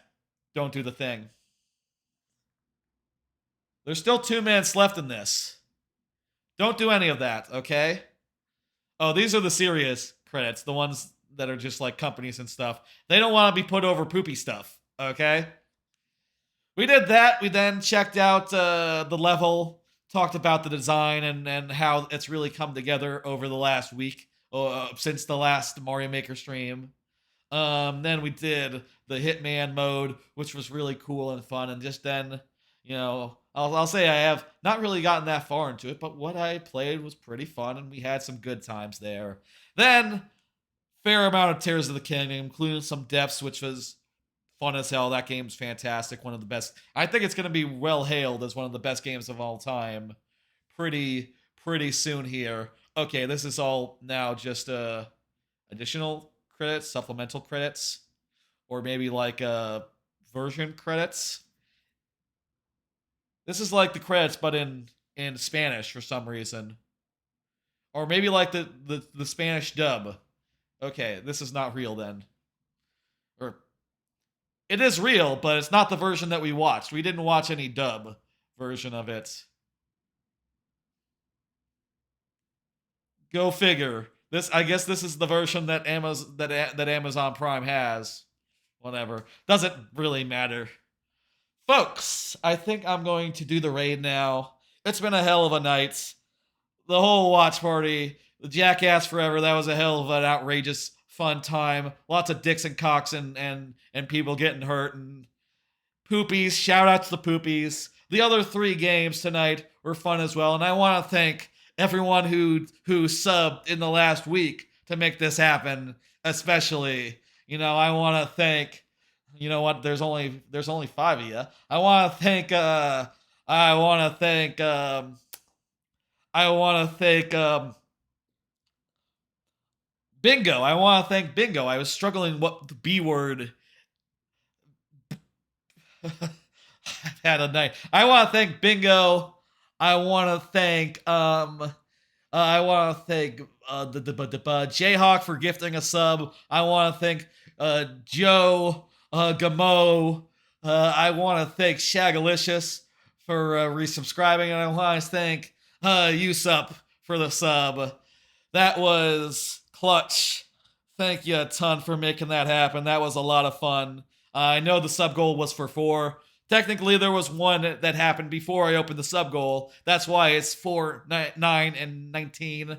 don't do the thing. There's still 2 minutes left in this. Don't do any of that, okay? Oh, these are the serious credits, the ones that are just like companies and stuff. They don't want to be put over poopy stuff, okay? We did that. We then checked out the level, talked about the design and how it's really come together over the last week, since the last Mario Maker stream. Then we did the Hitman mode, which was really cool and fun. And just then, I'll say I have not really gotten that far into it, but what I played was pretty fun, and we had some good times there. Then, fair amount of Tears of the Kingdom, including some depths, which was fun as hell. That game's fantastic. One of the best. I think it's going to be well hailed as one of the best games of all time. Pretty soon here. Okay, this is all now just additional credits, supplemental credits, or maybe like version credits. This is like the credits, but in Spanish for some reason. Or maybe like the Spanish dub. Okay, this is not real then. Or it is real, but it's not the version that we watched. We didn't watch any dub version of it. Go figure. I guess this is the version that Amazon Prime has. Whatever. Doesn't really matter. Folks, I think I'm going to do the raid now. It's been a hell of a night. The whole watch party, the Jackass Forever, that was a hell of an outrageous, fun time. Lots of dicks and cocks and people getting hurt. And Poopies, shout out to the Poopies. the other 3 games tonight were fun as well, and I want to thank everyone who subbed in the last week to make this happen, especially. I want to thank, there's only 5 of you. I want to thank Bingo. I want to thank Bingo. I was struggling what the B word. I've had a night. I want to thank Bingo. I want to thank the Jayhawk for gifting a sub. I want to thank Joe Gamo. I want to thank Shagalicious for resubscribing, and I want to thank Usup for the sub. That was clutch. Thank you a ton for making that happen. That was a lot of fun. I know the sub goal was for 4. Technically, there was one that happened before I opened the sub goal. That's why it's 4, 9, and 19.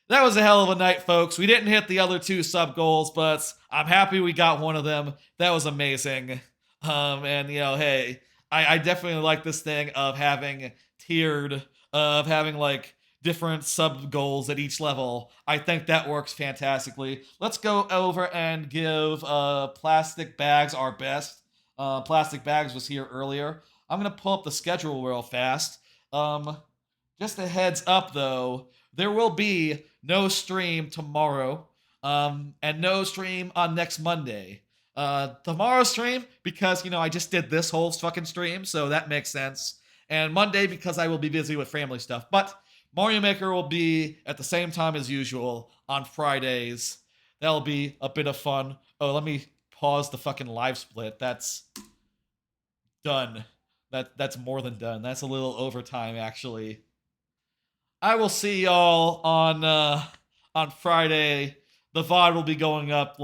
That was a hell of a night, folks. We didn't hit the other 2 sub goals, but I'm happy we got one of them. That was amazing. And hey, I definitely like this thing of having different sub goals at each level. I think that works fantastically. Let's go over and give Plastic Bags our best. Plastic Bags was here earlier. I'm going to pull up the schedule real fast. Just a heads up, though, there will be no stream tomorrow, and no stream on next Monday. Tomorrow's stream, because, I just did this whole fucking stream, so that makes sense. And Monday, because I will be busy with family stuff. But Mario Maker will be at the same time as usual on Fridays. That'll be a bit of fun. Oh, let me pause the fucking live split. That's done. That's more than done. That's a little overtime, actually. I will see y'all on Friday. The VOD will be going up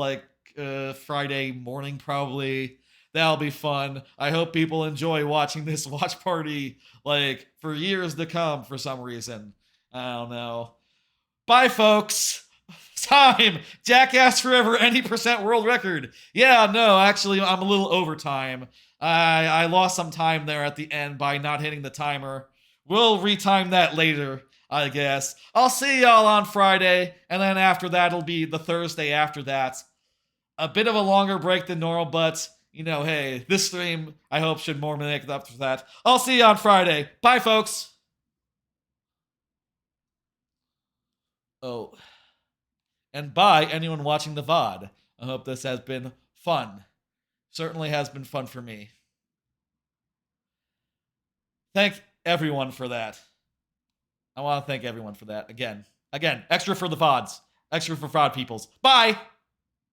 Friday morning, probably. That'll be fun. I hope people enjoy watching this watch party for years to come for some reason. I don't know. Bye, folks. Time. Jackass Forever, any % world record. Yeah, no, actually, I'm a little overtime. I lost some time there at the end by not hitting the timer. We'll retime that later, I guess. I'll see y'all on Friday, and then after that, it'll be the Thursday after that. A bit of a longer break than normal, but, hey, this stream, I hope, should more make up for that. I'll see you on Friday. Bye, folks. Oh. And bye, anyone watching the VOD. I hope this has been fun. Certainly has been fun for me. Thank everyone for that. I want to thank everyone for that. Again, extra for the VODs. Extra for VOD peoples. Bye!